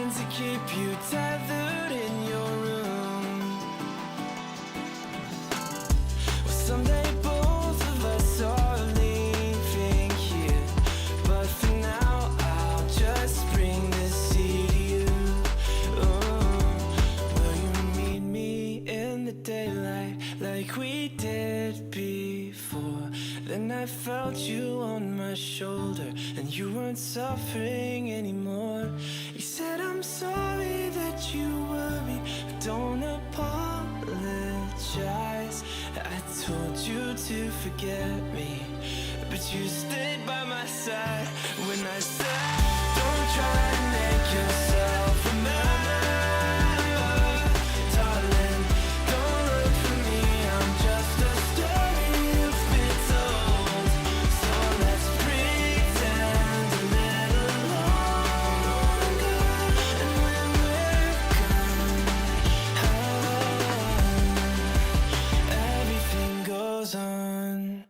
trying to keep you tethered in your room. Well, someday both of us are leaving here, but for now I'll just bring this sea to you. Will you meet me in the daylight like we did before? Then I felt you on my shoulder and you weren't suffering anymore. You said I'm sorry that you worried, but don't apologize. I told you to forget me, but you stayed by my side when I said, don't try to make yourself remember. Darling, don't look for me, I'm just a story you've been told. So let's pretend a little longer, and when we're gone, everything goes on.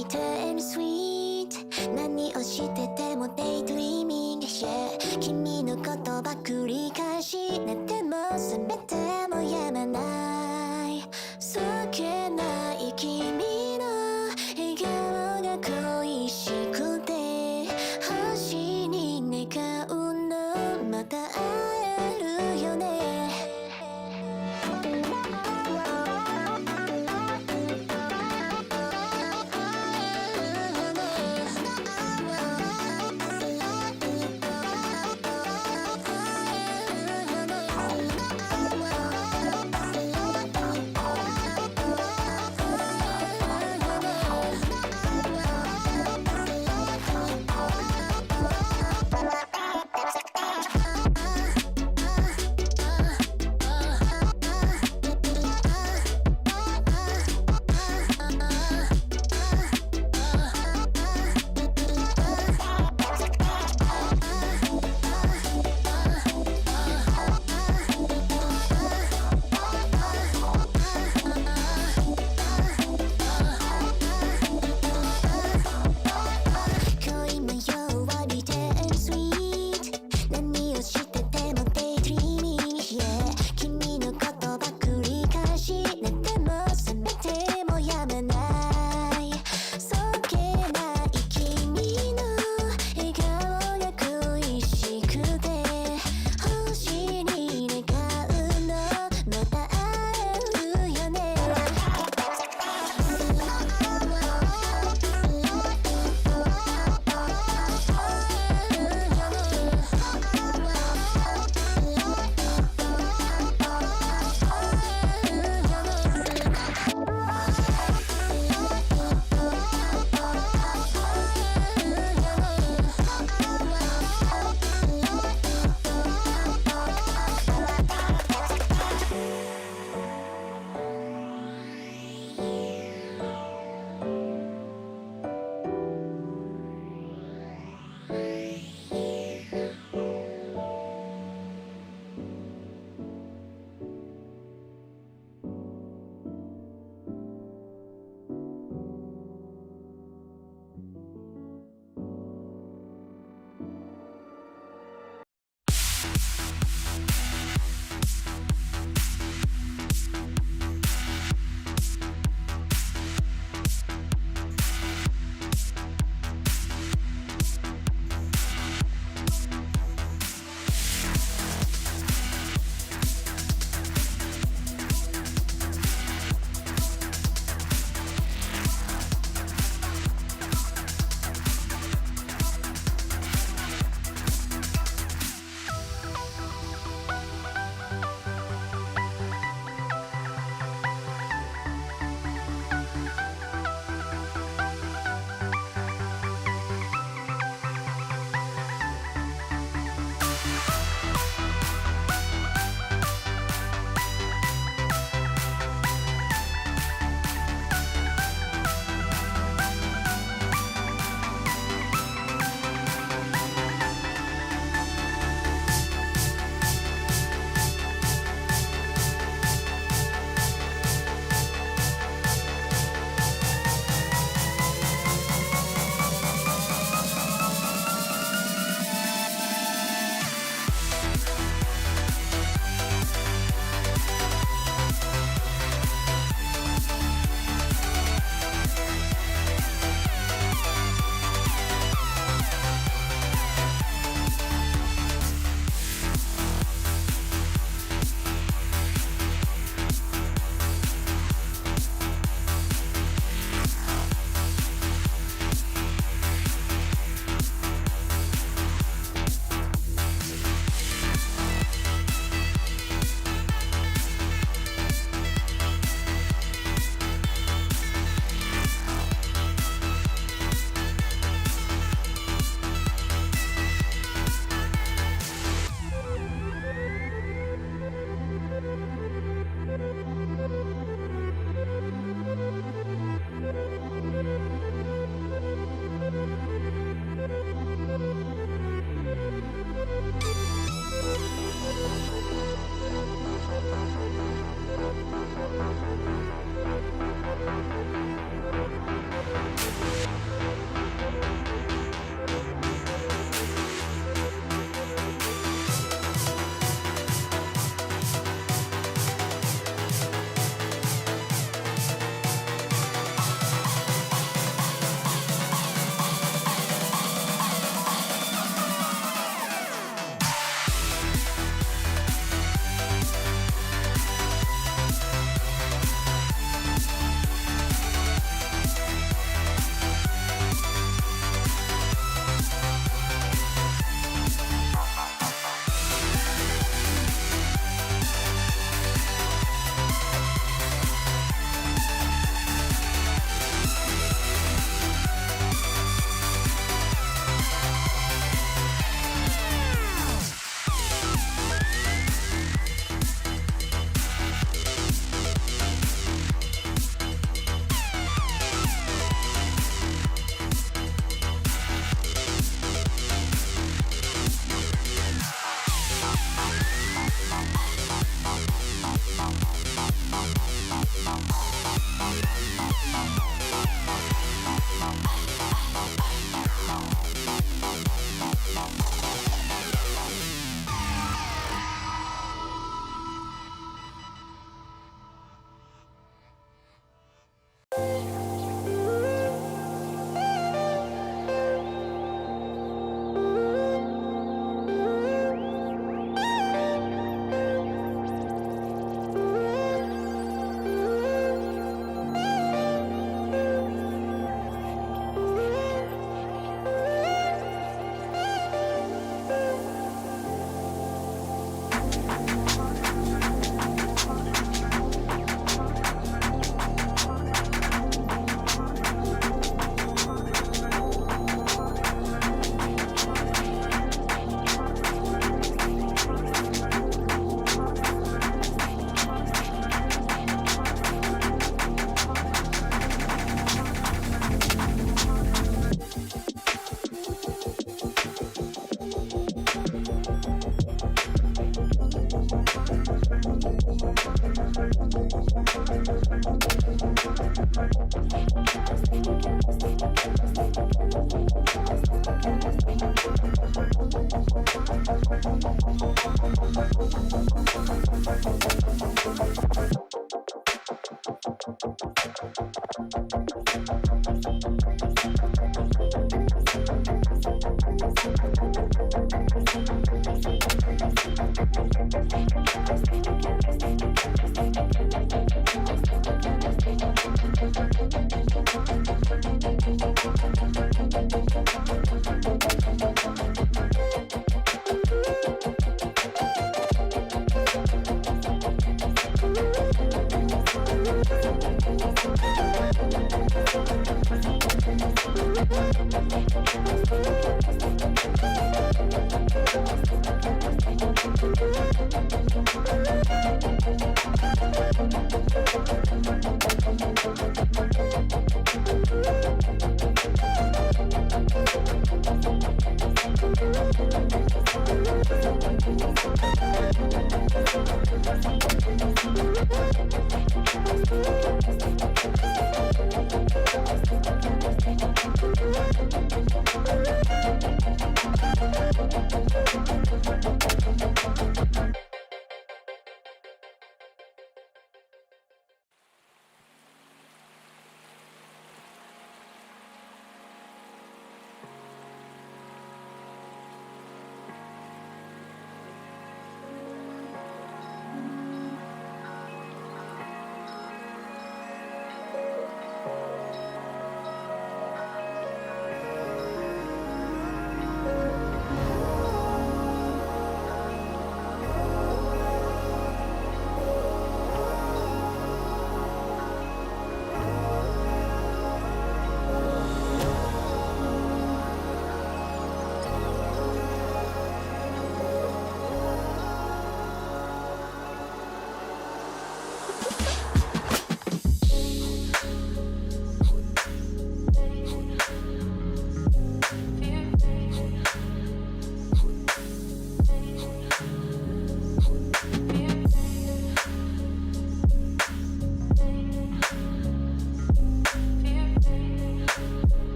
sweet and sweet 何をしてても daydreaming yeah 君のことば繰り返し寝ても覚めてもやまないそっけない君の笑顔が恋しくて星に願うのまた会えるよね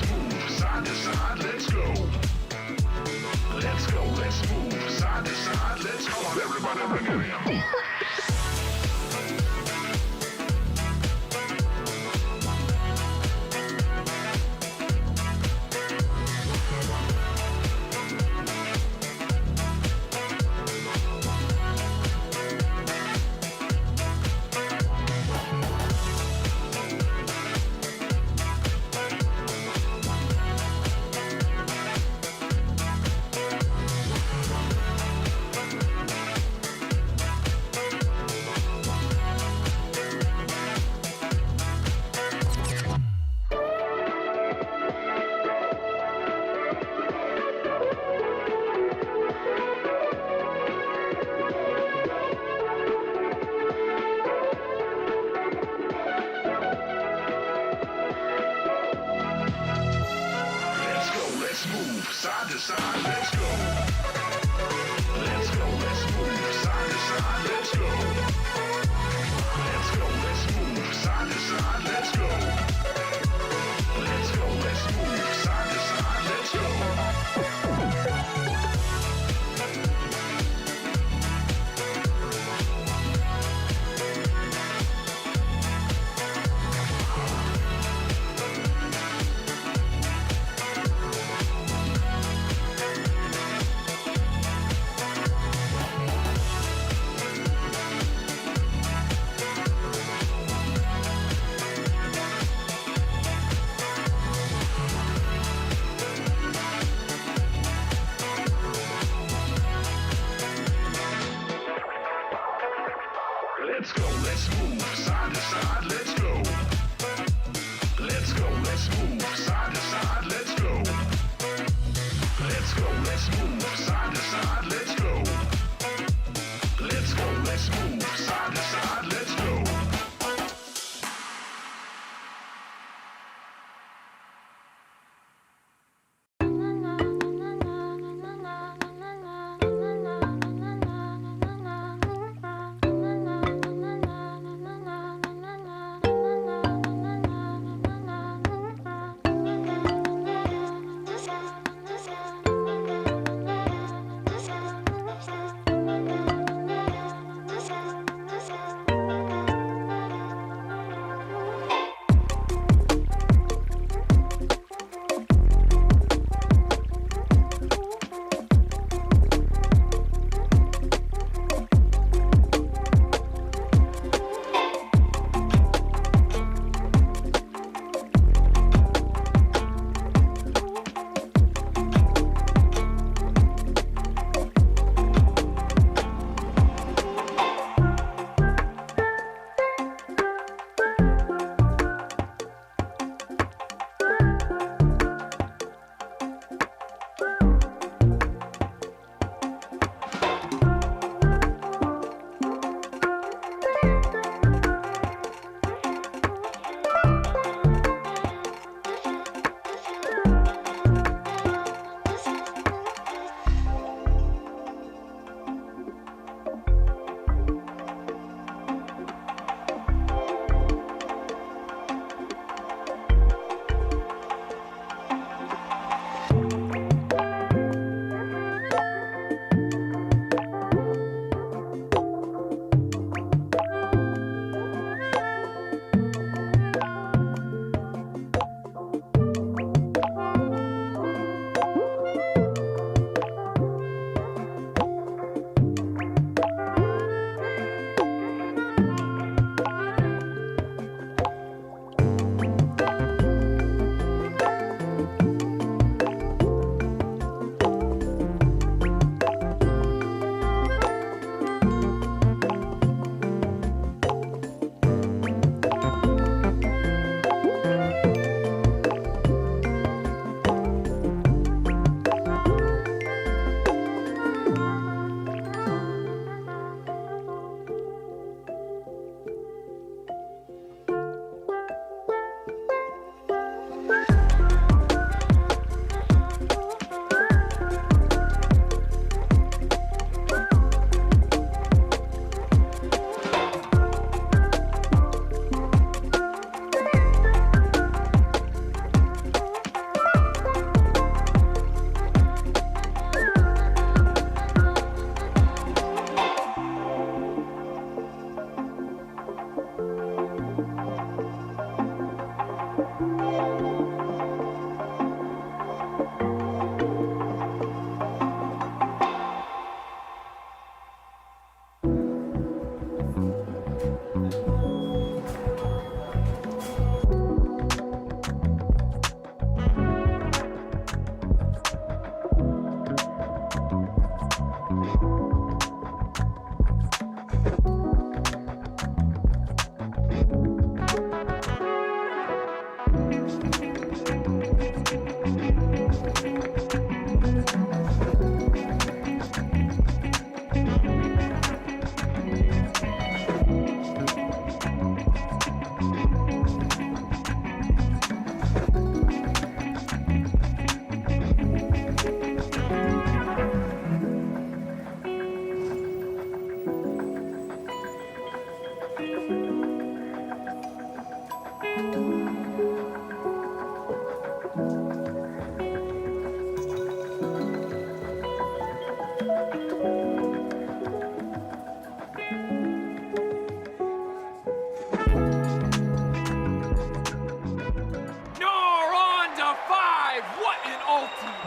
let's move side to side, let's go. Let's go, let's move side to side, let's go. Come on, everybody, bring it in. Let's move side to side, let's go. Let's go, let's move side to side, let's go. Let's go, let's move side to side, let's go. Let's go, let's move side to side, let's go.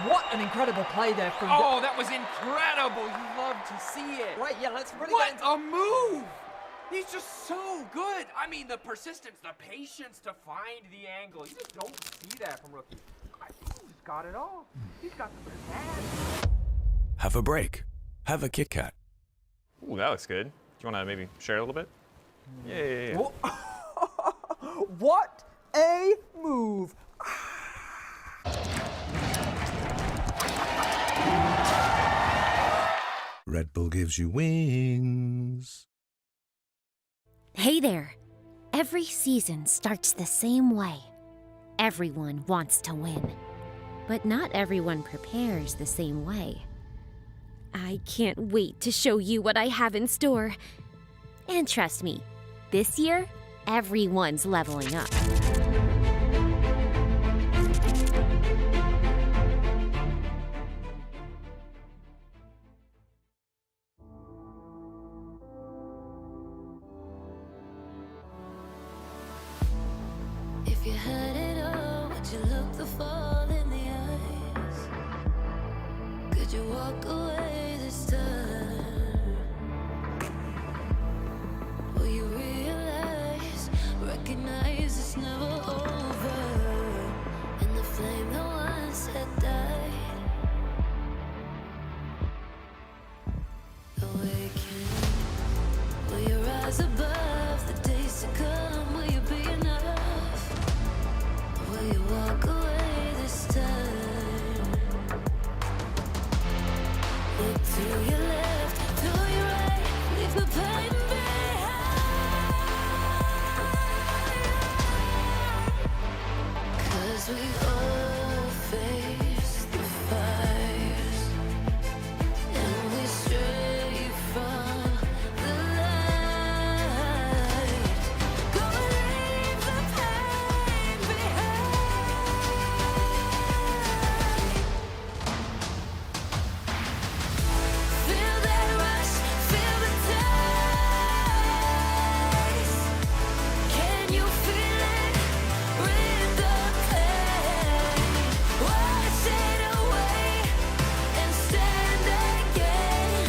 What an incredible play there from... Oh, that was incredible. You love to see it. Right, yeah, let's really What get into... a move! He's just so good. I mean, the persistence, the patience to find the angle. You just don't see that from rookies. He's got it all. He's got the pizzazz. Have a break. Have a Kit Kat. Ooh, that looks good. Do you want to maybe share a little bit? Yeah. What a move! Red Bull gives you wings. Hey there! Every season starts the same way. Everyone wants to win. But not everyone prepares the same way. I can't wait to show you what I have in store. And trust me, this year, everyone's leveling up. If you had it all, would you look the fall in the eyes? Could you walk away this time? Will you realize, recognize it's never over? And the flame that once had died, awaken. Will you rise above the days to come? Will you be enough? Will you walk away this time? Look to your left, to your right, leave the pain behind. 'Cause we all face the fires, and we stray from the light. Go leave the pain behind. Feel that rush, feel the taste. Can you feel it? Rid the pain. Wash it away and stand again.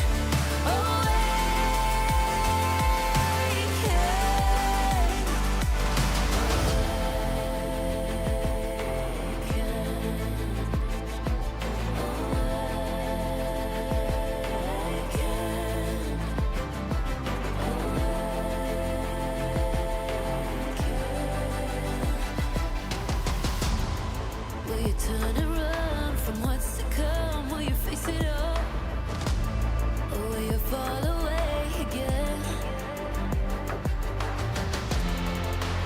Will you turn and run from what's to come? Will you face it all? Or will you fall away again?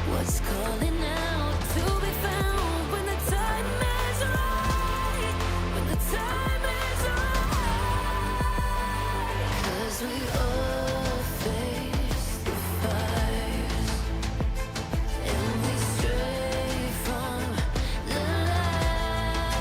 What's calling out to be found when the time is right? When the time is right. 'Cause we all face the fires, and we stray from the light.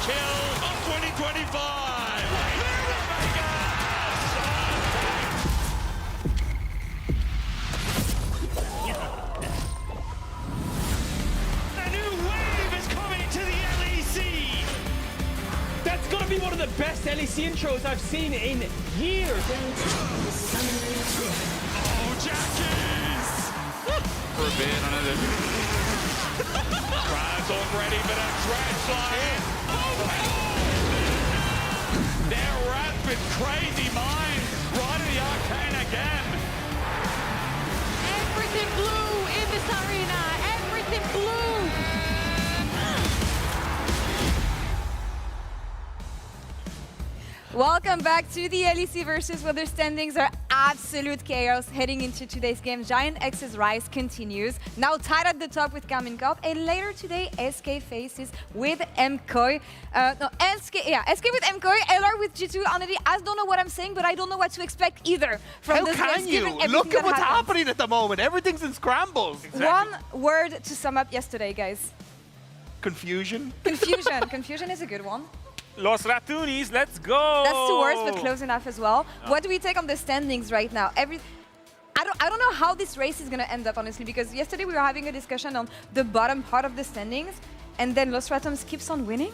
kill of 2025. A new wave is coming to the LEC. That's gonna be one of the best LEC intros I've seen in years. Oh, Jackies! Forbid another. Crowd's already been a drag flying. Oh, their rapid, crazy mind brought the arcane again. Everything blue in this arena. Everything blue. Welcome back to the LEC Versus, where the standings are absolute chaos heading into today's game. Giant X's rise continues, now tied at the top with Karmin Corp, and later today, SK faces with MKOI. SK with MKOI, LR with G2. Honestly, I don't know what I'm saying, but I don't know what to expect either from this How can you? Look at what's happening at the moment. Everything's in scrambles. Exactly. One word to sum up yesterday, guys. Confusion. Confusion. Confusion is a good one. Los Ratunis, let's go! That's 2 words, but close enough as well. Oh. What do we take on the standings right now? I don't know how this race is going to end up, honestly, because yesterday we were having a discussion on the bottom part of the standings, and then Los Ratunis keeps on winning.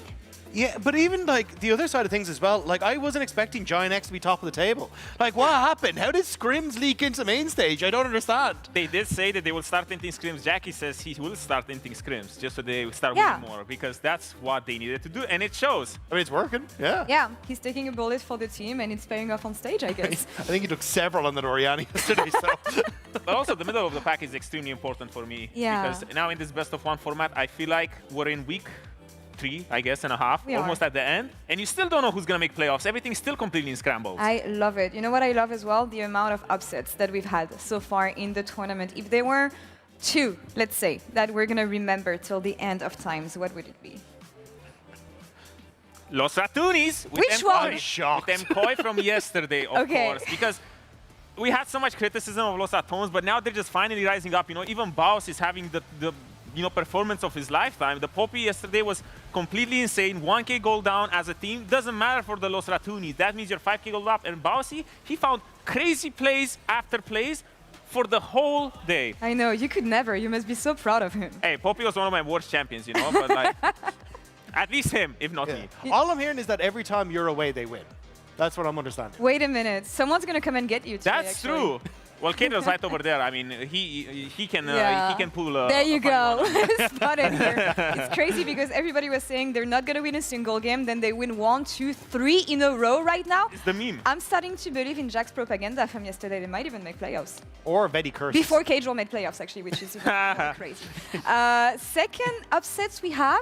Yeah, but even like the other side of things as well, like I wasn't expecting Giant X to be top of the table. Like what happened? How did scrims leak into main stage? I don't understand. They did say that they will start inting scrims. Jackie says he will start inting scrims just so they will start winning more, because that's what they needed to do, and it shows. I mean, it's working, yeah. Yeah, he's taking a bullet for the team, and it's paying off on stage, I guess. I think he took several on the Noriani yesterday, so. But also, the middle of the pack is extremely important for me. Yeah. Because now in this best-of-1 format, I feel like we're in week 3, I guess, and a half, almost at the end, and you still don't know who's going to make playoffs. Everything's still completely in scrambles. I love it. You know what I love as well? The amount of upsets that we've had so far in the tournament. If there were 2, let's say, that we're going to remember till the end of times, what would it be? Los Ratunis! Which one? With MKOI from yesterday, of course, because we had so much criticism of Los Ratunos, but now they're just finally rising up. You know, even Baus is having the performance of his lifetime. The Poppy yesterday was completely insane. 1K gold down as a team. Doesn't matter for the Los Ratunis. That means you're 5K gold up. And Bausy, he found crazy plays after plays for the whole day. I know, you could never. You must be so proud of him. Hey, Poppy was one of my worst champions, you know, but like, at least him, if not me. All I'm hearing is that every time you're away, they win. That's what I'm understanding. Wait a minute. Someone's going to come and get you today, That's true. Well, Kato's right over there. I mean, he can pull. There you go. Spotted here. It's crazy because everybody was saying they're not going to win a single game. Then they win 1, 2, 3 in a row right now. It's the meme. I'm starting to believe in Jack's propaganda from yesterday. They might even make playoffs. Or Betty Curse. Before Cajal made playoffs, actually, which is even crazy. Second upsets we have.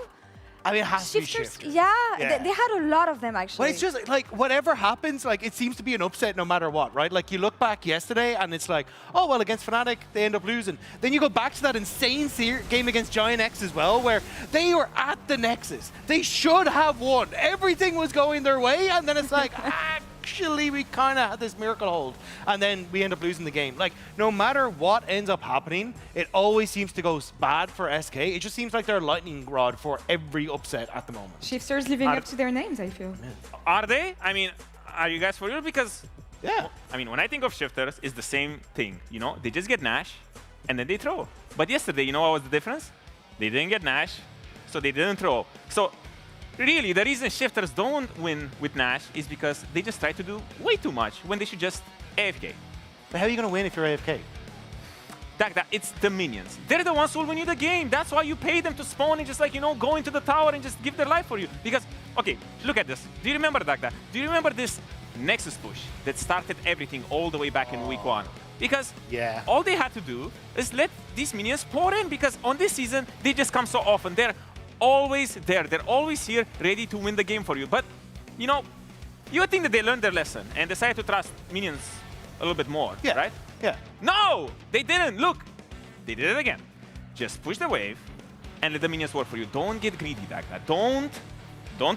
I mean, it has to be Shifters. Yeah. They had a lot of them, actually. Well, it's just like whatever happens, like it seems to be an upset no matter what, right? Like you look back yesterday and it's like, oh, well, against Fnatic, they end up losing. Then you go back to that insane game against Giant X as well, where they were at the Nexus. They should have won. Everything was going their way, and then it's like, actually, we kind of had this miracle hold, and then we end up losing the game. Like, no matter what ends up happening, it always seems to go bad for SK. It just seems like they're a lightning rod for every upset at the moment. Shifters living up to their names, I feel. Are they? I mean, are you guys for real? Because, I mean, when I think of Shifters, it's the same thing. You know, they just get Nash, and then they throw. But yesterday, you know what was the difference? They didn't get Nash, so they didn't throw. So, really, the reason Shifters don't win with Nash is because they just try to do way too much when they should just AFK. But how are you going to win if you're AFK? It's the minions. They're the ones who will win you the game. That's why you pay them to spawn and just like, you know, go into the tower and just give their life for you. Because, okay, look at this. Do you remember Dagda? Do you remember this Nexus push that started everything all the way back in week 1? Because all they had to do is let these minions pour in, because on this season, they just come so often. They're always there. They're always here, ready to win the game for you. But, you know, you would think that they learned their lesson and decided to trust minions a little bit more, right? Yeah. No! They didn't. Look, they did it again. Just push the wave and let the minions work for you. Don't get greedy like that. Don't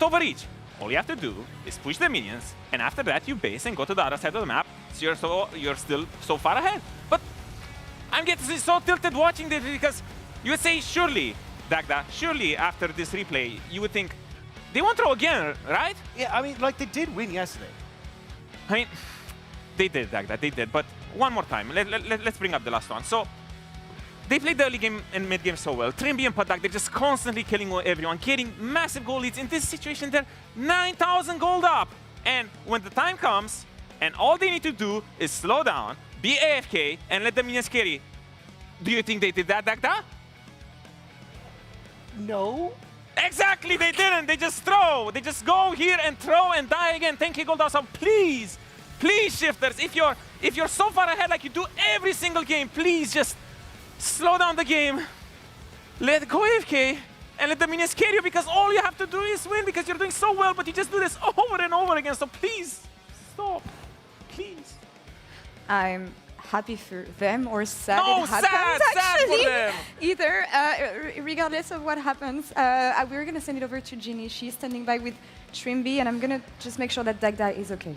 overreach. All you have to do is push the minions, and after that you base and go to the other side of the map, so you're still so far ahead. But I'm getting so tilted watching this because you would say, surely, Dagda, surely after this replay, you would think They won't throw again, right? Yeah, I mean, like, they did win yesterday. I mean, they did, Dagda, they did. But one more time, let's bring up the last one. So, they played the early game and mid game so well. Trimby and Padak, they're just constantly killing everyone, getting massive goal leads. In this situation, they're 9,000 gold up. And when the time comes, and all they need to do is slow down, be AFK, and let the minions carry. Do you think they did that, Dagda? No. Exactly, they didn't. They just throw. They just go here and throw and die again. Thank you, Gold. So please, please, shifters, if you're so far ahead like you do every single game, please just slow down the game. Let go AFK and let the minions carry you, because all you have to do is win, because you're doing so well, but you just do this over and over again. So please, stop. Please. I'm happy for them, or sad No, it happens, sad actually. for them. Either, regardless of what happens, we're going to send it over to Ginny. She's standing by with Trimby, and I'm going to just make sure that Dagda is okay.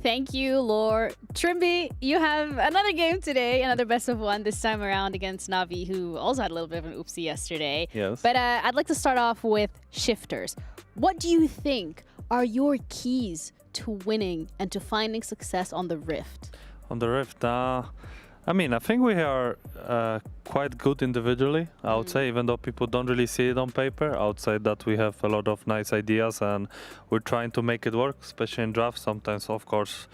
Thank you, Lore. Trimby, you have another game today, another best of one, this time around against Navi, who also had a little bit of an oopsie yesterday. Yes. But I'd like to start off with shifters. What do you think are your keys to winning and to finding success on the Rift? On the Rift, I mean, I think we are quite good individually, I would say, even though people don't really see it on paper. I would say that we have a lot of nice ideas and we're trying to make it work, especially in drafts. Sometimes, of course,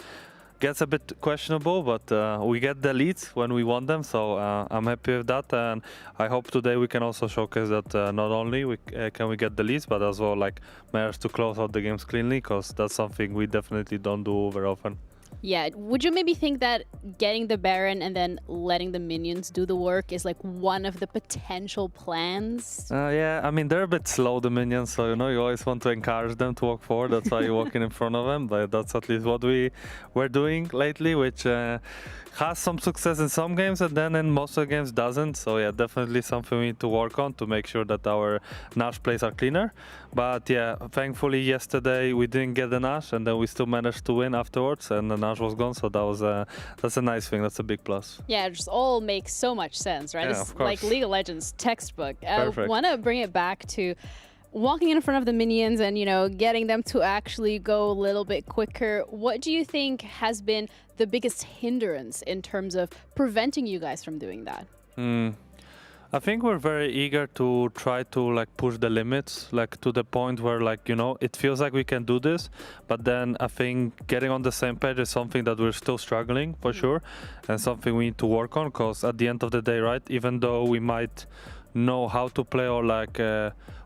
gets a bit questionable, but we get the leads when we want them, so I'm happy with that. And I hope today we can also showcase that not only can we get the leads, but as well like manage to close out the games cleanly, because that's something we definitely don't do very often. Yeah, would you maybe think that getting the Baron and then letting the minions do the work is like one of the potential plans? Yeah, I mean, they're a bit slow, the minions, so you know, you always want to encourage them to walk forward. That's why you're walking in front of them, but that's at least what we're doing lately, which has some success in some games and then in most of the games doesn't. So yeah, definitely something we need to work on to make sure that our Nash plays are cleaner. But yeah, thankfully yesterday we didn't get the Nash, and then we still managed to win afterwards, and the Nash was gone, so that's a nice thing. That's a big plus. Yeah, it just all makes so much sense, right? Yeah, It's of course. like League of Legends textbook. Perfect. I want to bring it back to walking in front of the minions and, you know, getting them to actually go a little bit quicker. What do you think has been the biggest hindrance in terms of preventing you guys from doing that? I think we're very eager to try to like push the limits, like to the point where, like, you know, it feels like we can do this, but then I think getting on the same page is something that we're still struggling for sure, and something we need to work on, because at the end of the day, right, even though we might know how to play or like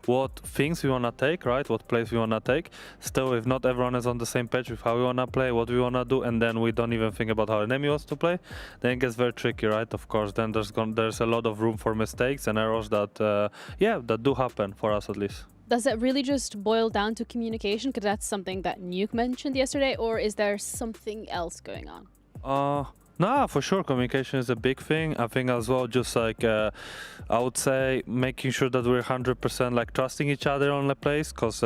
what things we want to take, right, what plays we want to take, still if not everyone is on the same page with how we want to play, what we want to do, and then we don't even think about how an enemy wants to play, then it gets very tricky, right? Of course, then there's a lot of room for mistakes and errors that yeah, that do happen for us at least. Does it really just boil down to communication? Because that's something that Nuke mentioned yesterday, or is there something else going on? No, for sure, communication is a big thing. I think as well, just like I would say, making sure that we're 100% like trusting each other on the place, because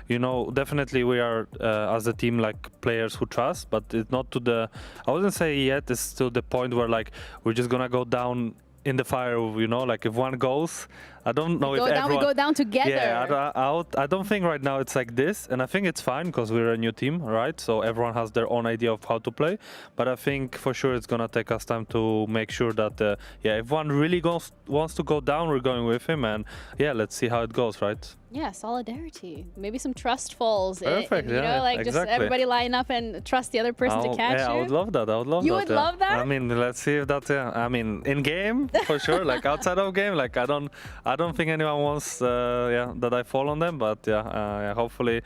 you know, definitely we are as a team like players who trust, but it's not to the, I wouldn't say yet, it's to the point where like we're just gonna go down in the fire, you know, like if one goes, I don't know if everyone... We go down together. Yeah, I don't think right now it's like this, and I think it's fine because we're a new team, right? So everyone has their own idea of how to play, but I think for sure it's gonna take us time to make sure that, yeah, if one really wants to go down, we're going with him, and yeah, let's see how it goes, right? Yeah, solidarity. Maybe some trust falls. Perfect, you know, like exactly. just everybody line up and trust the other person to catch yeah, you. I would love that. I would love that. You would love that? I mean, let's see if that. Yeah, I mean, in game for sure. Like outside of game, like I don't think anyone wants. Yeah, that I fall on them. But yeah, hopefully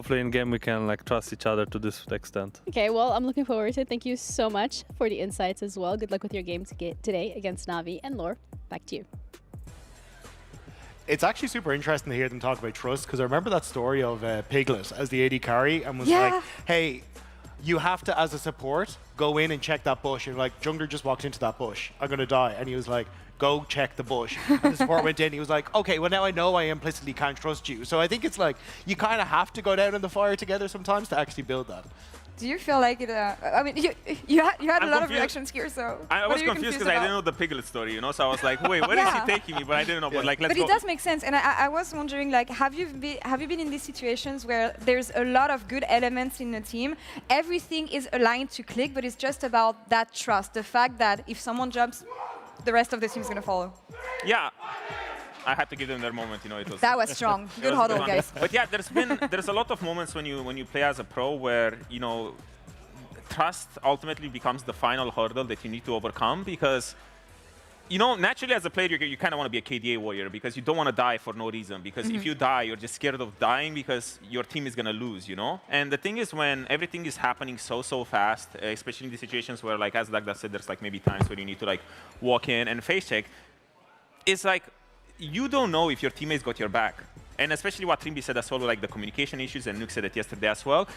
in game we can like trust each other to this extent. Okay, well, I'm looking forward to it. Thank you so much for the insights as well. Good luck with your game today against Navi and Lore. Back to you. It's actually super interesting to hear them talk about trust, because I remember that story of Piglet as the AD carry and was like, hey, you have to, as a support, go in and check that bush. And like, Jungler just walked into that bush. I'm going to die. And he was like, go check the bush. And the support went in. He was like, okay, well, now I know I implicitly can't trust you. So I think it's like, you kind of have to go down in the fire together sometimes to actually build that. Do you feel like it? I mean, you had a I'm lot of confused. reactions here, so I what was are you confused because I didn't know the Piglet story, you know. So I was like, wait, where is he taking me? But I didn't know. But like, let's But go. it does make sense, and I was wondering, like, have you been in these situations where there's a lot of good elements in the team, everything is aligned to click, but it's just about that trust, the fact that if someone jumps, the rest of the team is gonna follow. Yeah. I had to give them their moment, you know. It was That was strong. it Good was huddle, fun. guys. But yeah, there's a lot of moments when you play as a pro where you know trust ultimately becomes the final hurdle that you need to overcome because you know naturally as a player you kind of want to be a KDA warrior because you don't want to die for no reason because if you die you're just scared of dying because your team is gonna lose, you know. And the thing is when everything is happening so fast, especially in the situations where like as Dagda said, there's like maybe times where you need to like walk in and face check. It's like you don't know if your teammates got your back. And especially what Trimby said as well, like the communication issues, and Nuke said it yesterday as well.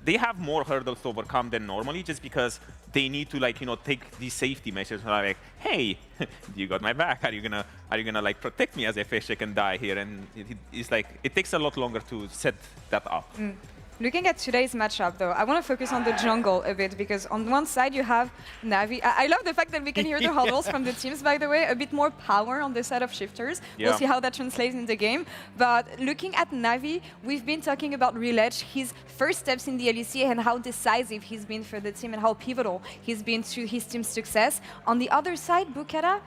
They have more hurdles to overcome than normally just because they need to like, you know, take these safety measures like, hey, you got my back. Are you gonna like protect me as a fish and die here? And it's like, it takes a lot longer to set that up. Looking at today's matchup, though, I want to focus on the jungle a bit because on one side you have Navi. I love the fact that we can hear the huddles from the teams, by the way. A bit more power on the side of shifters. Yeah. We'll see how that translates in the game. But looking at Navi, we've been talking about Riledge, his first steps in the LEC and how decisive he's been for the team and how pivotal he's been to his team's success. On the other side, Bukara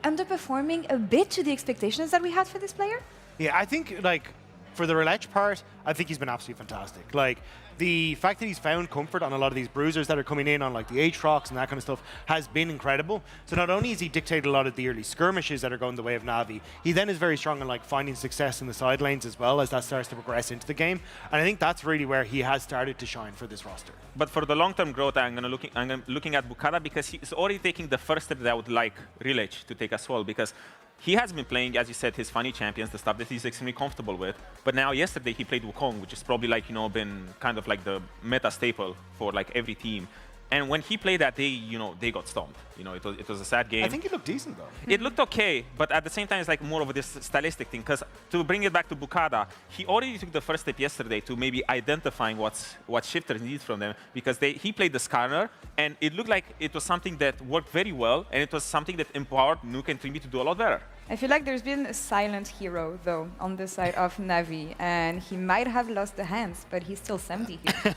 underperforming a bit to the expectations that we had for this player. Yeah, I think like for the Riledge part, I think he's been absolutely fantastic. Like the fact that he's found comfort on a lot of these bruisers that are coming in on like the Aatrox and that kind of stuff has been incredible. So not only has he dictated a lot of the early skirmishes that are going the way of Navi, he then is very strong in like finding success in the side lanes as well as that starts to progress into the game. And I think that's really where he has started to shine for this roster. But for the long-term growth, I'm looking at Bukara because he's already taking the first step that I would like Riledge to take as well because he has been playing, as you said, his funny champions, the stuff that he's extremely comfortable with. But now yesterday he played Wukong, which is probably like, you know, been kind of like the meta staple for like every team. And when he played that, they got stomped. You know, it was a sad game. I think he looked decent though. It looked okay, but at the same time, it's like more of this stylistic thing. Because to bring it back to Bukada, he already took the first step yesterday to maybe identifying what shifters need from them. Because he played the Skarner, and it looked like it was something that worked very well, and it was something that empowered Nuke and Trimby to do a lot better. I feel like there's been a silent hero, though, on the side of Navi, and he might have lost the hands, but he's still 70 here.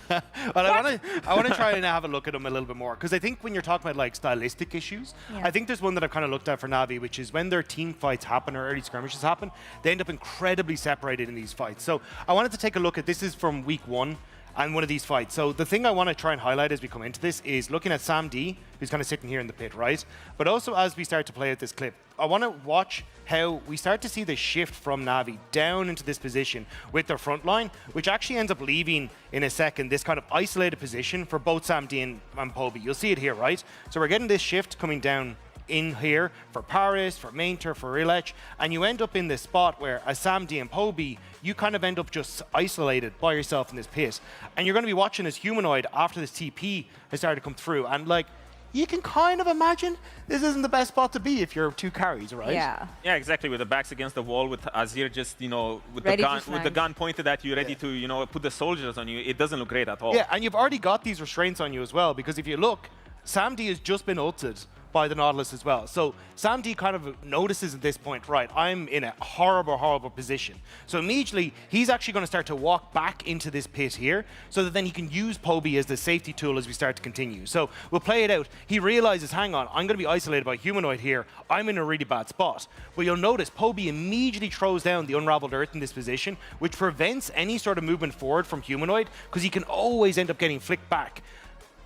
Well, I want to try and have a look at him a little bit more, because I think when you're talking about like stylistic issues, I think there's one that I've kind of looked at for Navi, which is when their team fights happen or early skirmishes happen, they end up incredibly separated in these fights. So I wanted to take a look at, this is from week 1, and one of these fights. So the thing I want to try and highlight as we come into this is looking at Sam D, who's kind of sitting here in the pit, right? But also as we start to play out this clip, I want to watch how we start to see the shift from Navi down into this position with their front line, which actually ends up leaving in a second this kind of isolated position for both Sam D and Poby. You'll see it here, right? So we're getting this shift coming down in here for Paris, for Mainter, for Riledge, and you end up in this spot where as Sam D and Poby, you kind of end up just isolated by yourself in this pit. And you're going to be watching this Humanoid after this TP has started to come through. And like, you can kind of imagine this isn't the best spot to be if you're 2 carries, right? Yeah. Yeah, exactly. With the backs against the wall, with Azir just, you know, with the gun pointed at you, ready to, you know, put the soldiers on you, it doesn't look great at all. Yeah, and you've already got these restraints on you as well, because if you look, Sam D has just been ulted by the Nautilus as well. So Sam D kind of notices at this point, right, I'm in a horrible, horrible position. So immediately, he's actually going to start to walk back into this pit here so that then he can use Poby as the safety tool as we start to continue. So we'll play it out. He realizes, hang on, I'm going to be isolated by Humanoid here. I'm in a really bad spot. But you'll notice Poby immediately throws down the Unraveled Earth in this position, which prevents any sort of movement forward from Humanoid because he can always end up getting flicked back.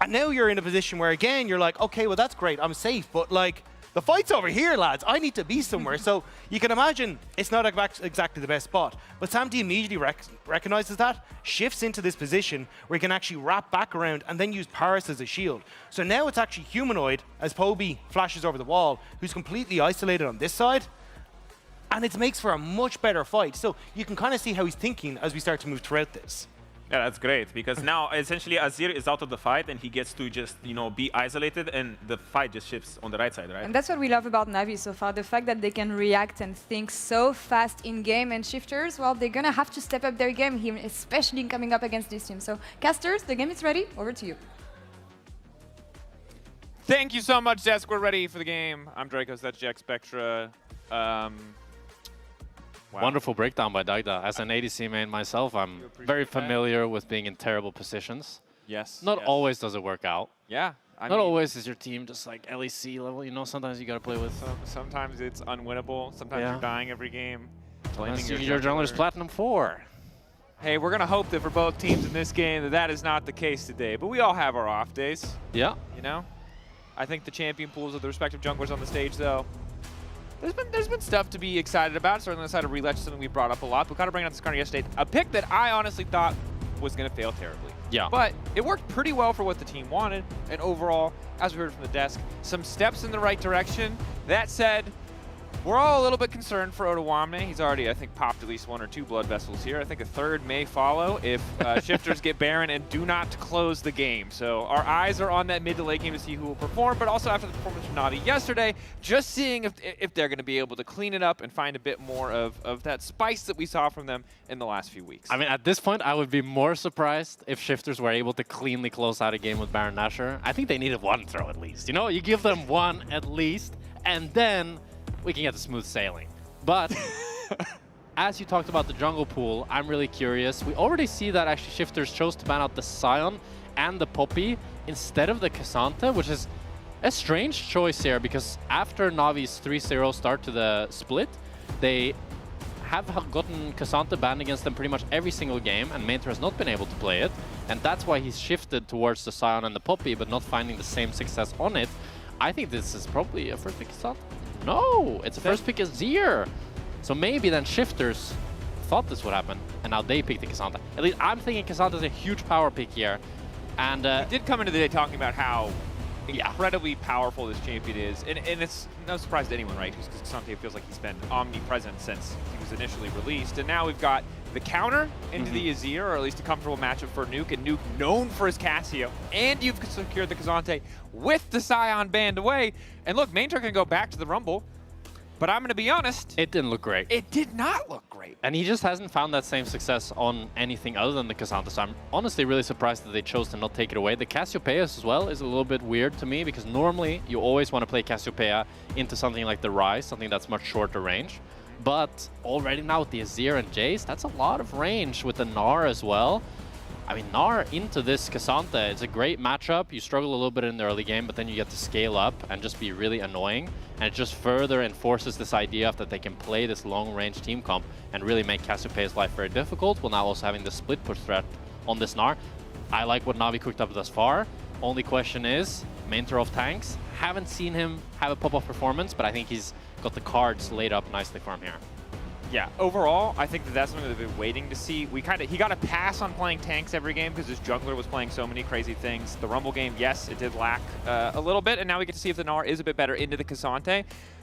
And now you're in a position where, again, you're like, okay, well, that's great. I'm safe. But, like, the fight's over here, lads. I need to be somewhere. So you can imagine it's not exactly the best spot. But Sam D immediately recognizes that, shifts into this position where he can actually wrap back around and then use Paris as a shield. So now it's actually Humanoid, as Poby flashes over the wall, who's completely isolated on this side. And it makes for a much better fight. So you can kind of see how he's thinking as we start to move throughout this. Yeah, that's great, because now essentially Azir is out of the fight and he gets to just, be isolated, and the fight just shifts on the right side, right? And that's what we love about Navi so far, the fact that they can react and think so fast in-game, and Shifters, well, they're gonna have to step up their game here, especially coming up against this team. So, Casters, the game is ready. Over to you. Thank you so much, Zesk. We're ready for the game. I'm Dracos, that's Jack Spectra. Wow. Wonderful breakdown by Dagda. As an ADC main myself, I'm very familiar with being in terrible positions. Yes. Not always does it work out. Yeah. Not always is your team just like LEC level. Sometimes you got to play with. Sometimes it's unwinnable. Sometimes you're dying every game. Blaming your jungler's Platinum 4. Hey, we're going to hope that for both teams in this game that is not the case today. But we all have our off days. Yeah. I think the champion pools of the respective junglers on the stage, though, There's been stuff to be excited about. Certainly on the side of Reletch, something we brought up a lot. Bukata bringing out this card yesterday. A pick that I honestly thought was going to fail terribly. Yeah. But it worked pretty well for what the team wanted. And overall, as we heard from the desk, some steps in the right direction. That said, we're all a little bit concerned for Otawamne. He's already, I think, popped at least 1 or 2 blood vessels here. I think a third may follow if Shifters get Baron and do not close the game. So our eyes are on that mid to late game to see who will perform, but also after the performance from Navi yesterday, just seeing if they're going to be able to clean it up and find a bit more of that spice that we saw from them in the last few weeks. I mean, at this point, I would be more surprised if Shifters were able to cleanly close out a game with Baron Nashor. I think they needed 1 throw at least. You give them 1 at least, and then we can get the smooth sailing. But as you talked about the jungle pool, I'm really curious. We already see that actually Shifters chose to ban out the Sion and the Poppy instead of the Cassandra, which is a strange choice here because after Navi's 3-0 start to the split, they have gotten Cassandra banned against them pretty much every single game, and Mainter has not been able to play it. And that's why he's shifted towards the Sion and the Poppy, but not finding the same success on it. I think this is probably a first pick Cassandra. No, it's a first pick Azir. So maybe then Shifters thought this would happen, and now they picked the Cassandra. At least I'm thinking Cassandra's a huge power pick here. And he did come into the day talking about how incredibly powerful this champion is. And it's no surprise to anyone, right? Because Cassandra feels like he's been omnipresent since he was initially released. And now we've got the counter into the Azir, or at least a comfortable matchup for Nuke, and Nuke known for his Cassio. And you've secured the Cassandra with the Sion banned away. And look, Mainter can go back to the Rumble. But I'm going to be honest. It didn't look great. It did not look great. And he just hasn't found that same success on anything other than the Cassandra. So I'm honestly really surprised that they chose to not take it away. The Cassiopeia as well is a little bit weird to me because normally you always want to play Cassiopeia into something like the Rise, something that's much shorter range. But already now with the Azir and Jace, that's a lot of range with the Gnar as well. I mean, Gnar into this Cassandra, it's a great matchup. You struggle a little bit in the early game, but then you get to scale up and just be really annoying. And it just further enforces this idea of that they can play this long-range team comp and really make Cassiopeia's life very difficult, while now also having the split push threat on this Gnar. I like what Navi cooked up thus far. Only question is, Mainter of tanks. Haven't seen him have a pop-off performance, but I think he's got the cards laid up nicely for him here. Yeah, overall, I think that's something that they've been waiting to see. He got a pass on playing tanks every game because his jungler was playing so many crazy things. The Rumble game, yes, it did lack a little bit, and now we get to see if the Gnar is a bit better into the Cassandra.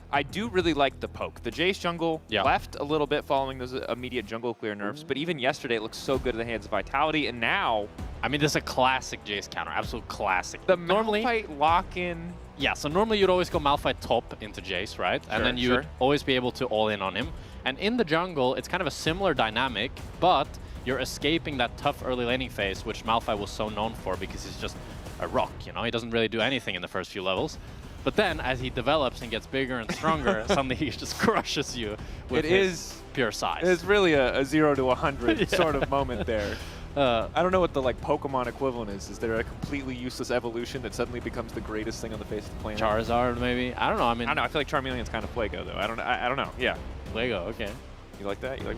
I do really like the poke. The Jace jungle left a little bit following those immediate jungle clear nerfs, but even yesterday it looked so good in the hands of Vitality, and now... I mean, this is a classic Jace counter, absolute classic. The Malphite lock-in... Yeah, so normally you'd always go Malphite top into Jace, right? And then you'd always be able to all-in on him. And in the jungle, it's kind of a similar dynamic, but you're escaping that tough early laning phase, which Malphite was so known for because he's just a rock, you know? He doesn't really do anything in the first few levels. But then, as he develops and gets bigger and stronger, suddenly he just crushes you with his pure size. It's really a 0 to 100 sort of moment there. I don't know what the Pokemon equivalent is. Is there a completely useless evolution that suddenly becomes the greatest thing on the face of the planet? Charizard, maybe? I don't know. I mean, I don't know. I feel like Charmeleon's kind of Fuego, though. I don't know. Yeah. Fuego, okay. You like that? You like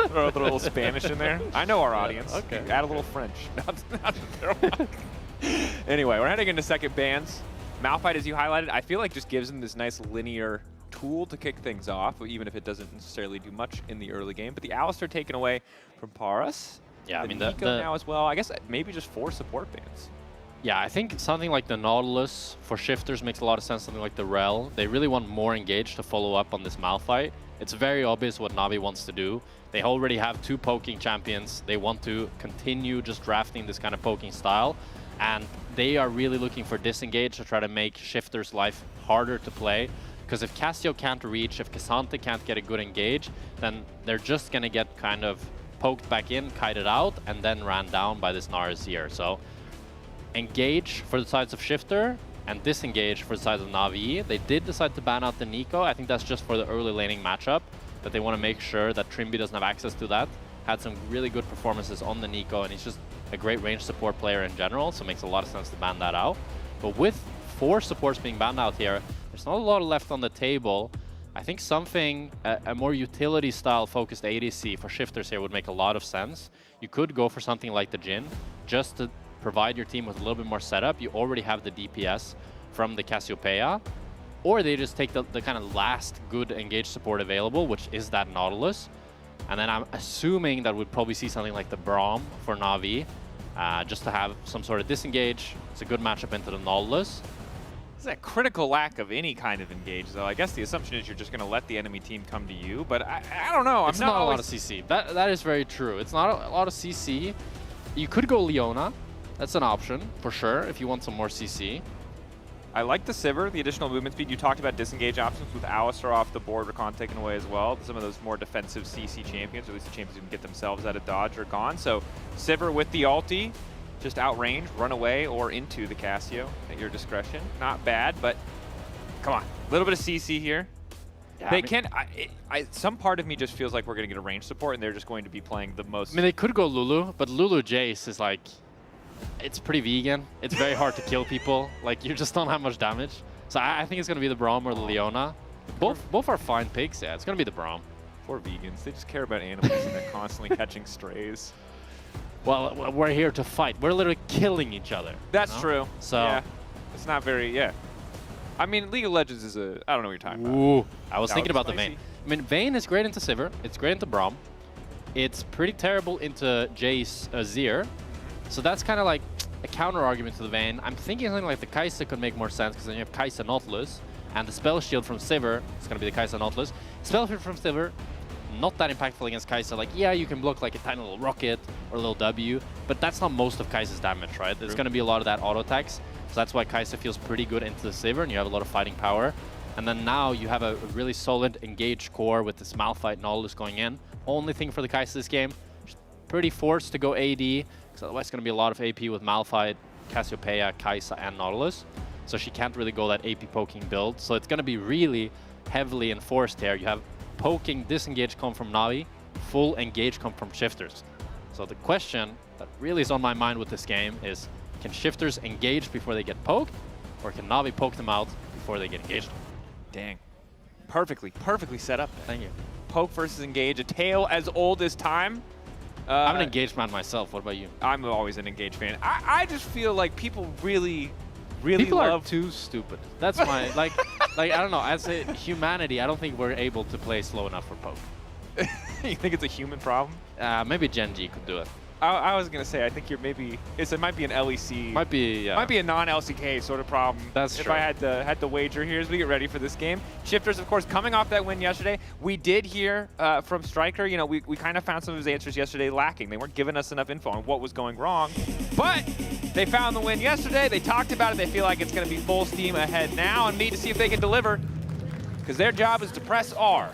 throw a little Spanish in there? I know our audience. Okay. Add a little French. Anyway, we're heading into second bans. Malphite, as you highlighted, I feel like just gives him this nice linear tool to kick things off, even if it doesn't necessarily do much in the early game. But the Alistar taken away from Paras. Yeah, I mean, the now as well. I guess maybe just 4 support bans. Yeah, I think something like the Nautilus for Shifters makes a lot of sense, something like the Rel. They really want more engaged to follow up on this Malphite. It's very obvious what Navi wants to do. They already have 2 poking champions. They want to continue just drafting this kind of poking style. And they are really looking for disengage to try to make Shifter's life harder to play. Because if Cassio can't reach, if Cassante can't get a good engage, then they're just going to get kind of poked back in, kited out, and then ran down by this Narazir. So engage for the sides of Shifter and disengage for the sides of Navi. They did decide to ban out the Nico. I think that's just for the early laning matchup, that they want to make sure that Trimby doesn't have access to that. Had some really good performances on the Nico, and he's just a great range support player in general, so it makes a lot of sense to ban that out. But with 4 supports being banned out here, there's not a lot left on the table. I think something, a more utility-style focused ADC for Shifters here would make a lot of sense. You could go for something like the Jhin, just to provide your team with a little bit more setup. You already have the DPS from the Cassiopeia. Or they just take the kind of last good engage support available, which is that Nautilus. And then I'm assuming that we'd probably see something like the Braum for Na'Vi, just to have some sort of disengage. It's a good matchup into the Nautilus. It's a critical lack of any kind of engage, though. I guess the assumption is you're just going to let the enemy team come to you, but I don't know. It's not a lot of CC. That is very true. It's not a lot of CC. You could go Leona. That's an option, for sure, if you want some more CC. I like the Sivir, the additional movement speed. You talked about disengage options with Alistar off the board, Rakan taken away as well. Some of those more defensive CC champions, or at least the champions who can get themselves out of dodge, are gone. So Sivir with the ulti, just outrange, run away, or into the Cassio at your discretion. Not bad, but come on. A little bit of CC here. Yeah, they can. Some part of me just feels like we're going to get a range support, and they're just going to be playing the most. I mean, they could go Lulu, but Lulu Jace is like, it's pretty vegan. It's very hard to kill people. Like, you just don't have much damage. So I think it's going to be the Braum or the Leona. Both are fine picks. Yeah, it's going to be the Braum. Poor vegans. They just care about animals and they're constantly catching strays. Well, we're here to fight. We're literally killing each other. That's true. So yeah, it's not very, I mean, League of Legends is a, I don't know what you're talking about. I was thinking about the Vayne. I mean, Vayne is great into Sivir. It's great into Braum. It's pretty terrible into Jace Azir. So that's kind of like a counter argument to the Vayne. I'm thinking something like the Kai'Sa could make more sense, because then you have Kai'Sa Nautilus, and the Spell Shield from Sivir is going to be the Kai'Sa Nautilus. Spell Shield from Sivir, not that impactful against Kai'Sa. Like, yeah, you can block like a tiny little rocket or a little W, but that's not most of Kai'Sa's damage, right? There's going to be a lot of that auto attacks. So that's why Kai'Sa feels pretty good into the Sivir, and you have a lot of fighting power. And then now you have a really solid engaged core with this Malphite Nautilus going in. Only thing for the Kai'Sa this game, pretty forced to go AD, because otherwise it's going to be a lot of AP with Malphite, Cassiopeia, Kai'Sa, and Nautilus. So she can't really go that AP poking build. So it's going to be really heavily enforced here. You have poking disengage come from Navi, full engage come from Shifters. So the question that really is on my mind with this game is, can Shifters engage before they get poked, or can Navi poke them out before they get engaged? Dang. Perfectly set up. Thank you. Poke versus engage, a tale as old as time. I'm an engaged man myself. What about you? I'm always an engaged fan. I just feel like people really people love... are too stupid. That's my, like I don't know, as a humanity, I don't think we're able to play slow enough for poke. You think it's a human problem? Maybe Gen G could do it. I was gonna say, I think you're maybe, it might be an LEC. Might be a non-LCK sort of problem. That's if true. I had to wager here as we get ready for this game. Shifters, of course, coming off that win yesterday. We did hear from Striker, you know, we kind of found some of his answers yesterday lacking. They weren't giving us enough info on what was going wrong, but they found the win yesterday. They talked about it. They feel like it's gonna be full steam ahead now, and need to see if they can deliver, because their job is to press R.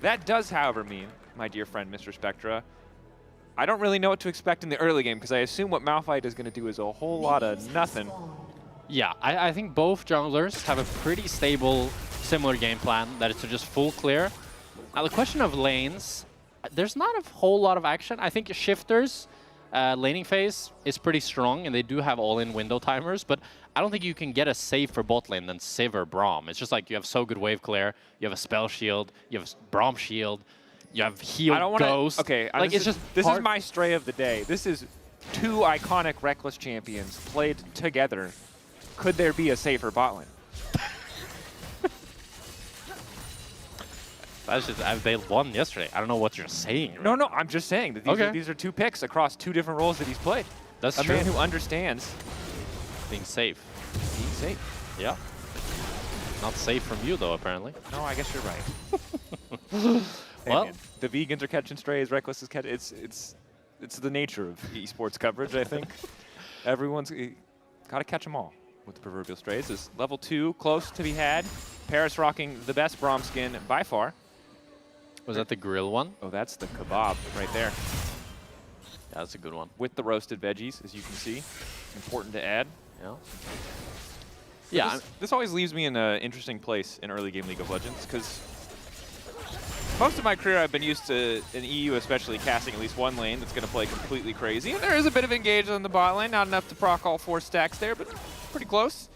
That does, however, mean, my dear friend, Mr. Spectra, I don't really know what to expect in the early game, because I assume what Malphite is going to do is a whole lot of nothing. Yeah, I think both junglers have a pretty stable, similar game plan, that is to just full clear. Now, the question of lanes, there's not a whole lot of action. I think Shifters' laning phase is pretty strong, and they do have all-in window timers, but I don't think you can get a safer bot lane than Sivir Braum. It's just like you have so good wave clear, you have a spell shield, you have a Braum shield, you have heal Ghost. Okay, like this is my stray of the day. This is two iconic Reckless champions played together. Could there be a safer bot lane? That's just, they won yesterday. I don't know what you're saying. No, I'm just saying that these are two picks across two different roles that he's played. That's true. true. A man who understands being safe. Being safe. Yeah. Not safe from you, though, apparently. No, I guess you're right. Hey, Well, man, the vegans are catching strays. Reckless is catching. It's the nature of esports coverage. I think everyone's got to catch them all with the proverbial strays. Is level 2 close to be had? Paris rocking the best Braum skin by far. Was that the grill one? Oh, that's the kebab right there. Yeah, that's a good one. With the roasted veggies, as you can see. Important to add. Yeah. Yeah. This always leaves me in an interesting place in early game League of Legends, because most of my career I've been used to, in EU especially, casting at least one lane that's going to play completely crazy. And there is a bit of engage on the bot lane, not enough to proc all 4 stacks there, but pretty close.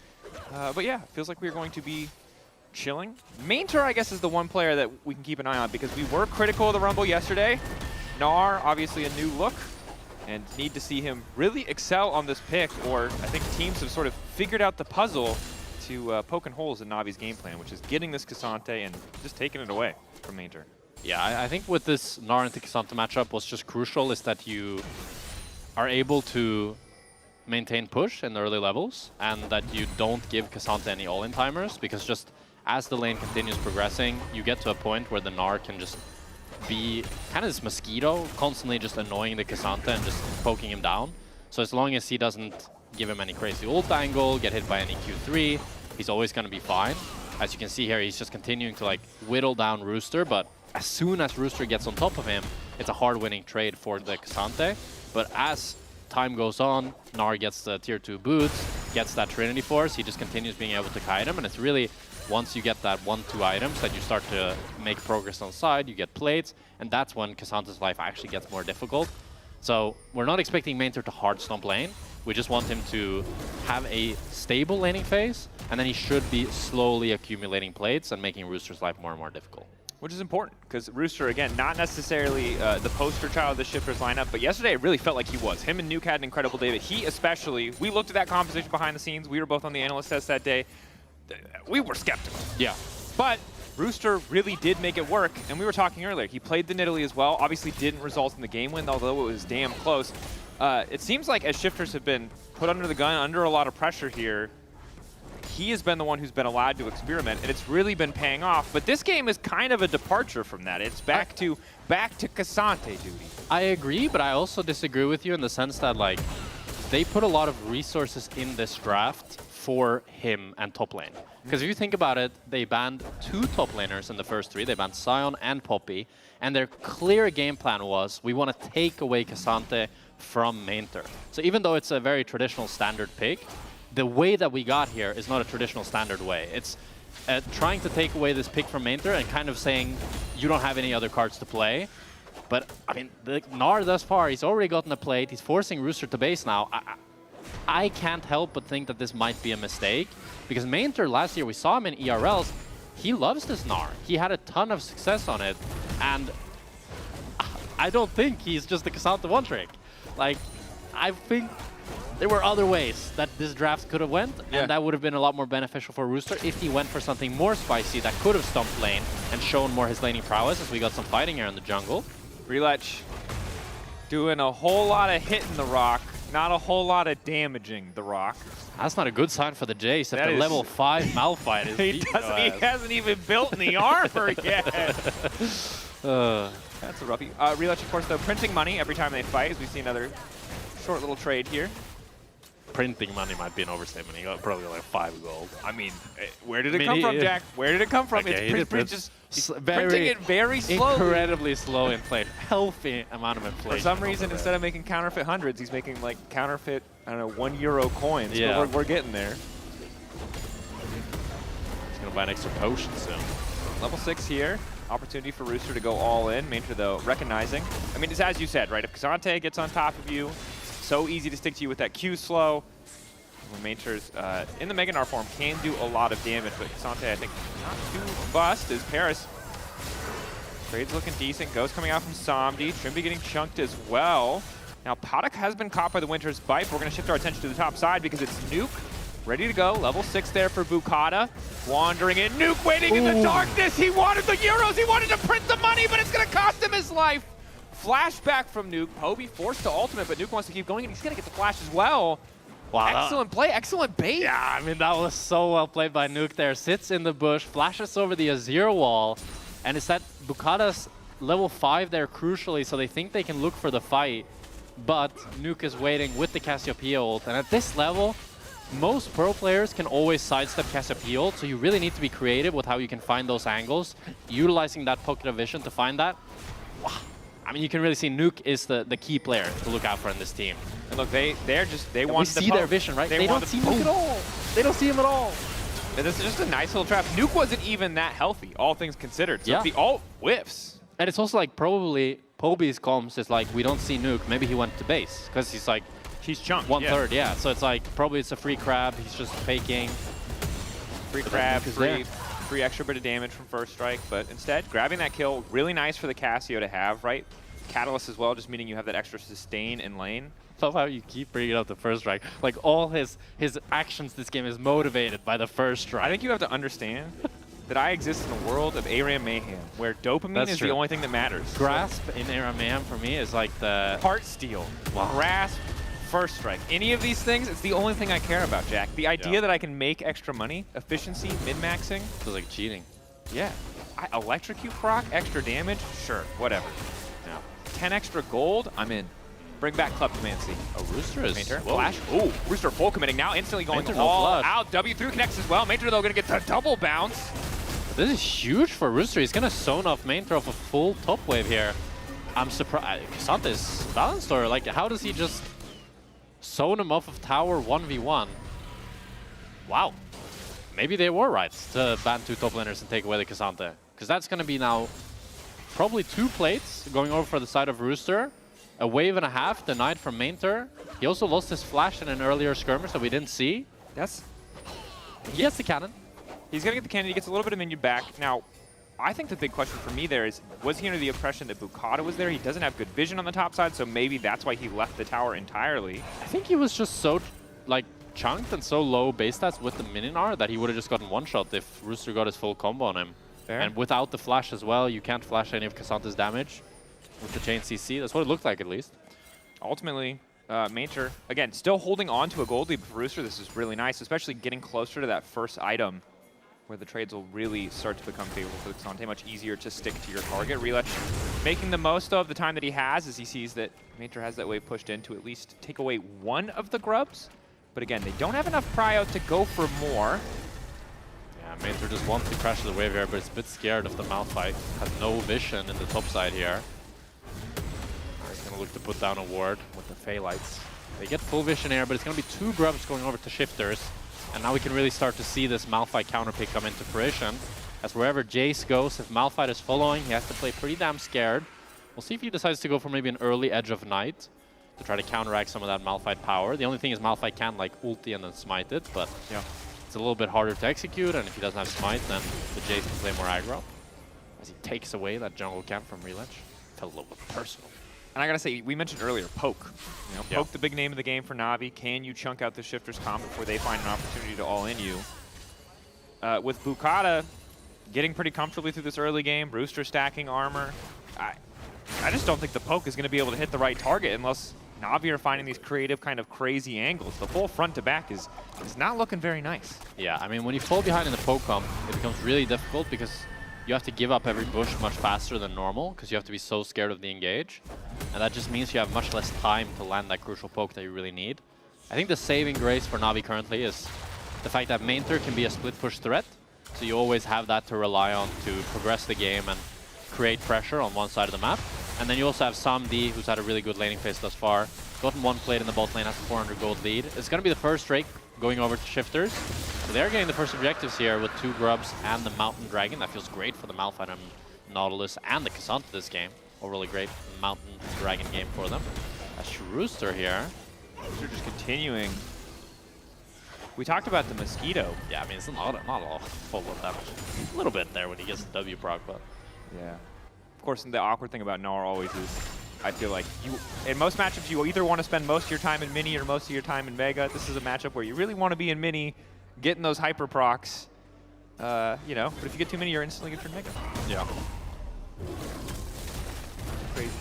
But yeah, feels like we're going to be chilling. Mainter, I guess, is the one player that we can keep an eye on, because we were critical of the Rumble yesterday. Gnar, obviously a new look, and need to see him really excel on this pick, or I think teams have sort of figured out the puzzle to poking holes in Navi's game plan, which is getting this Cassante and just taking it away from Mainter. Yeah, I think with this Gnar and Cassante matchup, what's just crucial is that you are able to maintain push in the early levels, and that you don't give Cassante any all-in timers, because just as the lane continues progressing, you get to a point where the Gnar can just be kind of this mosquito, constantly just annoying the Cassante and just poking him down. So as long as he doesn't give him any crazy ult angle, get hit by any Q3, he's always going to be fine. As you can see here, he's just continuing to like whittle down Rooster, but as soon as Rooster gets on top of him, it's a hard-winning trade for the Cassante. But as time goes on, Gnar gets the tier 2 boots, gets that Trinity Force, he just continues being able to kite him, and it's really once you get that 1-2 items that you start to make progress on side, you get plates, and that's when Cassante's life actually gets more difficult. So we're not expecting Mainter to hard stomp lane, we just want him to have a stable laning phase, and then he should be slowly accumulating plates and making Rooster's life more and more difficult. Which is important, because Rooster, again, not necessarily the poster child of the Shifters lineup, but yesterday it really felt like he was. Him and Nuke had an incredible day, but he especially, we looked at that composition behind the scenes, we were both on the analyst test that day, we were skeptical. Yeah. But Rooster really did make it work, and we were talking earlier, he played the Nidalee as well, obviously didn't result in the game win, although it was damn close. It seems like as Shifters have been put under the gun, under a lot of pressure here, he has been the one who's been allowed to experiment, and it's really been paying off. But this game is kind of a departure from that. It's back to Cassante duty. I agree, but I also disagree with you in the sense that like they put a lot of resources in this draft for him and top lane. Because if you think about it, they banned 2 top laners in the first 3. They banned Sion and Poppy, and their clear game plan was, we want to take away Cassante from Mainter. So even though it's a very traditional standard pick, the way that we got here is not a traditional standard way. It's trying to take away this pick from Mainter and kind of saying, you don't have any other cards to play. But, I mean, the Gnar thus far, he's already gotten a plate. He's forcing Rooster to base now. I can't help but think that this might be a mistake, because Mainter last year, we saw him in ERLs, he loves this Gnar. He had a ton of success on it, and I don't think he's just the Cassante one-trick. Like, I think there were other ways that this draft could have went, and that would have been a lot more beneficial for Rooster if he went for something more spicy that could have stumped lane and shown more his laning prowess, as we got some fighting here in the jungle. Relech doing a whole lot of hitting the rock, not a whole lot of damaging the rock. That's not a good sign for the Jace if the level 5 Malphite is he hasn't even built any armor yet. That's a roughie. Relech, of course, though, printing money every time they fight, as we see another short little trade here. Printing money might be an overstatement. He got probably like 5 gold. I mean, where did it come from, Jack? Where did it come from? Okay, It's printing it very slowly. Incredibly slow inflation. Healthy amount of inflation. For some reason, instead of making counterfeit hundreds, he's making like counterfeit, I don't know, €1 coins. Yeah. But we're getting there. He's going to buy an extra potion soon. Level 6 here. Opportunity for Rooster to go all in. Mainter, though, recognizing. I mean, it's as you said, right? If Cassante gets on top of you, so easy to stick to you with that Q slow. When Mainter's in the Mega Gnar form can do a lot of damage, but Cassante, I think, not too bust as Paris. Trade's looking decent. Ghost coming out from Somdi. Trimby getting chunked as well. Now, Paddock has been caught by the Winter's Bite. We're going to shift our attention to the top side because it's Nuke ready to go. Level 6 there for Bukata. Wandering in. Nuke waiting in the darkness. He wanted the Euros. He wanted to print the money, but it's going to cost him his life. Flashback from Nuke. Poby forced to ultimate, but Nuke wants to keep going, and he's going to get the flash as well. Wow. Excellent play, excellent bait. Yeah, I mean, that was so well played by Nuke there. Sits in the bush, flashes over the Azir wall, And it's that Bukata's level 5 there crucially, so they think they can look for the fight, but Nuke is waiting with the Cassiopeia ult. And at this level, most pro players can always sidestep Cassiopeia ult, so you really need to be creative with how you can find those angles, utilizing that pocket of vision to find that. Wow. I mean, you can really see Nuke is the key player to look out for in this team. And look, they want to see their vision, right? They don't see Nuke at all. They don't see him at all. And this is just a nice little trap. Nuke wasn't even that healthy, all things considered. So if the ult whiffs. And it's also like probably Poby's comms is like, we don't see Nuke. Maybe he went to base because he's like, he's chunked. 1/3, yeah. So it's like probably it's a free crab. He's just faking. Free crab, free extra bit of damage from first strike, but instead grabbing that kill, really nice for the Cassio to have, right? Catalyst as well, just meaning you have that extra sustain in lane. I love how you keep bringing up the first strike. Like all his actions this game is motivated by the first strike. I think you have to understand that I exist in a world of ARAM mayhem, where dopamine is the only thing that matters. Grasp in ARAM mayhem for me is like the heart steal, grasp, first strike. Any of these things, it's the only thing I care about, Jack. The idea that I can make extra money, efficiency, min-maxing. Feels like cheating. Yeah. Electrocute proc, extra damage, sure, whatever. 10 extra gold, I'm in. Bring back Kleptomancy. Oh, Rooster is... Maynter, flash. Ooh, Rooster full committing now, instantly going all out. W3 connects as well. Maynter, though, going to get the double bounce. This is huge for Rooster. He's going to zone off Maynter off a full top wave here. I'm surprised. Kasante is balanced, or like, how does he just zone him off of tower 1v1? Wow. Maybe they were right to ban 2 top laners and take away the Kasante. Because that's going to be now probably 2 plates going over for the side of Rooster. A wave and a half denied from Maynter. He also lost his flash in an earlier skirmish that we didn't see. He gets the cannon. He's going to get the cannon. He gets a little bit of minion back. Now, I think the big question for me there is, was he under the impression that Bukata was there? He doesn't have good vision on the top side, so maybe that's why he left the tower entirely. I think he was just so like chunked and so low base stats with the minion R that he would have just gotten one shot if Rooster got his full combo on him. Fair. And without the flash as well, you can't flash any of Kasante's damage with the chain CC. That's what it looked like, at least. Ultimately, Maynter, again, still holding on to a gold lead for Rooster. This is really nice, especially getting closer to that first item where the trades will really start to become favorable for the Kasante. Much easier to stick to your target. Relich making the most of the time that he has as he sees that Maynter has that wave pushed in to at least take away one of the grubs. But again, they don't have enough prio to go for more. Yeah, Maynter just wants to crash the wave here, but it's a bit scared of the Malphite. Has no vision in the top side here. He's going to look to put down a ward with the Fey Lights. They get full vision here, but it's going to be 2 grubs going over to Shifters. And now we can really start to see this Malphite counterpick come into fruition. As wherever Jace goes, if Malphite is following, he has to play pretty damn scared. We'll see if he decides to go for maybe an early Edge of Night to try to counteract some of that Malphite power. The only thing is Malphite can like ulti and then smite it, but it's a little bit harder to execute, and if he doesn't have smite, then the Jace can play more aggro. As he takes away that jungle camp from Relich. Felt a little bit personal. And I gotta say, we mentioned earlier, Poke. You know, Poke, the big name of the game for Na'Vi. Can you chunk out the Shifter's comp before they find an opportunity to all in you? With Bukata getting pretty comfortably through this early game, Rooster stacking armor, I just don't think the Poke is going to be able to hit the right target unless Na'Vi are finding these creative kind of crazy angles. The full front to back is not looking very nice. Yeah, I mean, when you fall behind in the Poke comp, it becomes really difficult because you have to give up every bush much faster than normal because you have to be so scared of the engage. And that just means you have much less time to land that crucial poke that you really need. I think the saving grace for Na'Vi currently is the fact that Maynter can be a split push threat. So you always have that to rely on to progress the game and create pressure on one side of the map. And then you also have SamD, who's had a really good laning phase thus far. Gotten 1 plate in the bot lane, has a 400 gold lead. It's going to be the first Drake going over to Shifters. So they're getting the first objectives here with 2 grubs and the Mountain Dragon. That feels great for the Malphite and Nautilus and the Kasante this game. A really great Mountain Dragon game for them. That's Rooster here. Rooster just continuing. We talked about the Mosquito. Yeah, I mean, it's not all full of damage. A little bit there when he gets the W proc, but... Yeah. Of course, the awkward thing about Gnar always is, I feel like, in most matchups, you either want to spend most of your time in Mini or most of your time in Mega. This is a matchup where you really want to be in Mini, getting those hyper procs, you know, but if you get too many, you're instantly going to turn Mega. Yeah. Crazy.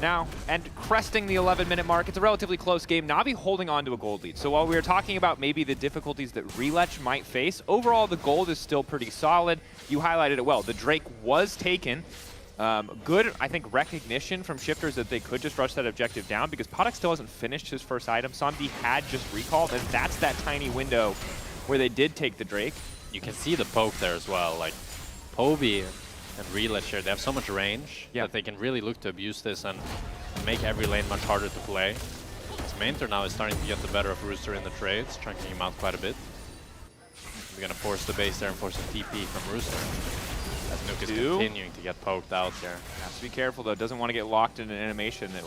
now, and cresting the 11-minute mark. It's a relatively close game. Na'Vi holding on to a gold lead. So while we were talking about maybe the difficulties that LEC might face, overall the gold is still pretty solid. You highlighted it well. The Drake was taken. Good, I think, recognition from Shifters that they could just rush that objective down because Podok still hasn't finished his first item. Somdi had just recalled, and that's that tiny window where they did take the Drake. You can see the poke there as well. Like, Poby and LEC here, they have so much range that they can really look to abuse this and make every lane much harder to play. As Mainter now is starting to get the better of Rooster in the trades, chunking him out quite a bit. We're going to force the base there and force a TP from Rooster. As Nuke is continuing to get poked out here. Has to be careful though, doesn't want to get locked in an animation that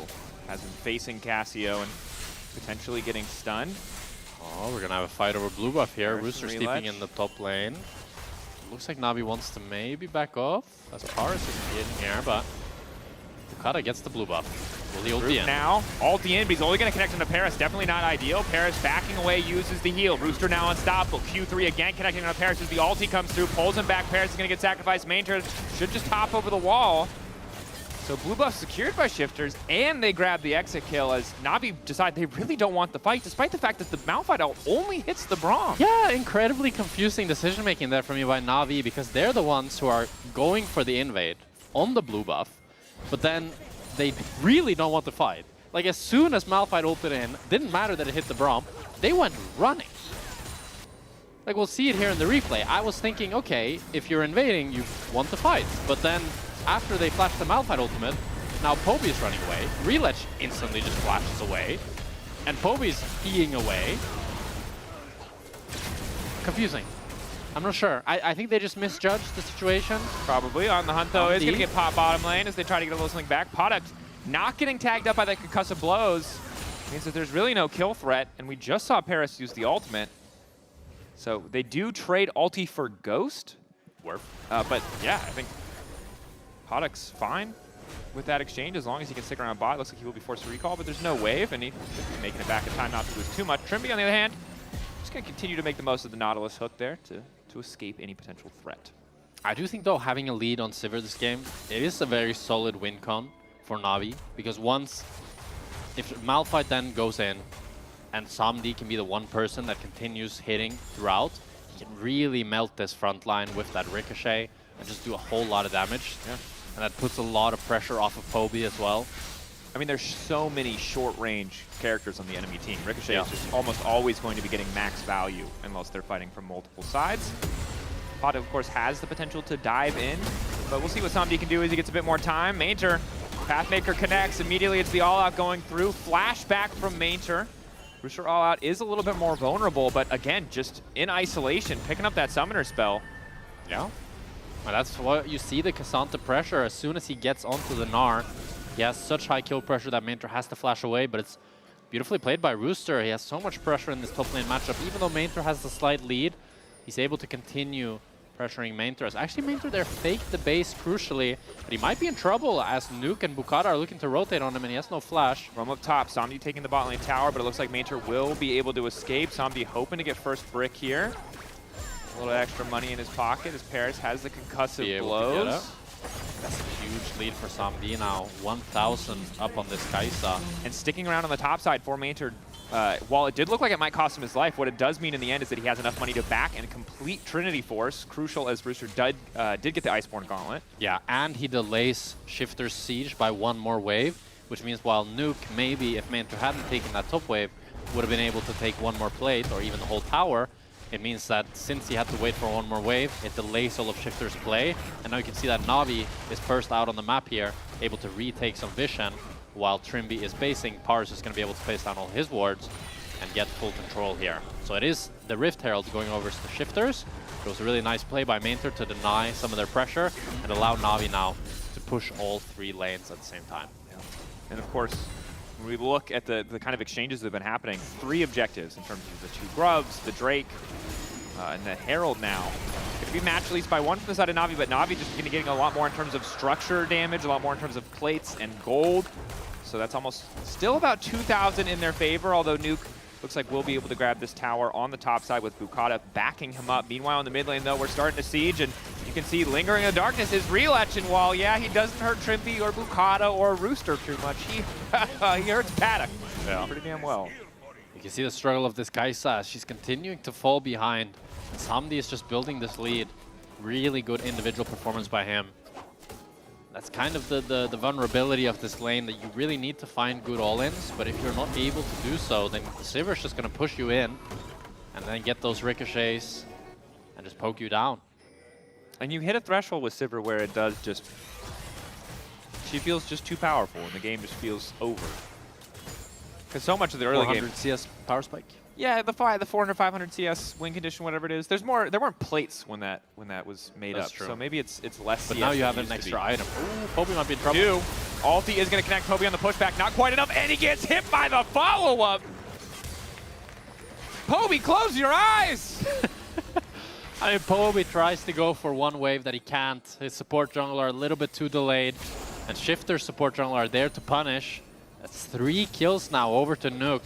has him facing Cassio and potentially getting stunned. Oh, we're going to have a fight over blue buff here. There's Rooster sleeping in the top lane. Looks like Na'Vi wants to maybe back off, as Paris is in here, but Bukata gets the blue buff. Will he ult in? Now, ult in, but he's only going to connect into Paris. Definitely not ideal. Paris backing away, uses the heal. Rooster now unstoppable. Q3 again connecting into Paris as the ulti comes through, pulls him back. Paris is going to get sacrificed. Mainter should just hop over the wall. So blue buff secured by Shifters, and they grab the exit kill as Na'Vi decide they really don't want the fight, despite the fact that the Malphite ult only hits the Braum. Yeah, incredibly confusing decision-making there from me by Na'Vi, because they're the ones who are going for the invade on the blue buff, but then they really don't want the fight. Like, as soon as Malphite ulted in, didn't matter that it hit the Braum, they went running. Like, we'll see it here in the replay. I was thinking, okay, if you're invading, you want the fight, but then after they flash the Malphite ultimate, now Poby is running away. LEC instantly just flashes away. And Poby's peeing away. Confusing. I'm not sure. I think they just misjudged the situation. Probably. On the hunt, though, is going to get popped bottom lane as they try to get a little swing back. Podok not getting tagged up by the concussive blows means that there's really no kill threat, and we just saw Paris use the ultimate. So they do trade ulti for Ghost. But yeah, I think Podok's fine with that exchange as long as he can stick around bot. Looks like he will be forced to recall, but there's no wave, and he should be making it back in time not to lose too much. Trimby, on the other hand, just going to continue to make the most of the Nautilus hook there to escape any potential threat. I do think, though, having a lead on Sivir this game, it is a very solid win con for Na'Vi, because if Malphite then goes in, and Somdi can be the one person that continues hitting throughout, he can really melt this front line with that Ricochet and just do a whole lot of damage. Yeah. And that puts a lot of pressure off of Poby as well. I mean, there's so many short-range characters on the enemy team. Ricochet is just almost always going to be getting max value unless they're fighting from multiple sides. Podok, of course, has the potential to dive in, but we'll see what Somdi can do as he gets a bit more time. Mainter, Pathmaker connects. Immediately, it's the all-out going through. Flashback from Mainter. Rooster all-out is a little bit more vulnerable, but again, just in isolation, picking up that summoner spell. Yeah. Well, that's what you see, the Cassandra pressure. As soon as he gets onto the Gnar, he has such high kill pressure that Mainter has to flash away, but it's beautifully played by Rooster. He has so much pressure in this top lane matchup. Even though Mainter has the slight lead, he's able to continue pressuring Mainter. Actually, Mainter there faked the base crucially, but he might be in trouble as Nuke and Bukata are looking to rotate on him, and he has no flash. From up top, Somdi taking the bot lane tower, but it looks like Mainter will be able to escape. Somdi hoping to get first brick here. A little extra money in his pocket as Paris has the concussive blows. That's a huge lead for Somdi now. 1,000 up on this Kai'Sa. And sticking around on the top side for Mainter, while it did look like it might cost him his life, what it does mean in the end is that he has enough money to back and complete Trinity Force. Crucial as Rooster did get the Iceborne Gauntlet. Yeah, and he delays Shifter's Siege by one more wave, which means while Nuke, maybe if Mainter hadn't taken that top wave, would have been able to take one more plate or even the whole tower. It means that since he had to wait for one more wave, it delays all of Shifter's play. And now you can see that Na'Vi is first out on the map here, able to retake some vision, while Trimby is basing. Paris is going to be able to face down all his wards and get full control here. So it is the Rift Herald going over to the Shifters. It was a really nice play by Mainter to deny some of their pressure and allow Na'Vi now to push all three lanes at the same time. Yeah. And of course, when we look at the kind of exchanges that have been happening, 3 objectives in terms of the 2 Grubs, the Drake, and the Herald now. Going to be matched at least by 1 from the side of Na'Vi, but Na'Vi just going to be getting a lot more in terms of structure damage, a lot more in terms of plates and gold. So that's almost still about 2,000 in their favor, although Nuke looks like we'll be able to grab this tower on the top side with Bukata backing him up. Meanwhile, in the mid lane, though, we're starting to siege, and You can see lingering in the darkness is Relech, and while, yeah, he doesn't hurt Trimby or Bukata or Rooster too much, he hurts Paddock pretty damn well. You can see the struggle of this Kaisa as she's continuing to fall behind. Samdi is just building this lead. Really good individual performance by him. That's kind of the vulnerability of this lane, that you really need to find good all-ins, but if you're not able to do so, then Sivir is just going to push you in and then get those ricochets and just poke you down. And you hit a threshold with Sivir where it does just... She feels just too powerful, and the game just feels over. Because so much of the early game... 400 CS power spike? Yeah, the 400, 500 CS win condition, whatever it is. There weren't plates when that was made That's up. true. So maybe it's less. But CS now you have than an it used to extra be. item. Ooh, Poby might be in trouble. Ulti is going to connect Poby on the pushback. Not quite enough, and he gets hit by the follow-up. Poby, close your eyes. I mean, Poby tries to go for one wave that he can't. His support jungler are a little bit too delayed, and Shifter's support jungler are there to punish. That's 3 kills now over to Nuke.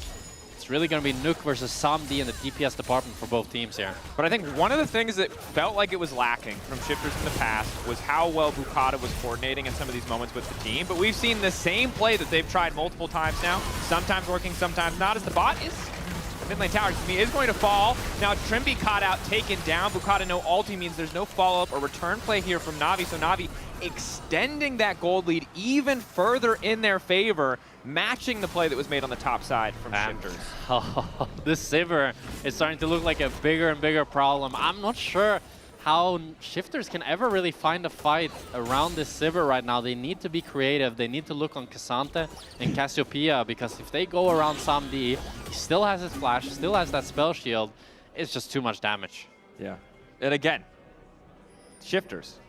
It's really going to be Nuke versus Samdi in the DPS department for both teams here. But I think one of the things that felt like it was lacking from Shifters in the past was how well Bukata was coordinating in some of these moments with the team. But we've seen the same play that they've tried multiple times now, sometimes working, sometimes not, as the bot is... Mid lane tower to me is going to fall. Now Trimby caught out, taken down. Bukata no ulti means there's no follow-up or return play here from Na'Vi. So Na'Vi extending that gold lead even further in their favor, matching the play that was made on the top side from Shifters. Oh, this Sivir is starting to look like a bigger and bigger problem. I'm not sure how Shifters can ever really find a fight around this Sivir right now. They need to be creative. They need to look on Cassante and Cassiopeia, because if they go around Samdi, he still has his flash, still has that spell shield. It's just too much damage. Yeah. And again, Shifters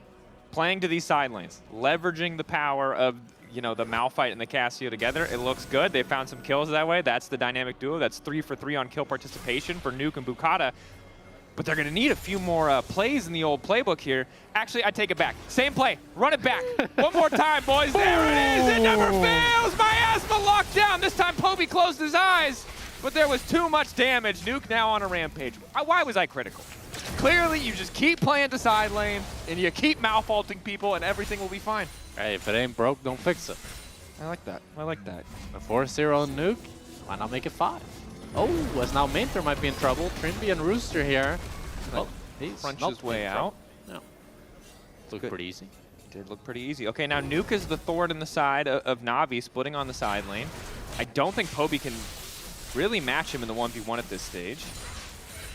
playing to these side lanes, leveraging the power of, you know, the Malphite and the Cassio together. It looks good. They found some kills that way. That's the dynamic duo. That's 3 for 3 on kill participation for Nuke and Bukata. But they're going to need a few more plays in the old playbook here. Actually, I take it back. Same play. Run it back. One more time, boys. There it is. It never fails. Miasma locked down. This time, Poby closed his eyes. But there was too much damage. Nuke now on a rampage. Why was I critical? Clearly, you just keep playing the side lane, and you keep malfaulting people, and everything will be fine. Hey, if it ain't broke, don't fix it. I like that. I like that. A 4-0 Nuke. Why not make it 5? Oh, as now Mainter might be in trouble. Trimby and Rooster here. Well, he's Crunch not his way out. No. Looked pretty easy. Did look pretty easy. Okay, now Nuke is the thorn in the side of Na'Vi, splitting on the side lane. I don't think Poby can really match him in the 1v1 at this stage.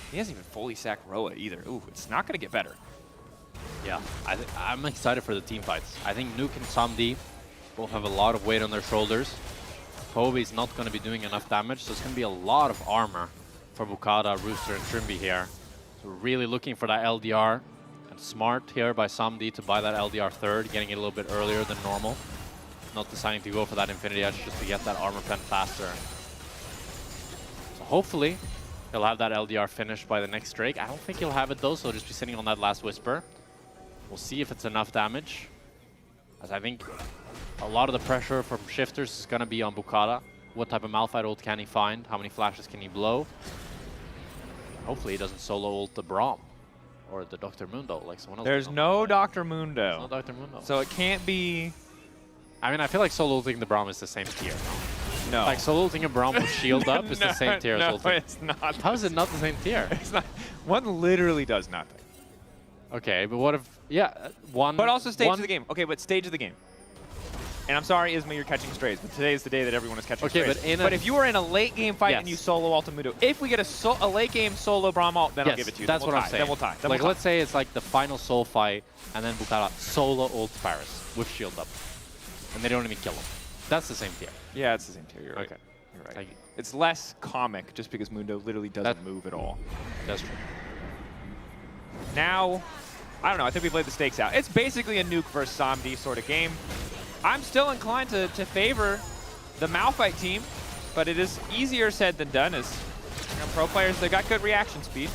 He hasn't even fully sacked Roa either. Ooh, it's not going to get better. Yeah, I'm excited for the team fights. I think Nuke and Samdi both have a lot of weight on their shoulders. Poby's not going to be doing enough damage, so it's going to be a lot of armor for Bukata, Rooster, and Trimby here. So really looking for that LDR, and smart here by Samdi to buy that LDR third, getting it a little bit earlier than normal. Not deciding to go for that Infinity Edge just to get that armor pen faster. So hopefully he'll have that LDR finished by the next Drake. I don't think he'll have it though, so he'll just be sitting on that last Whisper. We'll see if it's enough damage, as I think a lot of the pressure from Shifters is going to be on Bukata. What type of Malphite ult can he find? How many flashes can he blow? Hopefully he doesn't solo ult the Braum or the Dr. Mundo like someone else. There's no Dr. Mundo. No Dr. Mundo. So it can't be... I mean, I feel like solo ulting the Braum is the same tier. No. Like solo ulting a Braum with shield up is the same tier as ulting. No, it's not. How is it not the same tier? It's not. One literally does nothing. Okay, but what if... Yeah, one... But also stage of the game. Okay, but stage of the game. And I'm sorry, Isma, you're catching strays, but today is the day that everyone is catching strays. But if you were in a late game fight and you solo Ultimundo, if we get a late game solo Braum ult, then I'll give it to you. That's what I'm saying. Then we'll tie. Like, let's say it's like the final soul fight, and then Bukata solo ult Paris with shield up. And they don't even kill him. That's the same tier. Yeah, it's the same tier. You're right. Okay. You're right. It's less comic just because Mundo literally doesn't move at all. That's true. Now, I don't know. I think we played the stakes out. It's basically a Nuke versus Samdi sort of game. I'm still inclined to favor the Malphite team, but it is easier said than done as pro players, they got good reaction speed.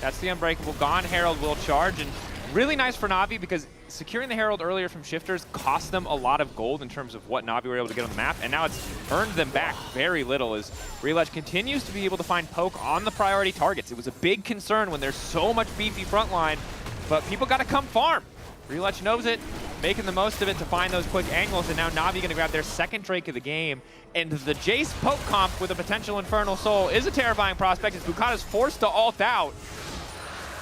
That's the Unbreakable gone. Herald will charge, and really nice for Na'Vi because securing the Herald earlier from Shifters cost them a lot of gold in terms of what Na'Vi were able to get on the map, and now it's earned them back very little as Relech continues to be able to find poke on the priority targets. It was a big concern when there's so much beefy frontline but people got to come farm. Relech knows it, making the most of it to find those quick angles, and now Na'Vi going to grab their second Drake of the game. And the Jace poke comp with a potential Infernal Soul is a terrifying prospect as Bukata's forced to ult out.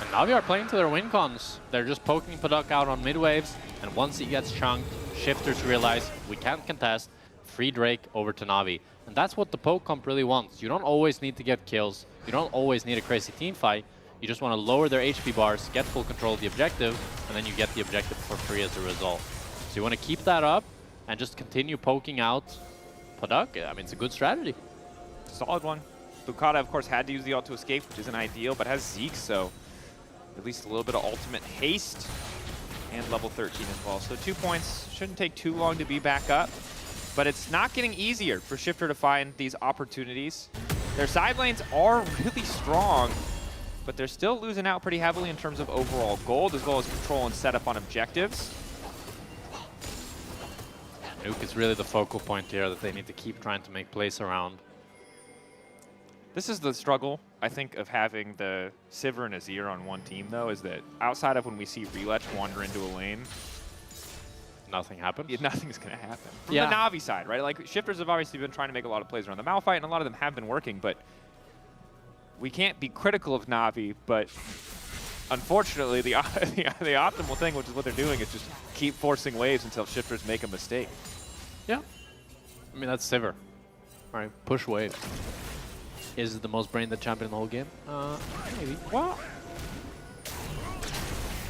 And Na'Vi are playing to their win cons. They're just poking Paduk out on mid waves, and once he gets chunked, Shifters realize we can't contest, free Drake over to Na'Vi. And that's what the poke comp really wants. You don't always need to get kills. You don't always need a crazy team fight. You just want to lower their HP bars, get full control of the objective, and then you get the objective for free as a result. So you want to keep that up and just continue poking out Paduk. I mean, it's a good strategy. Solid one. Bukata, of course, had to use the ult to escape, which isn't ideal, but has Zeke, so at least a little bit of ultimate haste and level 13 as well. So 2 points. Shouldn't take too long to be back up, but it's not getting easier for Shifter to find these opportunities. Their side lanes are really strong, but they're still losing out pretty heavily in terms of overall gold, as well as control and setup on objectives. Nuke is really the focal point here that they need to keep trying to make plays around. This is the struggle, I think, of having the Sivir and Azir on one team, though, is that outside of when we see Relech wander into a lane, nothing happens? Yeah, nothing's going to happen. From the Na'Vi side, right? Like, Shifters have obviously been trying to make a lot of plays around the Malphite, and a lot of them have been working, but we can't be critical of Na'Vi, but unfortunately, the optimal thing, which is what they're doing, is just keep forcing waves until Shifters make a mistake. Yeah. I mean, that's Sivir. All right, push wave. Is it the most brain-dead champion in the whole game? Maybe. Well,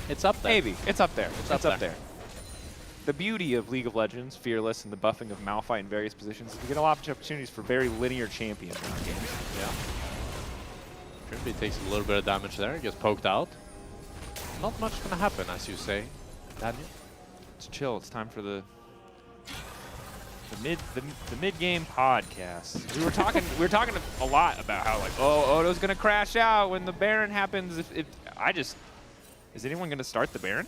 it's up there. Maybe. It's up there. It's up there. The beauty of League of Legends, Fearless, and the buffing of Malphite in various positions is we get a lot of opportunities for very linear champions in our games. Yeah. Trimby takes a little bit of damage there, gets poked out. Not much gonna happen, as you say, Daniel. It's chill. It's time for the mid-game podcast. We were talking a lot about how, like, oh, Odo's gonna crash out when the Baron happens. Is anyone gonna start the Baron?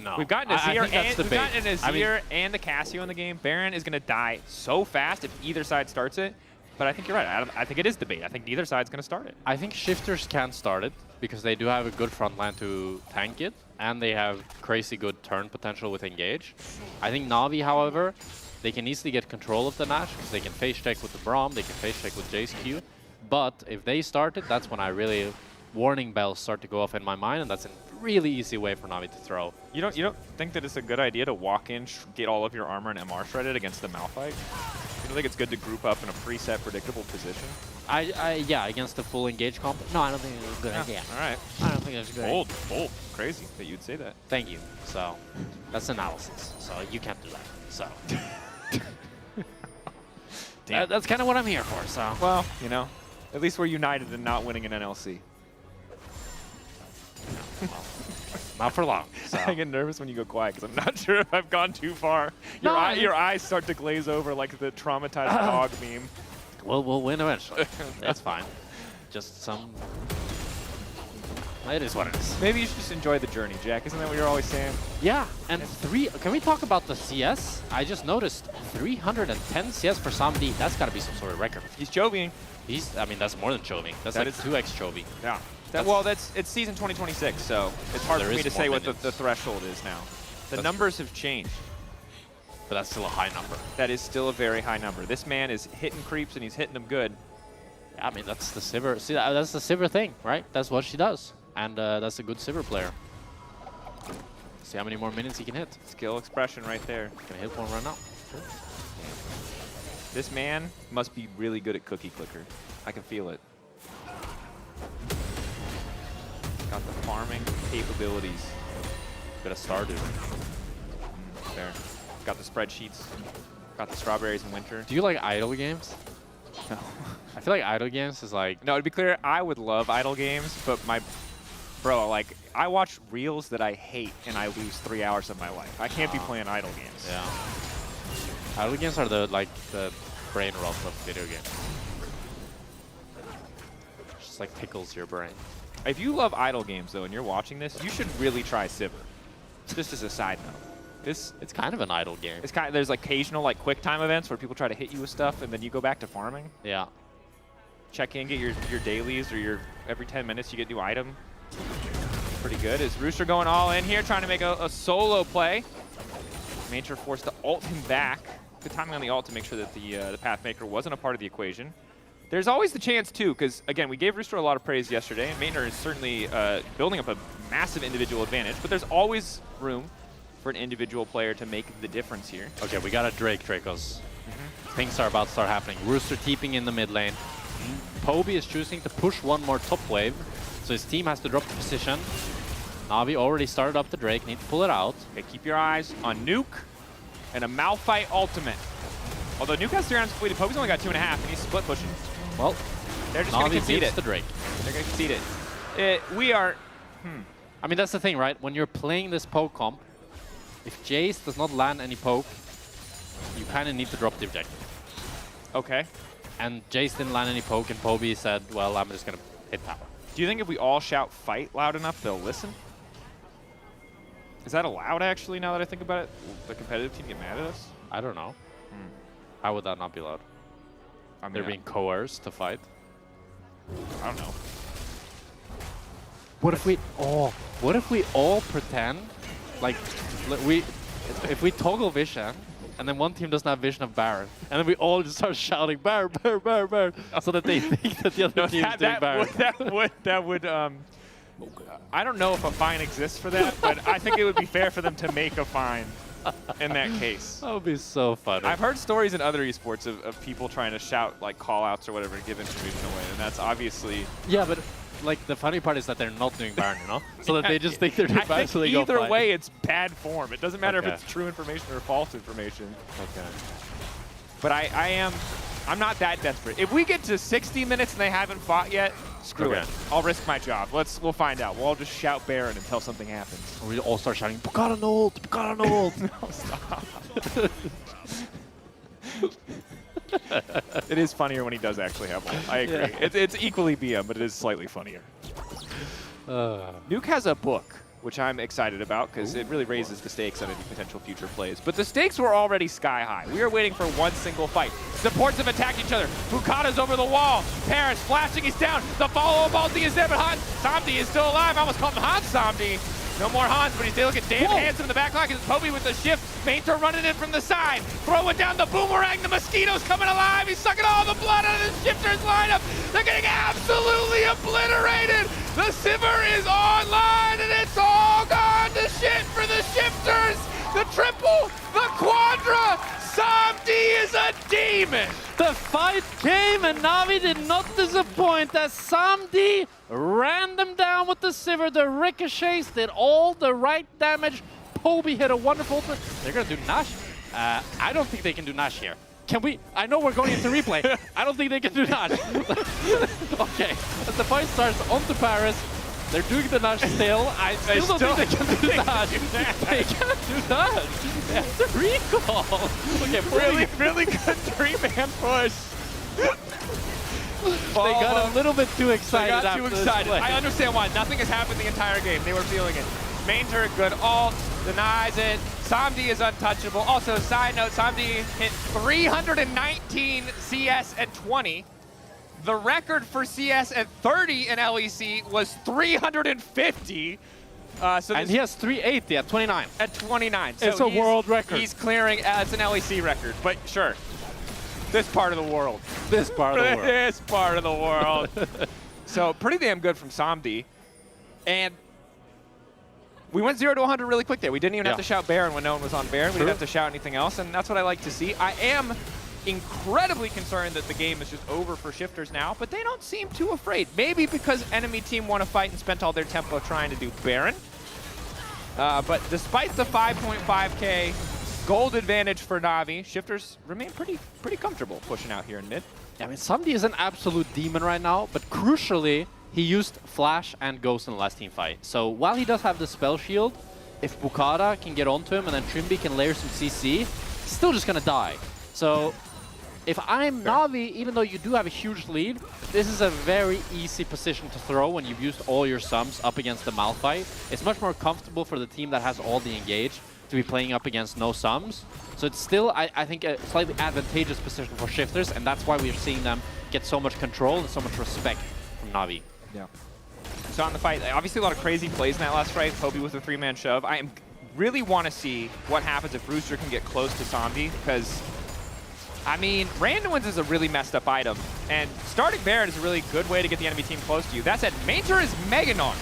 No. We've gotten Azir, and and the Cassio in the game. Baron is gonna die so fast if either side starts it. But I think you're right. I think it is debate. I think neither side's gonna start it. I think Shifters can start it because they do have a good front line to tank it, and they have crazy good turn potential with Engage. I think Na'Vi, however, they can easily get control of the Nash because they can face check with the Braum, they can face check with Jace Q. But if they start it, that's when I really warning bells start to go off in my mind, and that's a really easy way for Na'Vi to throw. You don't think that it's a good idea to walk in, get all of your armor and MR shredded against the Malphite? You don't think it's good to group up in a preset, predictable position? Yeah, against the full Engage comp. No, I don't think it's a good idea. All right. I don't think it's a good idea. Bold. Crazy that you'd say that. Thank you. So, that's analysis. So, you can't do that. So. That's kind of what I'm here for, so. Well, you know, at least we're united in not winning an NLC. Well, not for long. So. I get nervous when you go quiet because I'm not sure if I've gone too far. Your eyes start to glaze over like the traumatized dog meme. We'll win eventually. That's fine. Just some... It is what it is. Maybe you should just enjoy the journey, Jack. Isn't that what you're always saying? Yeah, and can we talk about the CS? I just noticed 310 CS for Samdi. That's got to be some sort of record. He's Chovying. I mean, that's more than Chovying. That's like 2x Chovy. Yeah. It's season 2026, so it's hard for me to say what the threshold is now. The numbers have changed. But that's still a high number. That is still a very high number. This man is hitting creeps, and he's hitting them good. Yeah, I mean, that's the Sivir. See, that's the Sivir thing, right? That's what she does. And that's a good Sivir player. See how many more minutes he can hit. Skill expression right there. Can hit one right now. Sure. This man must be really good at cookie clicker. I can feel it. Got the farming capabilities. Got a Stardew. Fair. Got the spreadsheets. Got the strawberries in winter. Do you like idle games? No. I feel like idle games is like... No, to be clear, I would love idle games, but Bro, like, I watch reels that I hate, and I lose 3 hours of my life. I can't be playing idle games. Yeah. Idle games are the brain rot of video games. Just like tickles your brain. If you love idle games, though, and you're watching this, you should really try Sivir. Just as a side note. It's kind of an idle game. It's kind of, there's like occasional like quick time events where people try to hit you with stuff, and then you go back to farming. Yeah. Check in, get your dailies, or your every 10 minutes you get new item. pretty good. Is Rooster going all in here, trying to make a solo play? Major forced to ult him back. Good timing on the ult to make sure that the Pathmaker wasn't a part of the equation. There's always the chance, too, because, again, we gave Rooster a lot of praise yesterday, and Maynard is certainly building up a massive individual advantage, but there's always room for an individual player to make the difference here. Okay, we got a Dracos. Things are about to start happening. Rooster TPing in the mid lane. Poby is choosing to push one more top wave, so his team has to drop the position. Na'Vi already started up the Drake, need to pull it out. Okay, keep your eyes on Nuke and a Malphite ultimate. Although Nuke has 3 rounds completed, Poby's only got 2.5, and he's split pushing. Well, they're just going to concede it. The Drake. They're going to concede it. We are... I mean, that's the thing, right? When you're playing this poke comp, if Jace does not land any poke, you kind of need to drop the objective. Okay. And Jace didn't land any poke, and Poby said, well, I'm just going to hit tower. Do you think if we all shout fight loud enough, they'll listen? Is that allowed, actually, now that I think about it? Will the competitive team get mad at us? I don't know. How would that not be allowed? I mean, they're being coerced to fight. I don't know. What if we all pretend like if we toggle vision and then one team doesn't have vision of Baron and then we all just start shouting Baron, Baron, Baron, Baron, so that they think that the other team is doing Baron. That would I don't know if a fine exists for that, but I think it would be fair for them to make a fine in that case. That would be so funny. I've heard stories in other esports of people trying to shout like call-outs or whatever to give information away, and that's obviously... Yeah, but like the funny part is that they're not doing Baron, you know? So that they just think they're doing Baron, so they go either fight. way, it's bad form. It doesn't matter if it's true information or false information. Okay. But I'm not that desperate. If we get to 60 minutes and they haven't fought yet, screw it. I'll risk my job. We'll find out. We'll all just shout Baron until something happens. Or we all start shouting, Bukata no ult, Bukata no ult. No, stop. It is funnier when he does actually have ult. I agree. Yeah. It's equally BM, but it is slightly funnier. Nuke has a book, which I'm excited about because it really raises the stakes on any potential future plays. But the stakes were already sky high. We are waiting for one single fight. Supports have attacked each other. Bukata's over the wall. Paris flashing, he's down. The follow-up ulti is there, but Samdi is still alive. I almost called him Hans Samdi. No more Hans, but he's looking damn handsome in the back line because Poby with the shift. Mainter running in from the side. Throwing down the boomerang. The Mosquito's coming alive. He's sucking all the blood out of the Shifters lineup. They're getting absolutely obliterated. The Sivir is online, and it's all gone to shit for the Shifters. The triple, the quadra. Samdi is a demon. The fight came, and Na'Vi did not disappoint as Samdi ran them down with the Sivir. The ricochets did all the right damage. Poby hit a wonderful ultimate. They're going to do Nash. I don't think they can do Nash here. Can we? I know we're going into replay. I don't think they can do Nash. Okay, as the fight starts onto Paris, they're doing the Nash still. I still don't think they can do Nash. They can't do Nash. They have to recall. Okay, really good 3-man push. They got a little bit too excited. They got too excited. I understand why. Nothing has happened the entire game. They were feeling it. Mainter, good ult, denies it. Samdi is untouchable. Also, side note, Samdi hit 319 CS at 20. The record for CS at 30 in LEC was 350. And he has 380 at 29. At 29. So it's a world record. He's clearing, it's an LEC record, but sure. This part of the world. This part of the world. This part of the world. So pretty damn good from Samdi. And we went 0 to 100 really quick there. We didn't even have to shout Baron when no one was on Baron. We didn't have to shout anything else, and that's what I like to see. I am incredibly concerned that the game is just over for Shifters now, but they don't seem too afraid. Maybe because enemy team want to fight and spent all their tempo trying to do Baron. But despite the 5.5k gold advantage for Na'Vi, Shifters remain pretty comfortable pushing out here in mid. I mean, Samdi is an absolute demon right now, but crucially, he used Flash and Ghost in the last team fight. So while he does have the spell shield, if Bukata can get onto him and then Trimby can layer some CC, he's still just gonna die. So if I'm Na'Vi, even though you do have a huge lead, this is a very easy position to throw when you've used all your sums up against the Malphite. It's much more comfortable for the team that has all the engage to be playing up against no sums. So it's still, I think, a slightly advantageous position for Shifters, and that's why we're seeing them get so much control and so much respect from Na'Vi. Yeah. saw in the fight, obviously a lot of crazy plays in that last fight. Kobe with a 3-man shove. I really want to see what happens if Rooster can get close to Somdi, because, I mean, Random Wins is a really messed up item, and starting Baron is a really good way to get the enemy team close to you. That said, Mater is Meganon.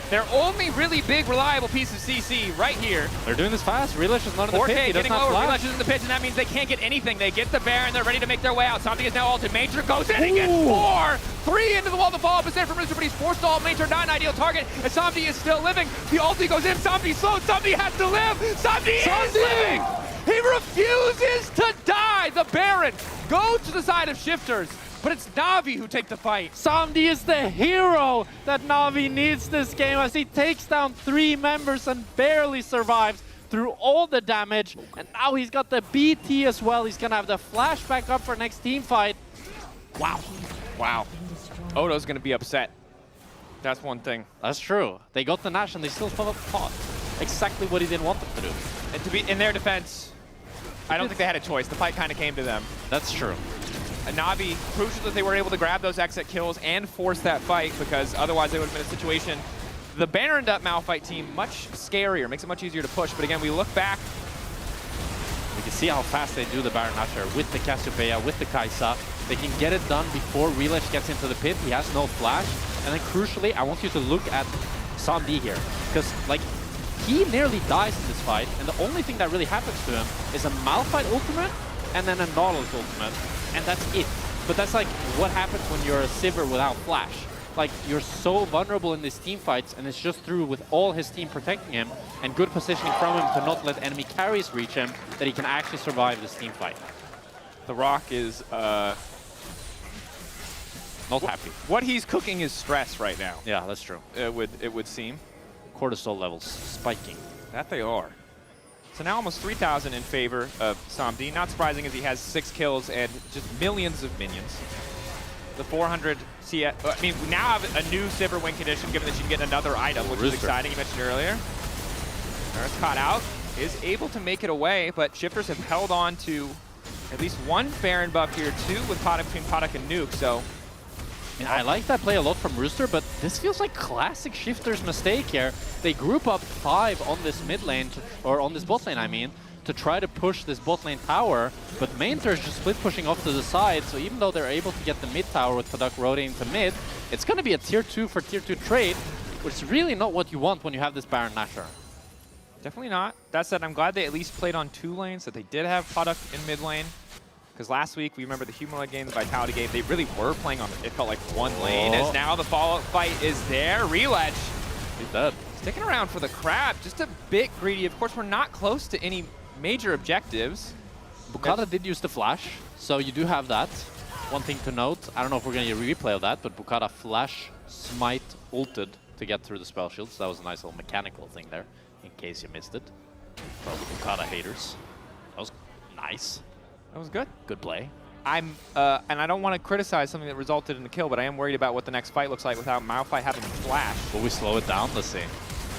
Their only really big, reliable piece of CC right here. They're doing this fast. Relish is not in the pit. He does getting not lower. flash. Relish is in the pit, and that means they can't get anything. They get the Baron. They're ready to make their way out. Something is now ulted. Mater goes in and gets 4. 3 into the wall. The follow-up is there from Rooster, but he's forced to ult. Mater not an ideal target, and Somdi is still living. The ulti goes in. Somdi slowed. Somdi has to live. Somdi is living. He refuses to die. The Baron goes to the side of Shifters. But it's Na'Vi who take the fight. Somdi is the hero that Na'Vi needs this game as he takes down 3 members and barely survives through all the damage. And now he's got the BT as well. He's gonna have the flashback up for next team fight. Wow. Wow. Odo's gonna be upset. That's one thing. That's true. They got the Nash and they still fought. Exactly what he didn't want them to do. And to be in their defense, I don't think they had a choice. The fight kind of came to them. That's true. Na'Vi, crucial that they were able to grab those exit kills and force that fight, because otherwise they would have been in a situation. The Baroned up Malphite team, much scarier, makes it much easier to push. But again, we look back. We can see how fast they do the Baron Nashor with the Cassiopeia, with the Kaisa. They can get it done before Relish gets into the pit. He has no flash. And then crucially, I want you to look at Somdi here. Because, like, he nearly dies in this fight. And the only thing that really happens to him is a Malphite ultimate and then a Nautilus ultimate. And that's it. But that's like what happens when you're a Sivir without flash. Like, you're so vulnerable in these team fights, and it's just through with all his team protecting him and good positioning from him to not let enemy carries reach him that he can actually survive this team fight. The Rock is not happy. What he's cooking is stress right now. Yeah, that's true. It would seem. Cortisol levels spiking. That they are. So now almost 3,000 in favor of Somdi. Not surprising as he has 6 kills and just millions of minions. The 400 CS, I mean, we now have a new Sivir win condition, given that you can get another item, which is exciting, you mentioned earlier. There's caught out, is able to make it away, but Shifters have held on to at least 1 Baron buff here, 2 with Podok between Podok and Nuke, so. Yeah, I like that play a lot from Rooster, but this feels like classic Shifters mistake here. They group up 5 on this mid lane, or on this bot lane, I mean, to try to push this bot lane tower, but Mainter is just split pushing off to the side, so even though they're able to get the mid tower with Podok rotating to mid, it's going to be a tier 2 for tier 2 trade, which is really not what you want when you have this Baron Nashor. Definitely not. That said, I'm glad they at least played on 2 lanes, that they did have Podok in mid lane. Because last week, we remember the Humanoid game, the Vitality game, they really were playing on, it felt like 1 lane, as now the follow-up fight is there. Reledge. He's dead. Sticking around for the crab, just a bit greedy. Of course, we're not close to any major objectives. Bukata did use the flash, so you do have that. One thing to note, I don't know if we're going to get a replay of that, but Bukata flash, smite, ulted to get through the spell shield, so that was a nice little mechanical thing there, in case you missed it. Probably Bukata haters. That was nice. That was good. Good play. And I don't want to criticize something that resulted in the kill, but I am worried about what the next fight looks like without Malphite having flash. Will we slow it down? Let's see.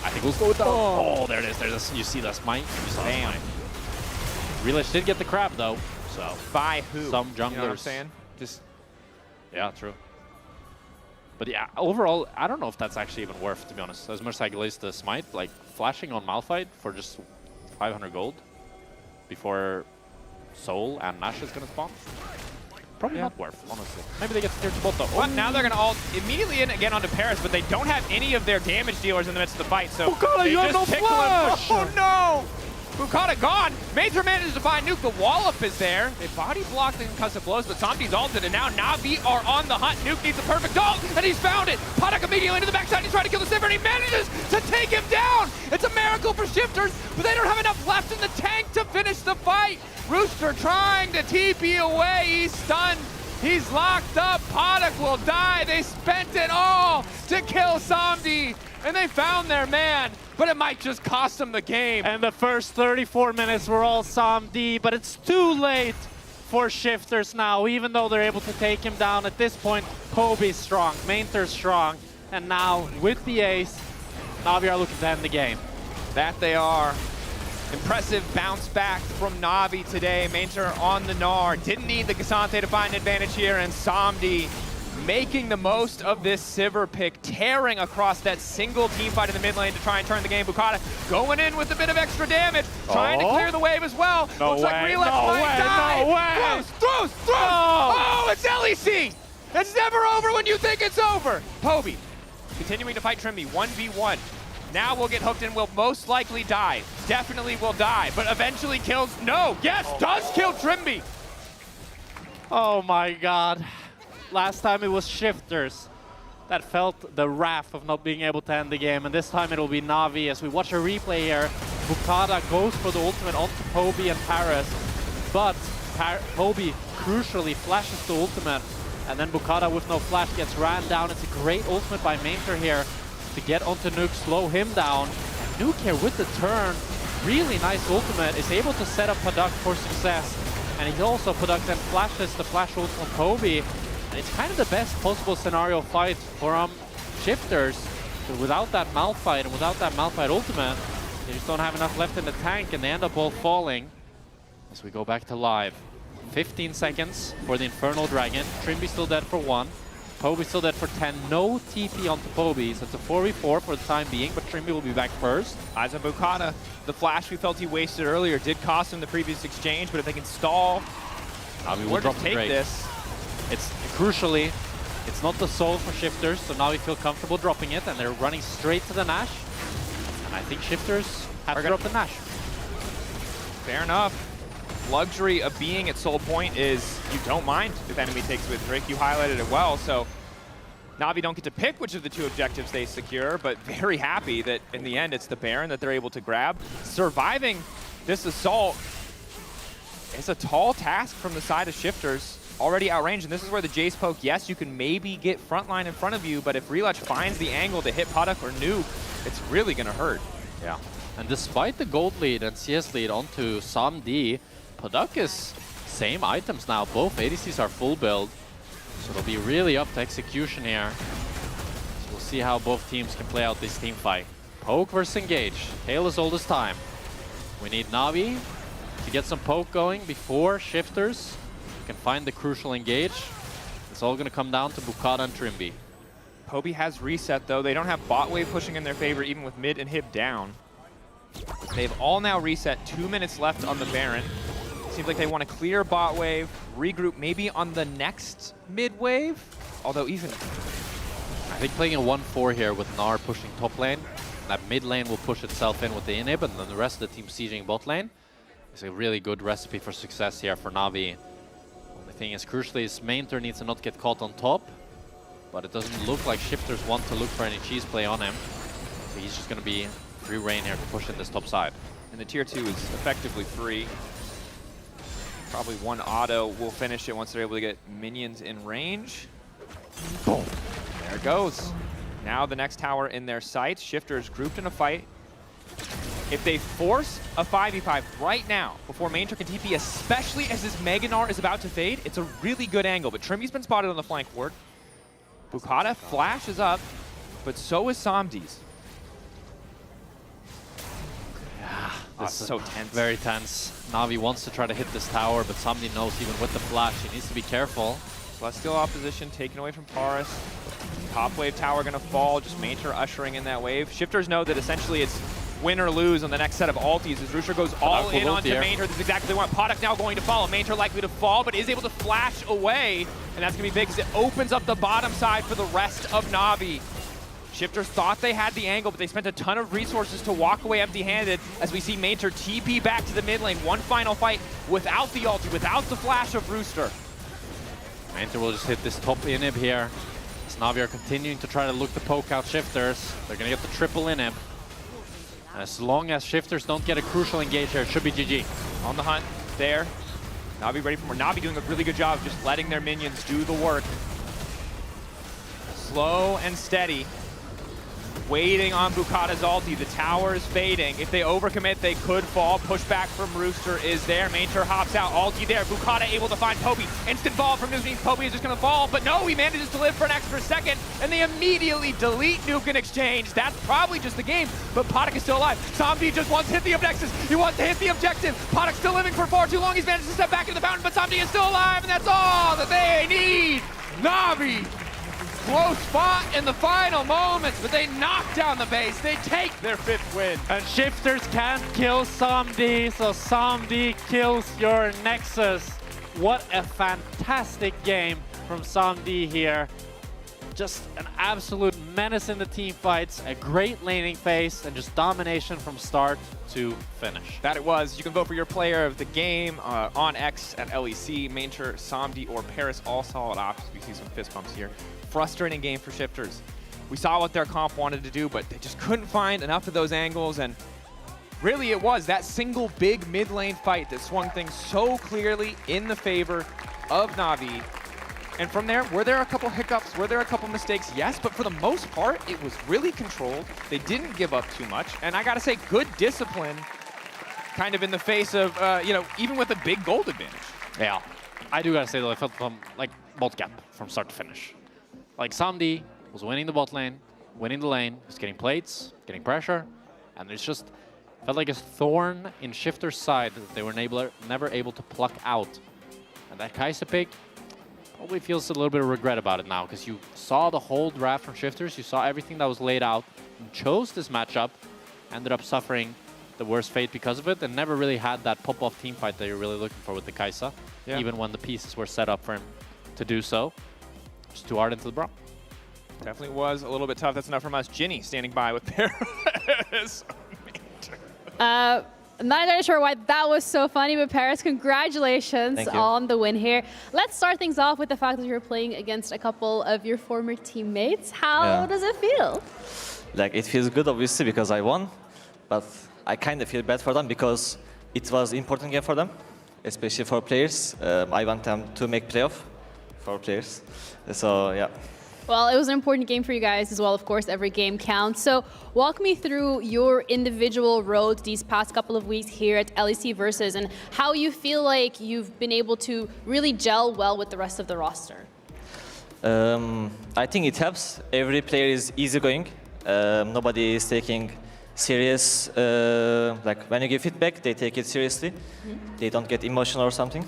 I think we'll slow it down. Oh, there it is. There's a, you see that smite? You saw that smite. Relish did get the crab though, so. By who? Some junglers. You know what I'm saying? Just. Yeah, true. But yeah, overall, I don't know if that's actually even worth, to be honest. As much as I glaze the smite, like flashing on Malphite for just 500 gold before Soul and Nash is going to spawn. Probably not worth, honestly. Maybe they get scared to both though. Well, now they're going to ult immediately in again onto Paris, but they don't have any of their damage dealers in the midst of the fight, so Bukata, you have no flash! Oh no! Bukata gone! Major manages to find Nuke, the wallop is there. They body blocked in concussive blows, but Somdi's ulted, and now Na'Vi are on the hunt. Nuke needs a perfect ult, and he's found it! Podok immediately into the backside, he's trying to kill the Sivir, and he manages to take him down! It's a miracle for Shifters, but they don't have enough left in the tank to finish the fight! Rooster trying to TP away, he's stunned, he's locked up, Podok will die, they spent it all to kill Somdi, and they found their man, but it might just cost them the game. And the first 34 minutes were all Somdi, but it's too late for Shifters now, even though they're able to take him down. At this point, Kobe's strong, Mainter's strong, and now with the ace, Na'Vi are looking to end the game. That they are. Impressive bounce back from Na'Vi today. Mainter on the Gnar. Didn't need the K'Sante to find an advantage here, and Somdi making the most of this Sivir pick, tearing across that single team fight in the mid lane to try and turn the game. Bukata going in with a bit of extra damage, trying to clear the wave as well. No Looks way, like Relapse no might way, die. no way. Throws! Oh, it's LEC! It's never over when you think it's over. Poby continuing to fight Trimby, 1v1. Now we'll get hooked and will most likely die. Definitely will die, but eventually kills. No, yes, does kill Trimby. Oh my god. Last time it was Shifters that felt the wrath of not being able to end the game, and this time it'll be Na'Vi. As we watch a replay here, Bukata goes for the ultimate onto Poby and Paris, but Poby crucially flashes the ultimate, and then Bukata with no flash gets ran down. It's a great ultimate by Mainter here to get onto Nuke, slow him down. And Nuke here with the turn, really nice ultimate, is able to set up Paduk for success. And he also, Paduk then flashes the flash ult on Poby. And it's kind of the best possible scenario fight for Shifters. But without that Malphite and without that Malphite ultimate, they just don't have enough left in the tank, and they end up all falling. As we go back to live. 15 seconds for the Infernal Dragon. Trimby still dead for 1. Poby still dead for 10. No TP onto Poby, so it's a 4v4 for the time being, but Trimby will be back first. Eyes on Bukata. The flash we felt he wasted earlier did cost him the previous exchange, but if they can stall, Navi will drop take this. It's crucially, it's not the soul for Shifters, so now we feel comfortable dropping it, and they're running straight to the Nash. And I think Shifters have to drop the Nash. Fair enough. Luxury of being at Soul Point is you don't mind if enemy takes with Drake. You highlighted it well, so Na'Vi don't get to pick which of the two objectives they secure, but very happy that in the end it's the Baron that they're able to grab. Surviving this assault is a tall task from the side of Shifters. Already outranged, and this is where the Jace poke, yes, you can maybe get frontline in front of you, but if Relutch finds the angle to hit Paduk or Nuke, it's really going to hurt. Yeah, and despite the gold lead and CS lead onto Samdi, Paduk is same items now. Both ADCs are full build, so it'll be really up to execution here. So we'll see how both teams can play out this team fight. Poke versus engage. Tail is old as time. We need Na'Vi to get some poke going before Shifters can find the crucial engage. It's all going to come down to Bukata and Trimby. Poby has reset though. They don't have bot wave pushing in their favor even with mid and hib down. They've all now reset. 2 minutes left on the Baron. Seems like they want to clear bot wave, regroup maybe on the next mid wave. Although even... I think playing a 1-4 here with Gnar pushing top lane, that mid lane will push itself in with the inhib, and then the rest of the team sieging bot lane. It's a really good recipe for success here for Na'Vi. Only thing is, crucially, is Mainter needs to not get caught on top, but it doesn't look like Shifters want to look for any cheese play on him. So he's just going to be free reign here to push in this top side. And the tier 2 is effectively free. Probably one auto will finish it once they're able to get minions in range. Boom. There it goes. Now the next tower in their sights. Shifters grouped in a fight. If they force a 5v5 right now, before Mainter can TP, especially as this Mega Gnar is about to fade, it's a really good angle. But Trimby's been spotted on the flank ward. Bukata flashes up, but so is Samdi's. This is so tense. Very tense. Na'Vi wants to try to hit this tower, but Samdi knows even with the flash, he needs to be careful. Celestial opposition taken away from Paris. Top wave tower gonna fall, just Mainter ushering in that wave. Shifters know that essentially it's win or lose on the next set of ultis as Rooster goes all in onto Mainter. That's exactly what Paduk now going to follow. Mainter likely to fall, but is able to flash away, and that's gonna be big because it opens up the bottom side for the rest of Na'Vi. Shifters thought they had the angle, but they spent a ton of resources to walk away empty-handed as we see Mainter TP back to the mid lane. One final fight without the ulti, without the flash of Rooster. Mainter will just hit this top inhib here. As Na'Vi are continuing to try to look to poke out Shifters. They're going to get the triple inhib. And as long as Shifters don't get a crucial engage here, it should be GG. On the hunt there. Na'Vi ready for more. Na'Vi doing a really good job of just letting their minions do the work. Slow and steady. Waiting on Bukata's ulti. The tower is fading. If they overcommit, they could fall. Pushback from Rooster is there. Mainter hops out. Ulti there. Bukata able to find Poby. Instant fall from Nuke. Poby is just going to fall. But no, he manages to live for an extra second. And they immediately delete Nuke in exchange. That's probably just the game. But Paduk is still alive. Samdi just wants to hit the Nexus. He wants to hit the objective. Paduk still living for far too long. He's managed to step back into the fountain. But Samdi is still alive. And that's all that they need. Na'Vi close fought in the final moments, but they knock down the base. They take their 5th win. And Shifters can't kill Somdi, so Somdi kills your Nexus. What a fantastic game from Somdi here. Just an absolute menace in the team fights, a great laning phase, and just domination from start to finish. That it was. You can vote for your player of the game on X at LEC. Mainture, Somdi, or Paris, all solid options. We see some fist bumps here. Frustrating game for Shifters. We saw what their comp wanted to do, but they just couldn't find enough of those angles, and really it was that single big mid lane fight that swung things so clearly in the favor of Na'Vi. And from there, were there a couple hiccups? Were there a couple mistakes? Yes, but for the most part, it was really controlled. They didn't give up too much. And I gotta say, good discipline kind of in the face of, even with a big gold advantage. Yeah, I do gotta say though, I felt from like both gap from start to finish. Like Somdi was winning the bot lane, winning the lane, was getting plates, getting pressure, and it's just felt like a thorn in Shifter's side that they were never able to pluck out. And that Kai'Sa pick probably feels a little bit of regret about it now, because you saw the whole draft from Shifters, you saw everything that was laid out, and chose this matchup, ended up suffering the worst fate because of it, and never really had that pop-off team fight that you're really looking for with the Kai'Sa, even when the pieces were set up for him to do so. Just too hard into the Braum. Definitely was a little bit tough. That's enough from us. Ginny standing by with Paris. I'm not entirely sure why that was so funny, but Paris, congratulations on the win here. Let's start things off with the fact that you're playing against a couple of your former teammates. How does it feel? Like, it feels good, obviously, because I won, but I kind of feel bad for them because it was an important game for them, especially for players. I want them to make playoff for players. So, yeah. Well, it was an important game for you guys as well. Of course, every game counts. So walk me through your individual road these past couple of weeks here at LEC Versus and how you feel like you've been able to really gel well with the rest of the roster. I think it helps. Every player is easygoing. Nobody is taking serious. Like when you give feedback, they take it seriously. They don't get emotional or something.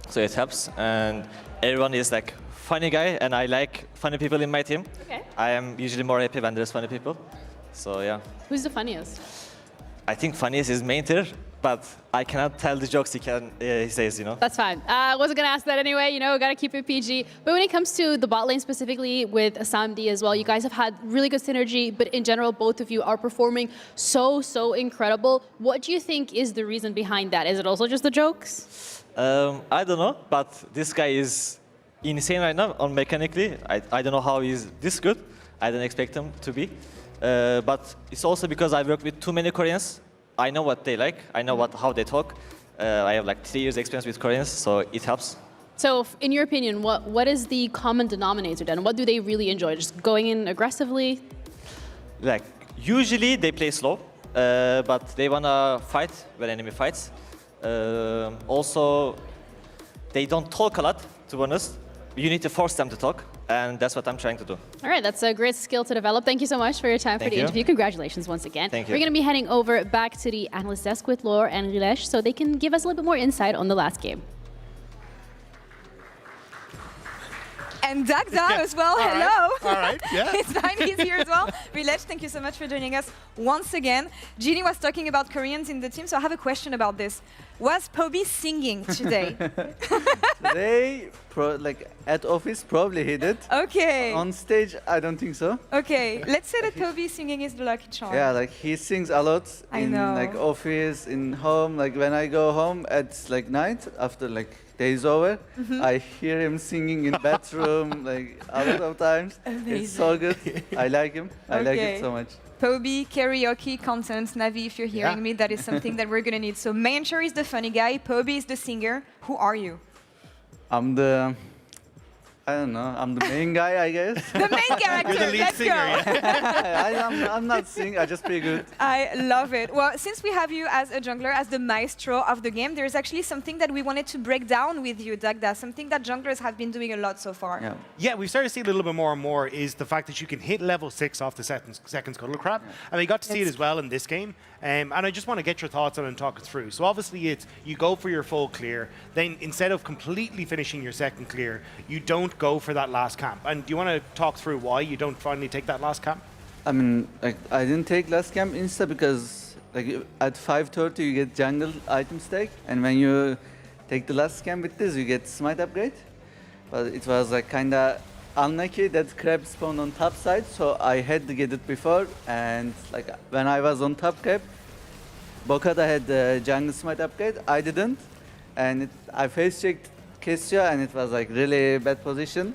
So it helps. And everyone is like funny guy, and I like funny people in my team. Okay. I am usually more happy when there's funny people. So yeah. Who's the funniest? I think funniest is Mainter, but I cannot tell the jokes he says, you know. That's fine. I wasn't going to ask that anyway, you know, got to keep it PG. But when it comes to the bot lane specifically with Samdi as well, you guys have had really good synergy, but in general, both of you are performing so incredible. What do you think is the reason behind that? Is it also just the jokes? I don't know, but this guy is insane right now on mechanically. I don't know how he's this good. I didn't expect him to be. But it's also because I worked with too many Koreans. I know what they like. I know how they talk. I have like 3 years experience with Koreans, so it helps. So in your opinion, what is the common denominator then? What do they really enjoy? Just going in aggressively? Like, usually they play slow, but they want to fight when enemy fights. Also, they don't talk a lot, to be honest. You need to force them to talk, and that's what I'm trying to do. All right, that's a great skill to develop. Thank you so much for your time for the interview. Congratulations once again. Thank you. We're going to be heading over back to the analyst desk with Lore and Rilesh so they can give us a little bit more insight on the last game. And Dagda as well, hello. All right, yeah. It's fine, he's here as well. Rilesh, thank you so much for joining us once again. Ginny was talking about Koreans in the team, so I have a question about this. Was Poby singing today? Today, like at office, probably he did. Okay. On stage, I don't think so. Okay, let's say that Poby singing is the lucky charm. Yeah, like he sings a lot in like office, in home. Like when I go home at like night after like day's over, I hear him singing in bathroom like a lot of times. Amazing. It's so good. I like him. I like it so much. Poby, karaoke, content, Navi, if you're hearing me, that is something that we're going to need. So Maincher is the funny guy, Poby is the singer. Who are you? I'm the... I don't know. I'm the main guy, I guess. The main character. You're the lead Let's singer, go. Yeah. I'm not singing. I just play good. I love it. Well, since we have you as a jungler, as the maestro of the game, there's actually something that we wanted to break down with you, Dagda. Something that junglers have been doing a lot so far. Yeah, we've started to see a little bit more and more is the fact that you can hit level 6 off the second Scuttle Crab. And we got to see it as well in this game. And I just want to get your thoughts on it and talk it through. So obviously you go for your full clear. Then instead of completely finishing your second clear, you don't don't go for that last camp. And do you want to talk through why you don't finally take that last camp? I mean, like I didn't take last camp insta because like at 5:30 you get jungle item stack, and when you take the last camp with this, you get smite upgrade. But it was like kinda unlucky that crab spawned on top side, so I had to get it before. And like when I was on top crab, Bokata had the jungle smite upgrade. I didn't, and I face checked Kessia, and it was like really bad position,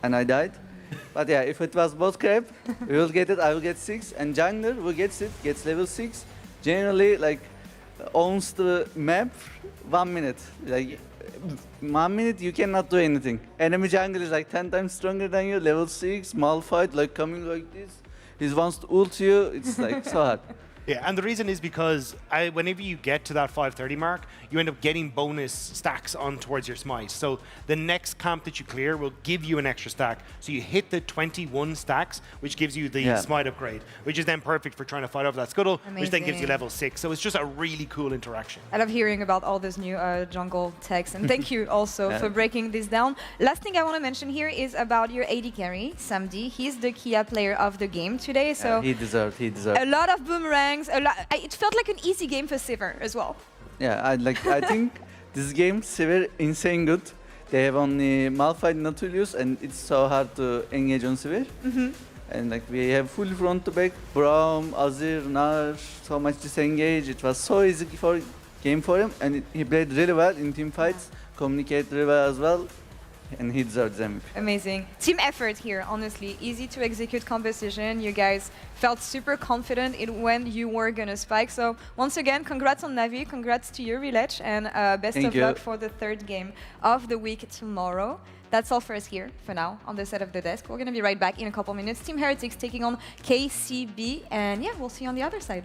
and I died. But yeah, if it was bot crab, we will get it. I will get 6, and jungler who gets it gets level 6. Generally, like owns the map 1 minute. Like 1 minute, you cannot do anything. Enemy jungle is like 10 times stronger than you. Level 6, Malphite, like coming like this. He wants to ult you. It's like so hard. Yeah, and the reason is because whenever you get to that 5:30 mark, you end up getting bonus stacks on towards your smite. So the next camp that you clear will give you an extra stack. So you hit the 21 stacks, which gives you the smite upgrade, which is then perfect for trying to fight over that scuttle, which then gives you level 6. So it's just a really cool interaction. I love hearing about all those new jungle techs, and thank you also for breaking this down. Last thing I want to mention here is about your AD carry, Samdi. He's the Kia player of the game today, so he deserved. a lot of boomerangs. It felt like an easy game for Sivir as well. Yeah, I think this game Sivir insane good. They have only Malphite, Nautilus, and it's so hard to engage on Sivir. And like we have full front to back, Braum, Azir, Nar, so much disengage. It was so easy game for him, and he played really well in team fights, communicated really well as well, and he deserves them. Amazing. Team effort here, honestly. Easy to execute composition. You guys felt super confident in when you were gonna spike. So once again, congrats on Navi, congrats to you, Rilech, and best of luck for the third game of the week tomorrow. That's all for us here for now on the side of the desk. We're gonna be right back in a couple minutes. Team Heretics taking on KCB, and yeah, we'll see you on the other side.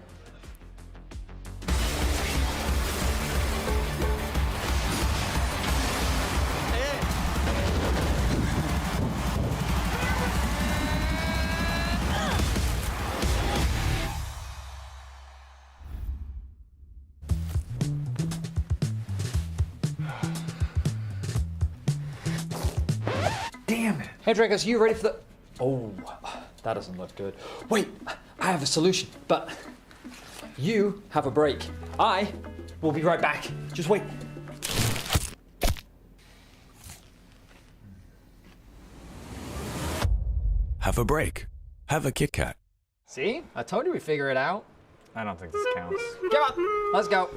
Damn it. Hey, Dracos, you ready for the... Oh, that doesn't look good. Wait, I have a solution, but you have a break. I will be right back. Just wait. Have a break. Have a Kit Kat. See? I told you we'd figure it out. I don't think this counts. Come on, let's go.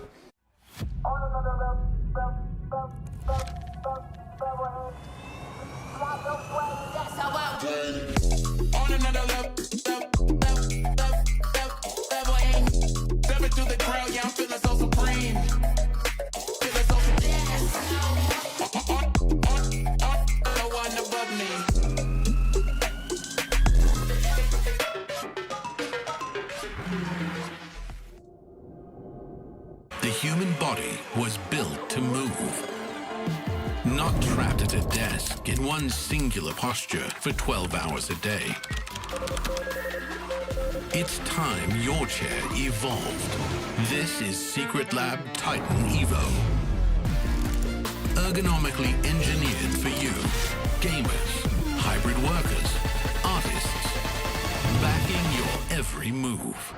On another level, through the crowd, yeah, I'm feeling so supreme. Feeling so no one above me. The human body was built to move. Not trapped at a desk in one singular posture for 12 hours a day. It's time your chair evolved. This is Secret Lab Titan Evo. Ergonomically engineered for you, gamers, hybrid workers, artists, backing your every move.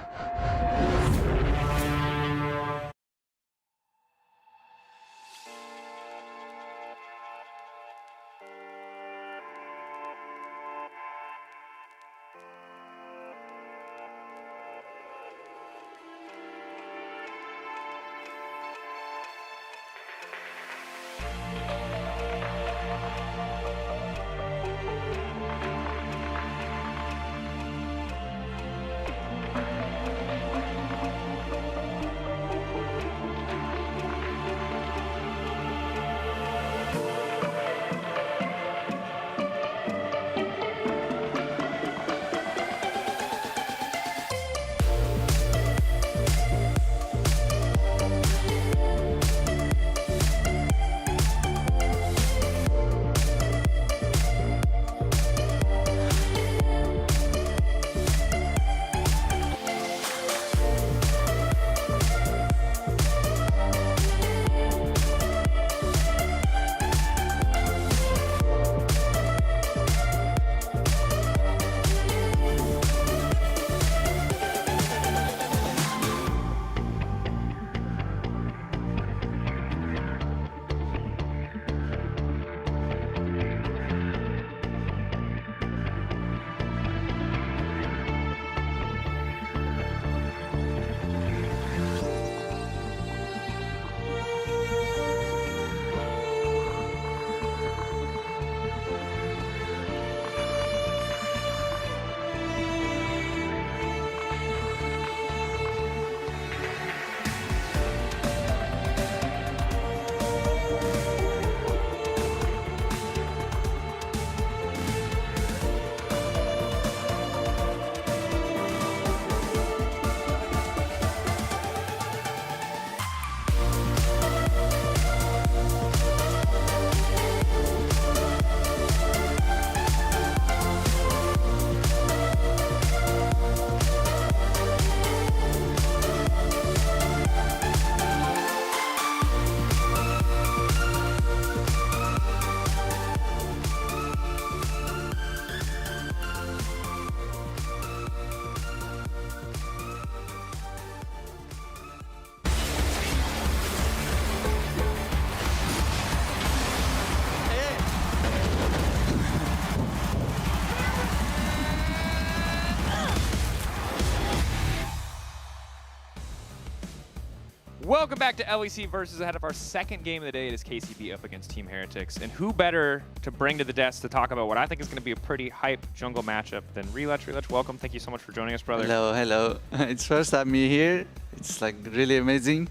Welcome back to LEC Versus. Ahead of our second game of the day, it is KCB up against Team Heretics. And who better to bring to the desk to talk about what I think is going to be a pretty hype jungle matchup than Relech. Relech, welcome. Thank you so much for joining us, brother. Hello, hello. It's first time me here. It's like really amazing.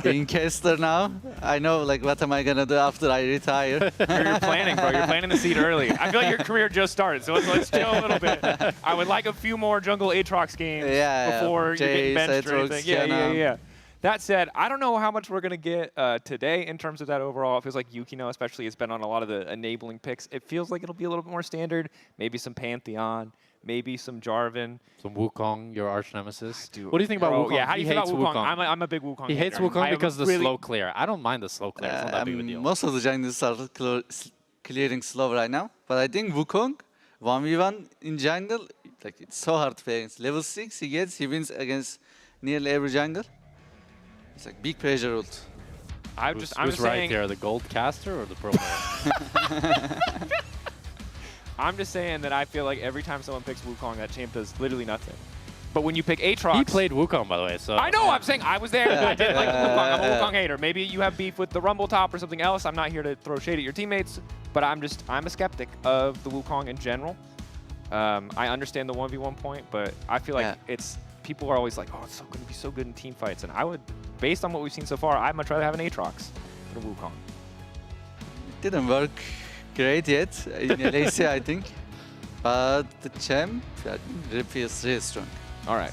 Being caster now. I know like what am I gonna do after I retire. You're planning, bro. You're planting the seed early. I feel like your career just started, so let's chill a little bit. I would like a few more jungle Aatrox games before you get benched or anything. Yeah. That said, I don't know how much we're going to get today in terms of that overall. It feels like Yukino especially has been on a lot of the enabling picks. It feels like it'll be a little bit more standard. Maybe some Pantheon, maybe some Jarvan. Some Wukong, your arch nemesis. Dude, what do you think about Wukong? Yeah, how do you feel about Wukong? I'm a big Wukong He hates hater. Wukong because of the slow clear. I don't mind the slow clear. It's not that big of a deal. Most of the junglers are clearing slow right now. But I think Wukong, 1v1 in jungle, like it's so hard to play against. Level 6 he wins against nearly every jungle. It's like big pressure ult. I'm Who's just right saying, here, the gold caster or the pro player? I'm just saying that I feel like every time someone picks Wukong, that champ does literally nothing. But when you pick Aatrox... He played Wukong, by the way, so... I know, I'm saying I was there. I did like the Wukong. I'm a Wukong hater. Maybe you have beef with the Rumble Top or something else. I'm not here to throw shade at your teammates, but I'm a skeptic of the Wukong in general. I understand the 1v1 point, but I feel like people are always like, oh, it's going to be so good in team fights. And I would, based on what we've seen so far, I'd much rather have an Aatrox than a Wukong. It didn't work great yet in LEC, I think. But the champ, I think, feels really strong. All right.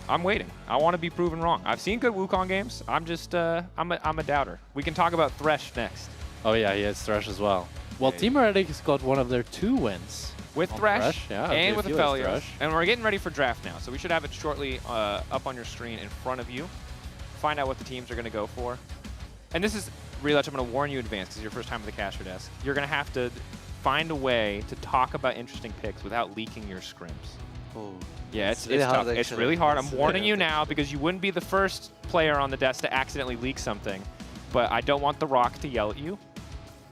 I'm waiting. I want to be proven wrong. I've seen good Wukong games. I'm just, I'm a doubter. We can talk about Thresh next. Oh, yeah, he has Thresh as well. Well, Team Heretics got one of their 2 wins. With Thresh, yeah, and with Aphelios. Thresh. And we're getting ready for draft now, so we should have it shortly up on your screen in front of you. Find out what the teams are going to go for. And this is, Relech, I'm going to warn you in advance, because it's your first time at the caster desk. You're going to have to find a way to talk about interesting picks without leaking your scrims. Oh. Yeah, it's really tough. hard, It's really hard. I'm warning you now, because you wouldn't be the first player on the desk to accidentally leak something. But I don't want The Rock to yell at you.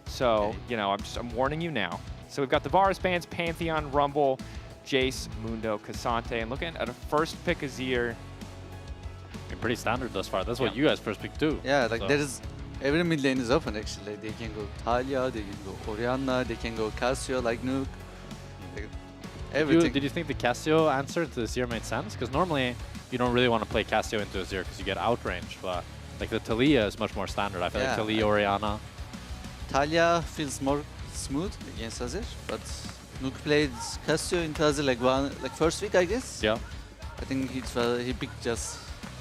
So, you know, I'm warning you now. So we've got the Varus bands, Pantheon, Rumble, Jace, Mundo, Cassante, and looking at a first pick Azir. Pretty standard thus far. That's what you guys first picked too. Yeah, like so. there is, every mid lane is open actually. They can go Talia, they can go Orianna, they can go Cassio like Nuke. Like, everything. Did you think the Cassio answer to Azir made sense? Because normally you don't really want to play Cassio into Azir because you get outranged. But like the Talia is much more standard. I feel like Talia, Orianna. Talia feels more smooth against Azir, but Nuke played Cassio into Azir like first week, I guess. Yeah. I think he picked just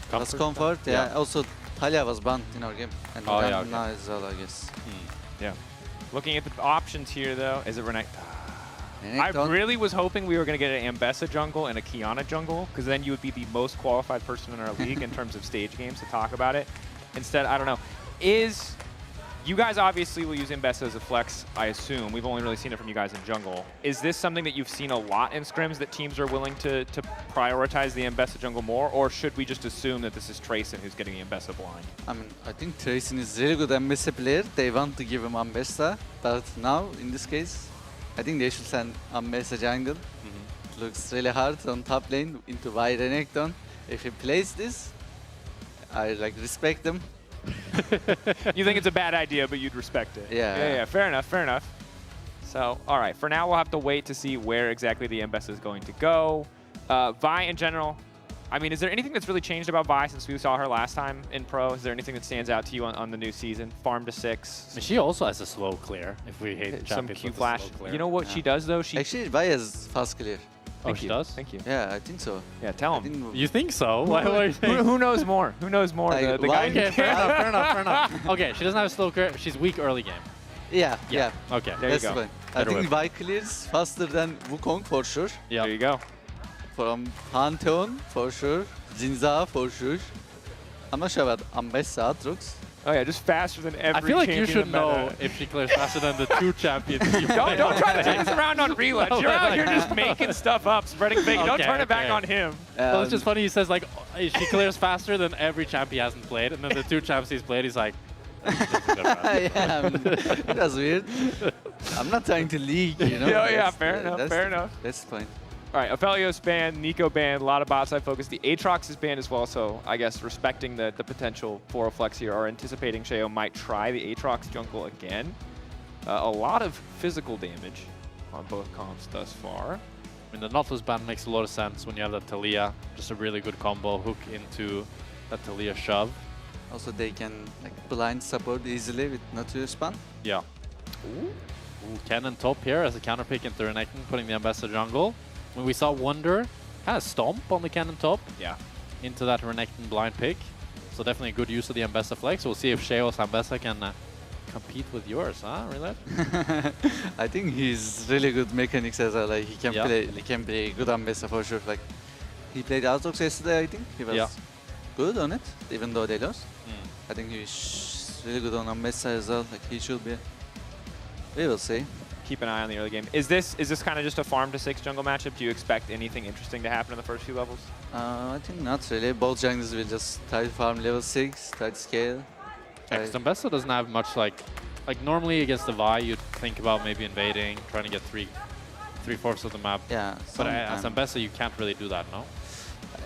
comfort. Yeah. Also, Talia was banned in our game, and now as well, I guess. Yeah. Looking at the options here, though, is it Renekton? I really was hoping we were going to get an Ambessa jungle and a Kiana jungle, because then you would be the most qualified person in our league in terms of stage games to talk about it. Instead, I don't know. You guys obviously will use Ambessa as a flex, I assume. We've only really seen it from you guys in jungle. Is this something that you've seen a lot in scrims, that teams are willing to prioritize the Ambessa jungle more, or should we just assume that this is Trayson who's getting the Ambessa blind? I mean, I think Trayson is really good Ambessa player. They want to give him Ambessa, but now, in this case, I think they should send Ambessa jungle. It looks really hard on top lane into Vi Renekton. If he plays this, I respect them. You think it's a bad idea, but you'd respect it. Yeah. Fair enough. So, all right. For now, we'll have to wait to see where exactly the Ambessa is going to go. Vi in general, I mean, is there anything that's really changed about Vi since we saw her last time in Pro? Is there anything that stands out to you on the new season? Farm to 6. I mean, she also has a slow clear, if we hate some champions Q with a flash. slow clear. You know what she does, though? Actually, Vi has fast clear. Oh, she does? Thank you. Yeah, I think so. Yeah, tell him. You think so? What are you saying? Who knows more? Who knows more? The guy Okay, fair enough. Okay, she doesn't have a slow clear. She's weak early game. Yeah. Okay, there That's you go. fine. I think Vi clears faster than Wukong for sure. Yeah. There you go. From Pantheon for sure. Jinza for sure. I'm not sure about Ambessa, Aatrox. Oh yeah, just faster than every I feel like you champion should in the meta. know if she clears faster than the 2 champions. Don't try to turn this around on Relech. You're out here just making stuff up, spreading fake. Don't turn it back on him. Well, it's just funny. He says like she clears faster than every champ he hasn't played, and then the 2 champs he's played, he's like. Yeah, that's weird. I'm not trying to leak, you know. Yeah, fair enough. That's fine. All right, Aphelios banned, Nico banned, a lot of bot side focus. The Aatrox is banned as well, so I guess respecting the potential for a flex here, or anticipating Sheo might try the Aatrox jungle again. A lot of physical damage on both comps thus far. I mean, the Nautilus ban makes a lot of sense when you have that Talia. Just a really good combo, hook into that Talia shove. Also, they can like blind support easily with Nautilus ban. Yeah. Ooh, Cannon top here as a counter pick into Renekton, putting the Ambessa jungle. When we saw Wonder kind of stomp on the Cannon top. Yeah. Into that Renekton blind pick. So definitely a good use of the Ambessa flex. We'll see if Sheo's Ambessa can compete with yours, huh, Rillet? I think he's really good mechanics as well. Like he can play good Ambessa for sure. Like he played Aatrox yesterday, I think. He was good on it, even though they lost. I think he's really good on Ambessa as well. Like he should be. We will see. Keep an eye on the early game. Is this kind of just a farm to 6 jungle matchup? Do you expect anything interesting to happen in the first few levels? I think not really. Both junglers will just try to farm level 6, try to scale. Because Ambessa doesn't have much like normally against the Vi, you'd think about maybe invading, trying to get three-fourths of the map. Yeah. But as Ambessa, you can't really do that, no?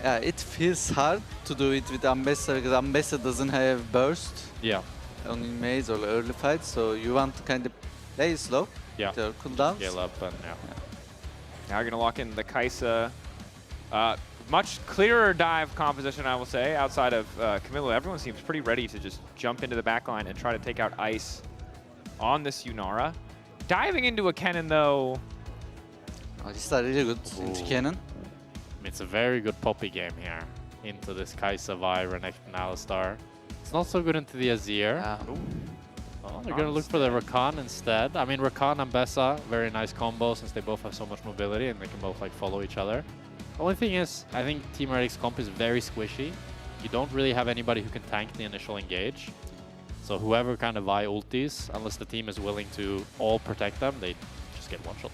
Yeah, it feels hard to do it with Ambessa because Ambessa doesn't have burst. Yeah. On maze or early fights, so you want to kind of play slow. Yeah. Their cooldowns. Scale up and Now you're going to lock in the Kai'Sa. Much clearer dive composition, I will say, outside of Camilo. Everyone seems pretty ready to just jump into the backline and try to take out Ice on this Yunara. Diving into a Kennen, though. Oh, this is really good into Kennen. I mean, it's a very good Poppy game here. Into this Kai'Sa, Vi, Renekton, Alistar. It's not so good into the Azir. Oh, they're going to look for the Rakan instead. I mean, Rakan and Ambessa, very nice combo since they both have so much mobility and they can both like follow each other. The only thing is, I think Team Heretics comp is very squishy. You don't really have anybody who can tank the initial engage. So whoever kind of Vi ultis, unless the team is willing to all protect them, they just get one-shot.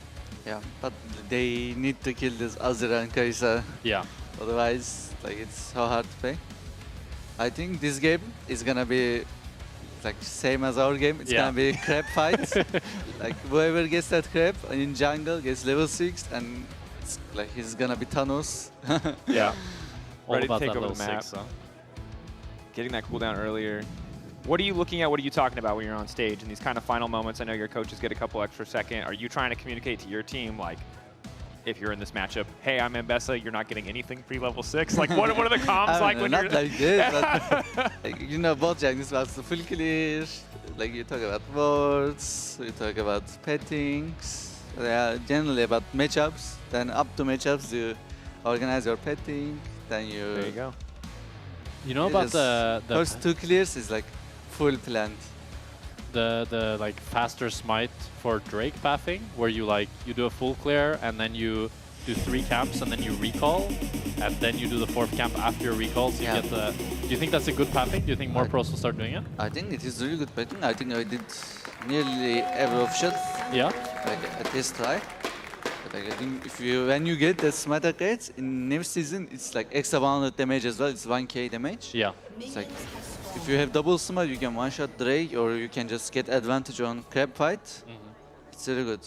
Yeah, but they need to kill this Azir and Kai'Sa. Yeah. Otherwise, like it's so hard to play. I think this game is gonna be like same as our game. It's gonna be a crab fight. Like whoever gets that crab in jungle gets level 6, and it's like he's gonna be Thanos. Yeah. All Ready to about take that over level the map. 6, huh? Getting that cooldown earlier. What are you looking at? What are you talking about when you're on stage in these kind of final moments? I know your coaches get a couple extra seconds. Are you trying to communicate to your team, like, if you're in this matchup, hey, I'm Ambessa, you're not getting anything pre-level 6? Like, what are the comms like when not you're... like this, but like, you know, both jungles was full clear. Like you talk about wards, you talk about pettings. Yeah, generally about matchups. Then up to matchups, you organize your petting. Then you. There you go. You know about the first 2 clears is like full planned. The like faster smite for Drake pathing, where you do a full clear and then you do 3 camps and then you recall, and then you do the 4th camp after your recall. So you get the. Do you think that's a good pathing? Do you think more pros will start doing it? I think it is really good pathing. I think I did nearly every offshot. Yeah. Like at this try. But like, I think when you get the smite upgrades in next season, it's like extra 100 damage as well. It's 1k damage. Yeah. It's like if you have double smite, you can one-shot Drake, or you can just get advantage on crab fight. It's really good.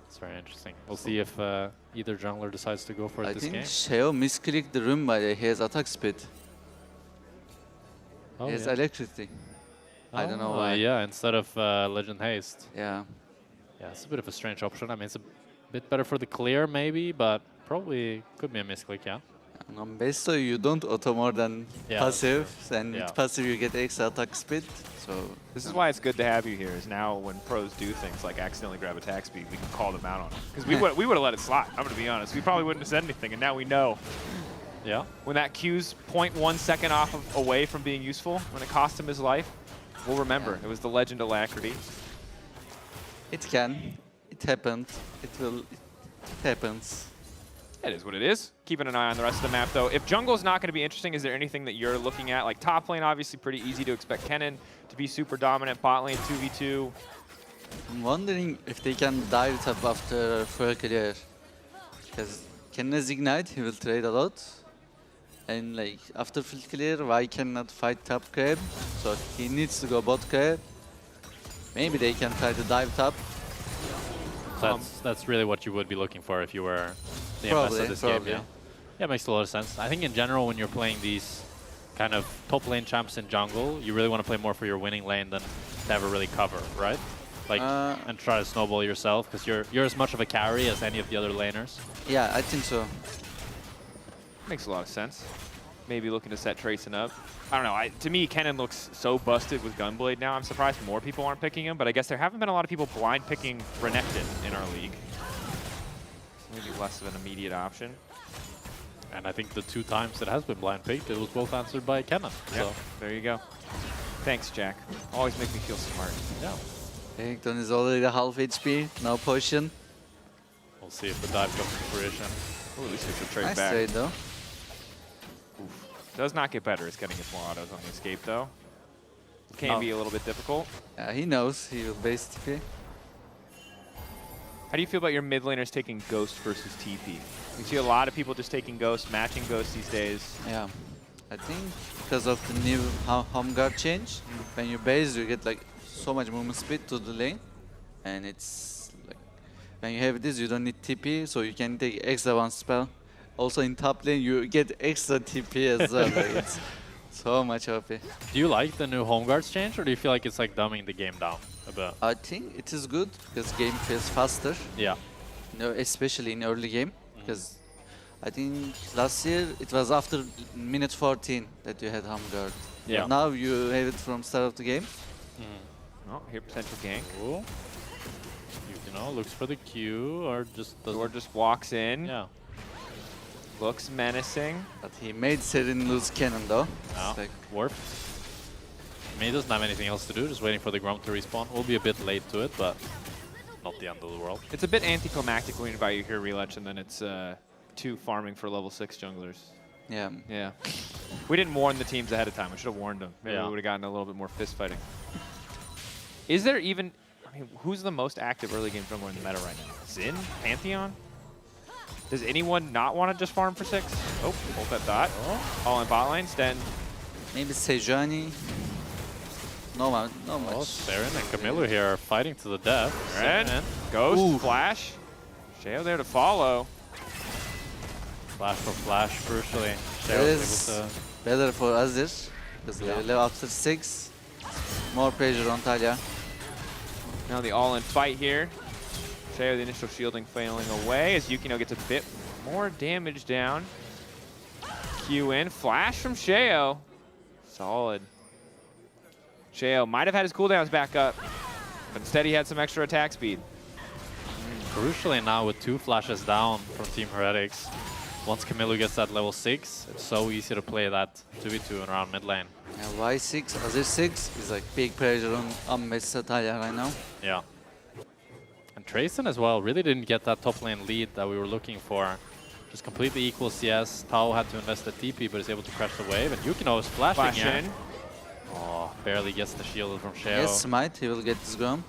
It's very interesting. We'll see if either jungler decides to go for it this game. I think Sheo misclicked the room by the way. He has attack speed. Oh, he has electricity. I don't know why. Yeah, instead of Legend Haste. Yeah. Yeah, it's a bit of a strange option. I mean, it's a bit better for the clear maybe, but probably could be a misclick, yeah. And on base, so you don't auto more than passive, and with passive you get extra attack speed. So this is why it's good to have you here. Is now when pros do things like accidentally grab attack speed, we can call them out on it. Because we would have let it slide. I'm going to be honest. We probably wouldn't have said anything, and now we know. Yeah. When that Q's 0.1 second away from being useful, when it cost him his life, we'll remember. It was the legend Alacrity. It can. It happened. It happens. It is what it is. Keeping an eye on the rest of the map, though. If jungle's not going to be interesting, is there anything that you're looking at? Like top lane, obviously pretty easy to expect Kennen to be super dominant. Bot lane, 2v2. I'm wondering if they can dive top after full clear. Because Kennen's Ignite, he will trade a lot. And like after full clear, why cannot fight top crab? So he needs to go bot crab. Maybe they can try to dive top. That's really what you would be looking for if you were the Probably, MS of this probably. game. Yeah, it makes a lot of sense. I think in general, when you're playing these kind of top lane champs in jungle, you really want to play more for your winning lane than to ever really cover, right? Like, and try to snowball yourself, because you're as much of a carry as any of the other laners. Yeah, I think so. Makes a lot of sense. Maybe looking to set Trayson up. I don't know. To me, Kennen looks so busted with Gunblade now. I'm surprised more people aren't picking him, but I guess there haven't been a lot of people blind picking Renekton in our league. So maybe less of an immediate option. And I think the 2 times it has been blind picked, it was both answered by Kennen. Yep. So There you go. Thanks, Jack. Always make me feel smart. Yeah. Renekton is already half HP, no potion. We'll see if the dive comes to fruition. Ooh, at least it's a trade Nice back. trade though. Oof. Does not get better. It's getting its more autos on the escape, though. Can be a little bit difficult. He knows he will base TP. How do you feel about your mid laners taking Ghost versus TP? We see a lot of people just taking Ghost, matching Ghost these days. Yeah, I think because of the new home guard change, when you base, you get like so much movement speed to the lane, and it's like when you have this, you don't need TP, so you can take extra one spell. Also in top lane, you get extra TP as well. Like, it's so much OP. Do you like the new home guards change, or do you feel like it's like dumbing the game down a bit? I think it is good because game feels faster. Yeah. Especially in early game, because I think last year it was after minute 14 that you had home guard. Yeah. Now you have it from start of the game. Oh, here potential gank. Cool. You know, looks for the Q or just doesn't. Or just walks in. Yeah. Looks menacing. But he made Serin lose cannon though. No, Like, warp. I mean, he doesn't have anything else to do, just waiting for the Grump to respawn. We'll be a bit late to it, but not the end of the world. It's a bit anticlimactic when you buy your Hero Reletch and then it's 2 farming for level 6 junglers. Yeah. Yeah. We didn't warn the teams ahead of time. We should have warned them. Maybe Yeah. we would have gotten a little bit more fist fighting. Is there even... I mean, who's the most active early game jungler in the meta right now? Xin? Pantheon? Does anyone not want to just farm for 6? Oh, hold that dot. All in bot lane. Sten. maybe Sejuani. No much. Oh, Saren and Camilo here are fighting to the death. Red. Saren. Ghost. Flash. Sheo there to follow. Flash for flash, crucially. That Sheo is was able to... better for Azir, because they live after 6. More pressure on Talia. Now the all-in fight here. Sheo, the initial shielding failing away as Yukino gets a bit more damage down. Q in. Flash from Sheo. Solid. Sheo might have had his cooldowns back up, but instead he had some extra attack speed. Crucially now with 2 flashes down from Team Heretics, once Camilo gets that level 6, it's so easy to play that 2v2 around mid lane. Yeah, Y6, Azir 6 is like big pressure on Mesa Talia right now. Yeah. And Trayson as well really didn't get that top lane lead that we were looking for. Just completely equal CS. Tao had to invest the TP, but is able to crash the wave. And Yukino is flashing Flash here. in. Oh, barely gets the shield from Sheo. Yes, Smite, he will get this Grump.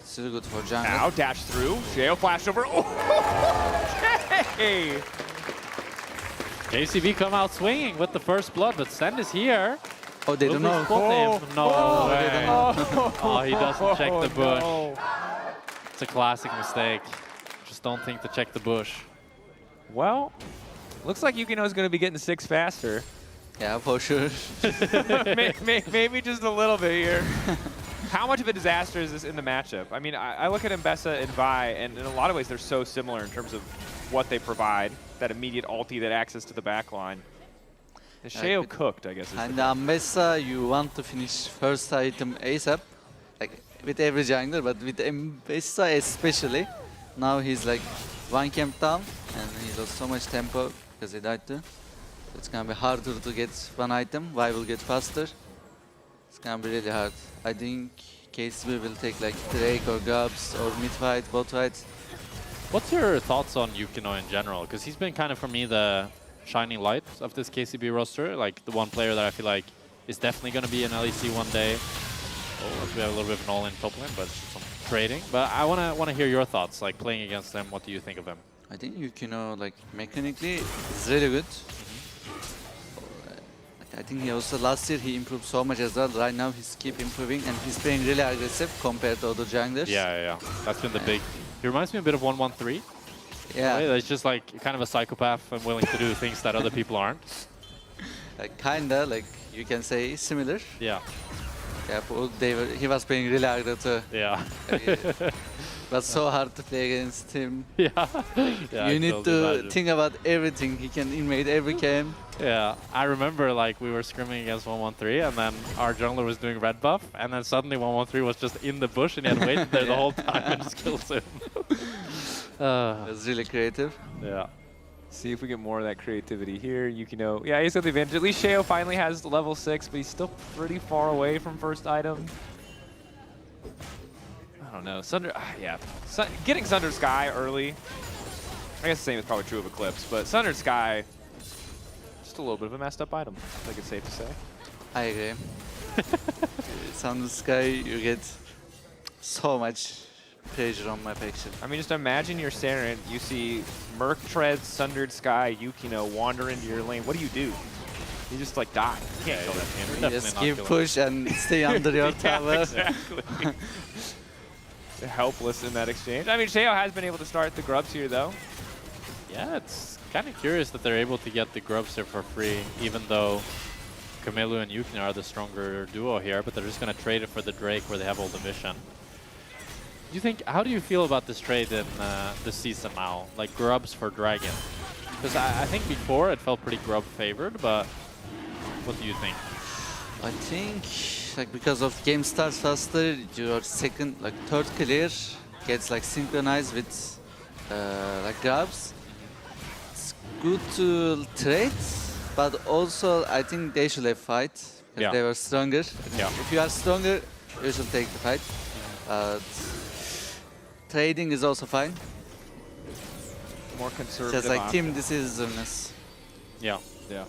Still good for jungle. Now dash through. Sheo flash over. Oh! Hey! KCB come out swinging with the first blood, but Sten is here. Oh, they don't know. No way. They don't know. Oh, he doesn't check the bush. No. It's a classic mistake. Just don't think to check the bush. Well, looks like Yukino's going to be getting 6 faster. Yeah, for sure. Maybe just a little bit here. How much of a disaster is this in the matchup? I mean, I look at Mbessa and Vi, and in a lot of ways they're so similar in terms of what they provide. That immediate ulti, that access to the back line. The Sheo cooked, I guess. Is And Mesa, you want to finish first item ASAP. Like, with every jungler, but with Mbessa especially. Now he's like 1 camp down, and he lost so much tempo because he died too. So it's gonna be harder to get 1 item. Vi will get faster. It's gonna be really hard. I think KCB will take like Drake or Gubs or mid fight, bot fight. What's your thoughts on Yukino in general? Because he's been kind of, for me, the shining light of this KCB roster. Like, the one player that I feel like is definitely going to be an LEC one day. Oh, we have a little bit of an all-in top lane, but some trading. But I want to hear your thoughts, like, playing against him. What do you think of him? I think Yukino, like, mechanically, is really good. I think he also, last year, he improved so much as well. Right now, he's keep improving, and he's playing really aggressive compared to other junglers. Yeah. That's been the big... He reminds me a bit of 113. Yeah. It's just like kind of a psychopath and willing to do things that other people aren't. Like kinda, like you can say similar. Yeah. Yeah, he was playing really aggressive. Yeah. It was so hard to play against him. Yeah. Like, Yeah, you I need totally to imagine. think about everything. He can invade every game. Yeah, I remember like we were scrimming against 113 and then our jungler was doing red buff and then suddenly 113 was just in the bush and he had waited there the whole time and just kills him. It was really creative. Yeah. See if we get more of that creativity here. Yukino, yeah, he's got the advantage. At least Sheo finally has level 6, but he's still pretty far away from first item. I don't know. Getting Sundered Sky early. I guess the same is probably true of Eclipse, but Sundered Sky, just a little bit of a messed up item, I think it's safe to say. I agree. Sundered Sky, you get so much pressure on my faction. I mean, just imagine you're Saren, you see Merc Treads, Sundered Sky, Yukino wander into your lane. What do? You just like die. You can't kill that Sandra. You just give push and stay under your tower. Yeah, exactly. Helpless in that exchange. I mean, Sheo has been able to start the grubs here, though. Yeah, it's kind of curious that they're able to get the grubs here for free, even though Camelu and Yukino are the stronger duo here, but they're just going to trade it for the Drake where they have all the vision. How do you feel about this trade in this season now? Like grubs for Dragon? Because I think before it felt pretty grub favored, but what do you think? I think like because of game starts faster, your third clear gets like synchronized with like grabs. It's good to trade, but also I think they should have fight because they were stronger. Yeah. If you are stronger, you should take the fight. Trading is also fine. More conservative. Just like option. team decisiveness. Yeah. Yeah.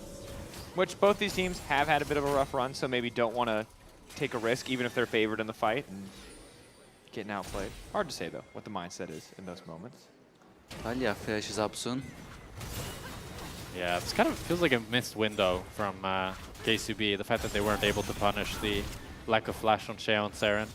Which both these teams have had a bit of a rough run, so maybe don't want to take a risk, even if they're favored in the fight and getting outplayed. Hard to say, though, what the mindset is in those moments. Well, yeah, Flash is up soon. Yeah, it kind of feels like a missed window from KCB, the fact that they weren't able to punish the lack of flash on Sheo and Saren.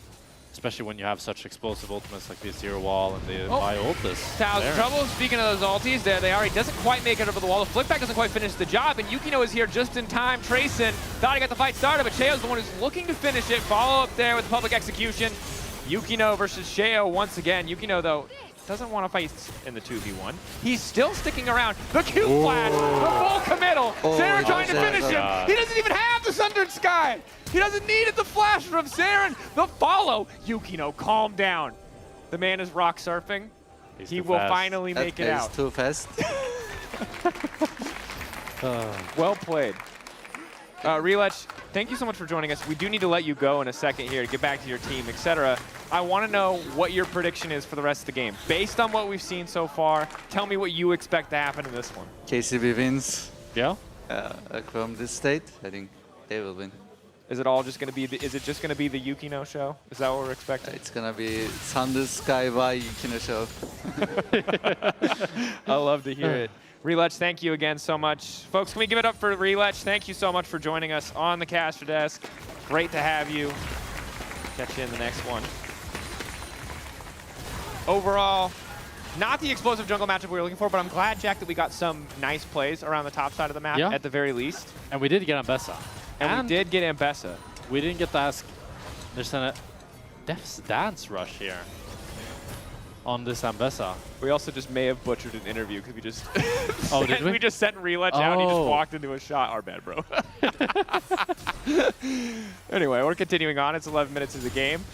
Especially when you have such explosive ultimates like the Zero Wall and the My Ultis. Tao's in trouble. Speaking of those ultis, there they are. He doesn't quite make it over the wall. The flip back doesn't quite finish the job, and Yukino is here just in time. Trayson thought he got the fight started, but Sheo's the one who's looking to finish it. Follow up there with the public execution. Yukino versus Sheo once again. Yukino, though, doesn't want to fight in the 2v1. He's still sticking around. The Q flash, the full committal. Saren trying to finish him. He doesn't even have the Sundered Sky. He doesn't need it. The flash from Saren. The follow. Yukino, calm down. The man is rock surfing. He will finally make it out. He's too fast. Well played. Relech, thank you so much for joining us. We do need to let you go in a second here to get back to your team, etc. I want to know what your prediction is for the rest of the game. Based on what we've seen so far, tell me what you expect to happen in this one. KCB wins. Yeah? From this state, I think they will win. Is it all just going to be is it just going to be the Yukino show? Is that what we're expecting? It's going to be Sundered Sky by Yukino show. I love to hear it. Relech, thank you again so much. Folks, can we give it up for Relech? Thank you so much for joining us on the caster desk. Great to have you. Catch you in the next one. Overall, not the explosive jungle matchup we were looking for, but I'm glad, Jack, that we got some nice plays around the top side of the map at the very least. And we did get Ambessa. And we did get Ambessa. We didn't get to ask. There's a Death's Dance rush here on this Ambessa. We also just may have butchered an interview because we just did we? We just sent Relech out and he just walked into a shot. Our bad, bro. Anyway, we're continuing on. It's 11 minutes of the game.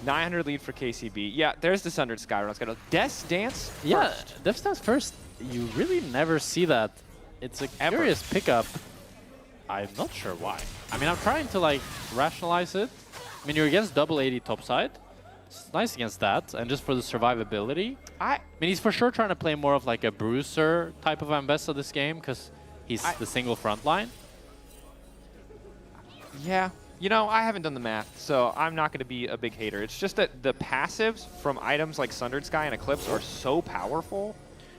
900 lead for KCB. Yeah, there's the Sundered Sky. Let's go to Death's Dance first. Yeah, Death's Dance first. You really never see that. It's a curious pickup. I'm not sure why. I mean, I'm trying to like rationalize it. I mean, you're against double 80 topside. It's nice against that, and just for the survivability. I mean, he's for sure trying to play more of like a bruiser type of Ambessa this game because he's the single front line. Yeah. You know, I haven't done the math, so I'm not going to be a big hater. It's just that the passives from items like Sundered Sky and Eclipse are so powerful.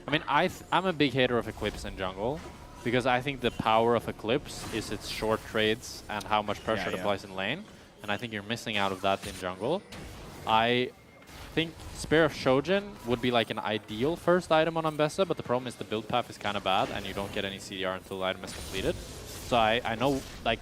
I mean, I'm a big hater of Eclipse in jungle because I think the power of Eclipse is its short trades and how much pressure it applies in lane. And I think you're missing out of that in jungle. I I think Spear of Shojin would be like an ideal first item on Ambessa, but the problem is the build path is kind of bad, and you don't get any CDR until the item is completed. So I know like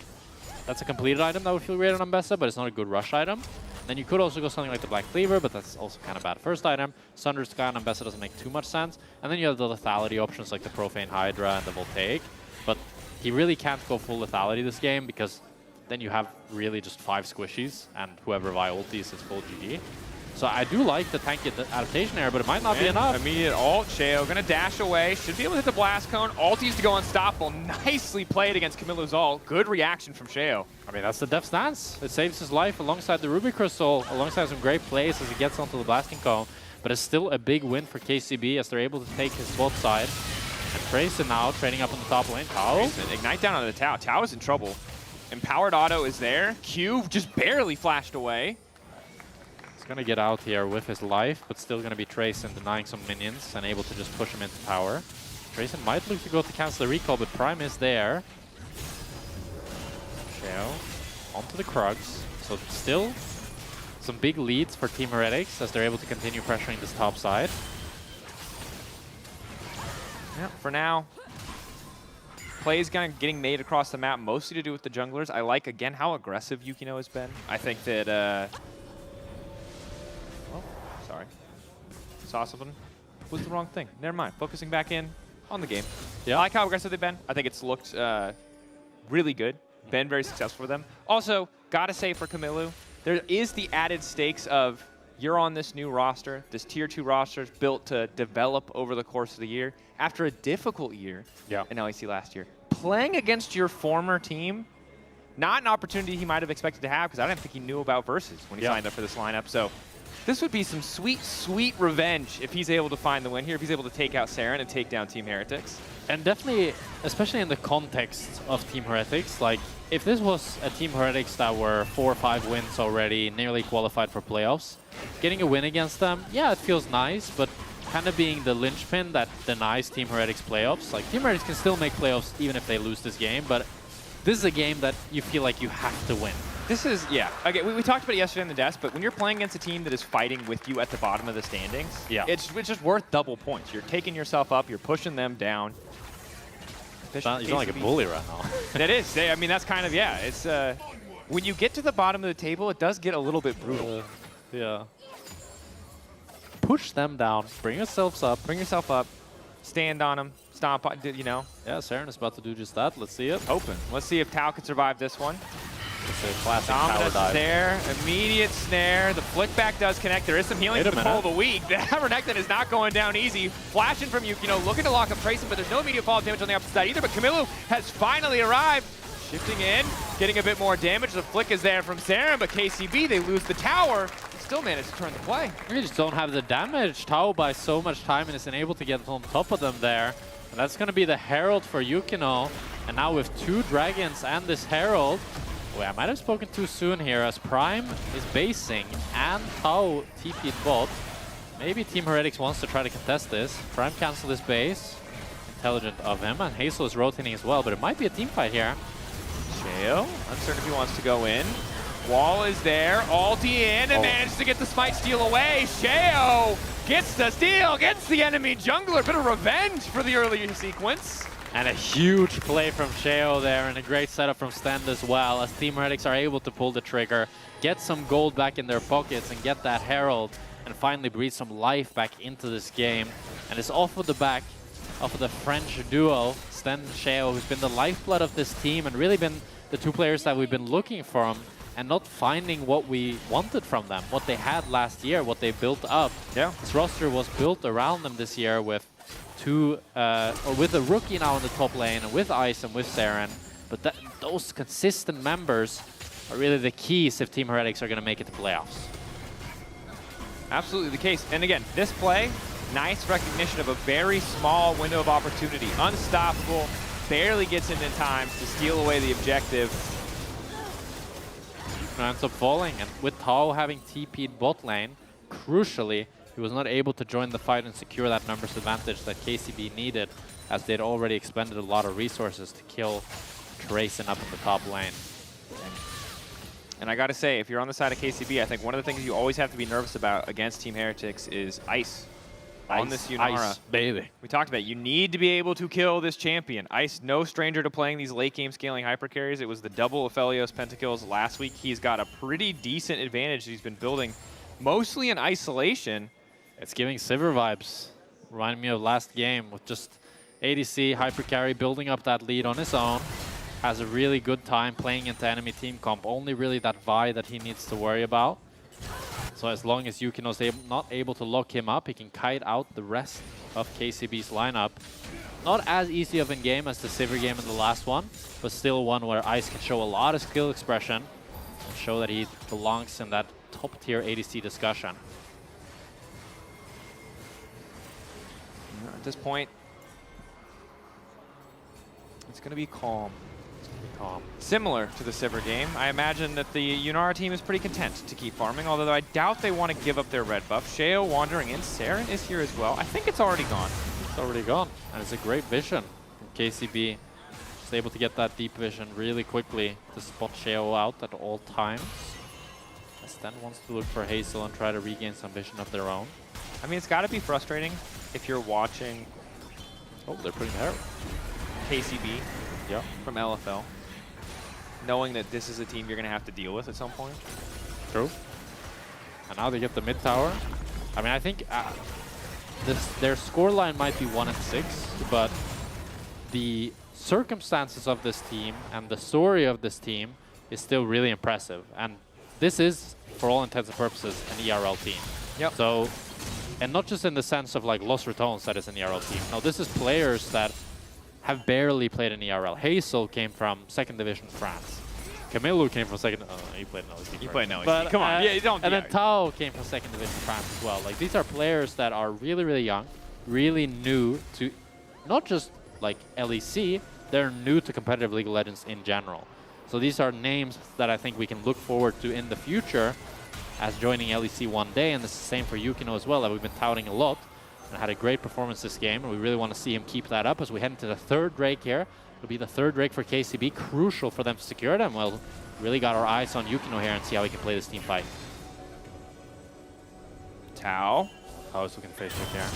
that's a completed item that would feel great on Ambessa, but it's not a good rush item. Then you could also go something like the Black Cleaver, but that's also kind of bad first item. Sundered Sky on Ambessa doesn't make too much sense. And then you have the lethality options like the Profane Hydra and the Voltaic. But he really can't go full lethality this game because then you have really just 5 squishies, and whoever Vi ultis is full GG. So I do like the tanky adaptation here, but it might not be enough. Immediate ult. Sheo gonna dash away. Should be able to hit the blast cone. Ulties to go unstoppable. Nicely played against Camillo's ult. Good reaction from Sheo. I mean, that's the def stance. It saves his life alongside the Ruby Crystal, alongside some great plays as he gets onto the blasting cone. But it's still a big win for KCB as they're able to take his bot side. And Trayson now trading up on the top lane. Tao. Ignite down on the Tao. Tao is in trouble. Empowered auto is there. Q just barely flashed away. He's going to get out here with his life, but still going to be Trayson denying some minions and able to just push him into tower. Trayson might look to go to cancel the recall, but Prime is there. Sheo onto the Krugs. So still some big leads for Team Heretics as they're able to continue pressuring this top side. Yeah, for now, plays kind of getting made across the map, mostly to do with the junglers. I like, again, how aggressive Yukino has been. I think that, oh, sorry. Saw something. Was the wrong thing. Never mind. Focusing back in on the game. Yeah. I like how aggressive they've been. I think it's looked really good. Been very successful for them. Also, gotta say for Camilo, there is the added stakes of you're on this new roster, this tier 2 roster built to develop over the course of the year. After a difficult year in LEC last year, playing against your former team, not an opportunity he might have expected to have because I don't think he knew about Versus when he signed up for this lineup. So this would be some sweet, sweet revenge if he's able to find the win here, if he's able to take out Saren and take down Team Heretics. And definitely, especially in the context of Team Heretics, like if this was a Team Heretics that were 4 or 5 wins already, nearly qualified for playoffs, getting a win against them, yeah, it feels nice, but kind of being the linchpin that denies Team Heretics playoffs. Like Team Heretics can still make playoffs even if they lose this game, but this is a game that you feel like you have to win. This is, yeah. Okay, we talked about it yesterday on the desk, but when you're playing against a team that is fighting with you at the bottom of the standings, it's just worth double points. You're taking yourself up, you're pushing them down. You sound like a bully right now. That is. I mean, that's kind of, yeah. It's when you get to the bottom of the table, it does get a little bit brutal. Yeah. Push them down. Bring yourselves up. Bring yourself up. Stand on them. Stomp on, you know. Yeah, Saren is about to do just that. Let's see it. Open. Let's see if Tao can survive this one. It's a classic tower dive. There. Immediate snare. The flick back does connect. There is some healing from the pull of the week. The Abernectin is not going down easy. Flashing from Yukino, looking to lock up Trayson, but there's no immediate fall damage on the opposite side either. But Camilo has finally arrived. Shifting in, getting a bit more damage. The flick is there from Saren, but KCB, they lose the tower. Still managed to turn the play. You just don't have the damage. Tao buys so much time and is unable to get on top of them there. And that's going to be the Herald for Yukino. And now with 2 dragons and this Herald, I might have spoken too soon here as Prime is basing and Tao TP'd bot. Maybe Team Heretics wants to try to contest this. Prime cancel this base. Intelligent of him. And Hazel is rotating as well, but it might be a team fight here. Sheo, uncertain if he wants to go in. Wall is there, ulti in, and manages to get the smite steal away. Sheo gets the steal, gets the enemy jungler. Bit of revenge for the earlier sequence. And a huge play from Sheo there, and a great setup from Stend as well, as Team Heretics are able to pull the trigger, get some gold back in their pockets, and get that Herald, and finally breathe some life back into this game. And it's off of the back of the French duo, Stend and Sheo, who's been the lifeblood of this team, and really been the 2 players that we've been looking for, and not finding what we wanted from them, what they had last year, what they built up. Yeah. This roster was built around them this year with with a rookie now in the top lane, and with Ice and with Saren. But those consistent members are really the keys if Team Heretics are going to make it to playoffs. Absolutely the case. And again, this play, nice recognition of a very small window of opportunity. Unstoppable, barely gets in time to steal away the objective. Ends up falling, and with Tao having TP'd bot lane, crucially, he was not able to join the fight and secure that numbers advantage that KCB needed, as they'd already expended a lot of resources to kill Trayson up in the top lane. And I got to say, if you're on the side of KCB, I think one of the things you always have to be nervous about against Team Heretics is ice. On this Yunara. Ice, baby. We talked about it. You need to be able to kill this champion. Ice, no stranger to playing these late game scaling hyper carries. It was the double Aphelios pentakills last week. He's got a pretty decent advantage he's been building, mostly in isolation. It's giving Sivir vibes. Reminding me of last game with just ADC, hyper carry, building up that lead on his own. Has a really good time playing into enemy team comp. Only really that Vi that he needs to worry about. So as long as Yukino's not able to lock him up, he can kite out the rest of KCB's lineup. Not as easy of a game as the Sivir game in the last one, but still one where Ice can show a lot of skill expression and show that he belongs in that top-tier ADC discussion. At this point, it's going to be calm. Similar to the Sivir game, I imagine that the Yunara team is pretty content to keep farming, although I doubt they want to give up their red buff. Sheo wandering in, Saren is here as well. I think it's already gone. It's already gone, and it's a great vision from KCB. Just able to get that deep vision really quickly to spot Sheo out at all times. Sten wants to look for Hazel and try to regain some vision of their own. I mean, it's got to be frustrating if you're watching... Oh, they're putting there. KCB from LFL. Knowing that this is a team you're going to have to deal with at some point. True. And now they get the mid tower. I mean, I think their scoreline might be 1-6, but the circumstances of this team and the story of this team is still really impressive. And this is, for all intents and purposes, an ERL team. Yep. So, and not just in the sense of like Los Ratones that is an ERL team. No, this is players that have barely played in ERL. Hazel came from 2nd Division France. Camilo came from 2nd... Oh, he played no EC. He played no EC. But, come on. Yeah, don't. And then Tao came from 2nd Division France as well. Like, these are players that are really, really young, really new to not just like LEC, they're new to competitive League of Legends in general. So these are names that I think we can look forward to in the future as joining LEC one day, and it's the same for Yukino as well, that we've been touting a lot. And had a great performance this game, and we really want to see him keep that up as we head into the 3rd Drake here. It'll be the 3rd Drake for KCB, crucial for them to secure them. Well, really got our eyes on Yukino here and see how he can play this team fight. Tao. Tao is looking face check here.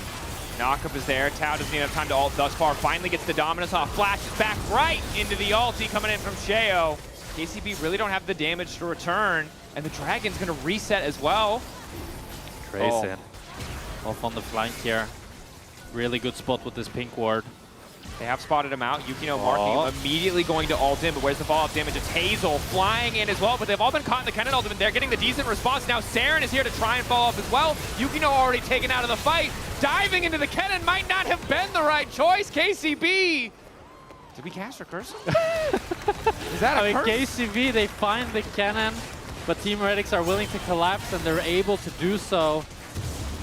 Knockup is there. Tao doesn't even have time to ult thus far. Finally gets the Dominus off. Flashes back right into the ulti coming in from Sheo. KCB really don't have the damage to return, and the Dragon's going to reset as well. Crazy. Off on the flank here. Really good spot with this pink ward. They have spotted him out. Yukino marking him, immediately going to ult in, but where's the follow-up damage? It's Hazel flying in as well, but they've all been caught in the cannon ultimate. They're getting the decent response. Now Saren is here to try and follow up as well. Yukino already taken out of the fight. Diving into the cannon might not have been the right choice. KCB. Did we cast our curse? Is that a curse? KCB, they find the cannon, but Team Heretics are willing to collapse, and they're able to do so.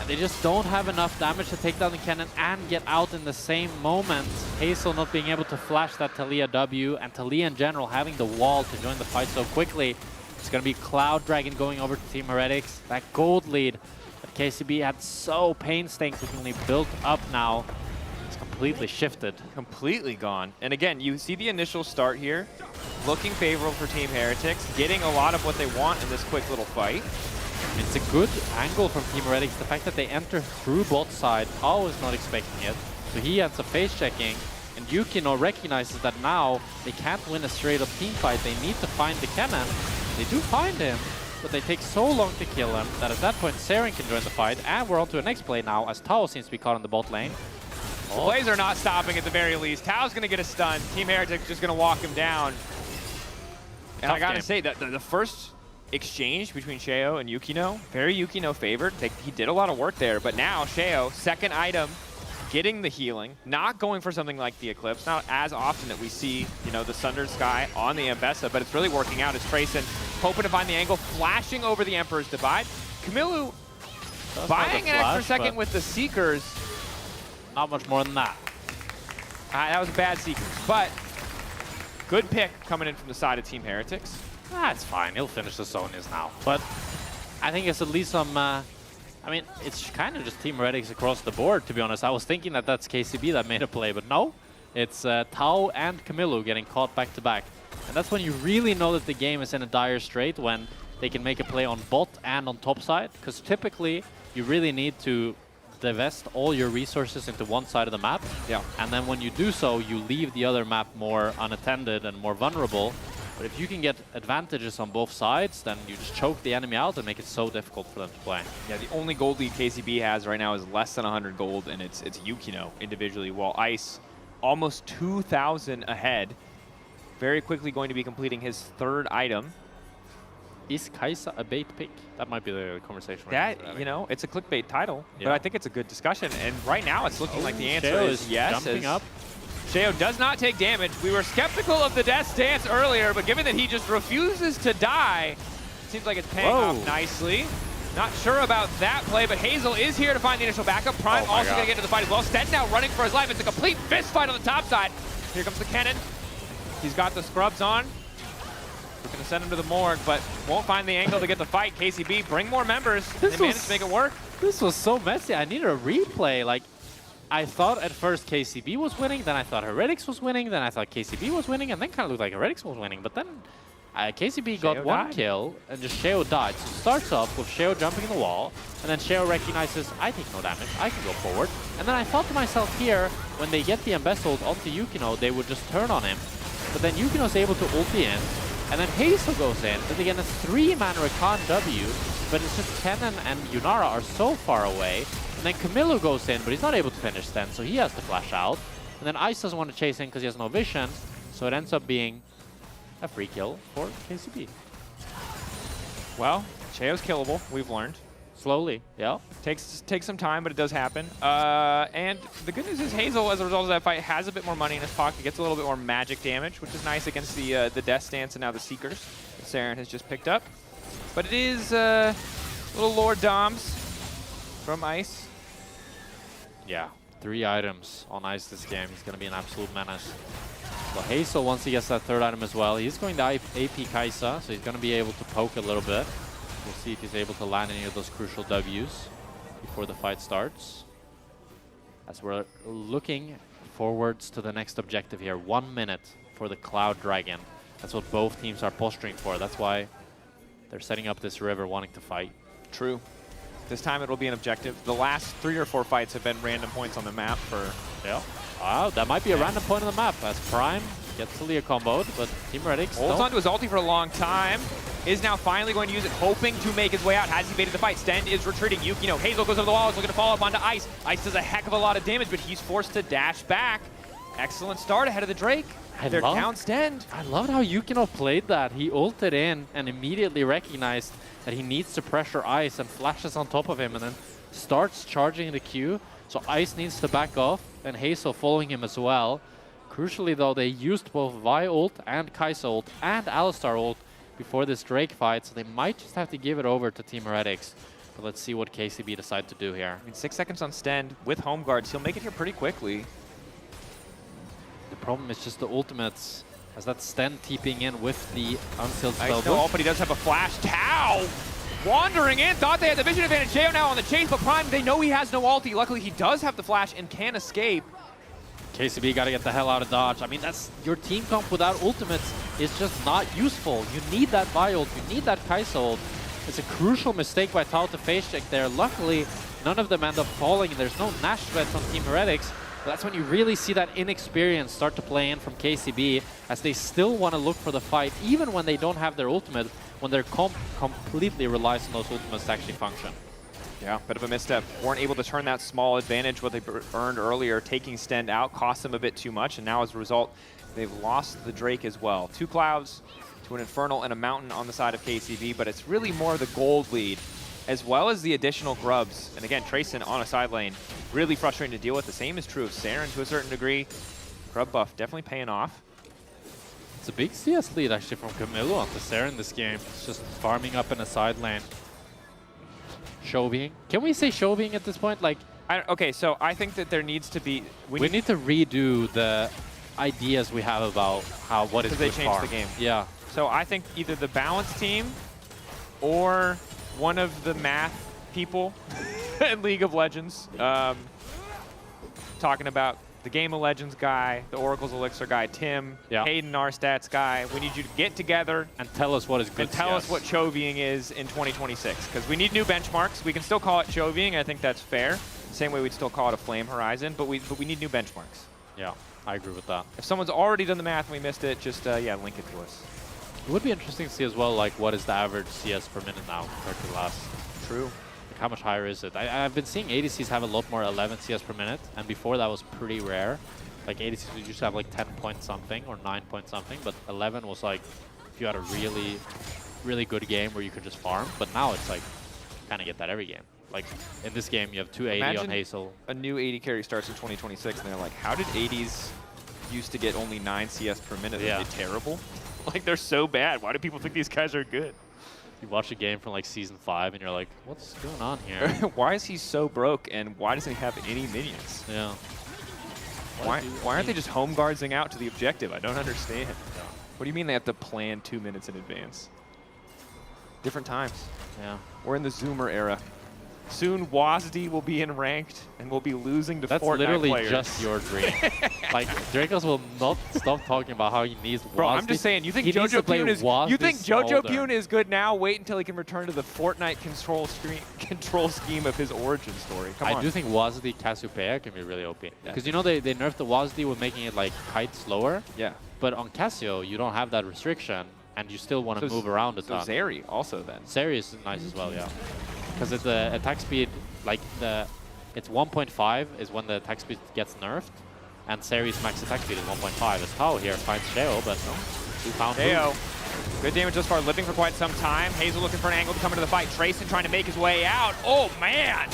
They just don't have enough damage to take down the cannon and get out in the same moment. Hazel not being able to flash that Taliyah W, and Taliyah in general having the wall to join the fight so quickly. It's going to be Cloud Dragon going over to Team Heretics. That gold lead that KCB had so painstakingly built up now is completely shifted. Completely gone. And again, you see the initial start here. Looking favorable for Team Heretics, getting a lot of what they want in this quick little fight. It's a good angle from Team Heretics. The fact that they enter through bot side, Tao is not expecting it. So he ends up face checking, and Yukino recognizes that now they can't win a straight up team fight. They need to find the cannon. They do find him, but they take so long to kill him that at that point Saren can join the fight. And we're on to the next play now, as Tao seems to be caught in the bot lane. The plays are not stopping at the very least. Tao's going to get a stun. Team Heretics just going to walk him down. And I got to say that the first exchange between Sheo and Yukino, very Yukino favored. He did a lot of work there, but now Sheo, 2nd item, getting the healing, not going for something like the Eclipse. Not as often that we see, you know, the Sundered Sky on the Ambessa, but it's really working out. It's Trayson hoping to find the angle, flashing over the Emperor's Divide. Camilo buying an extra second with the Seekers. Not much more than that. That was a bad Seekers, but good pick coming in from the side of Team Heretics. It's fine. He'll finish the Zonias now. But I think it's at least some... I mean, it's kind of just Team Heretics across the board, to be honest. I was thinking that that's KCB that made a play, but no. It's Tao and Camilo getting caught back to back. And that's when you really know that the game is in a dire strait, when they can make a play on bot and on top side. Because typically, you really need to divest all your resources into one side of the map. Yeah. And then when you do so, you leave the other map more unattended and more vulnerable. But if you can get advantages on both sides, then you just choke the enemy out and make it so difficult for them to play. Yeah, the only gold lead KCB has right now is less than 100 gold, and it's Yukino individually, while Ice almost 2,000 ahead. Very quickly going to be completing his third item. Is Kaisa a bait pick? That might be the conversation. That, you know, it's a clickbait title, but I think it's a good discussion. And right now it's looking like the answer Sheo is yes. Jumping up. Sheo does not take damage. We were skeptical of the death stance earlier, but given that he just refuses to die, it seems like it's paying off nicely. Not sure about that play, but Hazel is here to find the initial backup. Prime also going to get into the fight as well. Sten now running for his life. It's a complete fist fight on the top side. Here comes the cannon. He's got the scrubs on. We're going to send him to the morgue, but won't find the angle to get the fight. KCB, bring more members. They managed to make it work. This was so messy. I needed a replay. Like, I thought at first KCB was winning, then I thought Heretics was winning, then I thought KCB was winning, and then kind of looked like Heretics was winning. But then KCB got one kill, and just Sheo died. So it starts off with Sheo jumping in the wall, and then Sheo recognizes, I take no damage, I can go forward. And then I thought to myself here, when they get the embezzled onto Yukino, they would just turn on him. But then Yukino's able to ulti in, and then Hazel goes in. Then they get a 3-man Rakan W, but it's just Kennen and Yunara are so far away. And then Camilo goes in, but he's not able to finish then, so he has to flash out. And then Ice doesn't want to chase in because he has no vision, so it ends up being a free kill for KCB. Well, Sheo's killable, we've learned. Slowly, yeah. Takes some time, but it does happen. And the good news is Hazel, as a result of that fight, has a bit more money in his pocket, gets a little bit more magic damage, which is nice against the Death Stance and now the Seekers that Saren has just picked up. But it is little Lord Doms from Ice. Yeah, 3 items on Ice this game. He's going to be an absolute menace. Well, Hazel, once he gets that 3rd item as well, he's going to AP Kaisa, so he's going to be able to poke a little bit. We'll see if he's able to land any of those crucial Ws before the fight starts. As we're looking forwards to the next objective here. 1 minute for the Cloud Dragon. That's what both teams are posturing for. That's why they're setting up this river wanting to fight. True. This time it'll be an objective. The last 3 or 4 fights have been random points on the map for... Yeah. Wow, that might be a random point on the map as Prime gets Talia comboed, but Team Heretics holds onto his ulti for a long time. Is now finally going to use it, hoping to make his way out. Has evaded the fight. Sten is retreating. Yukino, Hazel goes over the wall, is looking to follow up onto Ice. Ice does a heck of a lot of damage, but he's forced to dash back. Excellent start ahead of the Drake. Their down Sten. I loved how Yukino played that. He ulted in and immediately recognized that he needs to pressure Ice and flashes on top of him and then starts charging the Q. So Ice needs to back off and Hazel following him as well. Crucially though, they used both Vi ult and Kaisa ult and Alistar ult before this Drake fight, so they might just have to give it over to Team Heretics. But let's see what KCB decide to do here. I mean, 6 seconds on Sten with home guards. He'll make it here pretty quickly. The problem is just the ultimates, as that Sten TPing in with the unsealed spell. Nice, no ult, but he does have a flash. Tao wandering in, thought they had the vision advantage. Sheo now on the chase, but Prime, they know he has no ulti. Luckily, he does have the flash and can escape. KCB got to get the hell out of dodge. I mean, that's your team comp without ultimates is just not useful. You need that Vi ult, you need that Kaisa ult. It's a crucial mistake by Tao to face check there. Luckily, none of them end up falling. There's no Nash threats on Team Heretics. But that's when you really see that inexperience start to play in from KCB, as they still want to look for the fight, even when they don't have their ultimate, when their comp completely relies on those ultimates to actually function. Yeah, bit of a misstep. Weren't able to turn that small advantage what they earned earlier. Taking Sten out cost them a bit too much, and now as a result, they've lost the Drake as well. 2 clouds to an Infernal and a Mountain on the side of KCB, but it's really more the gold lead, as well as the additional grubs. And again, Trayson on a side lane, really frustrating to deal with. The same is true of Saren to a certain degree. Grub buff definitely paying off. It's a big CS lead actually from Camilo onto Saren this game. It's just farming up in a side lane. Showbeing. Can we say showbeing at this point? Like, okay, so I think that there needs to be... We need to redo the ideas we have about what is good they changed farm. the game. Yeah. So I think either the balanced team or one of the math people in League of Legends talking about the Game of Legends guy, the Oracle's Elixir guy, Tim, Hayden, our stats guy. We need you to get together and tell us what is good. And tell us what Chovying is in 2026, because we need new benchmarks. We can still call it Chovying. I think that's fair. Same way we'd still call it a Flame Horizon, but we need new benchmarks. Yeah, I agree with that. If someone's already done the math and we missed it, just link it to us. It would be interesting to see as well, like what is the average CS per minute now compared to last. True. Like how much higher is it? I've been seeing ADCs have a lot more 11 CS per minute, and before that was pretty rare. Like ADCs would used to have like 10 point something or 9 point something, but 11 was like if you had a really, really good game where you could just farm. But now it's like kind of get that every game. Like in this game, you have 280 on Hazel. A new 80 carry starts in 2026, and they're like, how did 80s used to get only 9 CS per minute? Are they terrible? Like, they're so bad. Why do people think these guys are good? You watch a game from like season 5 and you're like, what's going on here? Why is he so broke, and why doesn't he have any minions? Yeah. Why aren't they just home guardsing out to the objective? I don't understand. Yeah. What do you mean they have to plan 2 minutes in advance? Different times. Yeah. We're in the Zoomer era. Soon WASD will be in ranked and we'll be losing to Fortnite players. That's literally just your dream. Like Dracos will not stop talking about how he needs WASD. Bro, I'm just saying, you think Jojo Pune is good now? Wait until he can return to the Fortnite control scheme of his origin story. Come on. I do think WASD Cassiopeia can be really OP. Because you know they nerfed the WASD with making it like kite slower. Yeah. But on Cassio, you don't have that restriction and you still want to move around a ton. So Zeri also then. Zeri is nice as well, yeah. Because the attack speed, like it's 1.5 is when the attack speed gets nerfed, and Zeri's max attack speed is 1.5. As Tao here finds Sheo, but no, he found Sheo. Good damage thus far, living for quite some time. Hazel looking for an angle to come into the fight. Trayson trying to make his way out. Oh man!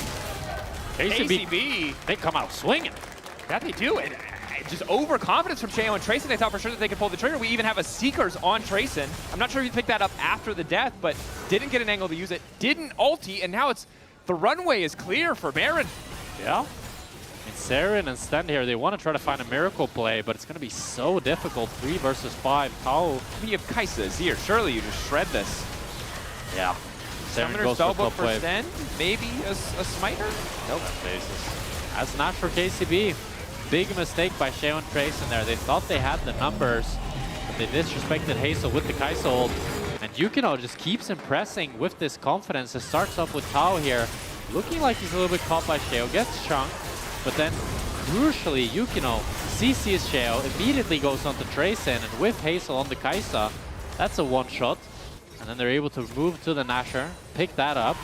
KCB. They come out swinging. That they do it. Just overconfidence from Sheo and Trayson. They thought for sure that they could pull the trigger. We even have a Seekers on Trayson. I'm not sure if he picked that up after the death, but didn't get an angle to use it. Didn't ulti, and now it's the runway is clear for Baron. Yeah. I mean, Saren and Sten here, they want to try to find a miracle play, but it's going to be so difficult. 3 versus 5. Tao. I mean, you have Kaisa, Azir. Surely you just shred this. Yeah. Summoner spellbook for Sten. Maybe a smiter? Nope. That's not for KCB. Big mistake by Sheo and Trayson there. They thought they had the numbers, but they disrespected Hazel with the Kaisa ult. And Yukino just keeps impressing with this confidence. It starts off with Tao here, looking like he's a little bit caught by Sheo, gets chunked, but then crucially Yukino CCs Sheo, immediately goes on to Trayson, and with Hazel on the Kaisa, that's a one-shot. And then they're able to move to the Nasher, pick that up.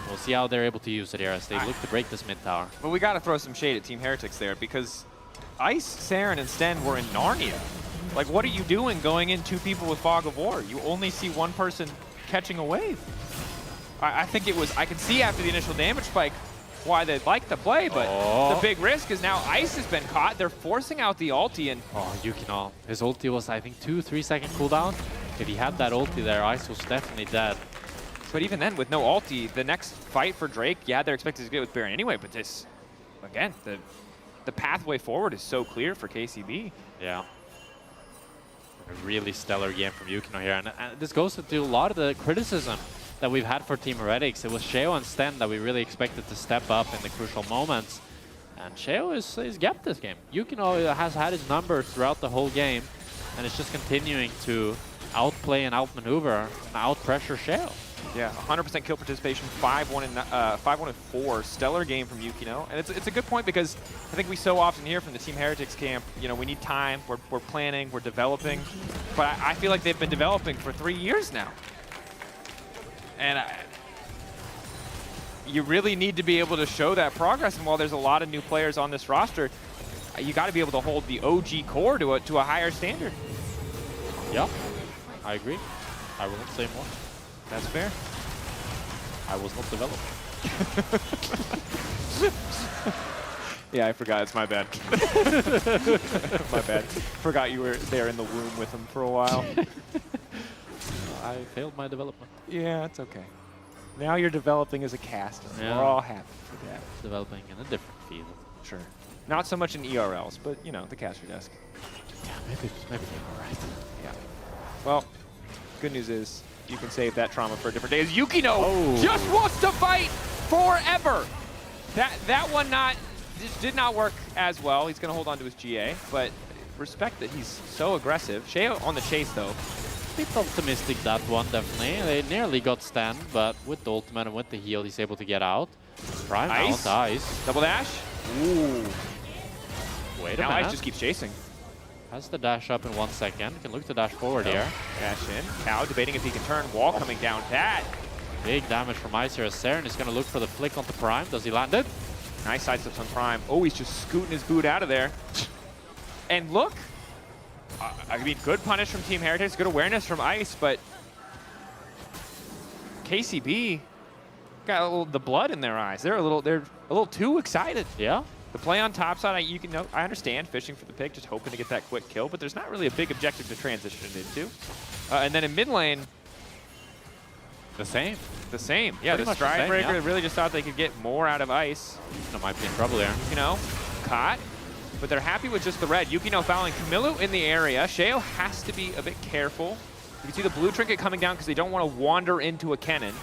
We'll see how they're able to use it here as they look to break this mid tower. Well, we got to throw some shade at Team Heretics there, because Ice, Saren, and Sten were in Narnia. Like, what are you doing going in 2 people with Fog of War? You only see 1 person catching a wave. I think it was, I can see after the initial damage spike why they'd like to play, but the big risk is now Ice has been caught. They're forcing out the ulti, and Yukino, his ulti was, I think, 2-3 second cooldown. If he had that ulti there, Ice was definitely dead. But even then, with no ulti, the next fight for Drake, yeah, they're expected to get with Baron anyway, but this, again, the pathway forward is so clear for KCB. Yeah. A really stellar game from Yukino here, and this goes into a lot of the criticism that we've had for Team Heretics. It was Sheo and Sten that we really expected to step up in the crucial moments, and Sheo is gapped this game. Yukino has had his numbers throughout the whole game, and it's just continuing to outplay and outmaneuver and outpressure Sheo. Yeah, 100% kill participation, 5-1 and 4, stellar game from Yukino, and it's a good point because I think we so often hear from the Team Heretics camp, you know, we need time, we're planning, we're developing, but I feel like they've been developing for 3 years now, and you really need to be able to show that progress. And while there's a lot of new players on this roster, you got to be able to hold the OG core to a higher standard. Yeah, I agree. I will not say more. That's fair. I was not developed. Yeah, I forgot. It's my bad. My bad. Forgot you were there in the womb with him for a while. I failed my development. Yeah, it's okay. Now you're developing as a caster. Yeah. We're all happy for that. Developing in a different field. Sure. Not so much in ERLs, but, you know, the caster desk. Yeah, maybe they're all right. Yeah. Well, good news is you can save that trauma for a different day. As Yukino just wants to fight forever. That one not Just did not work as well. He's going to hold on to his GA, but respect that he's so aggressive. Sheo on the chase, though. A bit optimistic, that one, definitely. They nearly got stunned, but with the ultimate and with the heal, he's able to get out. Prime Ice. out, Ice. Double dash. Ooh. Wait a now minute. Ice just keeps chasing. Has the dash up in 1 second. Can look to dash forward here. Dash in. Cow debating if he can turn. Wall coming down. That. Big damage from Ice here as Saren is going to look for the flick onto Prime. Does he land it? Nice sidesteps on Prime. Oh, he's just scooting his boot out of there. And look. I mean, good punish from Team Heretics. Good awareness from Ice, but KCB got a little the blood in their eyes. They're a little too excited. Yeah. The play on top side, I understand fishing for the pick, just hoping to get that quick kill, but there's not really a big objective to transition into. And then in mid lane, the same. The same. Yeah, Pretty the much the Stride same, Breaker yeah. really just thought they could get more out of Ice. Yukino might be in trouble there. Yukino caught, but they're happy with just the red. Yukino fouling Camilo in the area. Sheo has to be a bit careful. You can see the blue trinket coming down because they don't want to wander into a cannon.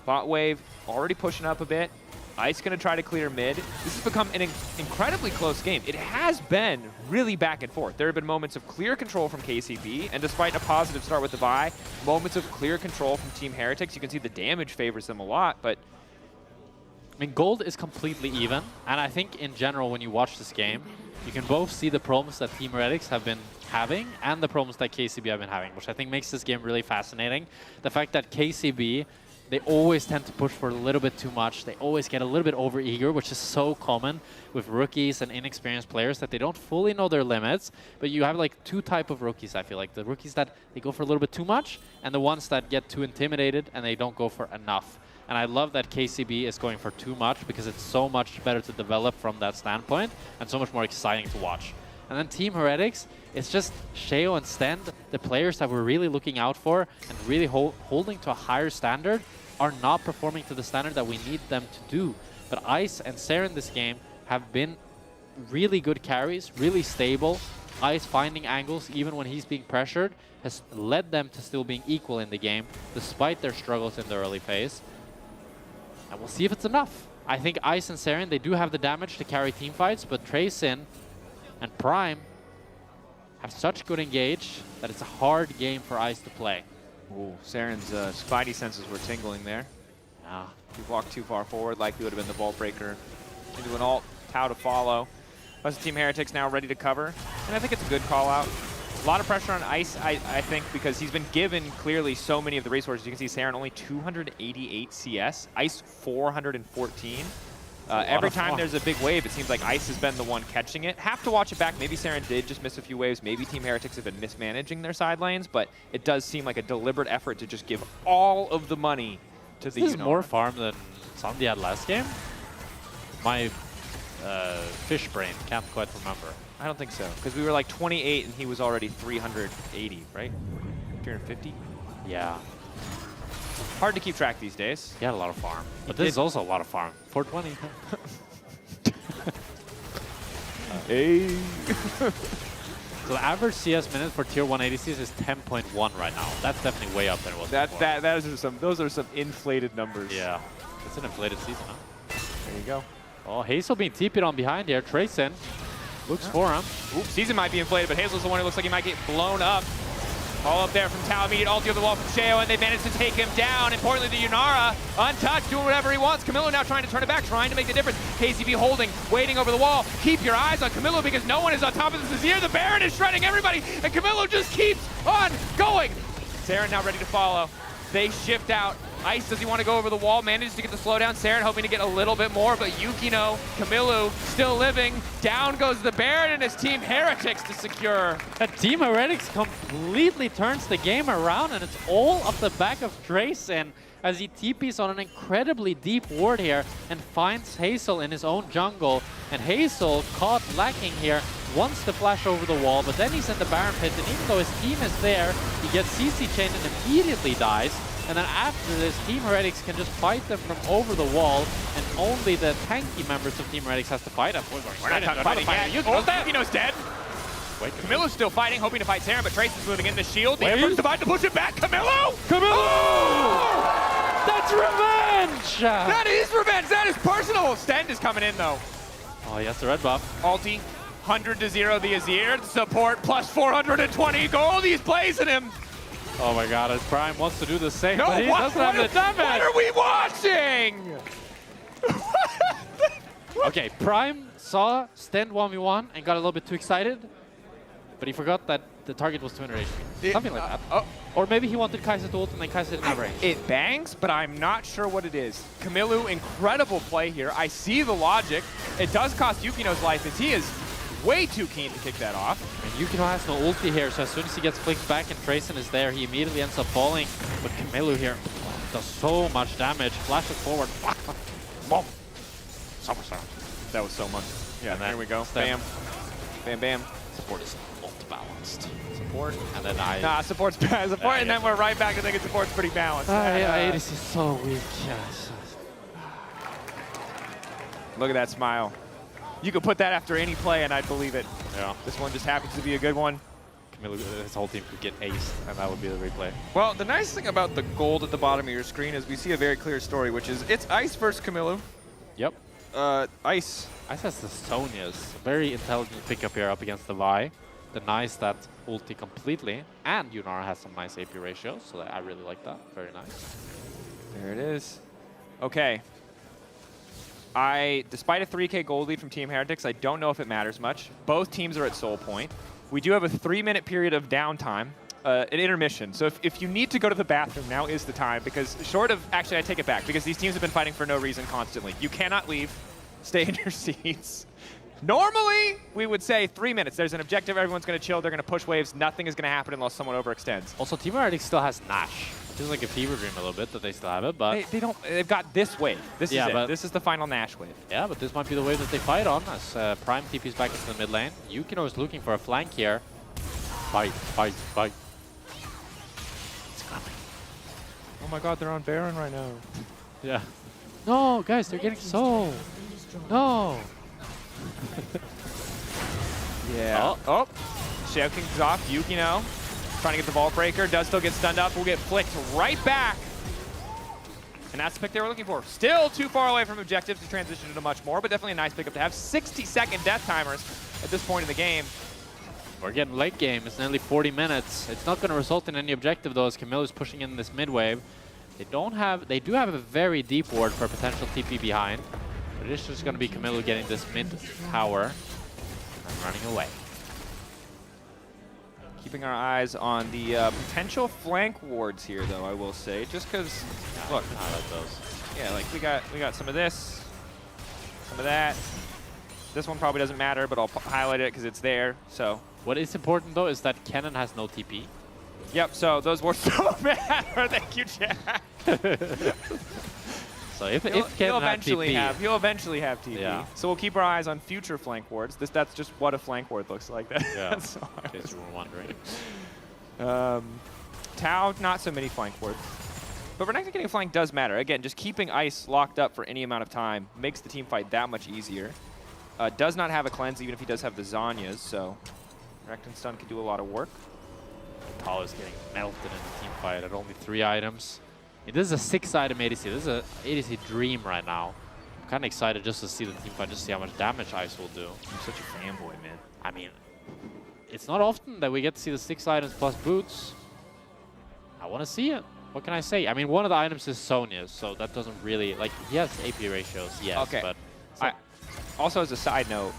Bot wave already pushing up a bit. Ice going to try to clear mid. This has become an incredibly close game. It has been really back and forth. There have been moments of clear control from KCB, and despite a positive start with the Vi, moments of clear control from Team Heretics. You can see the damage favors them a lot, but I mean, gold is completely even, and I think in general, when you watch this game, you can both see the problems that Team Heretics have been having and the problems that KCB have been having, which I think makes this game really fascinating. The fact that KCB, they always tend to push for a little bit too much. They always get a little bit over-eager, which is so common with rookies and inexperienced players that they don't fully know their limits. But you have like two type of rookies, I feel like. The rookies that they go for a little bit too much, and the ones that get too intimidated and they don't go for enough. And I love that KCB is going for too much because it's so much better to develop from that standpoint and so much more exciting to watch. And then Team Heretics, it's just Sheo and Stend, the players that we're really looking out for and really holding to a higher standard, are not performing to the standard that we need them to do. But Ice and Saren this game have been really good carries, really stable. Ice finding angles even when he's being pressured has led them to still being equal in the game despite their struggles in the early phase. And we'll see if it's enough. I think Ice and Saren, they do have the damage to carry team fights, but Tracin and Prime have such good engage that it's a hard game for Ice to play. ooh, Saren's spidey senses were tingling there. Yeah. If he walked too far forward, likely would have been the Vault Breaker into an ult. Tau to follow. Plus Team Heretics now ready to cover. And I think it's a good call out. A lot of pressure on Ice, I think, because he's been given clearly so many of the resources. You can see Saren only 288 CS, Ice 414. Every time there's a big wave, it seems like Ice has been the one catching it. Have to watch it back. Maybe Saren did just miss a few waves. Maybe Team Heretics have been mismanaging their side lanes, but it does seem like a deliberate effort to just give all of the money to the This is more farm than Sandy had last game? My fish brain can't quite remember. I don't think so, because we were like 28 and he was already 380, right? 350? Yeah. Hard to keep track these days. He had a lot of farm. But this is also a lot of farm. 420. Hey. So the average CS minute for tier 1 ADCs is 10.1 right now. That's definitely way up than it was before. Those are some inflated numbers. Yeah. It's an inflated season, huh? There you go. Oh, Hazel being TP'd on behind here. Tracin looks for him. Oops, season might be inflated, but Hazel's the one who looks like he might get blown up. All up there from Tau, immediate ulti over the wall from Sheo, and they managed to take him down. Importantly, the Yunara, untouched, doing whatever he wants. Camilo now trying to turn it back, trying to make the difference. KCB holding, waiting over the wall. Keep your eyes on Camilo because no one is on top of this here. The Baron is shredding everybody, and Camilo just keeps on going. Saren now ready to follow. They shift out. Ice, does he want to go over the wall? Manages to get the slowdown. Saren hoping to get a little bit more, but Yukino, Camilo still living. Down goes the Baron and his Team Heretics to secure. Team Heretics completely turns the game around, and it's all off the back of Tracin as he TPs on an incredibly deep ward here and finds Hazel in his own jungle. And Hazel, caught lacking here, wants to flash over the wall, but then he's in the Baron pit, and even though his team is there, he gets CC chained and immediately dies. And then after this, Team Heretics can just fight them from over the wall, and only the tanky members of Team Heretics has to fight them. We're not talking about fighting yet. Yukino's dead. Wait, Camilo's still fighting, hoping to fight Saren, but Trace is moving in the shield. The Ember's about to push it back. Camilo! Camilo! Oh! That's revenge! revenge! That is revenge. That is personal. Stend is coming in, though. Oh, he has the red buff. Ulti, 100 to 0 the Azir. Support plus 420 gold. He's blazing him. Oh my god, his Prime wants to do the same, No, but he doesn't have the damage. What are we watching? Okay, Prime saw Stend 1v1 and got a little bit too excited, but he forgot that the target was 200 HP. Something like that. Or maybe he wanted Kai'Sa to ult and then Kai'Sa didn't have range. It bangs, but I'm not sure what it is. Camillu, incredible play here. I see the logic. It does cost Yukino's life as he is way too keen to kick that off. And Yukino has no ulti here, so as soon as he gets flicked back and Trayson is there, he immediately ends up falling. But Camillu here does so much damage. Flashes forward. Boom. Somersault. That was so much. Yeah, and then here we go. Stend. Bam. Bam, bam. Support is ult balanced. Support. And then Nah, support's bad. Support, and then we're right back to thinking support's pretty balanced. Yeah, ADC is so weak. Yes. Look at that smile. You could put that after any play and I'd believe it. Yeah. This one just happens to be a good one. Camillu, his whole team could get aced, and that would be the replay. Well, the nice thing about the gold at the bottom of your screen is we see a very clear story, which is it's Ice versus Camillu. Yep. Ice. Ice has the Sonias. Very intelligent pickup here up against the Vi. The nice that ulti completely, and Yunara has some nice AP ratios, so I really like that. Very nice. There it is. Okay. Despite a 3K gold lead from Team Heretics, I don't know if it matters much. Both teams are at soul point. We do have a 3-minute period of downtime, an intermission. So if you need to go to the bathroom, now is the time, because short of, actually I take it back, because these teams have been fighting for no reason constantly. You cannot leave, stay in your seats. Normally, we would say 3 minutes. There's an objective, everyone's going to chill, they're going to push waves, nothing is going to happen unless someone overextends. Also, Team Heretics still has Nash. It feels like a fever dream a little bit that they still have it, but... They've got this wave. This is it. But This is the final Nash wave. Yeah, but this might be the wave that they fight on, as Prime TP's back into the mid lane. Yukino is looking for a flank here. Fight. It's coming. Oh my god, they're on Baron right now. Yeah. No, guys, they're getting soul. No. Yeah. Oh. Shadow King's off. Yukino trying to get the Vault Breaker. Does still get stunned up. Will get flicked right back. And that's the pick they were looking for. Still too far away from objectives to transition into much more, but definitely a nice pickup to have. 60-second death timers at this point in the game. We're getting late game. It's nearly 40 minutes. It's not going to result in any objective, though, as Camille is pushing in this mid wave. They do have a very deep ward for a potential TP behind. But it's just going to be Camilo getting this mid tower and running away. Keeping our eyes on the potential flank wards here, though, I will say, just because. Look, I like those. Yeah, like we got some of this, some of that. This one probably doesn't matter, but I'll highlight it because it's there. So what is important though is that Kennen has no TP. Yep. So those wards don't matter. Thank you, Jack. So if he'll eventually have TP. Yeah. So we'll keep our eyes on future flank wards. That's just what a flank ward looks like. Yeah. So in case you were wondering. Tau, not so many flank wards. But Renekton getting flank does matter. Again, just keeping Ice locked up for any amount of time makes the team fight that much easier. Does not have a cleanse, even if he does have the Zanyas, so Renekton stun can do a lot of work. Tau is getting melted in the team fight at only 3 items. This is a 6-item ADC. This is a ADC dream right now. I'm kind of excited just to see the team fight, just to see how much damage Ice will do. I'm such a fanboy, man. I mean, it's not often that we get to see the 6 items plus boots. I want to see it. What can I say? I mean, one of the items is Sonya's, so that doesn't really, like, he has AP ratios, yes, okay. But... Also, as a side note,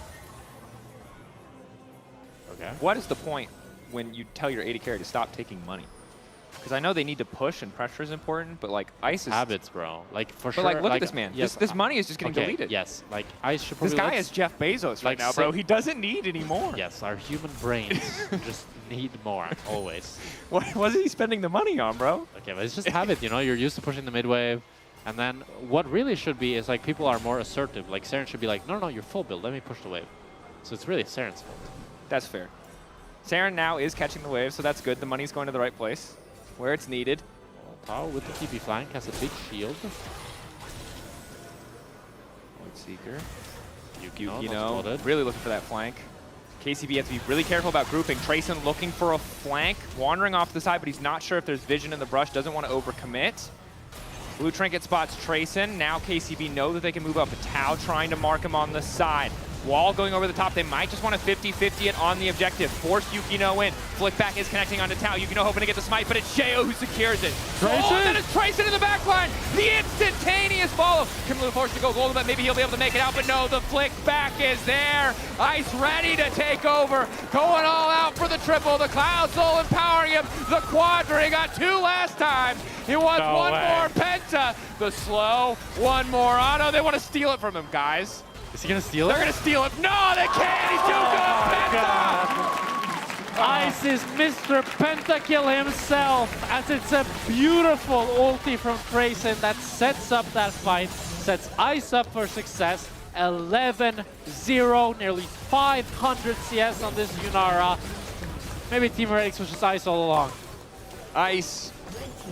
okay. What is the point when you tell your AD carry to stop taking money? Because I know they need to push and pressure is important, but like Ice is habits, bro. Like for sure. But like, look at this man. Yes, this money is just getting deleted. Yes, like Ice should probably. This guy is Jeff Bezos right now, bro. He doesn't need any more. Yes, our human brains just need more always. What is he spending the money on, bro? Okay, but it's just habit. You know, you're used to pushing the mid wave, and then what really should be is like people are more assertive. Like Saren should be like, no, you're full build. Let me push the wave. So it's really Saren's fault. That's fair. Saren now is catching the wave, so that's good. The money's going to the right place, where it's needed. Tau with the TP flank has a big shield. Void Seeker. Yukino, really looking for that flank. KCB has to be really careful about grouping. Trayson looking for a flank, wandering off the side, but he's not sure if there's vision in the brush, doesn't want to overcommit. Blue Trinket spots Trayson. Now KCB know that they can move up. Tau trying to mark him on the side. Wall going over the top. They might just want to 50-50 it on the objective. Force Yukino in. Flick back is connecting onto Tau. Yukino hoping to get the smite, but it's Sheo who secures it. Trayson! Oh, and then it's Trayson in the back line. The instantaneous follow. Camilo forced to go golden, but maybe he'll be able to make it out. But no, the flick back is there. Ice ready to take over. Going all out for the triple. The Cloud Soul empowering him. The quadra. He got 2 last time. He wants No one way. more penta. The slow. One more. Oh no, they want to steal it from him, guys. Is he gonna steal it? They're gonna steal it. No, they can't. He's too good. Penta. Ice is Mr. Pentakill himself, as it's a beautiful ulti from Trayson that sets up that fight, sets Ice up for success. 11-0, nearly 500 CS on this Yunara. Maybe Team Heretics was just Ice all along. Ice,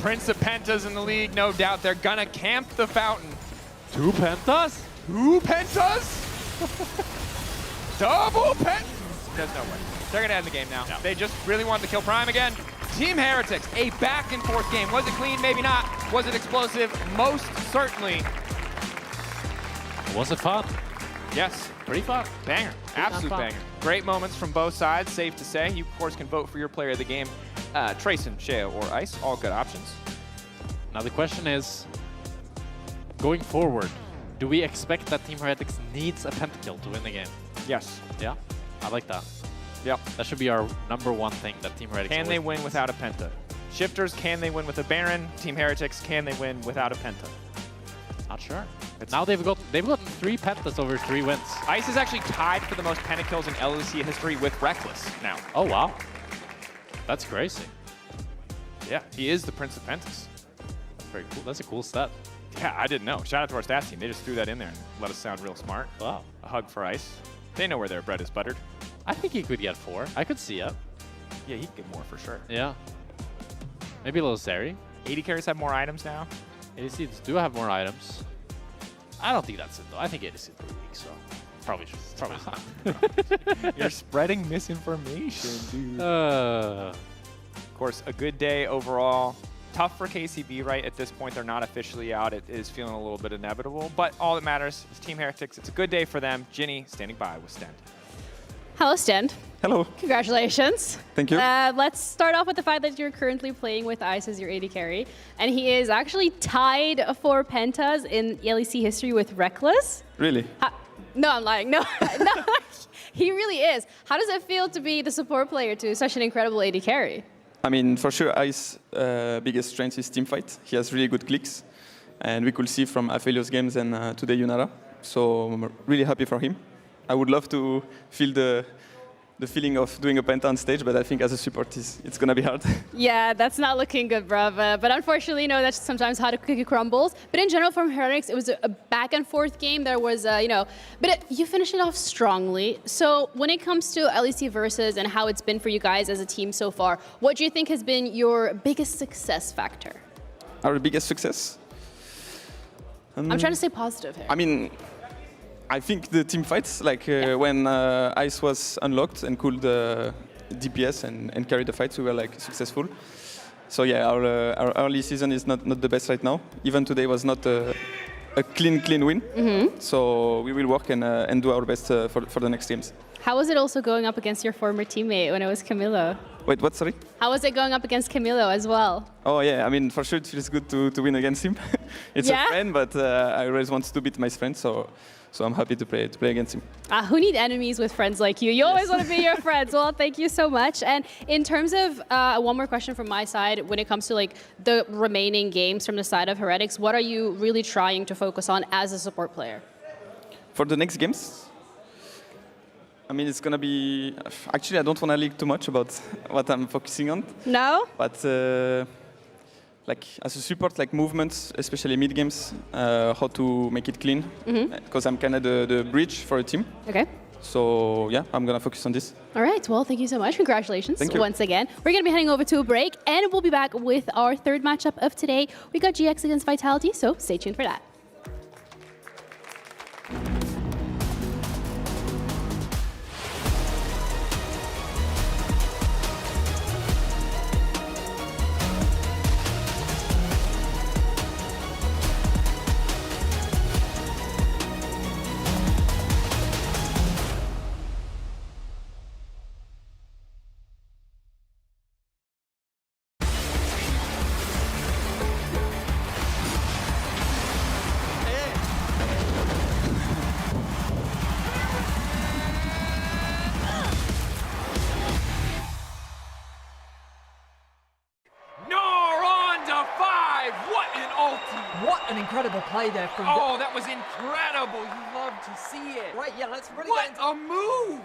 Prince of Pentas in the league, no doubt. They're gonna camp the fountain. 2 pentas? 2 pentas? Double pen. There's no way. They're gonna end the game now. Yeah. They just really wanted to kill Prime again. Team Heretics, a back and forth game. Was it clean? Maybe not. Was it explosive? Most certainly. Was it fun? Yes. Pretty fun. Banger. Absolute banger. Great moments from both sides, safe to say. You, of course, can vote for your player of the game. Trayson, Sheo, or Ice, all good options. Now the question is, going forward, do we expect that Team Heretics needs a pentakill to win the game? Yes. Yeah? I like that. Yep. That should be our #1 thing that Team Heretics Can they always win without a penta? Shifters, can they win with a Baron? Team Heretics, can they win without a penta? Not sure. Now they've gotten 3 pentas over 3 wins. Ice is actually tied for the most pentakills in LEC history with Reckless now. Oh, wow. That's crazy. Yeah, he is the Prince of Pentas. That's very cool. That's a cool stat. Yeah, I didn't know. Shout out to our stats team. They just threw that in there and let us sound real smart. Wow. A hug for Ice. They know where their bread is buttered. I think he could get 4. I could see it. Yeah, he could get more for sure. Yeah. Maybe a little Zeri. 80 carries have more items now. ADCs do have more items. I don't think that's it, though. I think ADCs is pretty weak, so probably not. You're spreading misinformation, dude. Uh. Of course, a good day overall. Tough for KCB, right? At this point, they're not officially out. It is feeling a little bit inevitable, but all that matters is Team Heretics. It's a good day for them. Ginny standing by with Stend. Hello, Stend. Hello. Congratulations. Thank you. Let's start off with the fact that you're currently playing with Ice as your AD carry, and he is actually tied for pentas in LEC history with Reckless. Really? No, I'm lying. No, no, he really is. How does it feel to be the support player to such an incredible AD carry? I mean, for sure, Ice's biggest strength is teamfight. He has really good clicks, and we could see from Aphelios games and today Yunara. So I'm really happy for him. I would love to feel the feeling of doing a penta on stage, but I think as a support, it's going to be hard. Yeah, that's not looking good, bruv. But unfortunately, that's sometimes how the cookie crumbles. But in general, from Heretics, it was a back and forth game. There was, but you finished it off strongly. So when it comes to LEC Versus and how it's been for you guys as a team so far, what do you think has been your biggest success factor? Our biggest success? I'm trying to stay positive here. I mean, I think the team fights, like when Ice was unlocked and could DPS and carry the fights, we were like successful. So yeah, our early season is not the best right now. Even today was not a clean win. Mm-hmm. So we will work and do our best for the next games. How was it also going up against your former teammate when it was Camilo? Wait, what? Sorry? How was it going up against Camilo as well? Oh yeah, I mean for sure it feels good to win against him. It's a friend, but I always want to beat my friend, so I'm happy to play against him. Who need enemies with friends like you? You always want to be your friends. Well, thank you so much. And in terms of one more question from my side, when it comes to like the remaining games from the side of Heretics, what are you really trying to focus on as a support player? For the next games? I mean, it's going to be... Actually, I don't want to leak too much about what I'm focusing on. No? But like as a support, like movements, especially mid games, how to make it clean. Because I'm kind of the bridge for a team. Okay. So yeah, I'm going to focus on this. All right. Well, thank you so much. Congratulations Thank you. once again. We're going to be heading over to a break, and we'll be back with our third matchup of today. We got GX against Vitality, so stay tuned for that. play there from Oh, that was incredible. You love to see it. Right, yeah, let's really What get into a move!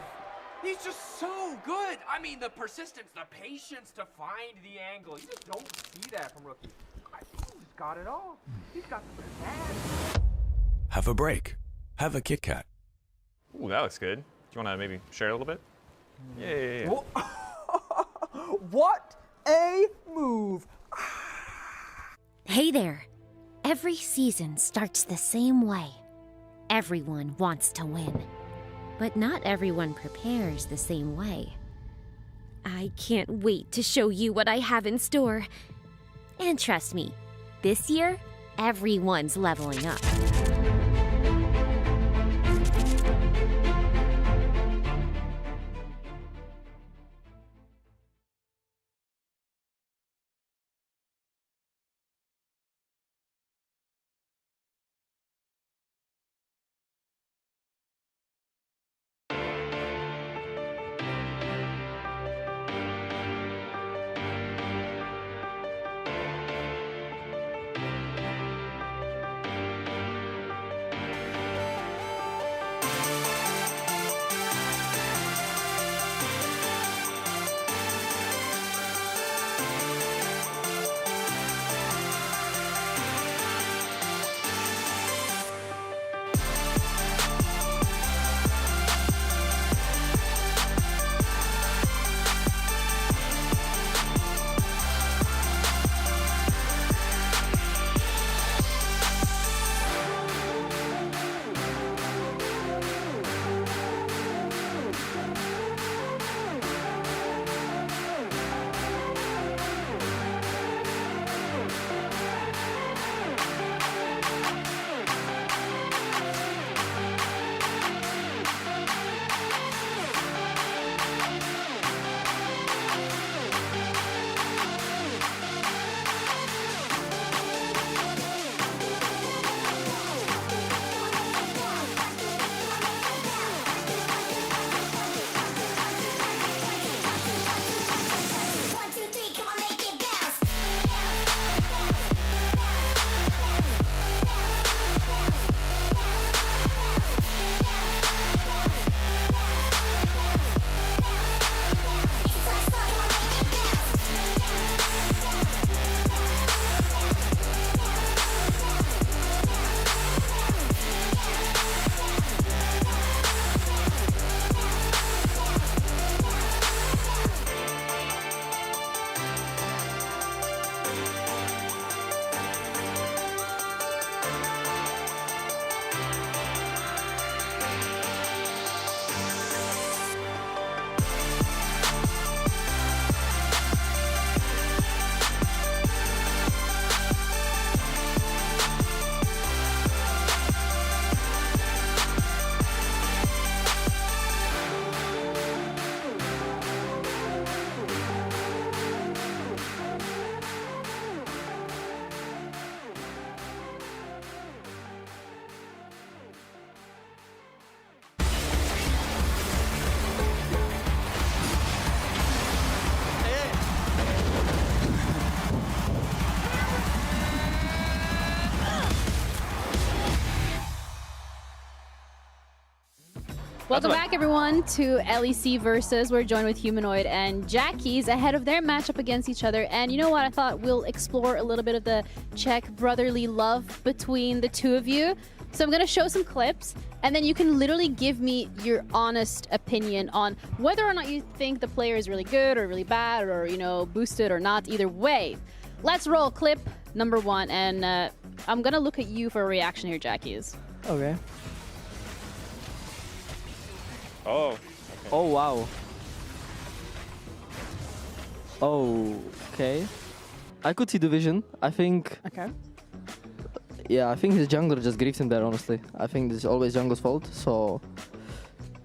He's just so good. I mean, the persistence, the patience to find the angle. You just don't see that from rookie. He's got it all. He's got the pizzazz. Have a break. Have a Kit Kat. Ooh, that looks good. Do you want to maybe share a little bit? Yeah. What a move! Hey there. Every season starts the same way. Everyone wants to win. But not everyone prepares the same way. I can't wait to show you what I have in store. And trust me, this year, everyone's leveling up. Welcome back, everyone, to LEC Versus. We're joined with Humanoid and Jackies ahead of their matchup against each other. And you know what? I thought we'll explore a little bit of the Czech brotherly love between the two of you. So I'm going to show some clips, and then you can literally give me your honest opinion on whether or not you think the player is really good or really bad or, you know, boosted or not. Either way. Let's roll clip number one, and I'm going to look at you for a reaction here, Jackies. Okay. Oh. Okay. Oh, wow. Oh, okay. I could see the vision. I think... Okay. Yeah, I think his jungler just griefed him there, honestly. I think this is always jungle's fault, so...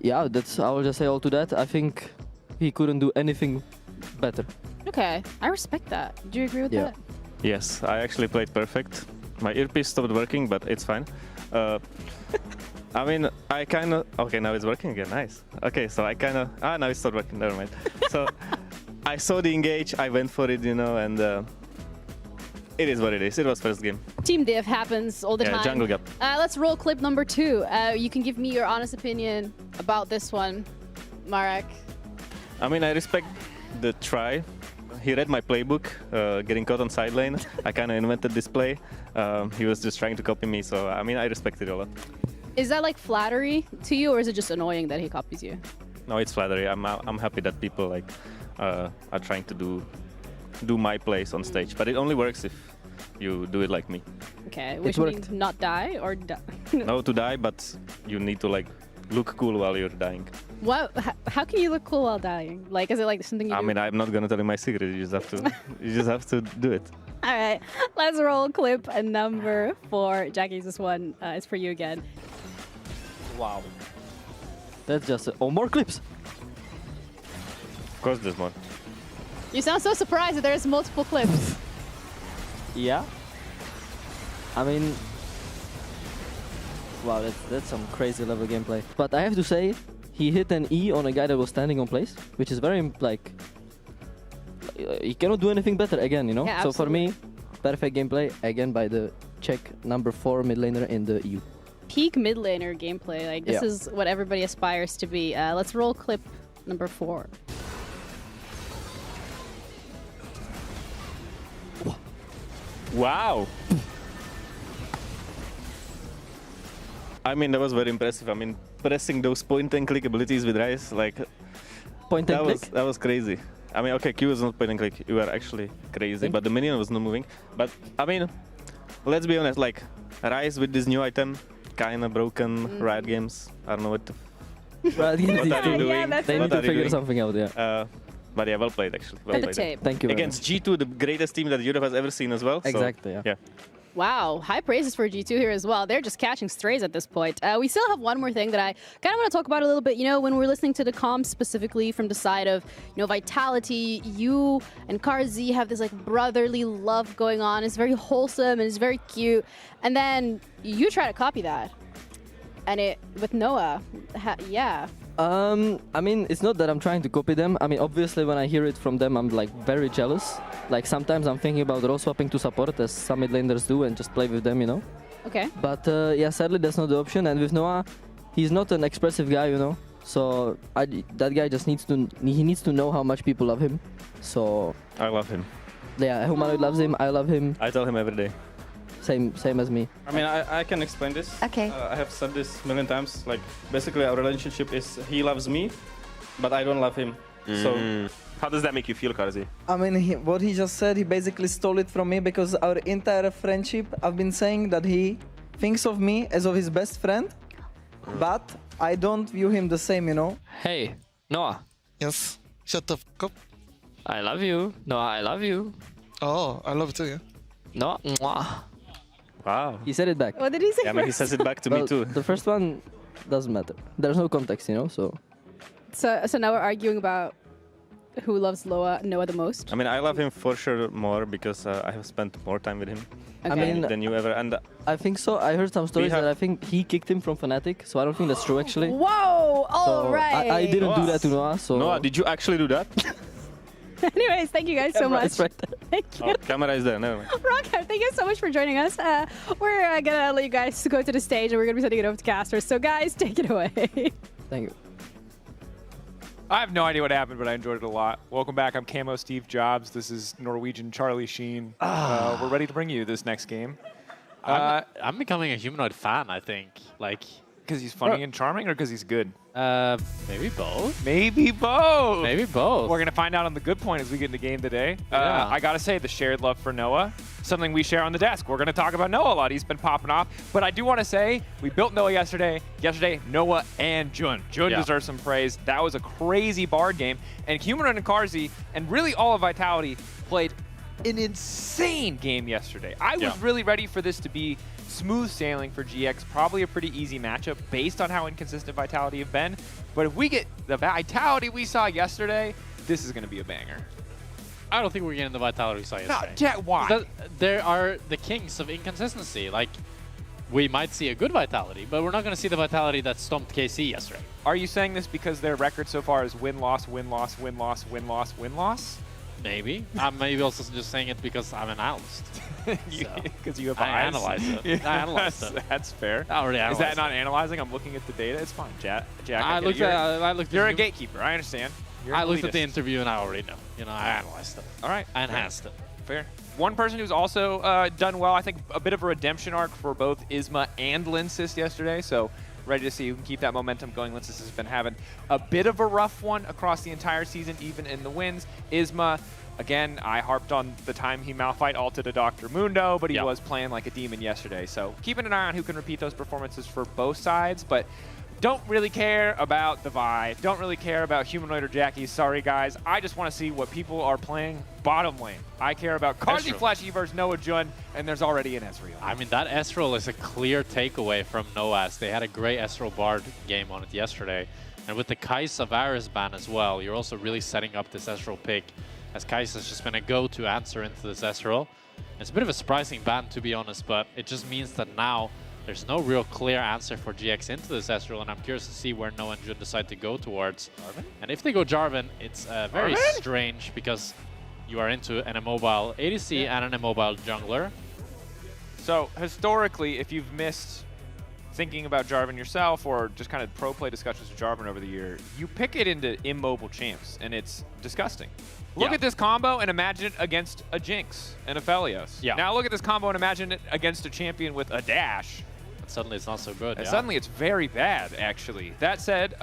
Yeah, I will just say all to that. I think he couldn't do anything better. Okay, I respect that. Do you agree with that? Yes, I actually played perfect. My earpiece stopped working, but it's fine. I mean, I kind of... Okay, now it's working again. Nice. Okay, so I kind of... now it's not working. Never mind. So I saw the engage. I went for it, you know, and it is what it is. It was first game. Team diff happens all the time. Jungle gap. Let's roll clip number 2. You can give me your honest opinion about this one, Marek. I mean, I respect the try. He read my playbook, getting caught on side lane. I kind of invented this play. He was just trying to copy me, so I mean, I respect it a lot. Is that like flattery to you, or is it just annoying that he copies you? No, it's flattery. I'm happy that people like are trying to do my plays on stage, but it only works if you do it like me. Okay, which means not die or die? No, to die, but you need to like look cool while you're dying. What? How can you look cool while dying? Like, is it like something you I do? mean, I'm not gonna tell you my secret. You just have to, you just have to do it. All right, let's roll clip number 4. Jackie, this one is for you again. Wow. That's just more clips. Of course, there's more. You sound so surprised that there's multiple clips. Yeah. I mean, wow, that's some crazy level gameplay. But I have to say, he hit an E on a guy that was standing on place, which is very like, he cannot do anything better again, you know. Yeah, so for me, perfect gameplay again by the Czech number 4 mid laner in the EU. Peak mid laner gameplay. Like, this Yeah. is what everybody aspires to be. Let's roll clip number 4. Wow. I mean, that was very impressive. I mean, pressing those point and click abilities with Ryze, like, point and click? That was crazy. I mean, okay, Q was not point and click. You were actually crazy, but the minion was not moving. But I mean, let's be honest. Like, Ryze with this new item, kinda broken. Riot Games. I don't know what. Riot Games What are you doing? They need to figure something out. Yeah. But yeah, well played actually. Well At the played. tape. Thank you very Against G2, the greatest team that Europe has ever seen as well. so, Exactly, yeah. Wow, high praises for G2 here as well. They're just catching strays at this point. We still have one more thing that I kind of want to talk about a little bit. You know, when we're listening to the comms specifically from the side of, you know, Vitality, you and Karzi have this like brotherly love going on. It's very wholesome and it's very cute. And then you try to copy that. And it, with Noah, yeah. I mean, it's not that I'm trying to copy them. I mean, obviously, when I hear it from them, I'm like very jealous. Like sometimes I'm thinking about role swapping to support, as some mid laners do, and just play with them, you know. Okay. But yeah, sadly, that's not the option. And with Noah, he's not an expressive guy, you know. So that guy just needs to know how much people love him. So I love him. Yeah, Humanoid loves him. I love him. I tell him every day. Same as me. I mean, I can explain this. Okay. I have said this a million times. Like, basically, our relationship is he loves me, but I don't love him. So, how does that make you feel, Karzi? I mean, what he just said, he basically stole it from me because our entire friendship, I've been saying that he thinks of me as of his best friend, but I don't view him the same, you know? Hey, Noah. Yes. Shut the fuck up. I love you. Noah, I love you. Oh, I love you too, yeah. Noah, mwah. Wow. He said it back. What did he say? Yeah, but he says it back to me too. The first one doesn't matter. There's no context, you know, so. So now we're arguing about who loves Noah the most. I mean, I love him for sure more because I have spent more time with him Okay. than you ever. And I think so. I heard some stories that I think he kicked him from Fnatic, so I don't think that's true actually. Whoa! All So right. I didn't do that to Noah, so. Noah, did you actually do that? Anyways, thank you guys so much. Right Thank you. Oh, camera is there. Never mind. Rockheart, thank you so much for joining us. We're gonna let you guys go to the stage and we're gonna be sending it over to casters. So guys, take it away. Thank you. I have no idea what happened, but I enjoyed it a lot. Welcome back. I'm Camo Steve Jobs. This is Norwegian Charlie Sheen. We're ready to bring you this next game. I'm becoming a Humanoid fan, I think. Like, because he's funny and charming, or because he's good? Maybe both. Maybe both. Maybe both. We're gonna find out on the good point as we get in the game today. Yeah. I gotta say, the shared love for Noah, something we share on the desk. We're gonna talk about Noah a lot. He's been popping off. But I do want to say, we built Noah yesterday. Noah and Jun. Jun deserves some praise. That was a crazy Bard game. And Humanoid and Karzi, and really all of Vitality, played an insane game yesterday. I was really ready for this to be smooth sailing for GX, probably a pretty easy matchup based on how inconsistent Vitality have been. But if we get the Vitality we saw yesterday, this is going to be a banger. I don't think we're getting the Vitality we saw yesterday. No, why? There are the kings of inconsistency. Like, we might see a good Vitality, but we're not going to see the Vitality that stomped KC yesterday. Are you saying this because their record so far is win-loss, win-loss, win-loss, win-loss, win-loss? Maybe. I'm maybe also just saying it because I'm an analyst. Because you have I eyes. analyzed it. I analyzed it. That's fair. I already Is analyzed that it. not analyzing? I'm looking at the data. It's fine, Jack. I looked at You're a gatekeeper. I understand. You're I looked at the elitist. interview and I already know. You know, I analyzed it. All right. I enhanced it. Fair. One person who's also done well, I think a bit of a redemption arc for both Isma and Linsys yesterday, so ready to see who can keep that momentum going. Linsys has been having a bit of a rough one across the entire season, even in the wins. Isma, again, I harped on the time he Malphite ulted a Dr. Mundo, but he was playing like a demon yesterday, so keeping an eye on who can repeat those performances for both sides, but don't really care about the Vi, don't really care about Humanoid or Jackie. Sorry, guys. I just want to see what people are playing bottom lane. I care about Carzzy Flashy versus Noah Jun, and there's already an Ezreal. I mean, that Ezreal is a clear takeaway from Noah's. They had a great Ezreal Bard game on it yesterday. And with the Kai'Sa Varus ban as well, you're also really setting up this Ezreal pick, as Kai'Sa's just been a go-to answer into this Ezreal. It's a bit of a surprising ban, to be honest, but it just means that now there's no real clear answer for GX into this Ezreal, and I'm curious to see where Noah and Jun decide to go towards. Jarvan? And if they go Jarvan, it's very strange because you are into an immobile ADC and an immobile jungler. So historically, if you've missed thinking about Jarvan yourself or just kind of pro play discussions with Jarvan over the year, you pick it into immobile champs, and it's disgusting. Look at this combo and imagine it against a Jinx and a Felios. Yeah. Now look at this combo and imagine it against a champion with a dash. And suddenly it's not so good. And suddenly it's very bad, actually. That said,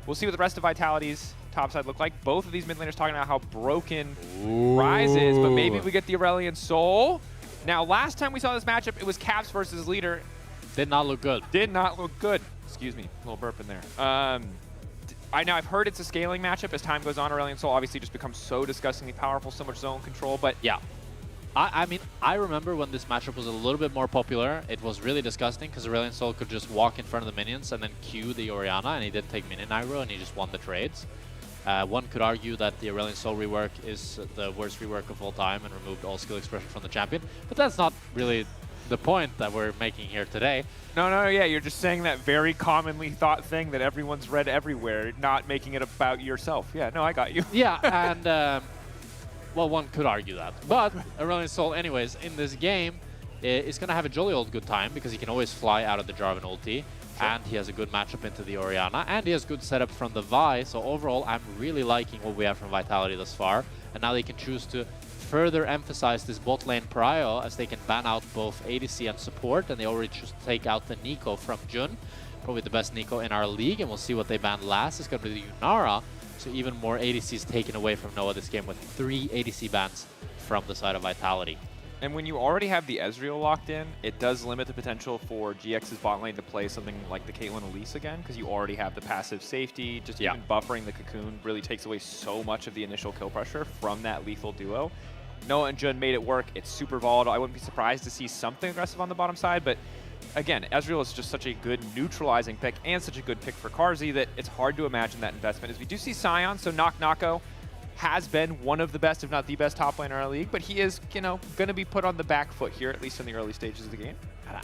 we'll see what the rest of Vitality's topside look like. Both of these mid laners talking about how broken Ryze is, but maybe we get the Aurelion Soul. Now, last time we saw this matchup, it was Caps versus Leader. Did not look good. Did not look good. Excuse me, a little burp in there. I've heard it's a scaling matchup. As time goes on, Aurelion Soul obviously just becomes so disgustingly powerful, so much zone control, but yeah. I mean, I remember when this matchup was a little bit more popular, it was really disgusting because Aurelion Soul could just walk in front of the minions and then Q the Orianna, and he did take minion aggro and he just won the trades. One could argue that the Aurelion Soul rework is the worst rework of all time and removed all skill expression from the champion, but that's not really the point that we're making here today. No, yeah, you're just saying that very commonly thought thing that everyone's read everywhere, not making it about yourself. Yeah, no, I got you. Yeah, and well, one could argue that. But Aurelion Soul, anyways, in this game, is going to have a jolly old good time because he can always fly out of the Jarvan ulti, and he has a good matchup into the Orianna, and he has good setup from the Vi. So overall, I'm really liking what we have from Vitality thus far, and now they can choose to further emphasize this bot lane prio as they can ban out both ADC and support, and they already just take out the Nico from Jun, probably the best Nico in our league, and we'll see what they ban last. It's going to be the Yunara, so even more ADCs taken away from Noah this game with 3 ADC bans from the side of Vitality. And when you already have the Ezreal locked in, it does limit the potential for GX's bot lane to play something like the Caitlyn Elise again, because you already have the passive safety. Just even buffering the Cocoon really takes away so much of the initial kill pressure from that lethal duo. Noah and Jun made it work. It's super volatile. I wouldn't be surprised to see something aggressive on the bottom side, but again, Ezreal is just such a good neutralizing pick and such a good pick for Carzzy that it's hard to imagine that investment. As we do see Sion, so Nako has been one of the best, if not the best top laner in our league, but he is, you know, going to be put on the back foot here, at least in the early stages of the game.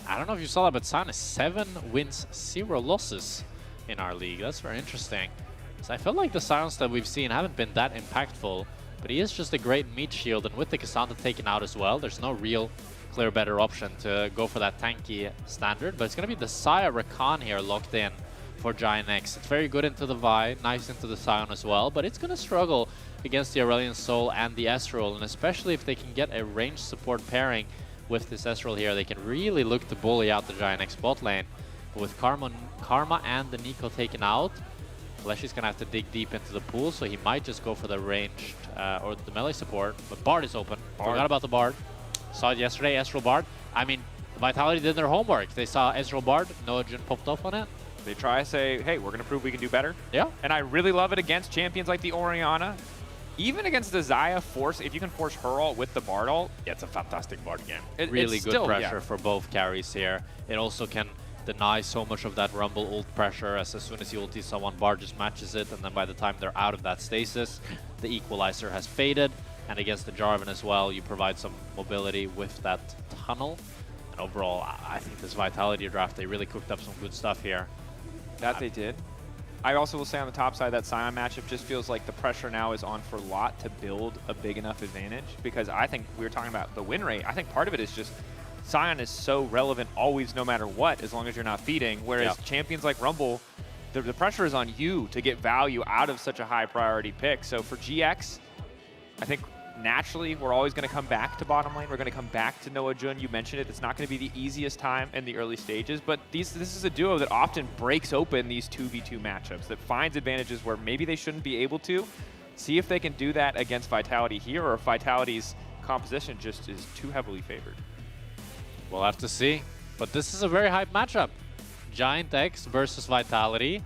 I don't know if you saw that, but Sion is 7 wins, 0 losses in our league. That's very interesting. So I feel like the Sions that we've seen haven't been that impactful, but he is just a great meat shield, and with the Cassandra taken out as well, there's no real clear better option to go for that tanky standard, but it's going to be the Saya Rakan here locked in for Giant X. It's very good into the Vi, nice into the Sion as well, but it's going to struggle against the Aurelion Soul and the Ezreal, and especially if they can get a ranged support pairing with this Ezreal here, they can really look to bully out the Giant X bot lane. But with Karma and the Nico taken out, Fleshy's going to have to dig deep into the pool, so he might just go for the ranged or the melee support. But Bard is open. Forgot about the Bard. Saw it yesterday, Ezreal Bard. I mean, Vitality did their homework. They saw Ezreal Bard, Noah Jun popped up on it. They try to say, hey, we're going to prove we can do better. Yeah. And I really love it against champions like the Orianna. Even against the Xayah, if you can force her ult with the Bard ult, yeah, it's a fantastic Bard game. Really good pressure for both carries here. It also can deny so much of that Rumble ult pressure, as soon as you ulti someone, Bard just matches it, and then by the time they're out of that stasis, the equalizer has faded. And against the Jarvan as well, you provide some mobility with that tunnel. And overall, I think this Vitality draft, they really cooked up some good stuff here. That they did. I also will say on the top side, that Sion matchup just feels like the pressure now is on for Lot to build a big enough advantage, because I think we were talking about the win rate. I think part of it is just Sion is so relevant always, no matter what, as long as you're not feeding, whereas champions like Rumble, the pressure is on you to get value out of such a high priority pick. So for GX, I think naturally we're always going to come back to bottom lane. We're going to come back to Noah Jun. You mentioned it. It's not going to be the easiest time in the early stages, but this is a duo that often breaks open these 2v2 matchups, that finds advantages where maybe they shouldn't be able to. See if they can do that against Vitality here, or if Vitality's composition just is too heavily favored. We'll have to see. But this is a very hype matchup. Giant X versus Vitality.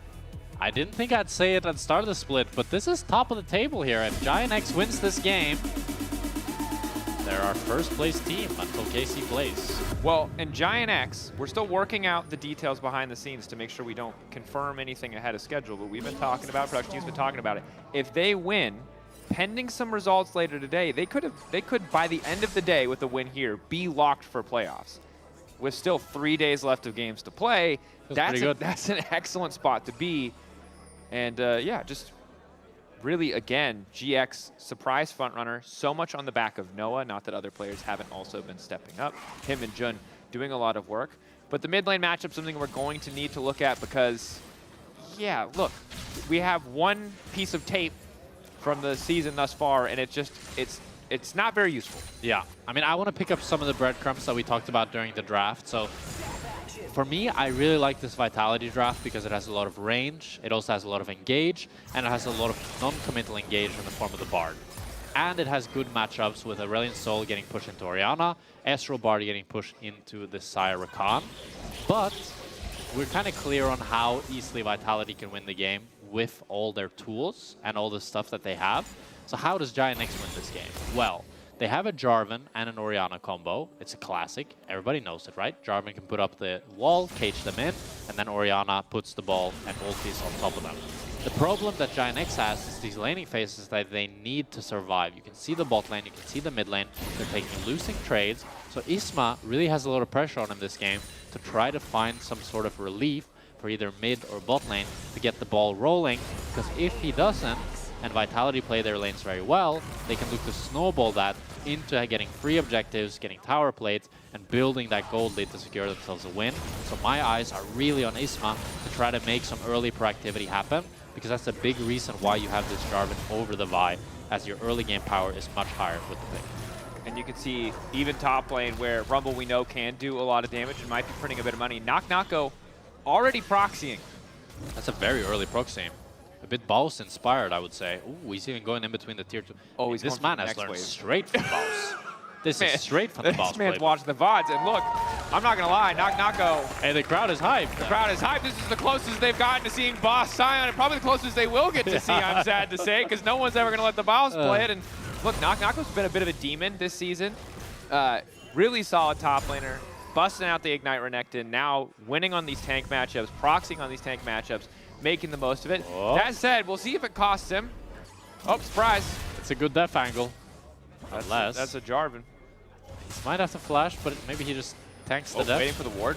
I didn't think I'd say it at the start of the split, but this is top of the table here. If Giant X wins this game, they're our first place team until KC plays. Well, and Giant X, we're still working out the details behind the scenes to make sure we don't confirm anything ahead of schedule, but we've been talking about, production team's been talking about it. If they win, pending some results later today, they could by the end of the day with the win here be locked for playoffs. With still 3 days left of games to play, that's an excellent spot to be. And yeah, just really, again, GX surprise frontrunner, so much on the back of Noah, not that other players haven't also been stepping up. Him and Jun doing a lot of work. But the mid lane matchup, something we're going to need to look at because, yeah, look, we have one piece of tape from the season thus far, and it's not very useful. Yeah, I mean, I want to pick up some of the breadcrumbs that we talked about during the draft. So for me, I really like this Vitality draft because it has a lot of range, it also has a lot of engage, and it has a lot of non-committal engage in the form of the Bard. And it has good matchups with Aurelion Sol getting pushed into Orianna, Ezreal Bard getting pushed into the Sire Rakan. But we're kind of clear on how easily Vitality can win the game with all their tools and all the stuff that they have. So how does Giant X win this game? Well, they have a Jarvan and an Orianna combo. It's a classic. Everybody knows it, right? Jarvan can put up the wall, cage them in, and then Orianna puts the ball and ultis on top of them. The problem that Giant X has is these laning phases that they need to survive. You can see the bot lane, you can see the mid lane. They're taking losing trades. So Isma really has a lot of pressure on him this game to try to find some sort of relief for either mid or bot lane to get the ball rolling. Because if he doesn't, and Vitality play their lanes very well, they can look to snowball that into getting free objectives, getting tower plates, and building that gold lead to secure themselves a win. So my eyes are really on Isma to try to make some early proactivity happen, because that's a big reason why you have this Jarvan over the Vi, as your early game power is much higher with the pick. And you can see even top lane where Rumble we know can do a lot of damage and might be printing a bit of money. Knock-Knocko already proxying. That's a very early proxy. A bit Baus inspired, I would say. Ooh, he's even going in between the tier 2. Oh, this man has learned straight from Baus. This is straight from the Baus. This man's watching the VODs, and look, I'm not gonna lie, Knock-Knocko. Hey, the crowd is hyped. The crowd is hyped. This is the closest they've gotten to seeing Boss Sion, and probably the closest they will get to see, I'm sad to say, because no one's ever gonna let the Baus play it. And look, Knock-Knocko's been a bit of a demon this season. Really solid top laner, busting out the Ignite Renekton, now winning on these tank matchups, proxying on these tank matchups, making the most of it. Oh. That said, we'll see if it costs him. Oh, surprise. It's a good death angle. Unless. That's a Jarvan. He might have to flash, but maybe he just tanks the death. Waiting for the ward.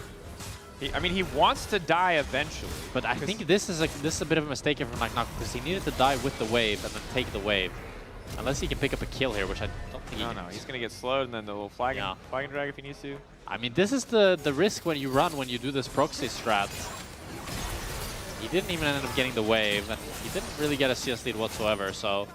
I mean, he wants to die eventually. But I think this is a bit of a mistake from Knock-Knock, because he needed to die with the wave and then take the wave. Unless he can pick up a kill here, which I don't think he can. No, he's going to get slowed and then the little flag and drag if he needs to. I mean, this is the risk when you run, when you do this proxy strat. He didn't even end up getting the wave, and he didn't really get a CS lead whatsoever, so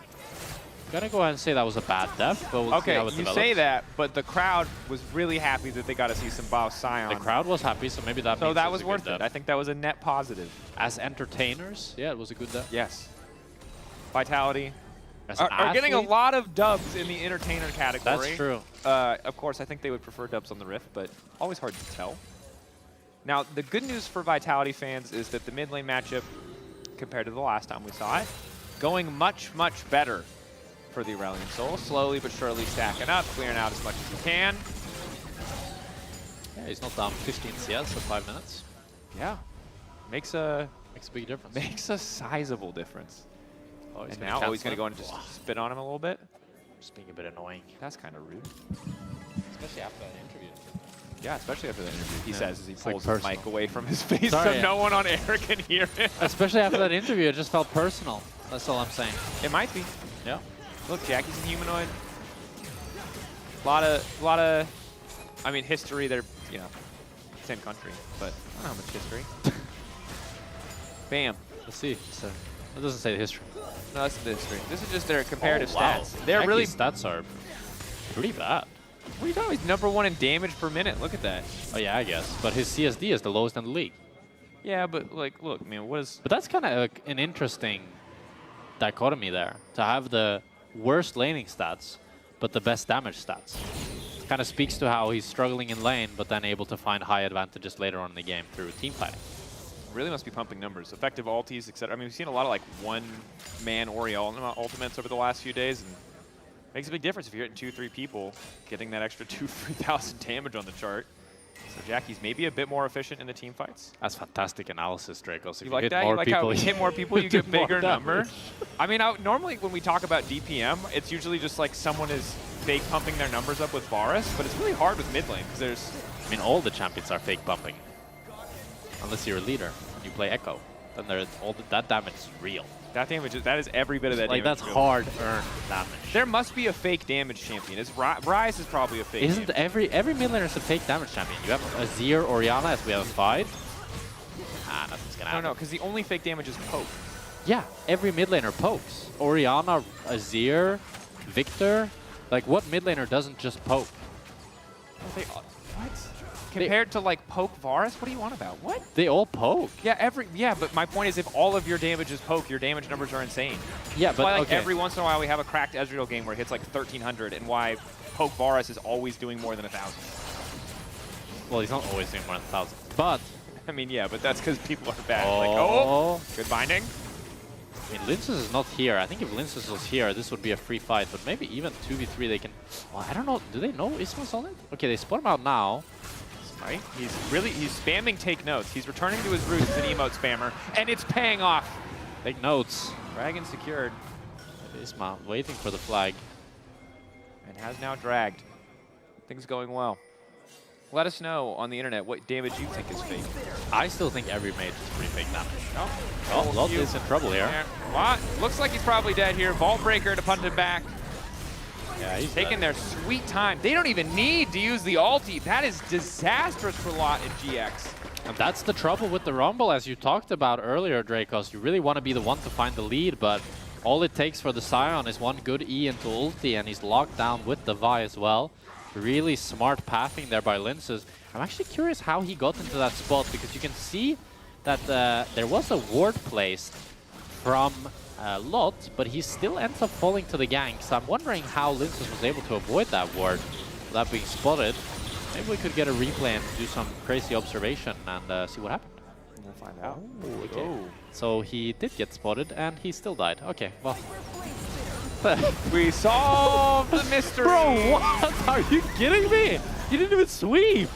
I'm gonna go ahead and say that was a bad death, but we'll see how it develops. You say that, but the crowd was really happy that they got to see some Baus Sion. The crowd was happy, so maybe that means so that was a worth good it. death. I think that was a net positive. As entertainers, yeah, it was a good death. Yes. Vitality As are getting a lot of dubs in the entertainer category. That's true. Of course, I think they would prefer dubs on the Rift, but always hard to tell. Now, the good news for Vitality fans is that the mid lane matchup, compared to the last time we saw it, going much, much better for the Aurelion Sol. Slowly but surely stacking up, clearing out as much as he can. Yeah, he's not down 15 CS for 5 minutes. Yeah. Makes a big difference. Makes a sizable difference. Oh, he's and now he's going to go and cancel just spit on him a little bit. Just being a bit annoying. That's kind of rude. Especially after that interview. Yeah, especially after that interview. He says as he It's like pulls his personal. mic away from his face Sorry, so no one on air can hear him. Especially after that interview, it just felt personal. That's all I'm saying. It might be. Yeah. Look, Jackie's a humanoid. A lot of, I mean, history. They're, you know, same country, but I don't know how much history. Bam. Let's see. So, it doesn't say history. No, that's the history. This is just their comparative wow. stats. They're really stats are pretty bad. What are you talking about? He's #1 in damage per minute. Look at that. Oh yeah, I guess. But his CSD is the lowest in the league. Yeah, but like, look, man, what is? But that's kind of an interesting dichotomy there. To have the worst laning stats, but the best damage stats. Kind of speaks to how he's struggling in lane, but then able to find high advantages later on in the game through team fighting. Really must be pumping numbers. Effective ultis, etc. I mean, we've seen a lot of like one-man Oriole ultimates over the last few days, and makes a big difference if you're hitting 2-3 people, getting that extra 2,000-3,000 damage on the chart. So Jackie's maybe a bit more efficient in the team fights. That's fantastic analysis, Dracos. If You like that? You like how we hit more people, you get bigger number? I mean, normally when we talk about DPM, it's usually just like someone is fake pumping their numbers up with Varus, but it's really hard with mid lane because there's... I mean, all the champions are fake pumping. Unless you're a leader and you play Echo. Then that damage is real. That damage, that is every bit of that like damage. That's hard-earned damage. There must be a fake damage champion. Ryze is probably a fake Isn't champion. every mid laner is a fake damage champion? You have Azir, Orianna, as we have a fight. Nothing's gonna happen. No, because the only fake damage is poke. Yeah, every mid laner pokes. Orianna, Azir, Victor. Like, what mid laner doesn't just poke? What? Compared to like poke Varus? What do you want about? What? They all poke. Yeah, but my point is if all of your damage is poke, your damage numbers are insane. Yeah, That's but why, like, okay. every once in a while we have a cracked Ezreal game where it hits like 1,300 and why poke Varus is always doing more than 1,000. Well, he's not always doing more than 1,000. But... I mean, yeah, but that's because people are bad. Oh. Like, oh, good binding. I mean, Linces is not here. I think if Linces was here, this would be a free fight. But maybe even 2v3 they can... Well, I don't know. Do they know Isma's on it? Okay, they spot him out now. Right? He's spamming take notes. He's returning to his roots as an emote spammer, and it's paying off. Take notes. Dragon secured. Isma waiting for the flag. And has now dragged. Things going well. Let us know on the internet what damage you think is fake. I still think every mage is pretty fake damage. Oh, Lot is in trouble here. What? Looks like he's probably dead here. Vault Breaker to punt him back. Yeah, he's taking their sweet time. They don't even need to use the ulti. That is disastrous for Lot and GX. And that's the trouble with the Rumble, as you talked about earlier, Dracos. You really want to be the one to find the lead, but all it takes for the Scion is one good E into ulti, and he's locked down with the Vi as well. Really smart pathing there by Linces. I'm actually curious how he got into that spot, because you can see that there was a ward placed from Lot, but he still ends up falling to the gank. So I'm wondering how Linces was able to avoid that ward without being spotted. Maybe we could get a replay and do some crazy observation and see what happened. We'll find out. Oh, okay. So he did get spotted and he still died. Okay, well. We solved the mystery. Bro, what? Are you kidding me? He didn't even sweep.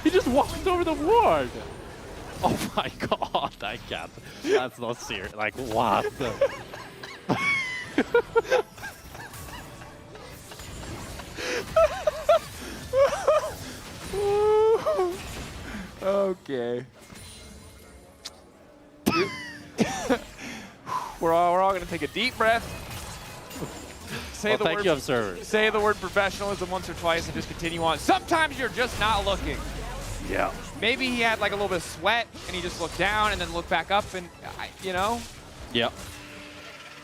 He just walked over the ward. Oh my god, I can't. That's not serious. Like, what? Okay. We're all going to take a deep breath. Say the thank word, you, observers. Say the word professionalism once or twice and just continue on. Sometimes you're just not looking. Yeah. Maybe he had like a little bit of sweat and he just looked down and then looked back up and, you know. Yeah.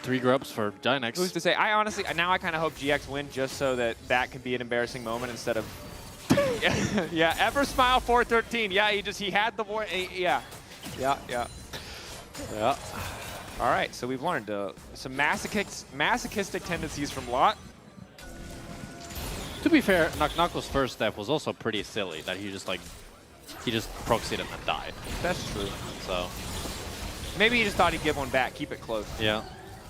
3 grubs for Dynex. Who's to say? I honestly, now I kind of hope GX win just so that can be an embarrassing moment instead of, yeah, ever smile 413. Yeah, he had the boy. Yeah. All right, so we've learned some masochistic tendencies from Lot. To be fair, Knuckles' first step was also pretty silly, that he just proxied him and died. That's true. So maybe he just thought he'd give one back, keep it close. Yeah.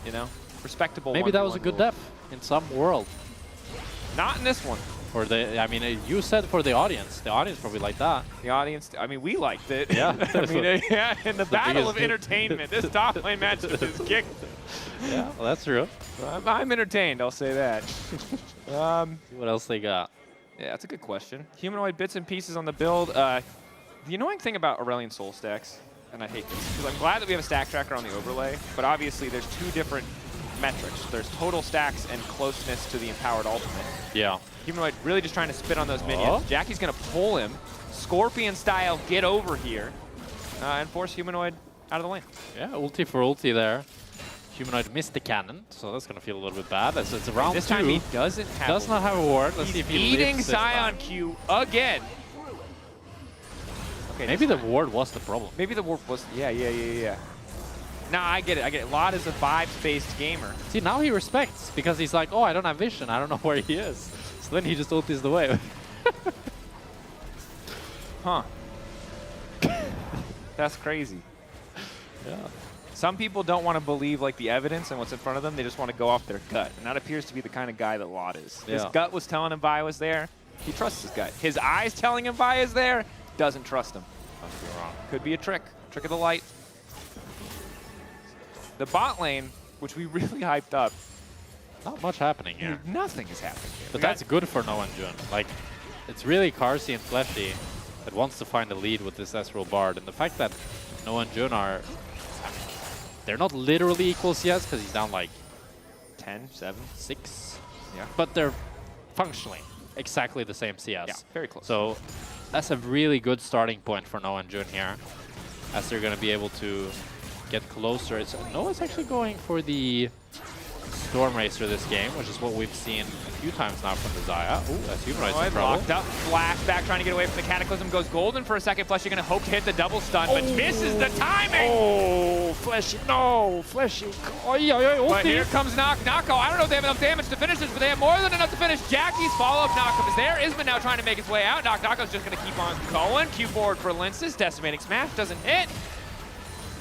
You know, respectable. Maybe that was a good depth in some world. Not in this one. For the, I mean, you said for the audience. The audience probably liked that. The audience, I mean, we liked it. Yeah. I mean, yeah, in the battle of biggest- entertainment, this top lane matchup is kicked. Yeah, well, that's true. I'm entertained, I'll say that. See what else they got. Yeah, that's a good question. Humanoid bits and pieces on the build. The annoying thing about Aurelion Soul stacks, and I hate this, because I'm glad that we have a stack tracker on the overlay, but obviously there's two different metrics. There's total stacks and closeness to the empowered ultimate. Yeah. Humanoid really just trying to spit on those minions. Jackie's going to pull him, Scorpion style, get over here, and force Humanoid out of the lane. Yeah, ulti for ulti there. Humanoid missed the cannon, so that's going to feel a little bit bad. It's round 2. This time he does not have a ward. Let's see if he eating lives this Scion time. Q again. Okay, maybe the ward was the problem. Maybe the ward was, yeah. Nah, I get it. Lot is a vibes-based gamer. See, now he respects, because he's like, oh, I don't have vision. I don't know where he is. So then he just ultis the way. Huh. That's crazy. Yeah. Some people don't want to believe like the evidence and what's in front of them. They just want to go off their gut. And that appears to be the kind of guy that Lot is. His gut was telling him Vi was there. He trusts his gut. His eyes telling him Vi is there. Doesn't trust him. Must be wrong. Could be a trick. Trick of the light. The bot lane, which we really hyped up. Not much happening here. Nothing is happening here. But that's good for Noah and Jun. Like, it's really Carsey and Fleshy that wants to find the lead with this Ezreal Bard. And the fact that Noah and Jun are... they're not literally equal CS, because he's down like 10, 7, 6. Yeah. But they're functionally exactly the same CS. Yeah, very close. So that's a really good starting point for Noah and Jun here, as they're going to be able to get closer. Noah's actually going for the Storm Racer this game, which is what we've seen a few times now from the Xayah. Ooh, that's Humanoid's in trouble. Locked up, flashback, trying to get away from the Cataclysm, goes golden for a second. Fleshy going to hope to hit the double stun, but misses the timing! Oh, Fleshy, no, Fleshy. But here comes Knocko. I don't know if they have enough damage to finish this, but they have more than enough to finish. Jackie's follow-up knockup is there. Isman now trying to make his way out. Knocko's just going to keep on going. Q forward for Linces. Decimating Smash doesn't hit.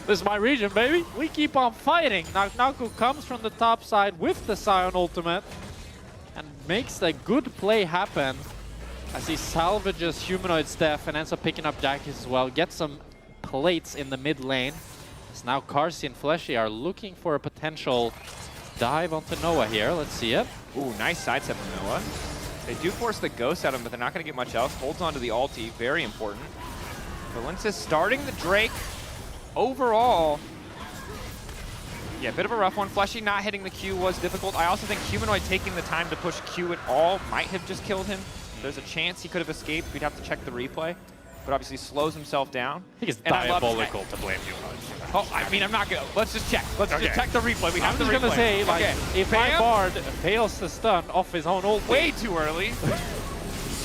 This is my region, baby. We keep on fighting. Naku comes from the top side with the Scion ultimate and makes a good play happen as he salvages Humanoid Steph and ends up picking up Jackie's as well. Gets some plates in the mid lane. As now Carsey and Fleshy are looking for a potential dive onto Noah here. Let's see it. Ooh, nice sidestep from Noah. They do force the Ghost at him, but they're not going to get much else. Holds onto the ulti, very important. Valentis starting the Drake. Overall, yeah, a bit of a rough one. Fleshy not hitting the Q was difficult. I also think Humanoid taking the time to push Q at all might have just killed him. There's a chance he could have escaped. We'd have to check the replay. But obviously slows himself down. I think it's diabolical to blame Humanoid. Oh, I mean, I'm not going to. Let's just check. Let's just check the replay. We have the replay. I'm just going to say, like, if my Bam. Bard fails to stun off his own ult. Way too early.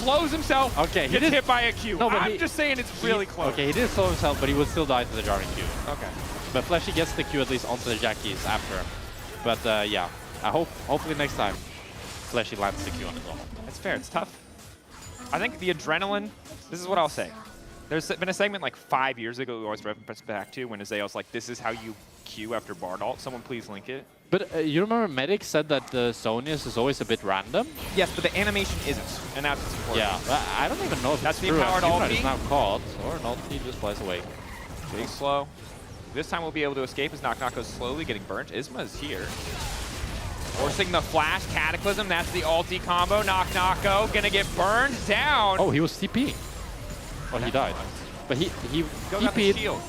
Slows himself, okay, gets hit by a Q. No, I'm just saying it's really close. Okay, he did slow himself, but he would still die to the Jarvan Q. Okay. But Fleshy gets the Q at least onto the Jackies after. But yeah, hopefully next time Fleshy lands the Q on his own. It's fair, it's tough. I think the adrenaline, this is what I'll say. There's been a segment like 5 years ago we always reference back to when Azael's like, this is how you Q after Bard ult. Someone please link it. But you remember Medic said that the Zonius is always a bit random? Yes, but the animation isn't, and that's what's important. Yeah, but I don't even know if that's it's the true. empowered Humanoid ulti. is now caught, or an ulti just flies away. Big slow. This time we'll be able to escape as Knock goes slowly getting burnt. Isma is here. Forcing the flash Cataclysm, that's the ulti combo. Knocko gonna get burned down. Oh, he was TPing. Well, he died. But he got the TP'd. shield.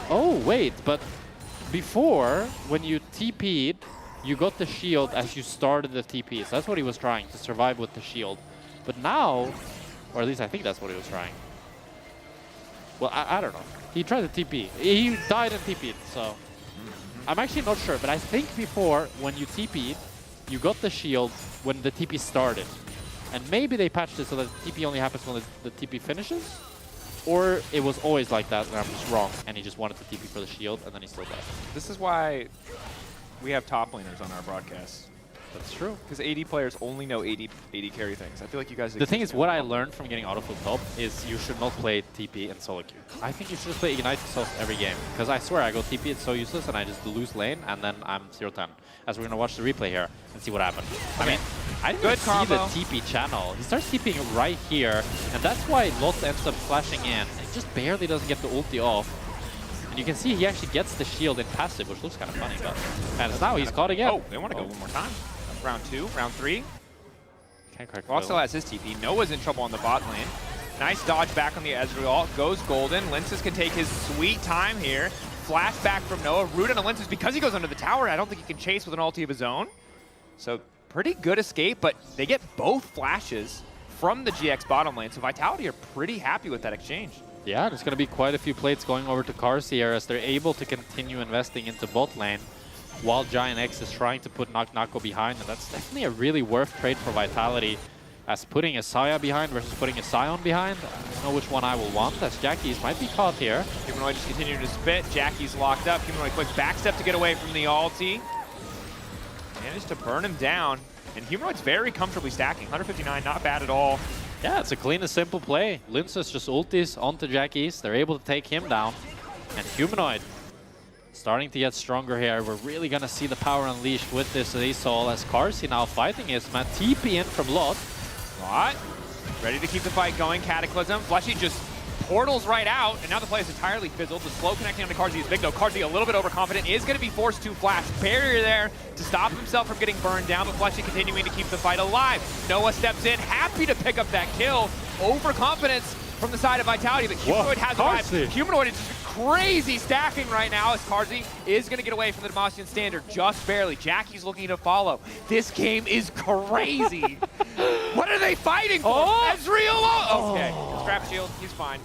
Oh, wait, but before, when you TP'd, you got the shield as you started the TP. So that's what he was trying, to survive with the shield. But now, or at least I think that's what he was trying. Well, I don't know. He tried to TP. He died and TP'd, so. I'm actually not sure, but I think before, when you TP'd, you got the shield when the TP started. And maybe they patched it so that TP only happens when the TP finishes? Or it was always like that, and I'm just wrong, and he just wanted to TP for the shield, and then he still died. This is why we have top laners on our broadcasts. That's true. Because AD players only know AD carry things. I feel like you guys... The thing is, what I learned from getting auto top is you should not play TP and solo queue. I think you should just play Ignite yourself every game. Because I swear, I go TP, it's so useless, and I just lose lane, and then I'm 0-10. As we're going to watch the replay here and see what happened. I mean, I didn't even see the TP channel. He starts TPing right here, and that's why Lot ends up flashing in. He just barely doesn't get the ulti off. And you can see he actually gets the shield in passive, which looks kind of funny. But and now he's caught again. Oh, they want to go one more time. Round 2, round 3. Can't crack Lost still Will. has his TP. Noah's in trouble on the bot lane. Nice dodge back on the Ezreal. Goes Golden. Linces can take his sweet time here. Flash back from Noah. Root on the Linces because he goes under the tower. I don't think he can chase with an ulti of his own. So pretty good escape, but they get both flashes from the GX bottom lane. So Vitality are pretty happy with that exchange. Yeah, there's going to be quite a few plates going over to Carsey here as they're able to continue investing into bot lane while Giant X is trying to put Nako behind. And that's definitely a really worth trade for Vitality, as putting a Saya behind versus putting a Sion behind. I don't know which one I will want, as Jackie's might be caught here. Humanoid just continuing to spit. Jackie's locked up. Humanoid quick backstep to get away from the ulti. Managed to burn him down. And Humanoid's very comfortably stacking. 159, not bad at all. Yeah, it's a clean and simple play. Linces just ultis onto Jackie's. They're able to take him down. And Humanoid starting to get stronger here. We're really going to see the power unleashed with this Azol as Carsey now fighting his man. TP in from Lot. Lot ready to keep the fight going. Cataclysm. Fleshy just portals right out, and now the play is entirely fizzled. The slow connecting onto Carsey is big though. Carsey a little bit overconfident, is going to be forced to flash. Barrier there to stop himself from getting burned down, but Fleshy continuing to keep the fight alive. Noah steps in, happy to pick up that kill. Overconfidence from the side of Vitality, but Humanoid has arrived. Humanoid is just crazy stacking right now as Carsey is going to get away from the Demacian standard just barely. Jackie's looking to follow. This game is crazy. What are they fighting for? Ezreal? Okay, scrap shield, he's fine.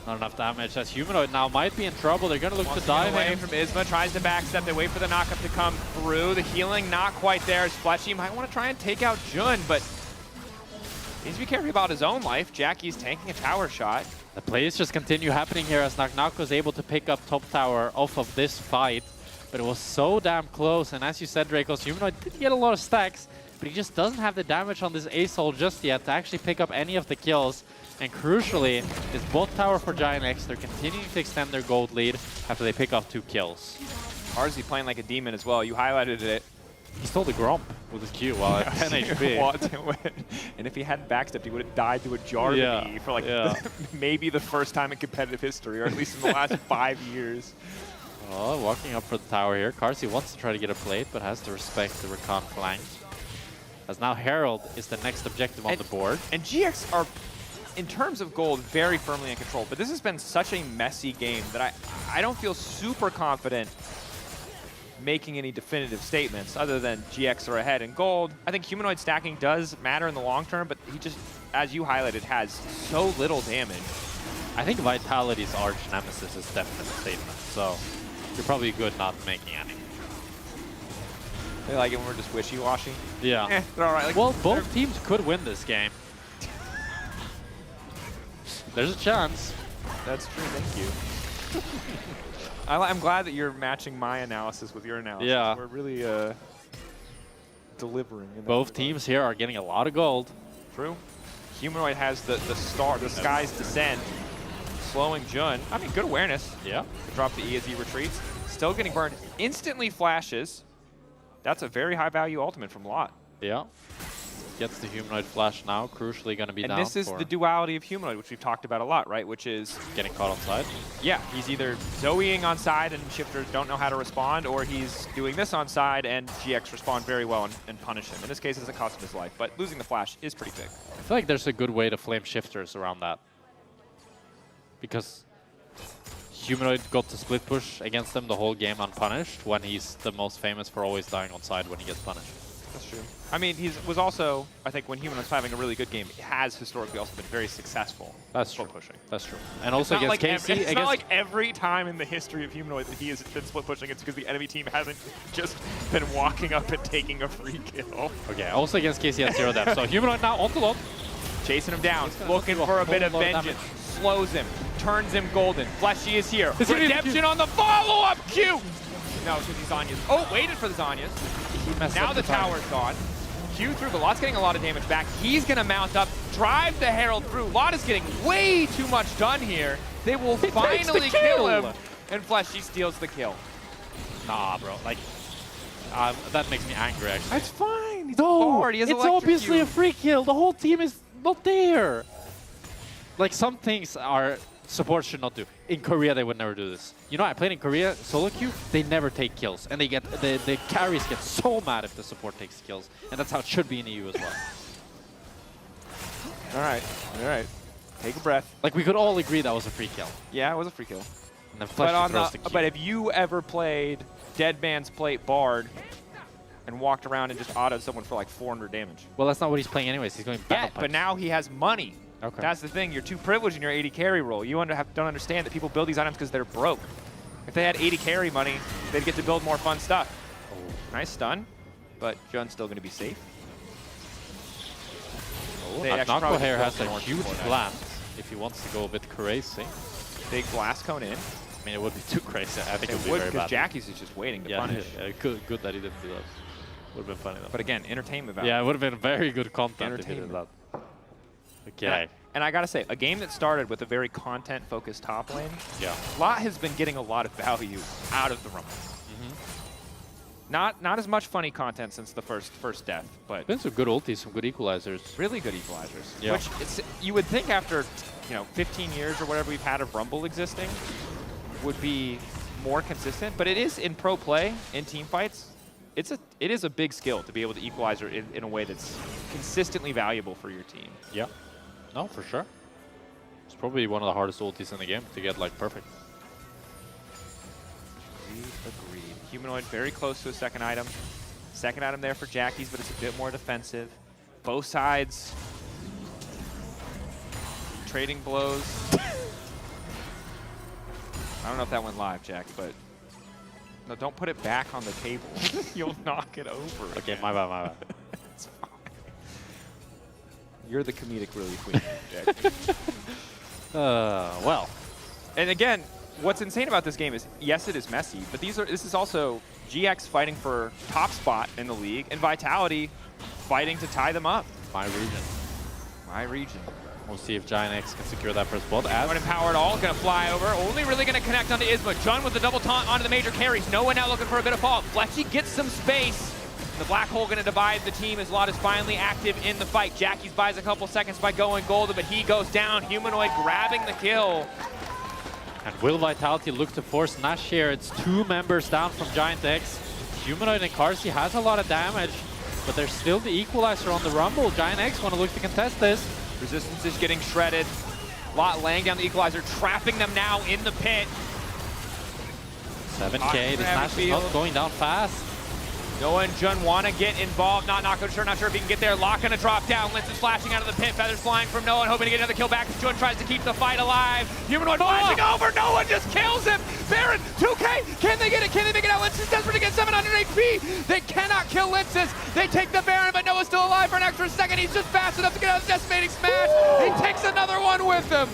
Not enough damage as Humanoid now might be in trouble. They're going to look to dive away him. from Isma, tries to backstep. They wait for the knockup to come through. The healing not quite there as Fleshy might want to try and take out Jun, but needs to be careful about his own life. Jackie's tanking a tower shot. The plays just continue happening here as Nako is able to pick up top tower off of this fight. But it was so damn close. And as you said, Dracos, Humanoid did get a lot of stacks, but he just doesn't have the damage on this Azol just yet to actually pick up any of the kills. And crucially, this bot tower for Giant X, they're continuing to extend their gold lead after they pick off 2 kills. Carsey playing like a demon as well. You highlighted it. He stole the Gromp with his Q while at 10 HP. And if he hadn't backstepped, he would have died to a Jarvan for like maybe the first time in competitive history, or at least in the last 5 years. Oh, walking up for the tower here. Carsey wants to try to get a plate, but has to respect the Rakan flank. As now Herald is the next objective on the board. And GX are, in terms of gold, very firmly in control. But this has been such a messy game that I don't feel super confident making any definitive statements other than GX are ahead in gold. I think Humanoid stacking does matter in the long term, but he just, as you highlighted, has so little damage. I think Vitality's arch nemesis is definitely a statement, so you're probably good not making any. They like it when we're just wishy-washy? Yeah. They're all right. Like, well, both teams could win this game. There's a chance. That's true, thank you. I'm glad that you're matching my analysis with your analysis. Yeah. We're really delivering. Both teams here are getting a lot of gold. True. Humanoid has the sky's descent, slowing Jun. I mean, good awareness. Yeah. Drop the E as he retreats. Still getting burned. Instantly flashes. That's a very high value ultimate from Lot. Yeah. Gets the Humanoid flash now, crucially going to be down. And this is the duality of Humanoid, which we've talked about a lot, right? Which is getting caught on side. Yeah, he's either Zoeing on side and shifters don't know how to respond, or he's doing this on side and GX respond very well and punish him. In this case, it's a cost of his life, but losing the flash is pretty big. I feel like there's a good way to flame shifters around that. Because Humanoid got to split push against them the whole game unpunished, when he's the most famous for always dying on side when he gets punished. That's true. I mean, he was also, I think, when Humanoid's having a really good game, has historically also been very successful. That's true. Pushing. That's true. And also against KC, it's not like every time in the history of Humanoid that he has been split pushing, it's because the enemy team hasn't just been walking up and taking a free kill. Okay, also against KC at 0 depth. So Humanoid now on the lot. Chasing him down, looking for a bit of vengeance. Slows him, turns him golden. Fleshy is here. Redemption on the follow-up Q! No, because he's Zanya's. Oh, waited for the Zanya's. Now the tower's gone. Q through, but Lot's getting a lot of damage back. He's going to mount up, drive the Herald through. Lot is getting way too much done here. They will finally kill him. And Fleshy steals the kill. Nah, bro. Like, that makes me angry, actually. That's fine. He's No, hard. He has it's electric obviously Q. a free kill. The whole team is not there. Like, some things are support should not do. In Korea, they would never do this. You know, I played in Korea, solo queue, they never take kills. And they get the carries get so mad if the support takes kills. And that's how it should be in EU as well. All right. All right. Take a breath. Like, we could all agree that was a free kill. Yeah, it was a free kill. And then Flesh throws the key. But have you ever played Dead Man's Plate Bard and walked around and just autoed someone for like 400 damage? Well, that's not what he's playing anyways. He's going battle Yeah, but now he has money. Okay. That's the thing. You're too privileged in your 80 carry role. You don't understand that people build these items because they're broke. If they had 80 carry money, they'd get to build more fun stuff. Oh. Nice stun, but Jun's still going to be safe. Knocknako here has a huge blast if he wants to go a bit crazy. Big blast cone in. I mean, it would be too crazy. I think it would be very because bad. Jackie's is just waiting to punish. Yeah, good that he didn't do that. Would have been funny though. But again, entertainment value. Yeah, it would have been very good content if he did that. Okay. And I gotta say, a game that started with a very content-focused top lane, yeah, Lot has been getting a lot of value out of the Rumble. Not as much funny content since the first death, but been some good ultis, some good equalizers. Really good equalizers. Yeah. Which you would think after 15 years or whatever we've had of Rumble existing would be more consistent, but it is in pro play, in team fights. It is a big skill to be able to equalize in a way that's consistently valuable for your team. Yeah. No, for sure. It's probably one of the hardest ultis in the game to get like perfect. Agreed. Humanoid very close to a second item. Second item there for Jackie's, but it's a bit more defensive. Both sides trading blows. I don't know if that went live, Jack, but no, don't put it back on the table. You'll knock it over. Okay, again. my bad. It's fine. You're the comedic relief queen, Jack. Well. And again, what's insane about this game is, yes, it is messy, but this is also GX fighting for top spot in the league, and Vitality fighting to tie them up. My region. My region. We'll see if Giant X can secure that first spot. One empowered all, gonna fly over. Only really gonna connect onto Isma. Jun with the double taunt onto the major carries. No one now looking for a bit of fault. Fletchy gets some space. The black hole gonna divide the team as Lot is finally active in the fight. Jackie's buys a couple seconds by going golden, but he goes down. Humanoid grabbing the kill. And will Vitality look to force Nash here? It's 2 members down from Giant X. Humanoid and Carsey has a lot of damage, but there's still the equalizer on the Rumble. Giant X want to look to contest this. Resistance is getting shredded. Lot laying down the equalizer, trapping them now in the pit. 7K, this Nash is not going down fast. Noah and Jun want to get involved. Not sure if he can get there. Lock gonna drop down. Linz is flashing out of the pit. Feathers flying from Noah, hoping to get another kill back. Jun tries to keep the fight alive. Humanoid flashing over. Noah just kills him. Baron, 2K. Can they get it? Can they make it out? Linz is desperate to get 700 HP. They cannot kill Linz. They take the Baron, but Noah's still alive for an extra second. He's just fast enough to get out of the decimating smash. He takes another one with him.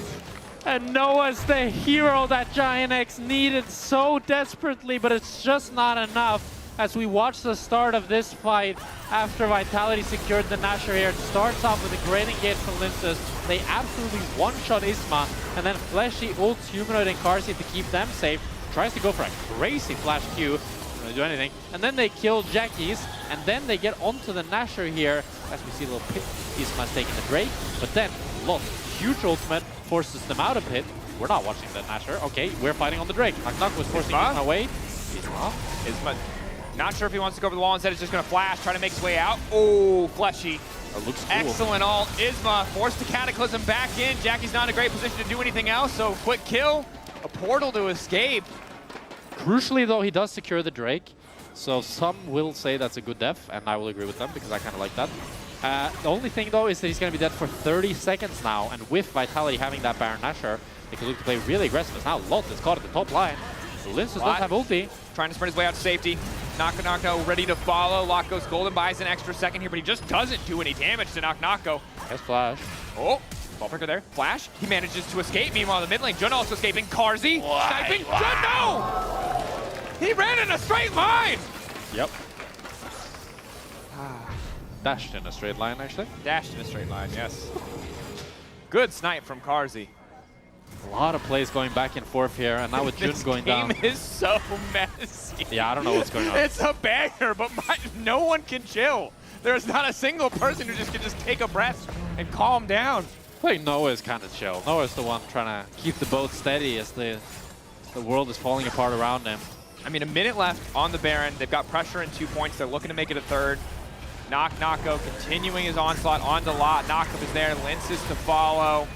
And Noah's the hero that Giant X needed so desperately, but it's just not enough. As we watch the start of this fight, after Vitality secured the Nasher here, it starts off with a great engage from Linces. They absolutely one-shot Isma, and then Fleshy ults Humanoid and Carsey to keep them safe. Tries to go for a crazy flash Q, doesn't really do anything. And then they kill Jackie's, and then they get onto the Nasher here. As we see a little pit, Isma's taking the Drake, but then Lot, huge ultimate, forces them out of pit. We're not watching the Nasher. Okay, we're fighting on the Drake. Knock was forcing Isma away. Isma. Not sure if he wants to go over the wall. Instead, he's just going to flash, try to make his way out. Oh, Fleshy. That looks cool. Excellent ult. Isma forced the Cataclysm back in. Jackie's not in a great position to do anything else, so quick kill. A portal to escape. Crucially, though, he does secure the Drake. So some will say that's a good def, and I will agree with them because I kind of like that. The only thing, though, is that he's going to be dead for 30 seconds now. And with Vitality having that Baron Nashor, they can look to play really aggressive. As now Lot is caught at the top line. Linces does have ulti. Trying to sprint his way out to safety. Knock-Knocko ready to follow. Lot goes golden, buys an extra second here, but he just doesn't do any damage to Knock-Knocko. Has flash. Oh, ball breaker there. Flash. He manages to escape. Meanwhile, the mid lane, Jun also escaping. Carsey sniping. Jun, no! He ran in a straight line! Yep. Dashed in a straight line, actually. Dashed in a straight line, yes. Good snipe from Carsey. A lot of plays going back and forth here, and now with Jun going down. This game is so messy. Yeah, I don't know what's going on. It's a banger, but no one can chill. There's not a single person who just can take a breath and calm down. I think Noah is kind of chill. Noah's the one trying to keep the boat steady as the world is falling apart around him. I mean, a minute left on the Baron. They've got pressure in 2 points. They're looking to make it a third. Nako continuing his onslaught onto Lot. Nako is there, Linces to follow.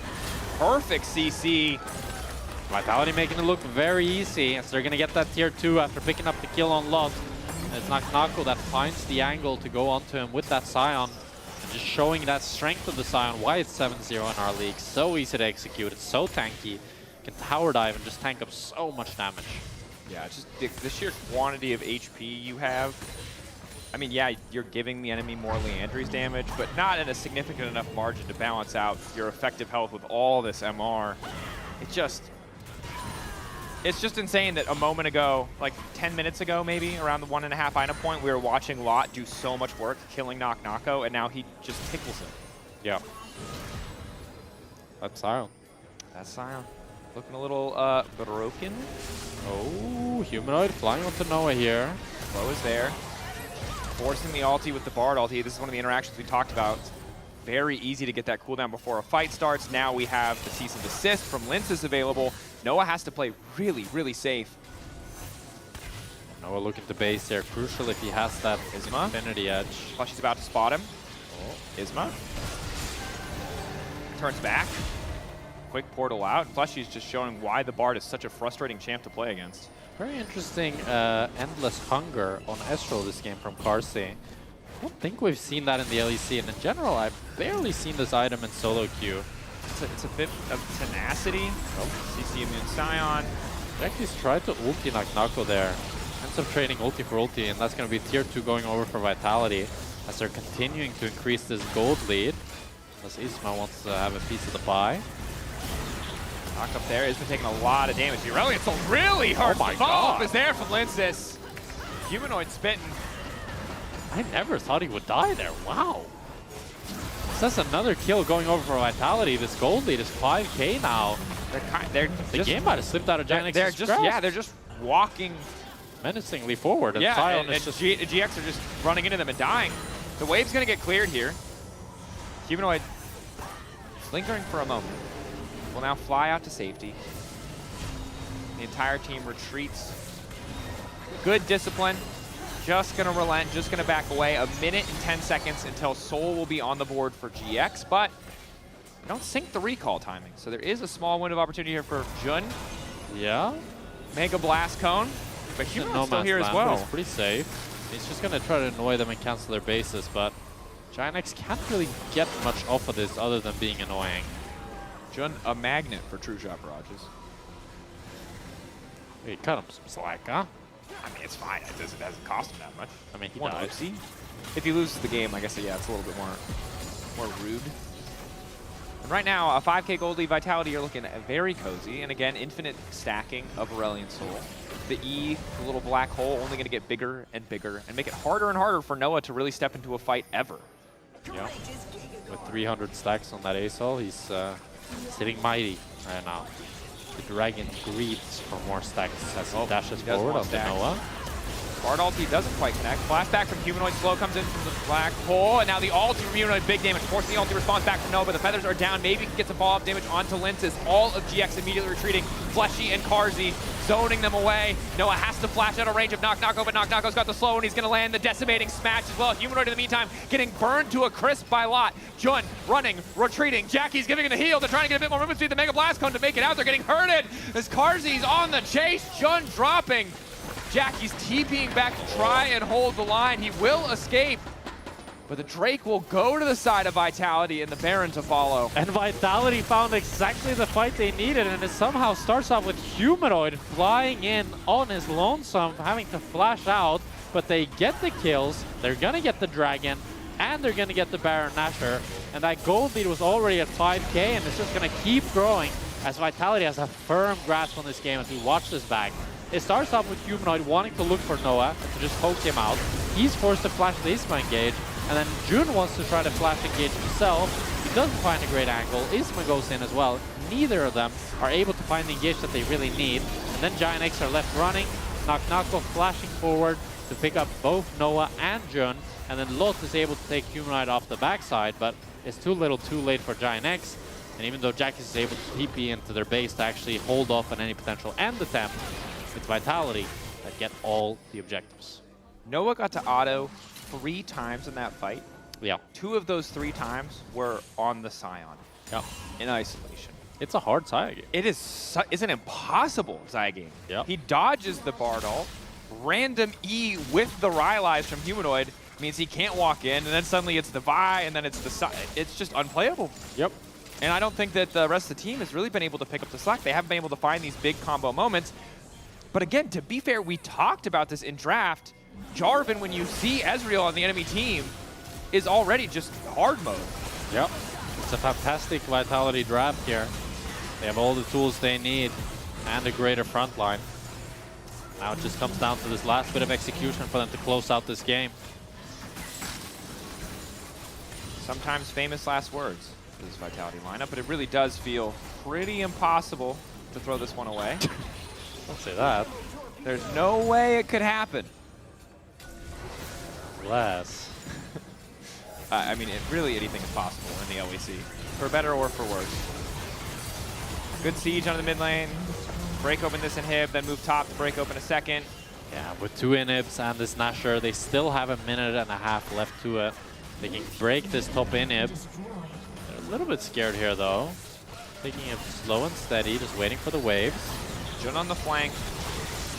Perfect CC. Vitality making it look very easy as they're going to get that tier 2 after picking up the kill on Lot. And it's Nako that finds the angle to go onto him with that Scion. And just showing that strength of the Scion, why it's 7-0 in our league. So easy to execute, it's so tanky. Can tower dive and just tank up so much damage. Yeah, just the sheer quantity of HP you have. I mean, yeah, you're giving the enemy more Leandry's damage, but not in a significant enough margin to balance out your effective health with all this MR. It's just insane that a moment ago, like 10 minutes ago maybe, around the 1.5 item point, we were watching Lot do so much work killing Nako, and now he just tickles him. Yeah. That's Scion. That's Scion. Looking a little broken. Oh, Humanoid flying onto Noah here. Flow is there. Forcing the ulti with the Bard ulti. This is one of the interactions we talked about. Very easy to get that cooldown before a fight starts. Now we have the cease and desist from Linces available. Noah has to play really, really safe. Noah looking to base there. Crucial if he has that Isma. Infinity Edge. Flushy's about to spot him. Oh. Isma. Turns back. Quick portal out. Flushy's just showing why the Bard is such a frustrating champ to play against. Very interesting endless hunger on Estro this game from Carsey. I don't think we've seen that in the LEC, and in general, I've barely seen this item in solo queue. It's a bit of tenacity. Oh, CC immune Scion. Jackie's tried to ulti Nako there. Ends up trading ulti for ulti, and that's going to be tier 2 going over for Vitality as they're continuing to increase this gold lead. As Isma wants to have a piece of the pie. Knock up there. Isma taking a lot of damage. Aurelion so really hard. Oh my follow-up God. is there from Linces. Humanoid spitting. I never thought he would die there. Wow. So that's another kill going over for Vitality. This gold lead is 5k now. The game might have slipped out of Giant X's grasp. Yeah, they're just walking menacingly forward. And yeah, Scion and is just GX are just running into them and dying. The wave's going to get cleared here. Humanoid lingering for a moment. Will now fly out to safety. The entire team retreats. Good discipline. Just going to relent, just going to back away. 1 minute and 10 seconds until Soul will be on the board for GX, but we don't sync the recall timing. So there is a small window of opportunity here for Jun. Yeah. Mega Blast Cone. But Humanoid's still here as well. He's pretty safe. He's just going to try to annoy them and cancel their bases, but Giant X can't really get much off of this other than being annoying. Jun, a magnet for true shot barrages. He cut him some slack, huh? I mean, it's fine. It doesn't cost him that much. I mean, he One died. OC. If he loses the game, I guess, yeah, it's a little bit more rude. And right now, a 5k gold lead Vitality, you're looking at very cozy. And again, infinite stacking of Aurelion Soul. The E, the little black hole, only going to get bigger and bigger and make it harder and harder for Noah to really step into a fight ever. Yeah. With 300 stacks on that ASOL, he's sitting mighty right now. The dragon greeds for more stacks as he dashes forward onto Noah. Bard ulti doesn't quite connect. Flashback from Humanoid. Slow comes in from the black hole, and now the ulti from Humanoid, big damage. Forcing the ulti response back from Noah, but the feathers are down. Maybe he can get some follow-up damage onto Linces. All of GX immediately retreating. Fleshy and Carsey zoning them away. Noah has to flash out of range of Nako, but Nako's got the slow, and he's going to land the decimating smash as well. Humanoid in the meantime getting burned to a crisp by Lot. Jun running, retreating. Jackie's giving it a heal. They're trying to get a bit more movement speed. The Mega Blast Cone to make it out. They're getting hurted as Carsey's on the chase. Jun dropping. Jackie's TPing back to try and hold the line. He will escape, but the Drake will go to the side of Vitality and the Baron to follow. And Vitality found exactly the fight they needed, and it somehow starts off with Humanoid flying in on his lonesome, having to flash out, but they get the kills, they're gonna get the Dragon, and they're gonna get the Baron Nashor, and that gold lead was already at 5k, and it's just gonna keep growing as Vitality has a firm grasp on this game as we watch this back. It starts off with Humanoid wanting to look for Noah to just poke him out. He's forced to flash the Isma engage, and then Jun wants to try to flash engage himself. He doesn't find a great angle. Isma goes in as well. Neither of them are able to find the engage that they really need. And then Giant X are left running. Nako flashing forward to pick up both Noah and Jun. And then Lot is able to take Humanoid off the backside, but it's too little too late for Giant X. And even though Jackis is able to TP into their base to actually hold off on any potential end attempt, it's Vitality that get all the objectives. Noah got to auto 3 times in that fight. Yeah. 2 of those 3 times were on the Scion. Yep. In isolation. It's a hard Xayah game. It is it's an impossible Xayah game. Yep. He dodges the Bardal. Random E with the Rylai's from Humanoid means he can't walk in, and then suddenly it's the Vi, and then it's the it's just unplayable. Yep. And I don't think that the rest of the team has really been able to pick up the slack. They haven't been able to find these big combo moments. But again, to be fair, we talked about this in draft. Jarvan, when you see Ezreal on the enemy team, is already just hard mode. Yep. It's a fantastic Vitality draft here. They have all the tools they need and a greater front line. Now it just comes down to this last bit of execution for them to close out this game. Sometimes famous last words for this Vitality lineup, but it really does feel pretty impossible to throw this one away. Don't say that. There's no way it could happen. Unless. I mean, really anything is possible in the LEC, for better or for worse. Good siege on the mid lane. Break open this inhib, then move top to break open a second. Yeah, with 2 inhibs and this Nashor, they still have a minute and a half left to it. They can break this top inhib. They're a little bit scared here, though. Taking it slow and steady, just waiting for the waves. Jun on the flank.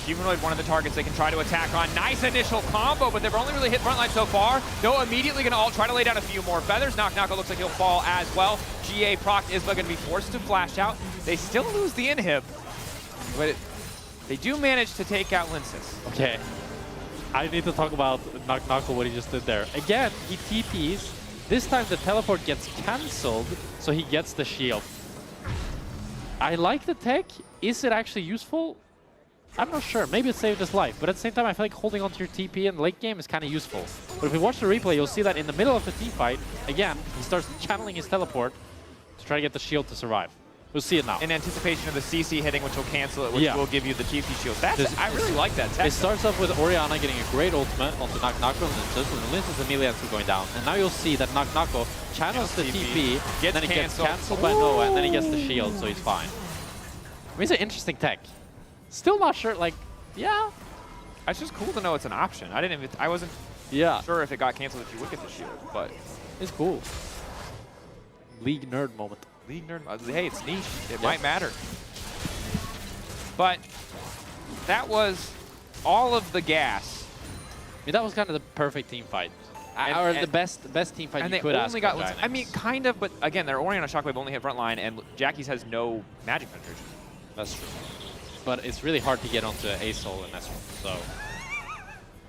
Humanoid, one of the targets they can try to attack on. Nice initial combo, but they've only really hit frontline so far. Noah immediately going to ult, try to lay down a few more feathers. Knock looks like he'll fall as well. GA proc Isla going to be forced to flash out. They still lose the inhib, but they do manage to take out Linsis. Okay. I need to talk about Knock, what he just did there. Again, he TPs. This time the teleport gets cancelled, so he gets the shield. I like the tech. Is it actually useful? I'm not sure. Maybe it saved his life, but at the same time, I feel like holding onto your TP in the late game is kind of useful. But if we watch the replay, you'll see that in the middle of the team fight, again, he starts channeling his teleport to try to get the shield to survive. We'll see it now. In anticipation of the CC hitting, which will cancel it, which will give you the TP shield. I really like that tech. It starts off with Orianna getting a great ultimate onto Knock and Linsis immediately ends up going down. And now you'll see that Knock channels the TP, and then he gets cancelled by Noah, and then he gets the shield, so he's fine. I mean, it's an interesting tech. Still not sure, like, yeah. It's just cool to know it's an option. I wasn't sure if it got canceled if you would get the shield, but it's cool. League nerd moment. League nerd. Hey, it's niche. It might matter. But that was all of the gas. I mean, that was kind of the perfect team fight. Or the best team fight you could ask for. I mean, kind of, but again, their Orianna Shockwave only hit frontline, and Jackie's has no magic penetration. That's true. But it's really hard to get onto Asol and Ezreal, so.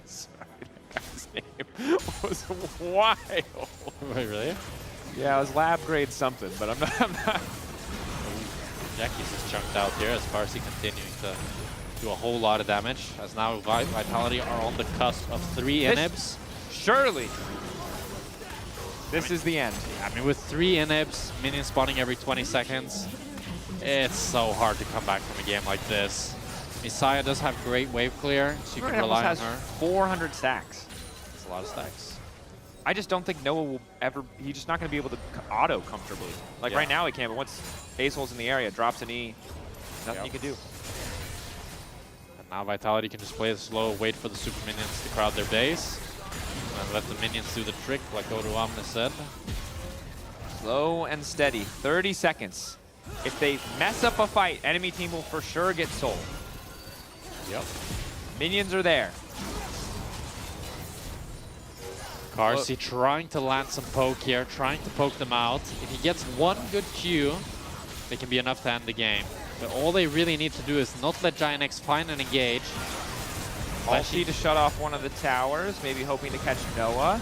Sorry, that guy's name was wild. Wait, really? Yeah, it was lab grade something, but I'm not. Jackie's just chunked out here as Farsi continuing to do a whole lot of damage, as now Vitality are on the cusp of 3 inhibs. Surely. This is the end. I mean, with 3 inhibs, minions spawning every 20 seconds, it's so hard to come back from a game like this. Messiah does have great wave clear, so you can rely on her. 400 stacks. That's a lot of stacks. I just don't think Noah will ever, he's just not going to be able to auto comfortably. Like right now he can, but once Asol's in the area, drops an E, nothing you can do. And now Vitality can just play it slow, wait for the super minions to crowd their base, and let the minions do the trick, like Odoamne said. Slow and steady, 30 seconds. If they mess up a fight, enemy team will for sure get sold. Yep. Minions are there. Karsi trying to land some poke here, trying to poke them out. If he gets one good Q, it can be enough to end the game. But all they really need to do is not let Giant X find and engage. Ulti to shut off one of the towers, maybe hoping to catch Noah.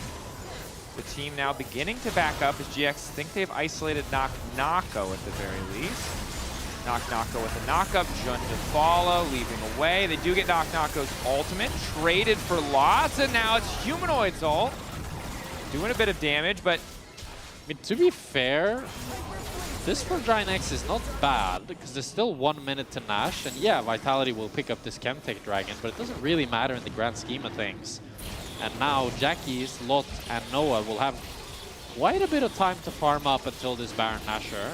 The team now beginning to back up as GX think they've isolated Knock-Knocko at the very least. Knock-Knocko with a knock-up, Jun to follow, leaving away. They do get Knock-Knocko's ultimate, traded for lots, and now it's Humanoid's ult. Doing a bit of damage, but I mean, to be fair, this for Giant X is not bad, because there's still 1 minute to Nash, and yeah, Vitality will pick up this Chemtech Dragon, but it doesn't really matter in the grand scheme of things. And now Jackie's, Lot, and Noah will have quite a bit of time to farm up until this Baron Nashor.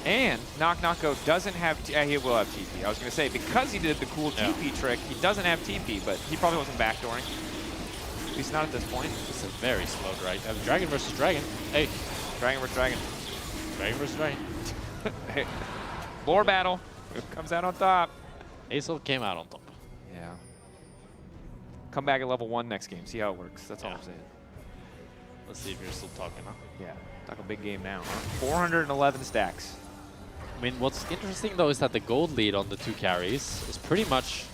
And Knock-Knocko doesn't have, he will have TP. I was going to say, because he did the cool TP trick, he doesn't have TP, but he probably wasn't backdooring. least not at this point. It's a very slow drag. Dragon versus Dragon. Hey. Dragon versus Dragon. Dragon versus Dragon. Hey. Lore battle. Who comes out on top? Aesol came out on top. Yeah. Come back at level 1 next game. See how it works. That's all I'm saying. Let's see if you're still talking, huh? Yeah. Talk a big game now, huh? 411 stacks. I mean, what's interesting, though, is that the gold lead on the 2 carries is pretty much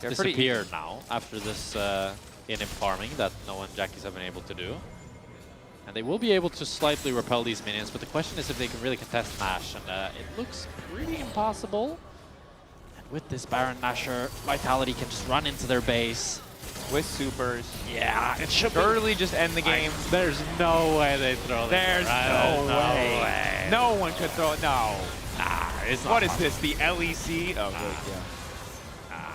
disappeared now after this in-app farming that no one Jackies have been able to do. And they will be able to slightly repel these minions, but the question is if they can really contest Nash, and it looks pretty impossible. And with this Baron Nashor, Vitality can just run into their base. With supers. Yeah, it should surely just end the game. There's no way they throw There's no way. No one could throw it. No. It's what not is this? The LEC? Oh, good, yeah.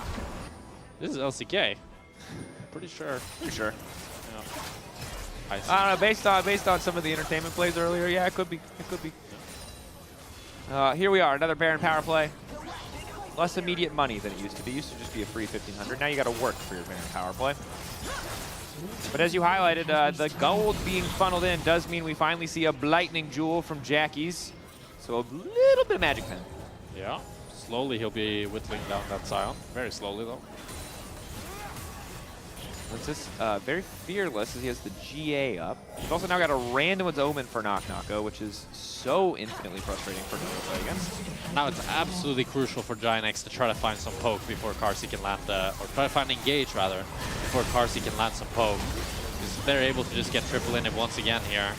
This is LCK. Pretty sure. Pretty sure. Yeah. I don't know. Based on some of the entertainment plays earlier, yeah, it could be. It could be. Here we are, another Baron power play. Less immediate money than it used to be. It used to just be a free 1,500. Now you got to work for your Baron power play. But as you highlighted, the gold being funneled in does mean we finally see a Lightning Jewel from Jackies. So a little bit of Magic Pen. Yeah. Slowly he'll be whittling down that Scion. Very slowly, though. Princess, very fearless as he has the GA up. He's also now got a Random's Omen for Knock-Knocko, which is so infinitely frustrating for him to play against. Now it's absolutely crucial for Giant X to try to find some poke before Carsey can land, or try to find engage rather, before Carsey can land some poke. Because they're able to just get triple in it once again here.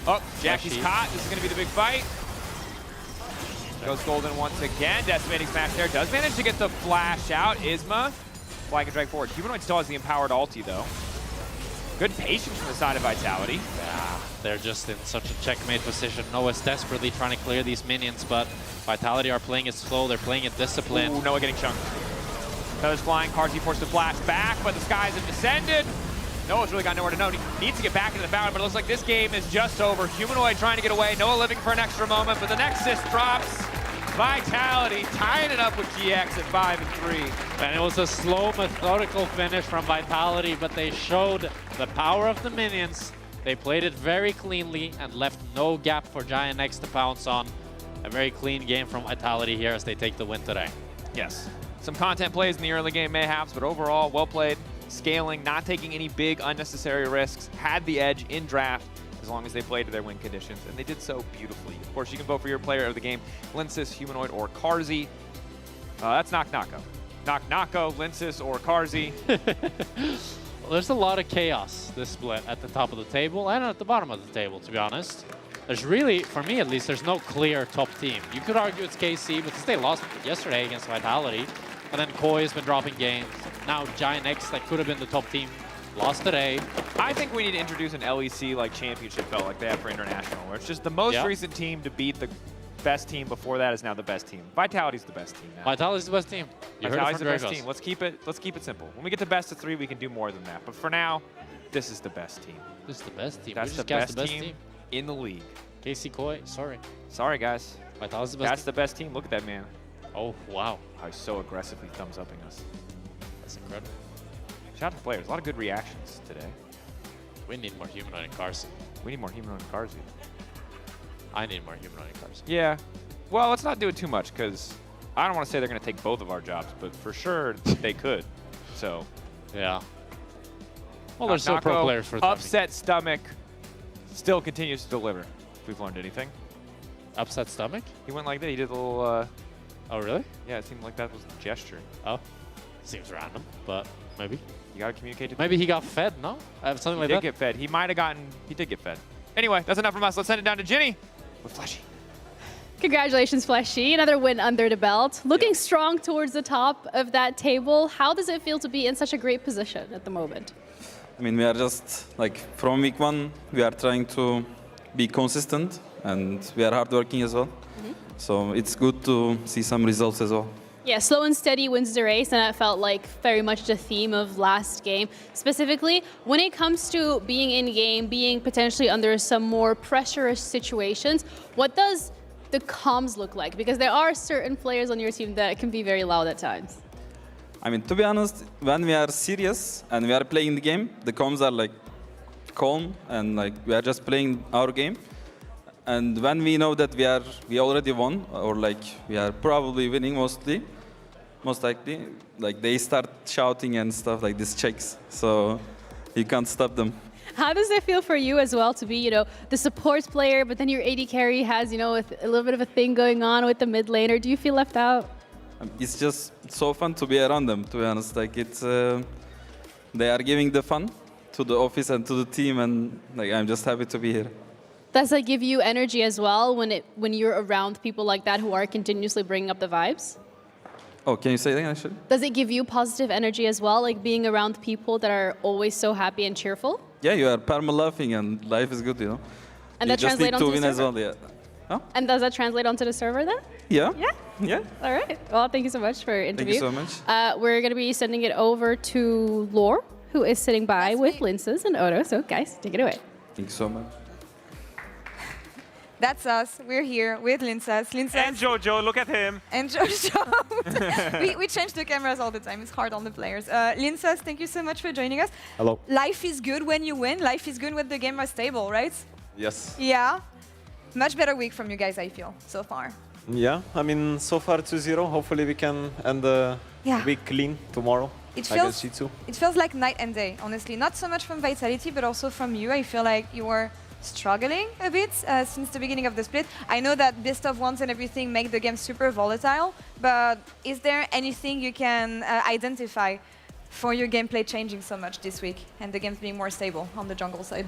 Oh, Jackie's caught. This is going to be the big fight. Goes golden once again. Decimating smash there. Does manage to get the flash out. Isma. Flag and drag forward. Humanoid still has the empowered ulti, though. Good patience from the side of Vitality. Yeah, they're just in such a checkmate position. Noah's desperately trying to clear these minions, but Vitality are playing it slow. They're playing it disciplined. Ooh, Noah getting chunked. Feathers flying. Carsey forced to flash back, but the skies have descended. Noah's really got nowhere to go. He needs to get back into the battle, but it looks like this game is just over. Humanoid trying to get away. Noah living for an extra moment, but the Nexus drops. Vitality tying it up with GX at 5 and 3. And it was a slow, methodical finish from Vitality, but they showed the power of the minions. They played it very cleanly and left no gap for Giant X to pounce on. A very clean game from Vitality here as they take the win today. Yes. Some content plays in the early game mayhaps, but overall, well played. Scaling, not taking any big unnecessary risks. Had the edge in draft as long as they played to their win conditions, and they did so beautifully. Of course, you can vote for your player of the game, Linsis, Humanoid, or Carsey. That's Knock-Knocko. Knock-Knocko, Linsis, or Carsey. Well, there's a lot of chaos this split at the top of the table and at the bottom of the table, to be honest. There's really, for me at least, there's no clear top team. You could argue it's KC because they lost yesterday against Vitality, and then Koi has been dropping games. Now Giant X, that could have been the top team, lost today. I think we need to introduce an LEC like championship belt like they have for international, where it's just the most recent team to beat the best team before that is now the best team. Vitality's the best team now. Vitality's the best team. Vitality's the best team. Let's keep it simple. When we get to best of 3, we can do more than that. But for now, this is the best team. This is the best team. That's the best team in the league. KC Koi, sorry. Sorry, guys. Vitality's the best That's the best team. Look at that man. Oh, wow. How he's so aggressively thumbs-upping us. That's incredible. Shout out to players. A lot of good reactions today. We need more Humanoid and Carsey. We need more Humanoid and Carsey. I need more Humanoid and Carsey. Yeah. Well, let's not do it too much, because I don't want to say they're going to take both of our jobs, but for sure they could. So. Yeah. Well, there's still pro players for that. Upset stomach still continues to deliver, if we've learned anything. Upset stomach? He went like that. He did a little... oh, really? Yeah, it seemed like that was the gesture. Oh. Seems random, but maybe. You gotta communicate to maybe he got fed, no? Something like that? He did get fed. He might have gotten... He did get fed. Anyway, that's enough from us. Let's send it down to Ginny with Fleshy. Congratulations, Fleshy. Another win under the belt. Looking strong towards the top of that table. How does it feel to be in such a great position at the moment? I mean, we are just, like, from week 1, we are trying to be consistent, and we are hardworking as well. So it's good to see some results as well. Yeah, slow and steady wins the race, and that felt like very much the theme of last game. Specifically, when it comes to being in-game, being potentially under some more pressurous situations, what does the comms look like? Because there are certain players on your team that can be very loud at times. I mean, to be honest, when we are serious and we are playing the game, the comms are like calm and like we are just playing our game. And when we know that we already won or like we are probably winning most likely, like they start shouting and stuff like this checks. So you can't stop them. How does it feel for you as well to be, you know, the support player, but then your AD carry has, you know, a little bit of a thing going on with the mid laner? Do you feel left out? It's just so fun to be around them, to be honest. Like it's, they are giving the fun to the office and to the team, and like I'm just happy to be here. Does that give you energy as well when you're around people like that who are continuously bringing up the vibes? Oh, can you say that actually? Does it give you positive energy as well, like being around people that are always so happy and cheerful? Yeah, you are perma-laughing and life is good, you know. And you that just translate need to onto the win as server? well, yeah. And does that translate onto the server then? Yeah. Yeah? Yeah. All right. Well, thank you so much for your interview. Thank you so much. We're going to be sending it over to Lore, who is sitting by with Linces and Odo. So, guys, take it away. Thank you so much. That's us. We're here with Linces. And Jojo, look at him. And Jojo. we change the cameras all the time. It's hard on the players. Linces, thank you so much for joining us. Hello. Life is good when you win. Life is good when the game is stable, right? Yes. Yeah. Much better week from you guys, I feel, so far. Yeah, I mean, so far 2-0. Hopefully we can end the week clean tomorrow against G2. It feels like night and day, honestly. Not so much from Vitality, but also from you. I feel like you were struggling a bit since the beginning of the split. I know that best of ones and everything make the game super volatile, but is there anything you can identify for your gameplay changing so much this week and the games being more stable on the jungle side?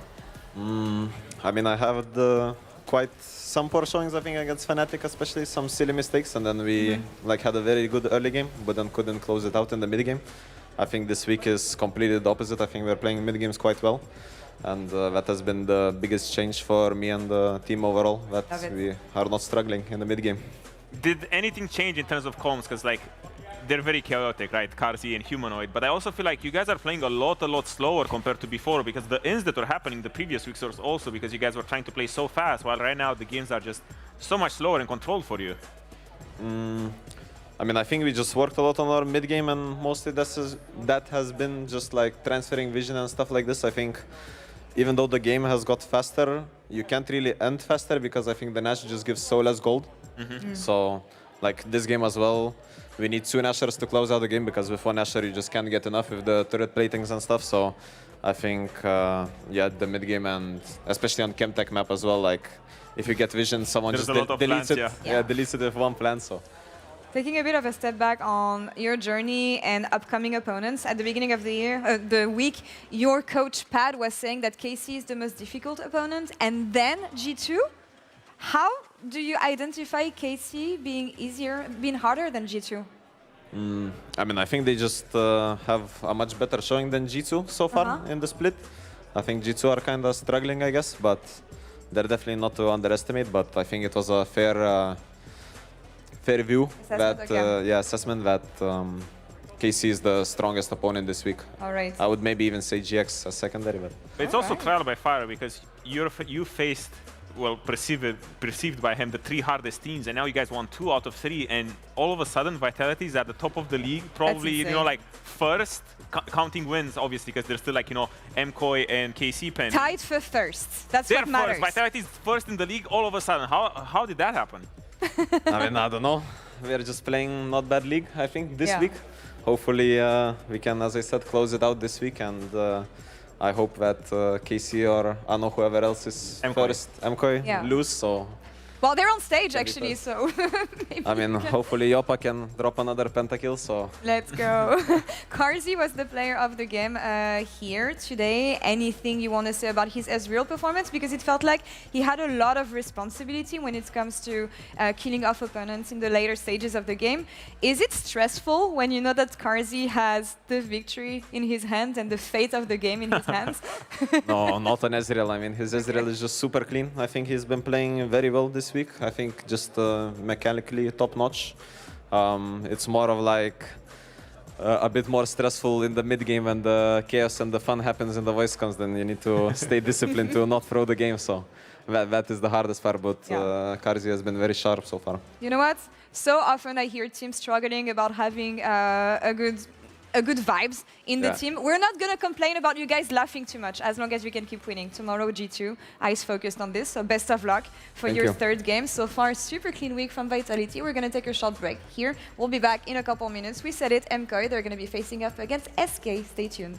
I mean, I have quite some poor showings, I think, against Fnatic, especially some silly mistakes, and then we like had a very good early game, but then couldn't close it out in the mid game. I think this week is completely the opposite. I think we're playing mid games quite well. And that has been the biggest change for me and the team overall, that we are not struggling in the mid game. Did anything change in terms of comms? Because like they're very chaotic, right? Karzi and Humanoid. But I also feel like you guys are playing a lot slower compared to before, because the ins that were happening the previous weeks was also because you guys were trying to play so fast, while right now the games are just so much slower and controlled for you. I mean, I think we just worked a lot on our mid game, and mostly that has been just like transferring vision and stuff like this. I think even though the game has got faster, you can't really end faster because I think the Nash just gives so less gold. So, like this game as well, we need 2 Nashers to close out the game because with 1 Nasher you just can't get enough with the turret platings and stuff. So, I think, yeah, the mid game and especially on Chemtech map as well, like if you get vision, someone just deletes it. Yeah, deletes it with 1 plant. So. Taking a bit of a step back on your journey and upcoming opponents, at the beginning of the year, the week, your coach Pad was saying that KC is the most difficult opponent, and then G2. How do you identify KC being harder than G2? I mean, I think they just have a much better showing than G2 so far in the split. I think G2 are kind of struggling, I guess, but they're definitely not to underestimate. But I think it was a fair view assessment that KC is the strongest opponent this week. All right. I would maybe even say GX as secondary, but it's also trial by fire because you faced, well, perceived by him the 3 hardest teams, and now you guys won 2 out of 3, and all of a sudden Vitality is at the top of the league, probably, you know, like first, counting wins obviously because there's still like, you know, MKOI and KC pen. Tied for first. That's they're what matters. First. Vitality is first in the league all of a sudden. How did that happen? I mean, I don't know. We're just playing not bad league, I think, this week. Hopefully we can, as I said, close it out this week, and I hope that KC or Ano, whoever else is first, MKOI, lose. So. Well, they're on stage actually, so maybe. I mean, hopefully Yopa can drop another pentakill, so. Let's go. Karzi was the player of the game here today. Anything you want to say about his Ezreal performance? Because it felt like he had a lot of responsibility when it comes to killing off opponents in the later stages of the game. Is it stressful when you know that Karzi has the victory in his hands and the fate of the game in his hands? No, not on Ezreal. I mean, his Ezreal is just super clean. I think he's been playing very well this week. I think just mechanically top notch. It's more of like a bit more stressful in the mid game when the chaos and the fun happens and the voice comes. Then you need to stay disciplined to not throw the game. So that is the hardest part. But Karzi has been very sharp so far. You know what? So often I hear teams struggling about having a good a good vibes in the team. We're not going to complain about you guys laughing too much as long as we can keep winning. Tomorrow, G2 is focused on this, so best of luck for Thank your you. third game. So far, super clean week from Vitality. We're going to take a short break here. We'll be back in a couple minutes. We said it, MKOI, they're going to be facing up against SK. Stay tuned.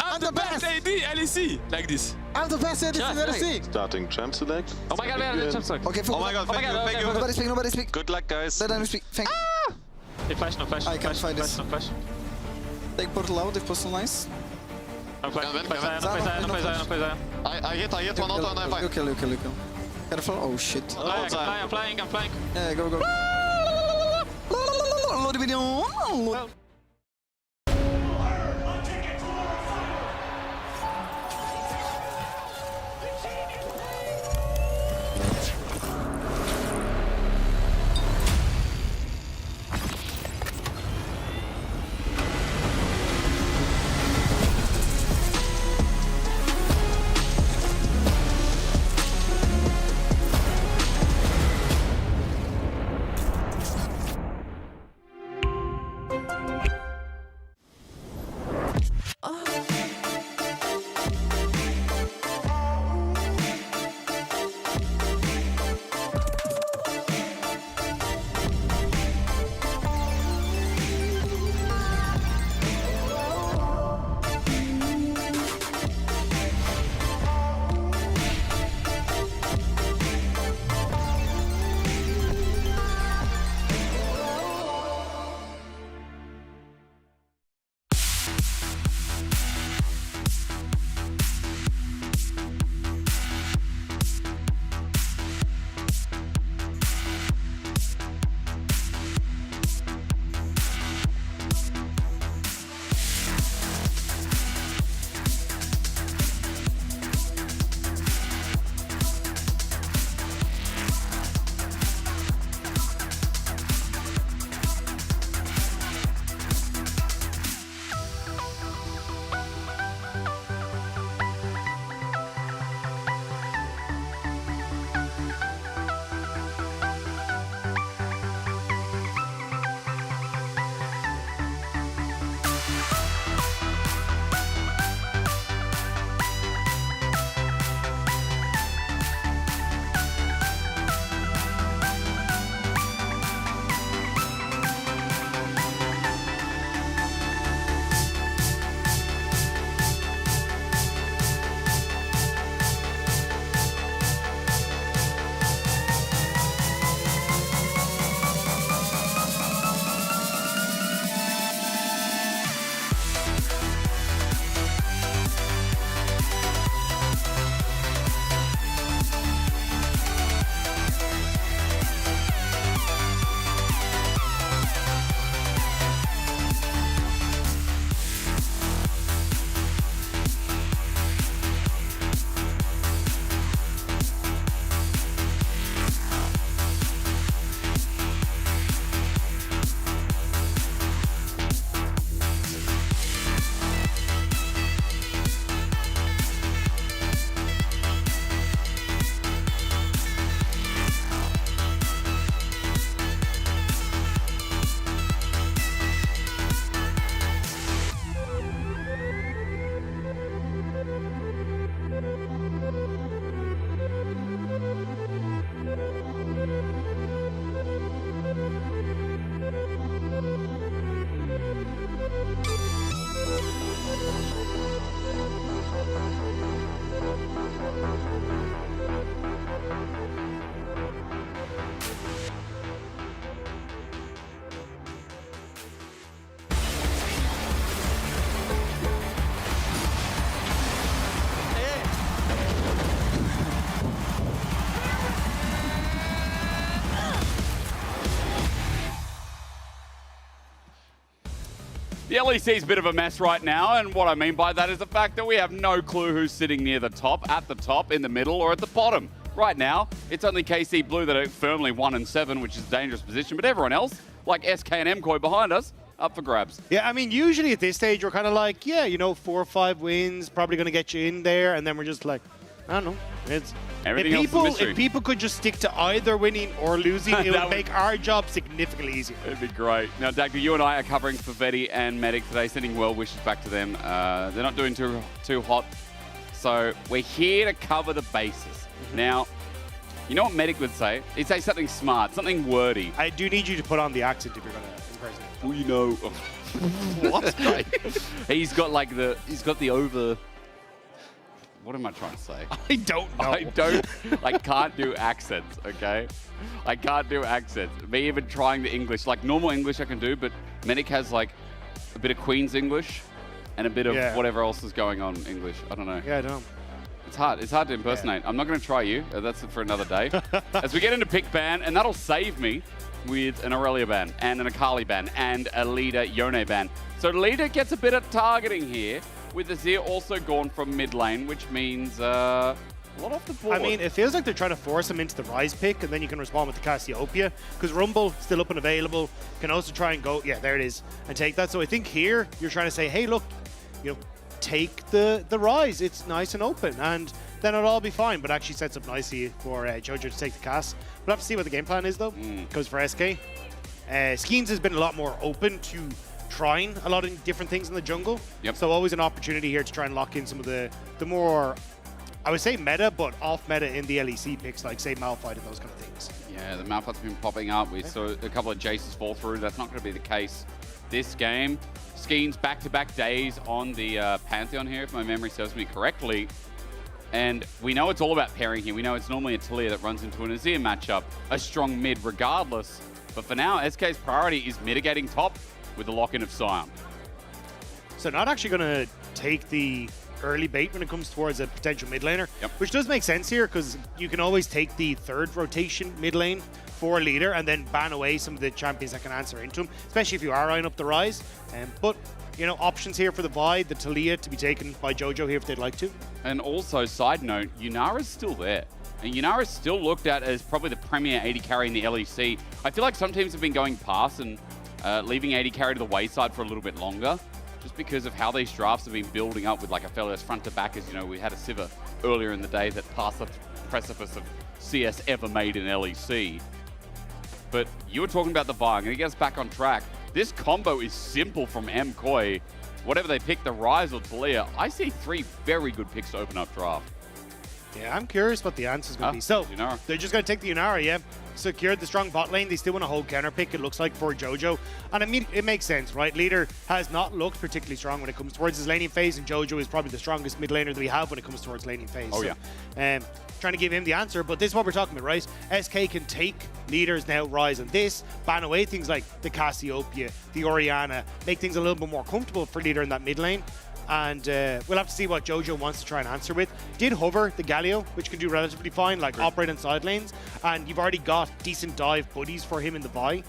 I'm the best AD LEC like this. I'm the best AD in LEC. Starting champ select. Oh my god, we have a champ select. Okay, Oh my god, thank you, thank you. Nobody speak, nobody speak. Good luck, guys. Let them speak. Thank you. Hey, flash, no flash. I can't fight this. No flash. Take portal out if possible, nice. No flash. No play Zion, no play Zion, no play Zion. I hit one auto and I'm fine. You kill. Careful. Oh shit. I'm flying. Yeah, go. Load the video. LEC's a bit of a mess right now, and what I mean by that is the fact that we have no clue who's sitting near the top, at the top, in the middle, or at the bottom. Right now, it's only KC Blue that are firmly 1 and 7, which is a dangerous position, but everyone else, like SK and MKOI behind us, up for grabs. Yeah, I mean, usually at this stage, we're kind of like, yeah, you know, 4 or 5 wins, probably going to get you in there, and then we're just like, I don't know. It's if people could just stick to either winning or losing, it would make our job significantly easier. It'd be great. Now, Dagda, you and I are covering for Vetti and Medic today, sending well wishes back to them. They're not doing too hot, so we're here to cover the bases. Now, you know what Medic would say? He'd say something smart, something wordy. I do need you to put on the accent if you're going to impersonate. Well, you know. What? Right. He's got the over. What am I trying to say? I don't know. I can't do accents, okay? I can't do accents. Me even trying the English, like normal English I can do, but Medic has like a bit of Queen's English and a bit of whatever else is going on English. I don't know. Yeah, I don't know. It's hard. It's hard to impersonate. I'm not going to try you. That's for another day. As we get into pick ban, and that'll save me with an Aurelia ban and an Akali ban and a Leader Yone ban. So Leader gets a bit of targeting here, with Azir also gone from mid lane, which means a lot off the board. I mean, it feels like they're trying to force him into the Rise pick, and then you can respond with the Cassiopeia, because Rumble still up and available. Can also try and go, yeah, there it is, and take that. So I think here you're trying to say, hey, look, you know, take the Rise. It's nice and open, and then it'll all be fine. But actually sets up nicely for Jojo to take the cast. We'll have to see what the game plan is, though, because for SK, Skeens has been a lot more open to trying a lot of different things in the jungle. Yep. So always an opportunity here to try and lock in some of the more, I would say meta, but off meta in the LEC picks, like say Malphite and those kind of things. Yeah, the Malphite's been popping up. We saw a couple of Jaces fall through. That's not going to be the case this game. Skeens back-to-back days on the Pantheon here, if my memory serves me correctly. And we know it's all about pairing here. We know it's normally a Talia that runs into an Azir matchup, a strong mid regardless. But for now, SK's priority is mitigating top with the lock-in of Sion. So not actually going to take the early bait when it comes towards a potential mid laner, which does make sense here because you can always take the third rotation mid lane for a leader and then ban away some of the champions that can answer into him, especially if you are eyeing up the Rise. But, you know, options here for the Vi, the Talia to be taken by Jojo here if they'd like to. And also, side note, Yunara's still there. And Yunara's still looked at as probably the premier AD carry in the LEC. I feel like some teams have been going past and leaving AD carry to the wayside for a little bit longer, just because of how these drafts have been building up with like a fellas front to back. As you know, we had a Sivir earlier in the day that passed the precipice of CS ever made in LEC. But you were talking about the Vi. I'm going to get us back on track. This combo is simple from MKOI. Whatever they pick, the Rise or Talia, I see 3 very good picks to open up draft. Yeah, I'm curious what the answer's going to be. So, Yunara. They're just going to take the Yunara, yeah. Secured the strong bot lane. They still want to hold counter pick, it looks like, for Jojo. And I mean, it makes sense, right? Leader has not looked particularly strong when it comes towards his laning phase, and Jojo is probably the strongest mid laner that we have when it comes towards laning phase. Oh, so, yeah. Trying to give him the answer, but this is what we're talking about, right? SK can take leaders now, Rise on this, ban away things like the Cassiopeia, the Orianna, make things a little bit more comfortable for leader in that mid lane. And we'll have to see what Jojo wants to try and answer with. Did hover the Galio, which can do relatively fine, like operate on side lanes. And you've already got decent dive buddies for him in the Vi.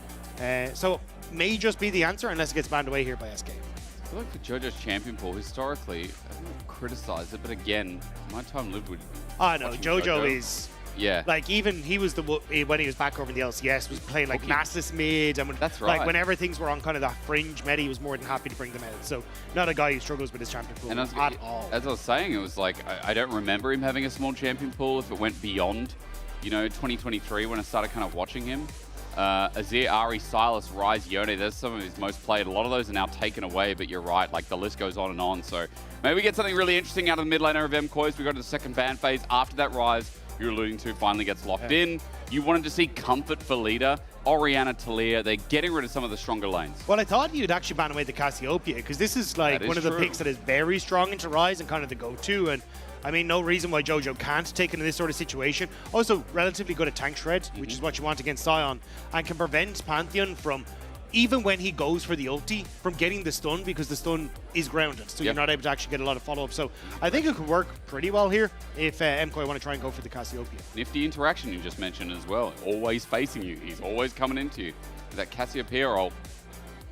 So may just be the answer unless it gets banned away here by SK. I feel like for Jojo's champion pool, historically, I don't criticize it, but again, my time lived with no, Jojo is... Yeah. Like, even he was when he was back over in the LCS, was playing like Nasus mid. And that's right. Like, whenever things were on kind of that fringe meta, he was more than happy to bring them out. So, not a guy who struggles with his champion pool at all. As I was saying, it was like, I don't remember him having a small champion pool if it went beyond, 2023 when I started kind of watching him. Azir, Ari, Silas, Rise, Yone, there's some of his most played. A lot of those are now taken away, but you're right, like the list goes on and on. So maybe we get something really interesting out of the mid laner of MKOI as we go to the second ban phase. After that Rise you're alluding to finally gets locked in. You wanted to see comfort for leader. Orianna, Talia, they're getting rid of some of the stronger lanes. Well, I thought you'd actually ban away the Cassiopeia, because this is like one of the picks that is very strong into Rise and kind of the go-to. And I mean, no reason why Jojo can't take into this sort of situation. Also, relatively good at tank shred, which is what you want against Sion, and can prevent Pantheon from, even when he goes for the ulti, from getting the stun, because the stun is grounded, so you're not able to actually get a lot of follow-up. So I think it could work pretty well here if MKOI want to try and go for the Cassiopeia. Nifty interaction you just mentioned as well. Always facing you. He's always coming into you. That Cassiopeia roll,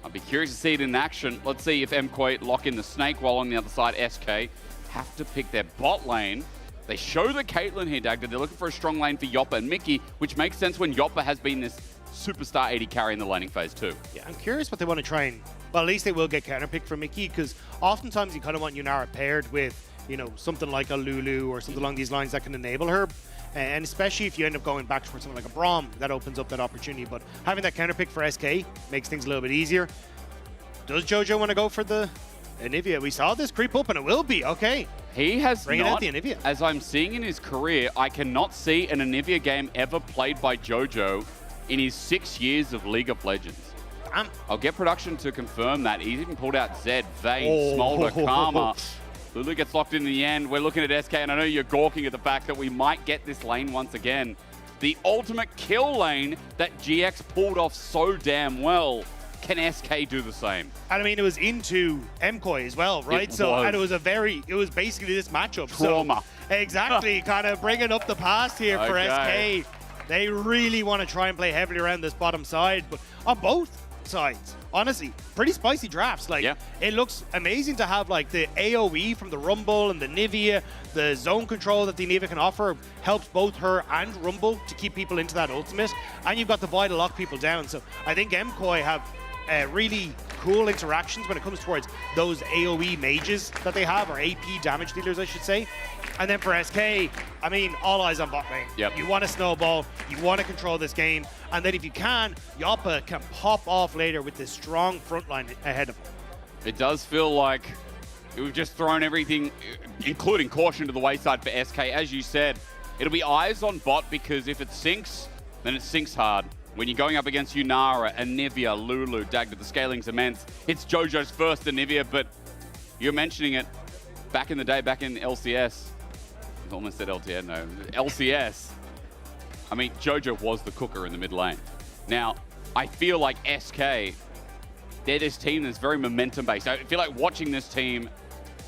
I'll be curious to see it in action. Let's see if MKoi lock in the snake while on the other side, SK have to pick their bot lane. They show the Caitlyn here, Dagda. They're looking for a strong lane for Yoppa and Mickey, which makes sense when Yoppa has been this superstar AD carry in the laning phase too. Yeah, I'm curious what they want to try and... Well, at least they will get counterpick for Mickey, because oftentimes you kind of want Yunara paired with, you know, something like a Lulu or something along these lines that can enable her. And especially if you end up going back towards something like a Braum, that opens up that opportunity. But having that counterpick for SK makes things a little bit easier. Does Jojo want to go for the Anivia? We saw this creep up, and it will be. Okay. He has Bringing not, out the Anivia. as I'm seeing in his career, I cannot see an Anivia game ever played by Jojo in his 6 years of League of Legends. I'll get production to confirm that. He's even pulled out Zed, Vayne, Smolder, Karma. Lulu gets locked in the end. We're looking at SK, and I know you're gawking at the fact that we might get this lane once again. The ultimate kill lane that GX pulled off so damn well. Can SK do the same? And I mean, it was into MKoi as well, right? And it was basically this matchup. Trauma. So, exactly, kind of bringing up the past here for Okay. SK. They really want to try and play heavily around this bottom side, but on both sides, honestly, pretty spicy drafts. Like, it looks amazing to have like the AoE from the Rumble and the Nivea, the zone control that the Nivea can offer helps both her and Rumble to keep people into that ultimate, and you've got the Vi to lock people down. So I think MKoi have really cool interactions when it comes towards those AoE mages that they have, or AP damage dealers, I should say. And then for SK, I mean, all eyes on bot lane. Yep. You want to snowball, you want to control this game, and then if you can, Yoppa can pop off later with this strong front line ahead of him. It does feel like we've just thrown everything, including caution, to the wayside for SK. As you said, it'll be eyes on bot, because if it sinks, then it sinks hard. When you're going up against Yunara, Anivia, Lulu, Dagda, the scaling's immense. It's Jojo's first Anivia, but you're mentioning it back in the day, back in LCS. I almost said LTN, no. LCS. I mean, Jojo was the cooker in the mid lane. Now, I feel like SK, they're this team that's very momentum-based. I feel like watching this team,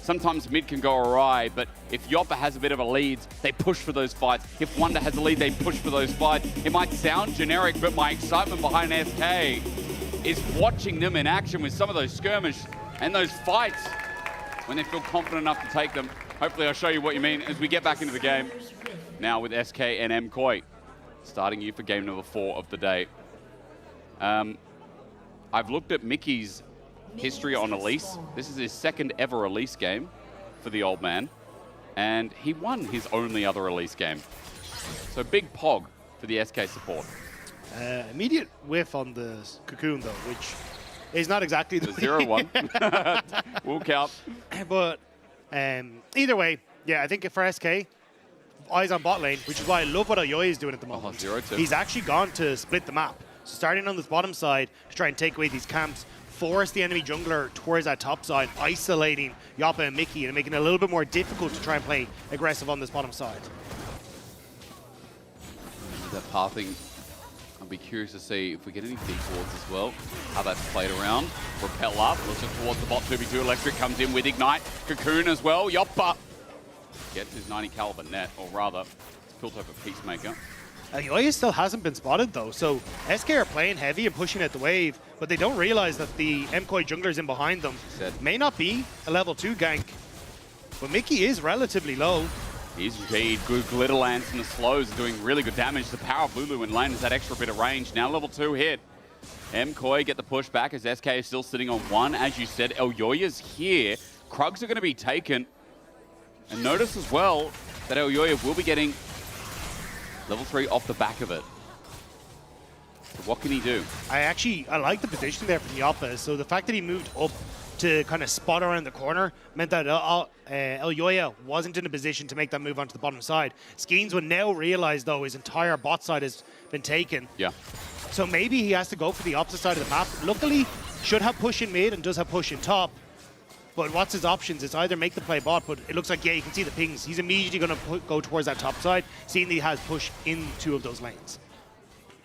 sometimes mid can go awry, but if Yoppa has a bit of a lead, they push for those fights. If Wonder has a lead, they push for those fights. It might sound generic, but my excitement behind SK is watching them in action with some of those skirmishes and those fights when they feel confident enough to take them. Hopefully I'll show you what you mean as we get back into the game. Now with SK and MKoi, starting you for game number 4 of the day. I've looked at Mickey's history on Elise. This is his second ever Elise game for the old man, and he won his only other Elise game. So big pog for the SK support. Immediate whiff on the Cocoon though, which is not exactly the 0-1. We'll count. But either way, yeah, I think for SK, eyes on bot lane, which is why I love what Ayoy is doing at the moment. 0-2. He's actually gone to split the map. So starting on this bottom side to try and take away these camps, force the enemy jungler towards that top side, isolating Yoppa and Mickey and making it a little bit more difficult to try and play aggressive on this bottom side. That pathing, I'll be curious to see if we get any deep wards as well, how that's played around. Repel up, looks towards the bot 2v2. Electric comes in with Ignite. Cocoon as well. Yoppa gets his 90 caliber net, or rather, it's built up a Peacemaker. Ayoya still hasn't been spotted though, so SK are playing heavy and pushing at the wave, but they don't realize that the MKoi jungler's in behind them. May not be a level 2 gank, but Mickey is relatively low. He's indeed. Good glitter lance and the slows are doing really good damage. The power of Lulu in lane has that extra bit of range. Now level 2 hit. MKoi get the push back as SK is still sitting on 1. As you said, Elyoya's here. Krugs are going to be taken. And notice as well that Elyoya will be getting level 3 off the back of it. So what can he do? I like the position there from Yoppa, so the fact that he moved up to kind of spot around the corner meant that Elyoya wasn't in a position to make that move onto the bottom side. Skeens would now realize, though, his entire bot side has been taken. Yeah. So maybe he has to go for the opposite side of the map. Luckily, should have push in mid and does have push in top. But what's his options? It's either make the play bot, but it looks like, yeah, you can see the pings. He's immediately going to go towards that top side, seeing that he has push in 2 of those lanes.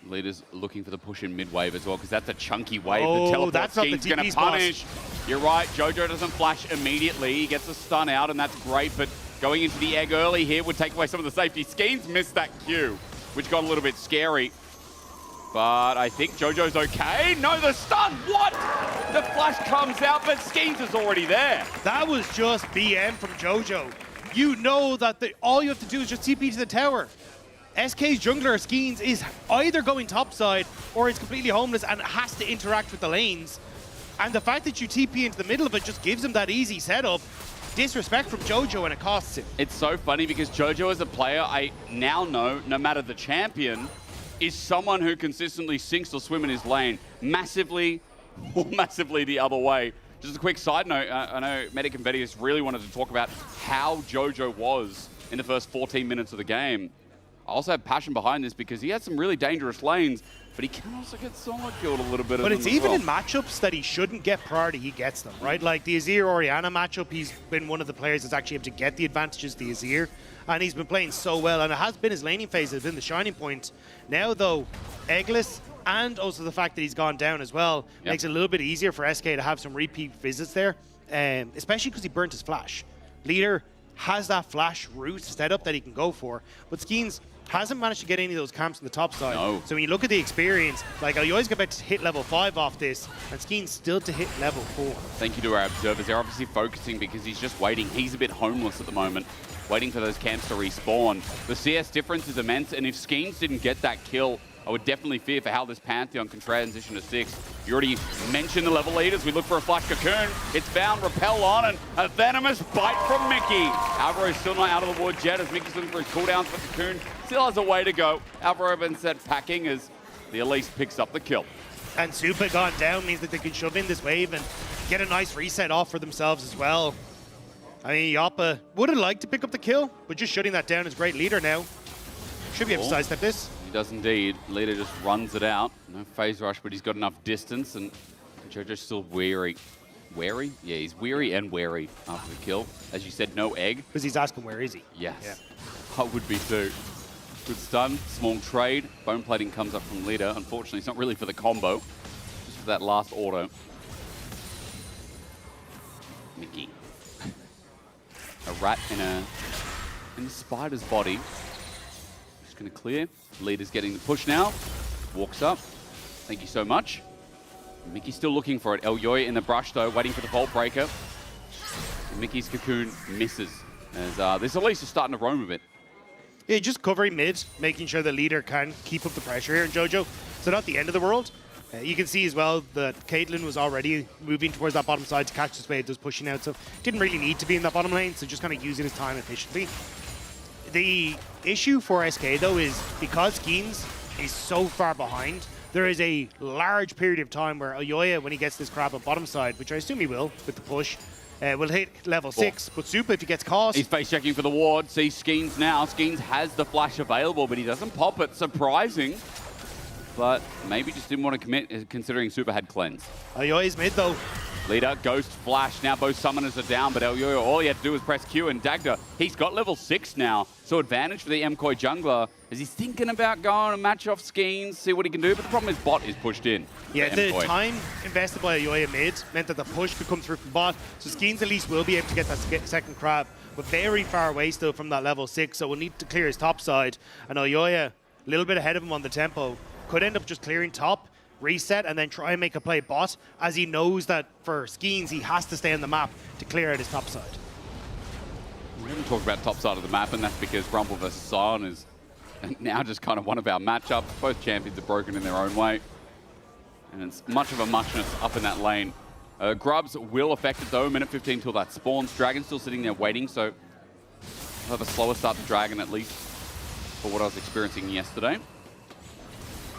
Leader's looking for the push in mid-wave as well, because that's a chunky wave. Oh, the teleport that's not the scheme's going to TP spot. punish. You're right, Jojo doesn't flash immediately. He gets a stun out, and that's great, but going into the egg early here would take away some of the safety. Skeens missed that Q, which got a little bit scary. But I think Jojo's okay. No, the stun. What? The flash comes out, but Skeens is already there. That was just BM from Jojo. You know that all you have to do is just TP to the tower. SK's jungler, Skeens, is either going topside or is completely homeless and has to interact with the lanes. And the fact that you TP into the middle of it just gives him that easy setup. Disrespect from Jojo, and it costs him. It's so funny because Jojo as a player, I now know, no matter the champion, is someone who consistently sinks or swim in his lane massively or massively the other way. Just a quick side note, I know Medic and Vedius really wanted to talk about how Jojo was in the first 14 minutes of the game. I also have passion behind this because he had some really dangerous lanes, but he can also get solo killed a little bit. But it's even in matchups that he shouldn't get priority, he gets them, right? Like the Azir-Orianna matchup, he's been one of the players that's actually able to get the advantages to the Azir, and he's been playing so well, and it has been his laning phase has been the shining point. Now, though, Eggless, and also the fact that he's gone down as well, makes it a little bit easier for SK to have some repeat visits there, especially because he burnt his flash. Leader has that flash route setup that he can go for, but Skeens hasn't managed to get any of those camps on the top side. No. So when you look at the experience, like you always get back to hit level 5 off this, and Skeens still to hit level 4. Thank you to our observers. They're obviously focusing because he's just waiting. He's a bit homeless at the moment, waiting for those camps to respawn. The CS difference is immense, and if Skeens didn't get that kill, I would definitely fear for how this Pantheon can transition to 6. You already mentioned the level leaders. We look for a Flash Cocoon. It's found, repel on, and a venomous bite from Mickey. Alvaro's still not out of the woods yet as Mickey's looking for his cooldowns, but Cocoon still has a way to go. Alvaro then said packing as the Elise picks up the kill. And Super gone down means that they can shove in this wave and get a nice reset off for themselves as well. I mean, Yoppa would have liked to pick up the kill, but just shutting that down is great leader now. Should be able to sidestep this. He does indeed. Leader just runs it out. No phase rush, but he's got enough distance, and Jojo's still weary. Wary? Yeah, he's weary and wary after the kill. As you said, no egg. Because he's asking, where is he? Yes. Yeah. I would be too. Good stun, small trade. Bone plating comes up from Leader. Unfortunately, it's not really for the combo, just for that last auto. Mickey. A rat in a spider's body. Just going to clear. Leader's getting the push now. Walks up. Thank you so much. Mickey's still looking for it. Elyoy in the brush though, waiting for the Vault Breaker. Mickey's Cocoon misses. As this Elise is starting to roam a bit. Yeah, just covering mid, making sure the leader can keep up the pressure here in Jojo. So not the end of the world. You can see as well that Caitlyn was already moving towards that bottom side to catch this wave, just pushing out. So didn't really need to be in that bottom lane, so just kind of using his time efficiently. The issue for SK though is because Skeens is so far behind, there is a large period of time where Oyoya, when he gets this crab on bottom side, which I assume he will with the push, will hit level 6. But Super, if he gets caught... He's face checking for the ward. Sees Skeens now. Skeens has the flash available, but he doesn't pop it. Surprising. But maybe just didn't want to commit, considering Super had cleanse. Oyoya's mid though. Leader, Ghost, Flash. Now both summoners are down, but Elyoya, all he had to do was press Q, and Dagda, he's got level 6 now. So advantage for the MKOI jungler as he's thinking about going to match off Skeens, see what he can do, but the problem is bot is pushed in. Yeah, the time invested by Oyoya mid meant that the push could come through from bot, so Skeens at least will be able to get that second crab, but very far away still from that level 6, so we'll need to clear his top side, and Oyoya, a little bit ahead of him on the tempo, could end up just clearing top, reset, and then try and make a play bot, as he knows that for Skeens, he has to stay on the map to clear out his top side. We haven't talked about top side of the map, and that's because Rumble versus Sion is now just kind of one of our matchups. Both champions are broken in their own way, and it's much of a muchness up in that lane. Grubs will affect it though, minute 15 till that spawns. Dragon's still sitting there waiting, so we'll have a slower start to Dragon at least for what I was experiencing yesterday.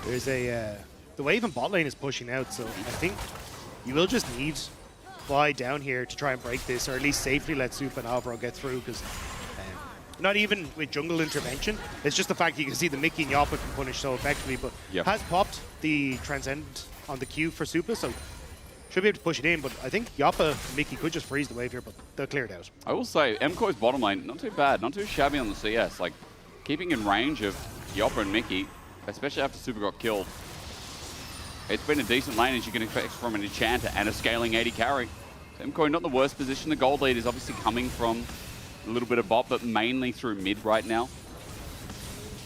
There's a... the wave in bot lane is pushing out, so I think you will just need Vi down here to try and break this, or at least safely let Soup and Alvaro get through, because not even with jungle intervention, it's just the fact you can see the Mickey and Yoppa can punish so effectively, but has popped the Transcendent on the Q for Super, so should be able to push it in, but I think Yoppa and Mickey could just freeze the wave here, but they'll clear it out. I will say, MKOI's bottom lane, not too bad, not too shabby on the CS, like keeping in range of Yoppa and Mickey, especially after Super got killed. It's been a decent lane, as you can expect from an Enchanter and a scaling 80 carry. So MKOI not in the worst position. The gold lead is obviously coming from a little bit of bot, but mainly through mid right now.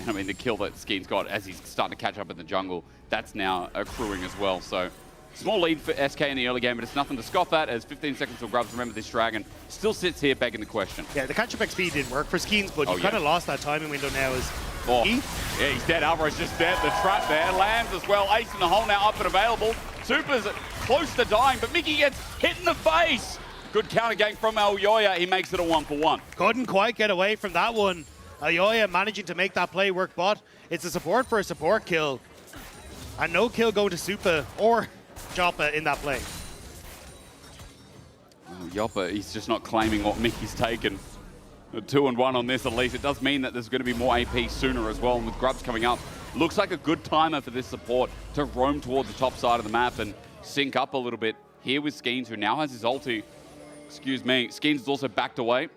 And I mean, the kill that Skeen's got as he's starting to catch up in the jungle, that's now accruing as well. So small lead for SK in the early game, but it's nothing to scoff at as 15 seconds till Grubs. Remember, this Dragon still sits here begging the question. Yeah, the catch-up XP didn't work for Skeens, but you kind of lost that timing window now as yeah, he's dead. Alvarez just dead. The trap there lands as well. Ace in the hole now up and available. Super's close to dying, but Mickey gets hit in the face. Good counter gang from Elyoya. He makes it a 1-for-1. Couldn't quite get away from that one. Elyoya managing to make that play work, but it's a support for a support kill. And no kill going to Supa or Joppa in that play. Oh, Joppa, he's just not claiming what Mickey's taken. A 2-1 on this at least. It does mean that there's going to be more AP sooner as well. And with Grubs coming up, looks like a good timer for this support to roam towards the top side of the map and sync up a little bit here with Skeens, who now has his ulti. Excuse me. Skeens is also backed away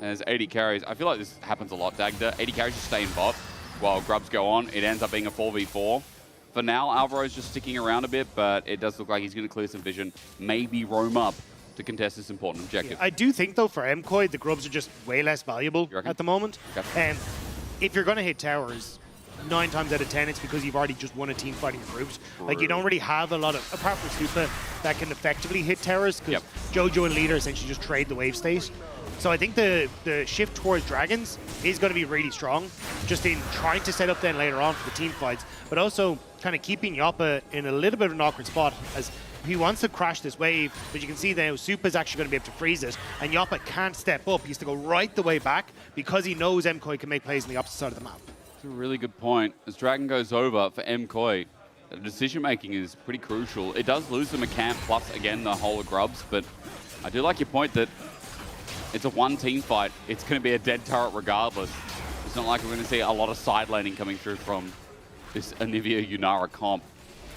as 80 carries. I feel like this happens a lot, Dagda. 80 carries just stay in bot while Grubs go on. It ends up being a 4v4. For now, Alvaro's just sticking around a bit, but it does look like he's going to clear some vision, maybe roam up to contest this important objective. Yeah, I do think, though, for MKOI, the Grubs are just way less valuable at the moment. And if you're going to hit towers, 9 times out of 10, it's because you've already just won a team fighting groups. Like, you don't really have a lot of, apart from Supa, that can effectively hit towers, because Jojo and Leader essentially just trade the wave state. So I think the shift towards Dragons is going to be really strong, just in trying to set up then later on for the team fights, but also kind of keeping Joppa in a little bit of an awkward spot as he wants to crash this wave, but you can see now Supa's actually going to be able to freeze it, and Joppa can't step up. He has to go right the way back because he knows MKOI can make plays on the opposite side of the map. That's a really good point. As Dragon goes over for MKOI, the decision-making is pretty crucial. It does lose them a camp, plus, again, the whole of Grubs, but I do like your point that it's a one-team fight. It's going to be a dead turret regardless. It's not like we're going to see a lot of side laning coming through from this Anivia Yunara comp.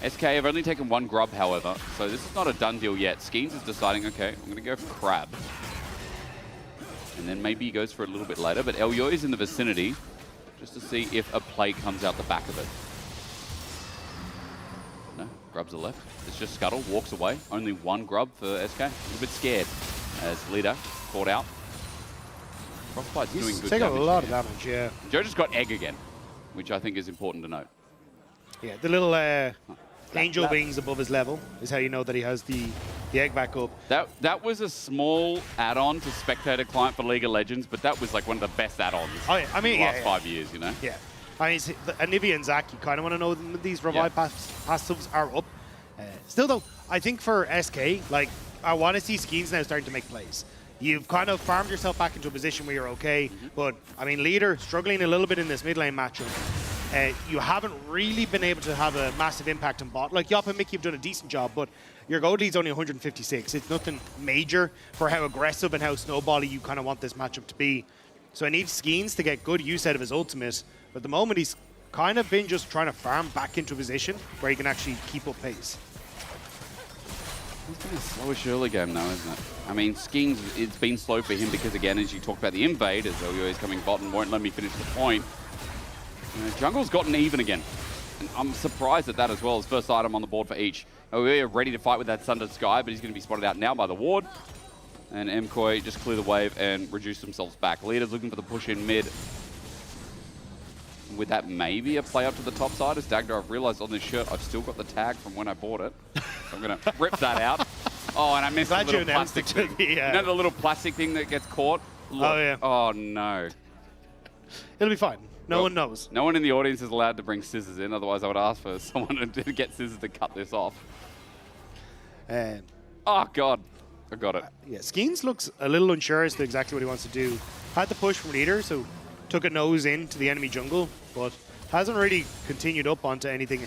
SK have only taken 1 Grub, however, so this is not a done deal yet. Skeens is deciding, okay, I'm going to go for Crab. And then maybe he goes for it a little bit later, but Elyoya is in the vicinity just to see if a play comes out the back of it. No, Grubs are left. It's just Scuttle, walks away. Only 1 Grub for SK. A little bit scared as Leader caught out. Frostbite's doing good damage. He's taking a lot of damage, yeah. Jojo's got Egg again, which I think is important to note. Yeah, the little angel wings above his level is how you know that he has the egg back up. That was a small add-on to Spectator Client for League of Legends, but that was like one of the best add-ons in the last 5 years, you know? Yeah. I mean, Anivia and Zach, you kind of want to know when these revive passives are up. Still, though, I think for SK, like, I want to see Skeens now starting to make plays. You've kind of farmed yourself back into a position where you're okay, but, I mean, Leader struggling a little bit in this mid lane matchup. You haven't really been able to have a massive impact on bot. Like, Yop and Mickey have done a decent job, but your gold lead's only 156. It's nothing major for how aggressive and how snowbally you kind of want this matchup to be. So I need Skeens to get good use out of his ultimate, but at the moment he's kind of been just trying to farm back into a position where he can actually keep up pace. It's been a slowish early game though, isn't it? I mean, Skeens, it's been slow for him because, again, as you talked about the invade, as Elyoya is coming bot and won't let me finish the point. You know, Jungle's gotten even again. And I'm surprised at that as well, as first item on the board for each. Elyoya ready to fight with that Sundered Sky, but he's going to be spotted out now by the ward. And MKOI just clear the wave and reduce themselves back. Leader's looking for the push in mid. With that maybe a play up to the top side, as Dagda, I've realized on this shirt, I've still got the tag from when I bought it. So I'm going to rip that out. Oh, and I missed the little plastic thing. You know the little plastic thing that gets caught? Look. Oh, yeah. Oh, no. It'll be fine. No one knows. No one in the audience is allowed to bring scissors in, otherwise I would ask for someone to get scissors to cut this off. Oh, God. I got it. Yeah, Skeens looks a little unsure as to exactly what he wants to do. Had the push from Leader, so took a nose into the enemy jungle, but hasn't really continued up onto anything.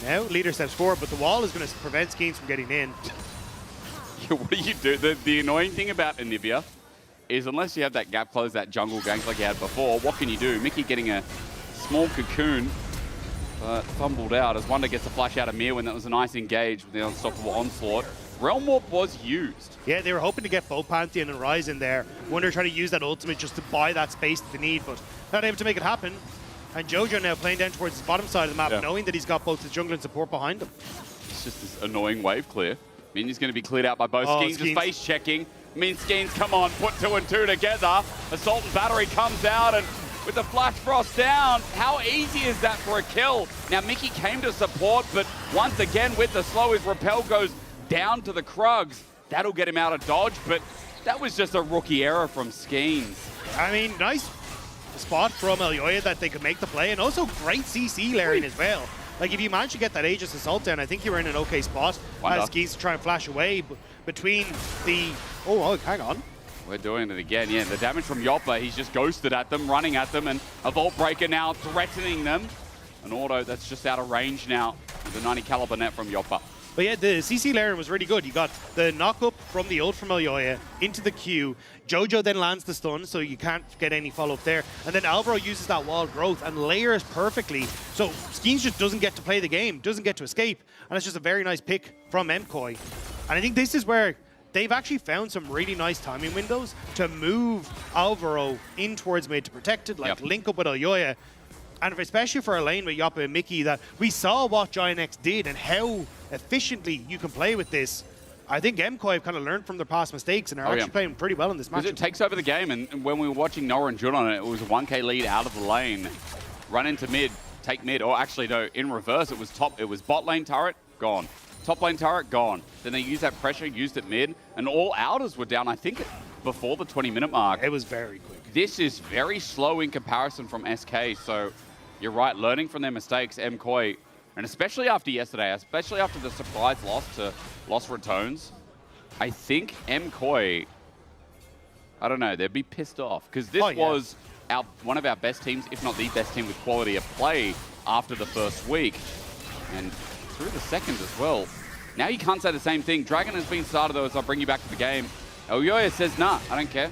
Now, Leader steps forward, but the wall is going to prevent Skeens from getting in. What do you do? The annoying thing about Anivia is unless you have that gap close, that jungle gank like you had before, what can you do? Mickey getting a small cocoon, but fumbled out as Wonder gets a flash out of Mir when that was a nice engage with the unstoppable onslaught. Realm Warp was used. Yeah, they were hoping to get both Pantheon and Ryze in there. Wonder trying to use that ultimate just to buy that space that they need, but not able to make it happen. And Jojo now playing down towards the bottom side of the map, knowing that he's got both the jungle and support behind him. It's just this annoying wave clear. Minion's going to be cleared out by both. Skeens just face checking. Means Skeens, come on, put 2 and 2 together. Assault and Battery comes out, and with the Flash Frost down. How easy is that for a kill? Now, Mickey came to support, but once again with the slow, his rappel goes down to the Krugs. That'll get him out of dodge, but that was just a rookie error from Skeens. I mean, nice spot from Elyoya that they could make the play, and also great CC layering as well. Like, if you manage to get that Aegis Assault down, I think you were in an okay spot as Skeens to try and flash away between the... Oh, hang on. We're doing it again, yeah. The damage from Yoppa, he's just ghosted at them, running at them, and a Vault Breaker now threatening them. An auto that's just out of range now with a 90 caliber net from Yoppa. But yeah, the CC layering was really good. You got the knock-up from the ult from Elyoya into the Q. Jojo then lands the stun, so you can't get any follow-up there. And then Alvaro uses that wall growth and layers perfectly. So Skeens just doesn't get to play the game, doesn't get to escape. And it's just a very nice pick from MKOI. And I think this is where they've actually found some really nice timing windows to move Alvaro in towards mid to protect it, like link up with Elyoya. And especially for a lane with Yoppa and Mickey, that we saw what Giant X did and how efficiently you can play with this. I think MKOI have kind of learned from their past mistakes and are actually playing pretty well in this match. Because it takes over the game, and when we were watching Nora and Jun on it, it was a 1K lead out of the lane. Run into mid, take mid, or actually no, in reverse, it was bot lane turret, gone. Top lane turret, gone. Then they used that pressure, used it mid, and all outers were down, I think, before the 20-minute mark. It was very quick. This is very slow in comparison from SK, so you're right, learning from their mistakes, MKOI, and especially after yesterday, especially after the surprise loss to Lost Retones, I think MKOI, I don't know, they'd be pissed off, because this was one of our best teams, if not the best team with quality of play after the first week, and through the second as well. Now you can't say the same thing. Dragon has been started though, as I bring you back to the game. Elyoya says, nah, I don't care.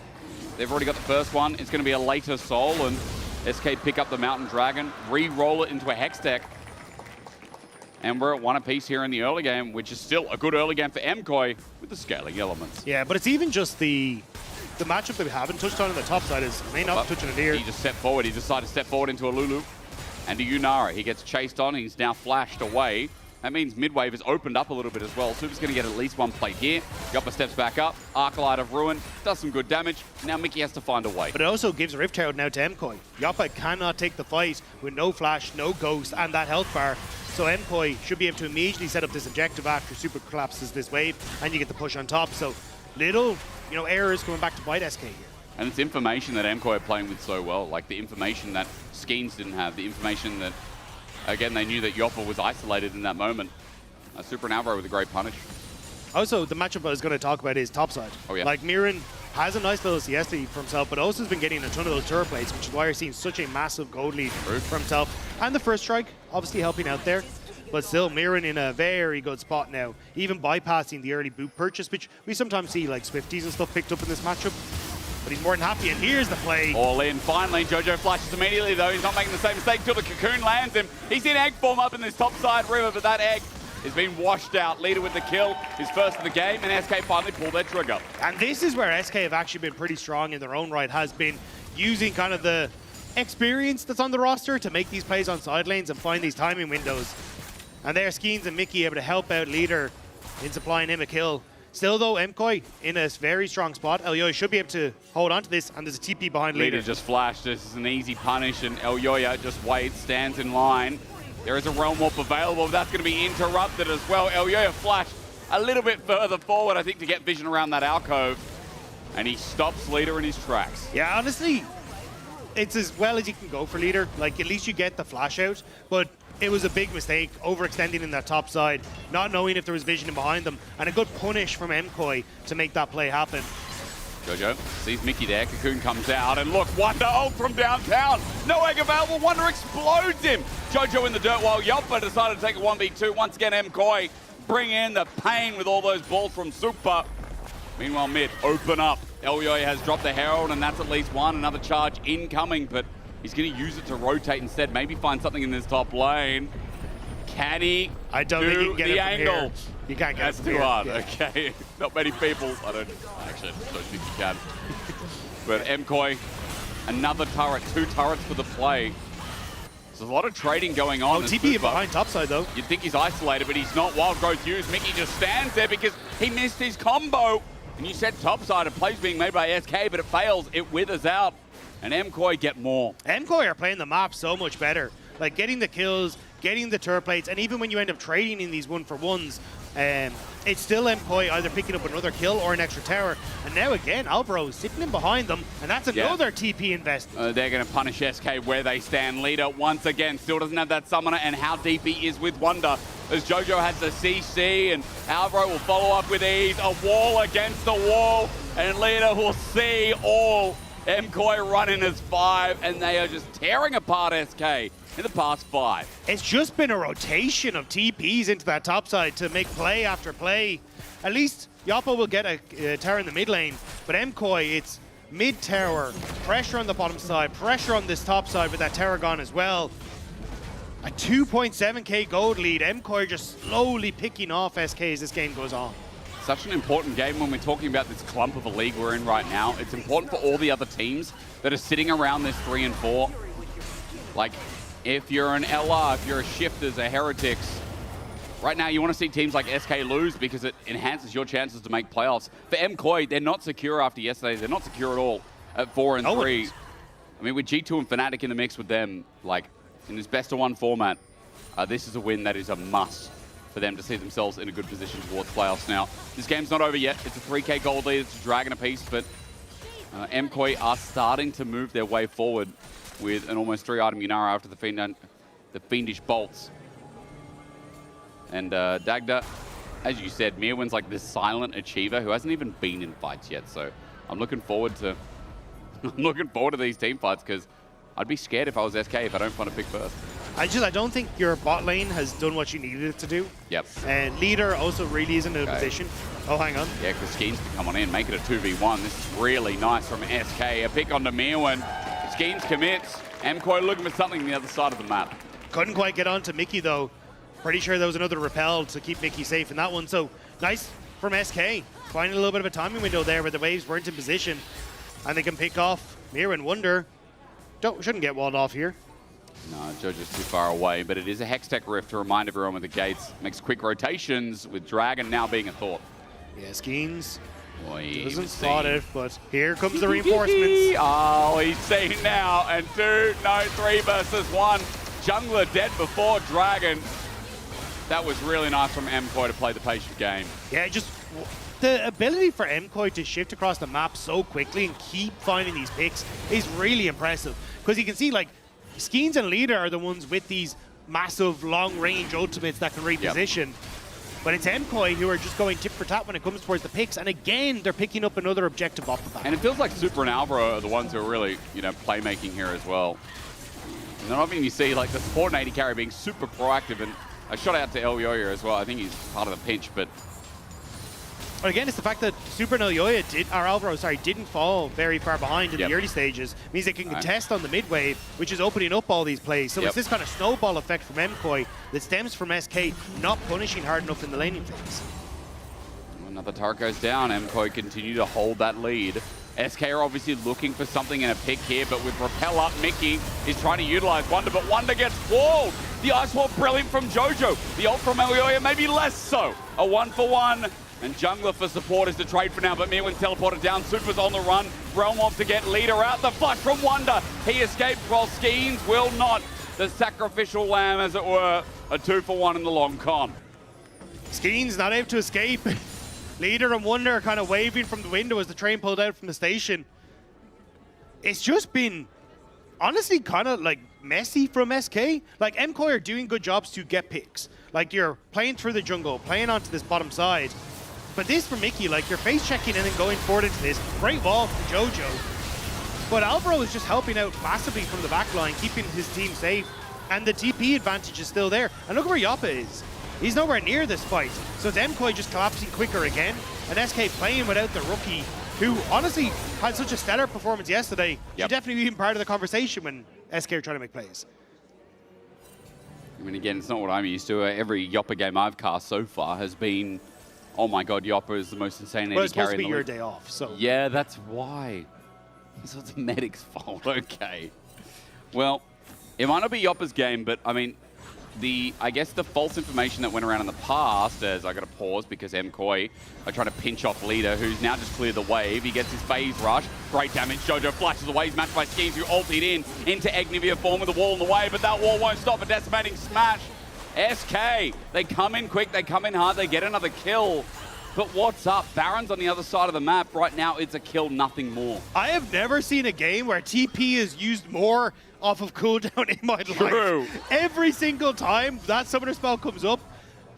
They've already got the first one. It's going to be a later Soul, and SK pick up the Mountain Dragon, re-roll it into a Hex deck. And we're at one apiece here in the early game, which is still a good early game for MKOI with the scaling elements. Yeah, but it's even just the matchup that we haven't touched on the top side is may not touching it here. He just stepped forward. He decided to step forward into a Lulu. And to Yunara, he gets chased on. He's now flashed away. That means mid-wave has opened up a little bit as well. Super's going to get at least one plate here. Yoppa steps back up. Arclight of Ruin does some good damage. Now Mickey has to find a way. But it also gives Rift Herald now to MKOI. Yoppa cannot take the fight with no flash, no ghost, and that health bar. So MKOI should be able to immediately set up this objective after Super collapses this wave, and you get the push on top. So little, errors coming back to bite SK here. And it's information that MKOI are playing with so well, like the information that Skeens didn't have, the information that, again, they knew that Yoppa was isolated in that moment. Super and Alvaro with a great punish. Also, the matchup I was going to talk about is topside. Oh, yeah. Like, Mirren has a nice little CS lead for himself, but also has been getting a ton of those turret plates, which is why you're seeing such a massive gold lead for himself. And the first strike, obviously helping out there. But still, Mirren in a very good spot now, even bypassing the early boot purchase, which we sometimes see like Swifties and stuff picked up in this matchup. But he's more than happy, and here's the play. All in. Finally, Jojo flashes immediately, though. He's not making the same mistake till the cocoon lands him. He's in egg form up in this topside river, but that egg has been washed out. Leader with the kill, his first of the game, and SK finally pulled their trigger. And this is where SK have actually been pretty strong in their own right, has been using kind of the experience that's on the roster to make these plays on side lanes and find these timing windows. And there, Skeens and Mickey able to help out Leader in supplying him a kill. Still, though, MKOI in a very strong spot. Elyoya should be able to hold on to this, and there's a TP behind Leader. Leader just flashed. This is an easy punish, and Elyoya just waits, stands in line. There is a Realm Warp available, but that's going to be interrupted as well. Elyoya flashed a little bit further forward, I think, to get vision around that alcove. And he stops Leader in his tracks. Yeah, honestly, it's as well as you can go for Leader. Like, at least you get the flash out, but it was a big mistake, overextending in that top side, not knowing if there was vision behind them, and a good punish from MKOI to make that play happen. Jojo sees Mickey there, Cocoon comes out, and look, Wonder ult from downtown. No egg available, Wonder explodes him. Jojo in the dirt while Yoppa decided to take a 1v2. Once again, MKOI bring in the pain with all those balls from Super. Meanwhile, mid, open up. Elyoya has dropped the Herald, and that's at least one. Another charge incoming, but he's going to use it to rotate instead, maybe find something in this top lane. Can he I don't think he can get the it from angle? Here. You can't get That's it from too here. hard, Yeah. okay. Not many people, actually, I don't think you can. But MKOI, another turret, 2 turrets for the play. There's a lot of trading going on. Oh, TP behind topside, though. You'd think he's isolated, but he's not. Wild Growth used. Mickey just stands there because he missed his combo. And you said topside, a play's being made by SK, but it fails. It withers out. and MKOI get more. MKOI are playing the map so much better. Like getting the kills, getting the turret plates, and even when you end up trading in these 1-for-1s, it's still MKOI either picking up another kill or an extra tower. And now again, Alvaro is sitting in behind them, and that's another TP investment. They're going to punish SK where they stand. Leader once again still doesn't have that summoner, and how deep he is with Wonder. As Jojo has the CC, and Alvaro will follow up with ease. A wall against the wall, and Leader will see all. MKOI running as 5, and they are just tearing apart SK in the past 5. It's just been a rotation of TPs into that top side to make play after play. At least Yoppo will get a tower in the mid lane, but MKOI, it's mid tower, pressure on the bottom side, pressure on this top side with that tower gone as well. A 2.7k gold lead. MKOI just slowly picking off SK as this game goes on. Such an important game when we're talking about this clump of a league we're in right now. It's important for all the other teams that are sitting around this 3 and 4. Like, if you're an LR, if you're a Shifters, a Heretics, right now you want to see teams like SK lose because it enhances your chances to make playoffs. For MKOI, they're not secure after yesterday. They're not secure at all at 4 and 3. I mean, with G2 and Fnatic in the mix with them, like, in this best-of-1 format, this is a win that is a must for them to see themselves in a good position towards playoffs. Now, this game's not over yet. It's a 3k gold lead. It's a dragon apiece, but MKOI are starting to move their way forward with an almost 3-item Yunara after the Fiendish Bolts. And Dagda, as you said, Mirwin's like this silent achiever who hasn't even been in fights yet. So I'm looking forward to these team fights, because I'd be scared if I was SK if I don't find a pick first. I don't think your bot lane has done what you needed it to do. Yep. And leader also really isn't in a position. Oh, hang on. Yeah, because Skeens can come on in, make it a 2v1. This is really nice from SK. A pick onto Mirwin. Skeens commits. MKOI looking for something on the other side of the map. Couldn't quite get on to Mickey, though. Pretty sure there was another repel to keep Mickey safe in that one. So nice from SK. Finding a little bit of a timing window there where the waves weren't in position. And they can pick off Mirwin. Wonder. Shouldn't get walled off here. No, Jojo's too far away, but it is a Hextech Rift to remind everyone with the gates. Makes quick rotations with Dragon now being a thought. Yeah, Skeens Boy, doesn't spot it, but here comes the reinforcements. Oh, he's seen now, and 2, no, 3 versus 1. Jungler dead before Dragon. That was really nice from MKOI to play the patient game. Yeah, just the ability for MKOI to shift across the map so quickly and keep finding these picks is really impressive. Because you can see, like, Skeens and Leader are the ones with these massive long-range ultimates that can reposition. Yep. But it's MKOI who are just going tit for tat when it comes towards the picks. And again, they're picking up another objective off the bat. And it feels like Super and Alvaro are the ones who are really, playmaking here as well. And then often you see, like, the support and AD carry being super proactive. And a shout out to El Yoyo as well. I think he's part of the pinch, but... But again, it's the fact that Super and Elyoya didn't fall very far behind in the early stages. Means they can contest on the mid wave, which is opening up all these plays. So it's this kind of snowball effect from MKOI that stems from SK not punishing hard enough in the laning phase. Another turret goes down. MKOI continue to hold that lead. SK are obviously looking for something in a pick here, but with Repel up, Mickey is trying to utilize Wonder, but Wonder gets walled. The Ice Wall brilliant from Jojo. The ult from Elyoya maybe less so. A 1-for-1. And Jungler for support is the trade for now, but Mirwin's teleported down. Super's on the run. Realm wants to get Leader out. The flash from Wonder. He escaped while Skeens will not. The sacrificial lamb, as it were. A 2-for-1 in the long con. Skeens not able to escape. Leader and Wonder kind of waving from the window as the train pulled out from the station. It's just been, honestly, kind of like messy from SK. Like, MKOI are doing good jobs to get picks. Like, you're playing through the jungle, playing onto this bottom side. But this for Mickey, like, you're face checking and then going forward into this. Great wall from Jojo. But Alvaro is just helping out massively from the back line, keeping his team safe. And the TP advantage is still there. And look where Yoppa is. He's nowhere near this fight. So it's MKOI just collapsing quicker again. And SK playing without the rookie, who honestly had such a stellar performance yesterday. Should definitely be part of the conversation when SK are trying to make plays. I mean, again, it's not what I'm used to. Every Yoppa game I've cast so far has been, oh my god, Yoppa is the most insane AD carry in the league. Well, it's supposed to be your day off, so... Yeah, that's why. So it's Medic's fault, okay. Well, it might not be Yoppa's game, but, I mean, I guess the false information that went around in the past, as I got to pause because MKoi are trying to pinch off Leader, who's now just cleared the wave. He gets his phase rush. Great damage. Jojo flashes away. He's matched by Schemes, who ulted in into Egnivia form with the wall in the way, but that wall won't stop a decimating smash. SK, they come in quick, they come in hard, they get another kill. But what's up? Baron's on the other side of the map. Right now, it's a kill, nothing more. I have never seen a game where TP is used more off of cooldown in my life. Every single time that summoner spell comes up,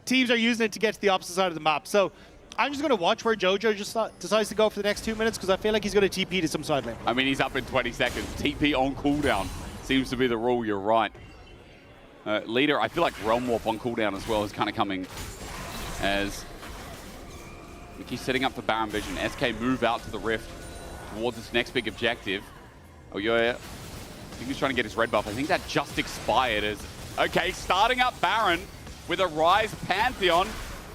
teams are using it to get to the opposite side of the map. So I'm just going to watch where Jojo just decides to go for the next 2 minutes because I feel like he's going to TP to some side lane. I mean, he's up in 20 seconds. TP on cooldown seems to be the rule, you're right. Leader, I feel like Realm Warp on cooldown as well is kind of coming as Mickey's setting up for Baron Vision. SK move out to the Rift towards its next big objective. Oh, yeah. I think he's trying to get his red buff. I think that just expired as... Okay, starting up Baron with a Rise Pantheon.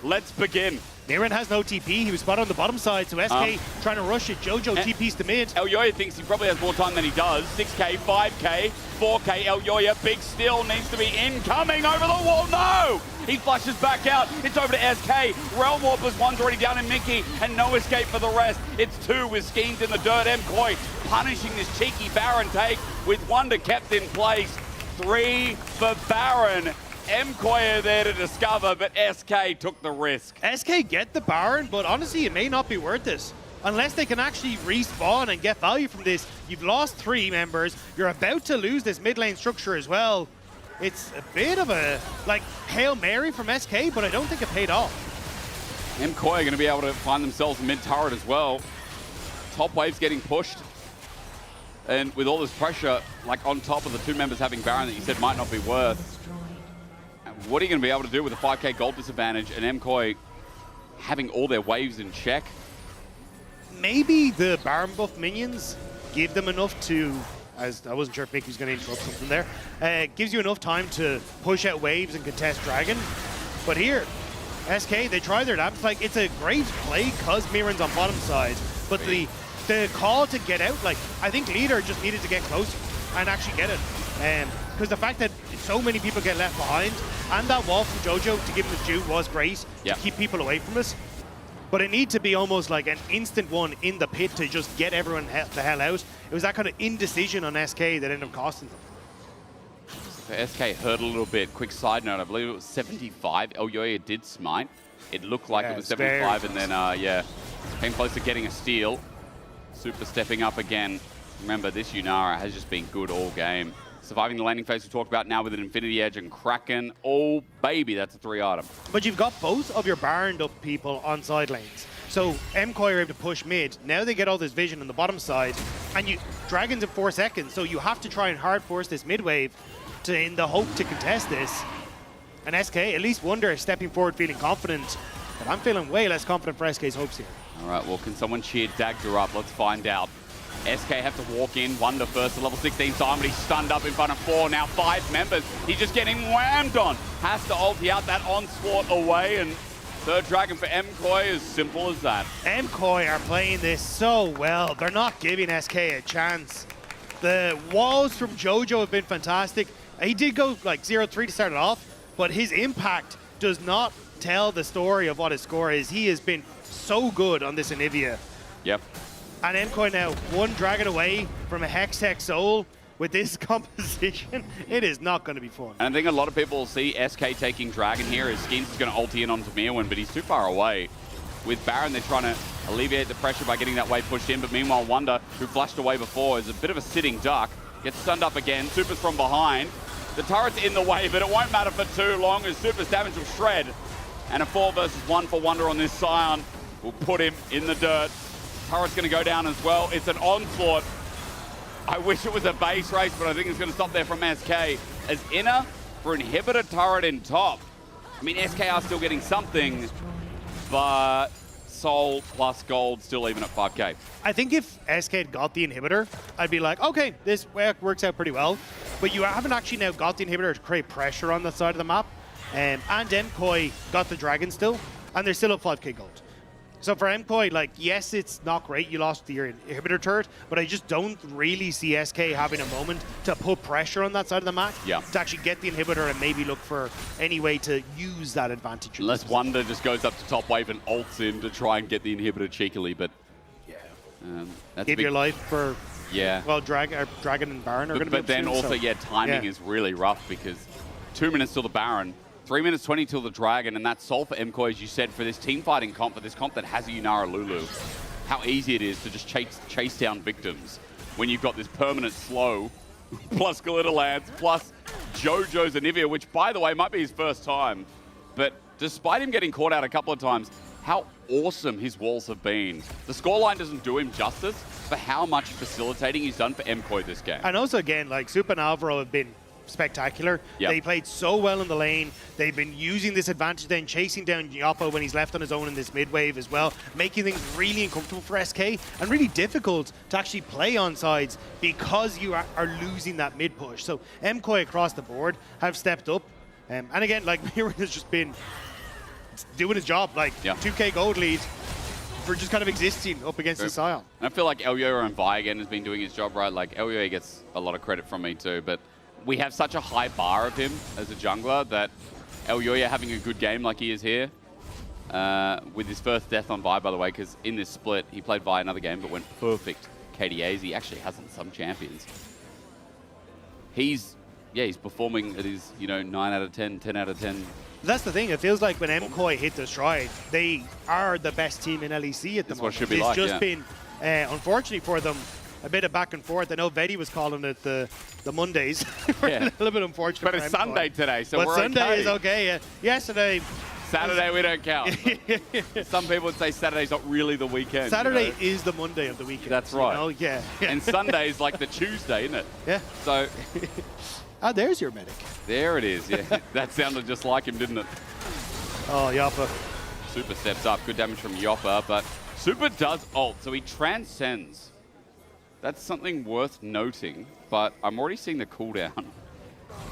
Let's begin. Niren has no TP. He was spotted on the bottom side, so SK trying to rush it. Jojo TP's to mid. Elyoya thinks he probably has more time than he does. 6k, 5k, 4k. Elyoya, big steal, needs to be incoming over the wall. No! He flushes back out. It's over to SK. Realm Warpers, one's already down in Mickey, and no escape for the rest. It's 2 with Schemes in the dirt. MKoi punishing this cheeky Baron take with Wonder kept in place. 3 for Baron. MKoi are there to discover, but SK took the risk. SK get the Baron, but honestly, it may not be worth it. Unless they can actually respawn and get value from this. You've lost 3 members. You're about to lose this mid lane structure as well. It's a bit of a, like, Hail Mary from SK, but I don't think it paid off. MKoi are going to be able to find themselves mid-turret as well. Top wave's getting pushed. And with all this pressure, like on top of the 2 members having Baron that you said might not be worth, what are you going to be able to do with a 5k gold disadvantage and MKoi having all their waves in check? Maybe the Baron buff minions give them enough to, as I wasn't sure if Mickey was going to interrupt something there, gives you enough time to push out waves and contest Dragon. But here, SK, they try their damage. Like, it's a great play because Miran's on bottom side, but the call to get out, like, I think Leader just needed to get closer and actually get it. Because the fact that so many people get left behind, and that wall from Jojo to give him the due was great to keep people away from us. But it needed to be almost like an instant one in the pit to just get everyone the hell out. It was that kind of indecision on SK that ended up costing them. So SK hurt a little bit. Quick side note, I believe it was 75. Elyoya did smite. It looked like it was 75, and then, came close to getting a steal. Super stepping up again. Remember, this Yunara has just been good all game. Surviving the landing phase we talked about now with an Infinity Edge and Kraken. Oh, baby, that's a 3 item. But you've got both of your Baroned up people on side lanes. So MKoi are able to push mid. Now they get all this vision on the bottom side. And Dragon's in 4 seconds, so you have to try and hard force this mid wave in the hope to contest this. And SK, at least Wonder, is stepping forward feeling confident. But I'm feeling way less confident for SK's hopes here. All right, well, can someone cheer Dagger up? Let's find out. SK have to walk in. Wonder first to level 16 time, but he's stunned up in front of 4. Now 5 members. He's just getting whammed on. Has to ulti out that onslaught away, and third Dragon for MKoi, as simple as that. MKoi are playing this so well. They're not giving SK a chance. The walls from Jojo have been fantastic. He did go like 0-3 to start it off, but his impact does not tell the story of what his score is. He has been so good on this Anivia. Yep. And MKoi now 1 Dragon away from a Hextech Soul. With this composition, it is not going to be fun. And I think a lot of people see SK taking Dragon here as Schemes is going to ulti in onto Mirwin, but he's too far away. With Baron, they're trying to alleviate the pressure by getting that wave pushed in, but meanwhile, Wonder, who flashed away before, is a bit of a sitting duck. Gets stunned up again. Super's from behind. The turret's in the way, but it won't matter for too long as Super's damage will shred. And a 4 versus 1 for Wonder on this Scion will put him in the dirt. Turret's going to go down as well. It's an onslaught. I wish it was a base race, but I think it's going to stop there from SK. As Inner for Inhibitor turret in top. I mean, SK are still getting something, but Soul plus Gold still even at 5k. I think if SK had got the Inhibitor, I'd be like, okay, this works out pretty well. But you haven't actually now got the Inhibitor to create pressure on the side of the map. And MKoi got the Dragon still, and they're still at 5k Gold. So for MKOI, like, yes, it's not great. You lost your inhibitor turret, but I just don't really see SK having a moment to put pressure on that side of the map to actually get the inhibitor and maybe look for any way to use that advantage. Unless Wonder just goes up to top wave and ults in to try and get the inhibitor cheekily, but that's Give your life for well, Dragon and Baron are going to be But then soon, also, so. timing is really rough because 2 minutes till the Baron, 3 minutes 20 till the Dragon, and that's all for MKOI, as you said, for this team fighting comp, for this comp that has a Yunara Lulu. How easy it is to just chase down victims when you've got this permanent slow, plus Glitter Lance, plus JoJo's Anivia, which, by the way, might be his first time. But despite him getting caught out a couple of times, how awesome his walls have been. The scoreline doesn't do him justice for how much facilitating he's done for MKOI this game. And also, again, like, Supa and Alvaro have been spectacular. They played so well in the lane. They've been using this advantage, then chasing down Yoppa when he's left on his own in this mid wave as well, making things really uncomfortable for SK and really difficult to actually play on sides because you are losing that mid push. So MKOI across the board have stepped up. And again, like, Mirren has just been doing his job, like 2K gold lead for just kind of existing up against the Sion. And I feel like Elyoya and Vi again has been doing his job right. Like, Elyoya gets a lot of credit from me too, but we have such a high bar of him as a jungler that Elyoya having a good game like he is here, with his first death on Vi, by the way, because in this split, he played Vi another game, but went perfect KDAs. He actually hasn't some champions. He's performing at his, 9 out of 10, 10 out of 10. That's the thing. It feels like when MKOI hit the stride, they are the best team in LEC at the moment. What it should be it's like, just been, unfortunately for them, a bit of back and forth. I know Vedi was calling it the Mondays. A little bit unfortunate. But it's Sunday today, so we're Sunday okay. is okay. Yesterday. Saturday we don't count. Some people would say Saturday's not really the weekend. Saturday is the Monday of the weekend. That's right. Yeah. And Sunday is like the Tuesday, isn't it? Yeah. So. There's your medic. There it is. Yeah. That sounded just like him, didn't it? Oh, Yoppa. Supa steps up. Good damage from Yoppa, but Supa does ult, so he transcends. That's something worth noting, but I'm already seeing the cooldown.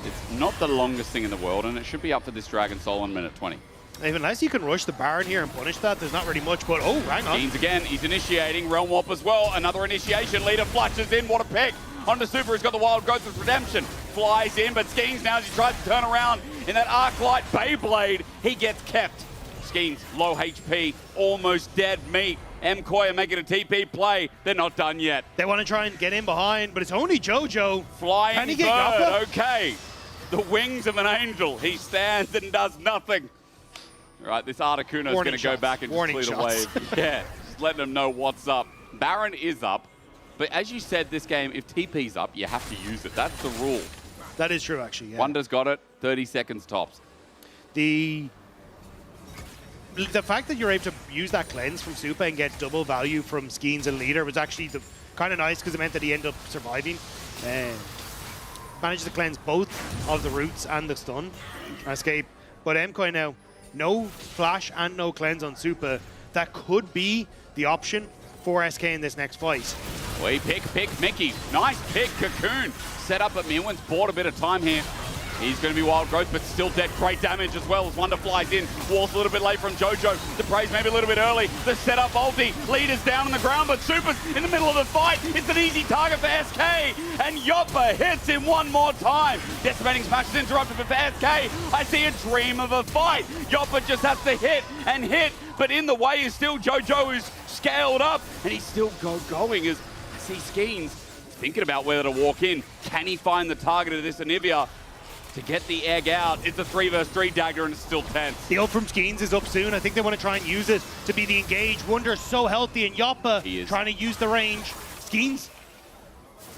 It's not the longest thing in the world, and it should be up for this Dragon Soul in minute 20. Unless you can rush the Baron here and punish that, there's not really much, but oh, hang on. Skeens again, he's initiating. Realm Warp as well. Another initiation. Leader flushes in. What a pick. Onto Supa, who's got the Wild Growth of Redemption. Flies in, but Skeens now, as he tries to turn around in that Arclight Beyblade, he gets kept. Skeens, low HP, almost dead meat. MKOI are making a TP play. They're not done yet. They want to try and get in behind, but it's only JoJo. Flying Can he bird, get Yoppa? okay. The wings of an angel. He stands and does nothing. All right, this Articuno is going to go back and just clear the wave. Yeah, just letting them know what's up. Baron is up, but as you said, this game, if TP's up, you have to use it. That's the rule. That is true, actually, yeah. Wonder's got it, 30 seconds tops. The fact that you're able to use that cleanse from Supa and get double value from Skeens and Leader was actually kind of nice because it meant that he ended up surviving. Managed to cleanse both of the roots and the stun escape. But MKOI now, no flash and no cleanse on Supa. That could be the option for SK in this next fight. We pick Mickey. Nice pick, Cocoon. Set up at Mirwen's bought a bit of time here. He's going to be Wild Growth, but still dead. Great damage as well as Wonder flies in. Walls a little bit late from JoJo. The praise maybe a little bit early. The setup ulti. Leader's down on the ground, but Supa's in the middle of the fight. It's an easy target for SK. And Yoppa hits him one more time. Decimating Smash is interrupted, but for SK, I see a dream of a fight. Yoppa just has to hit and hit, but in the way is still JoJo, who's scaled up, and he's still going as I see Skeens thinking about whether to walk in. Can he find the target of this Anivia to get the egg out? It's a 3 versus 3 dagger and it's still tense. The ult from Skeens is up soon. I think they want to try and use it to be the engage. Wonder's so healthy and Yoppa trying to use the range. Skeens,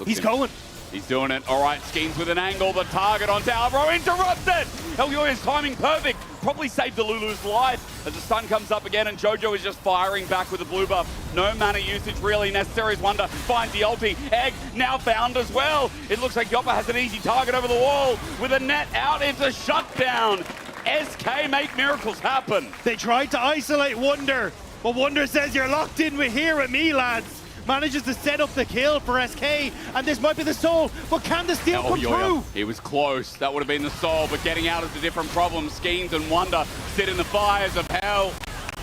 he's going. He's doing it. All right, Skeens with an angle. The target onto Alvaro. Interrupted! Elyoya's timing perfect. Probably saved the Lulu's life as the stun comes up again and JoJo is just firing back with the blue buff. No mana usage really necessary as Wonder finds the ulti. Egg now found as well. It looks like Yoppa has an easy target over the wall. With a net out, it's a shutdown. SK make miracles happen. They tried to isolate Wonder, but Wonder says, you're locked in with here with me, lads. Manages to set up the kill for SK, and this might be the soul, but can the steal come through? It was close. That would have been the soul, but getting out is a different problem. Skeens and Wonder sit in the fires of hell.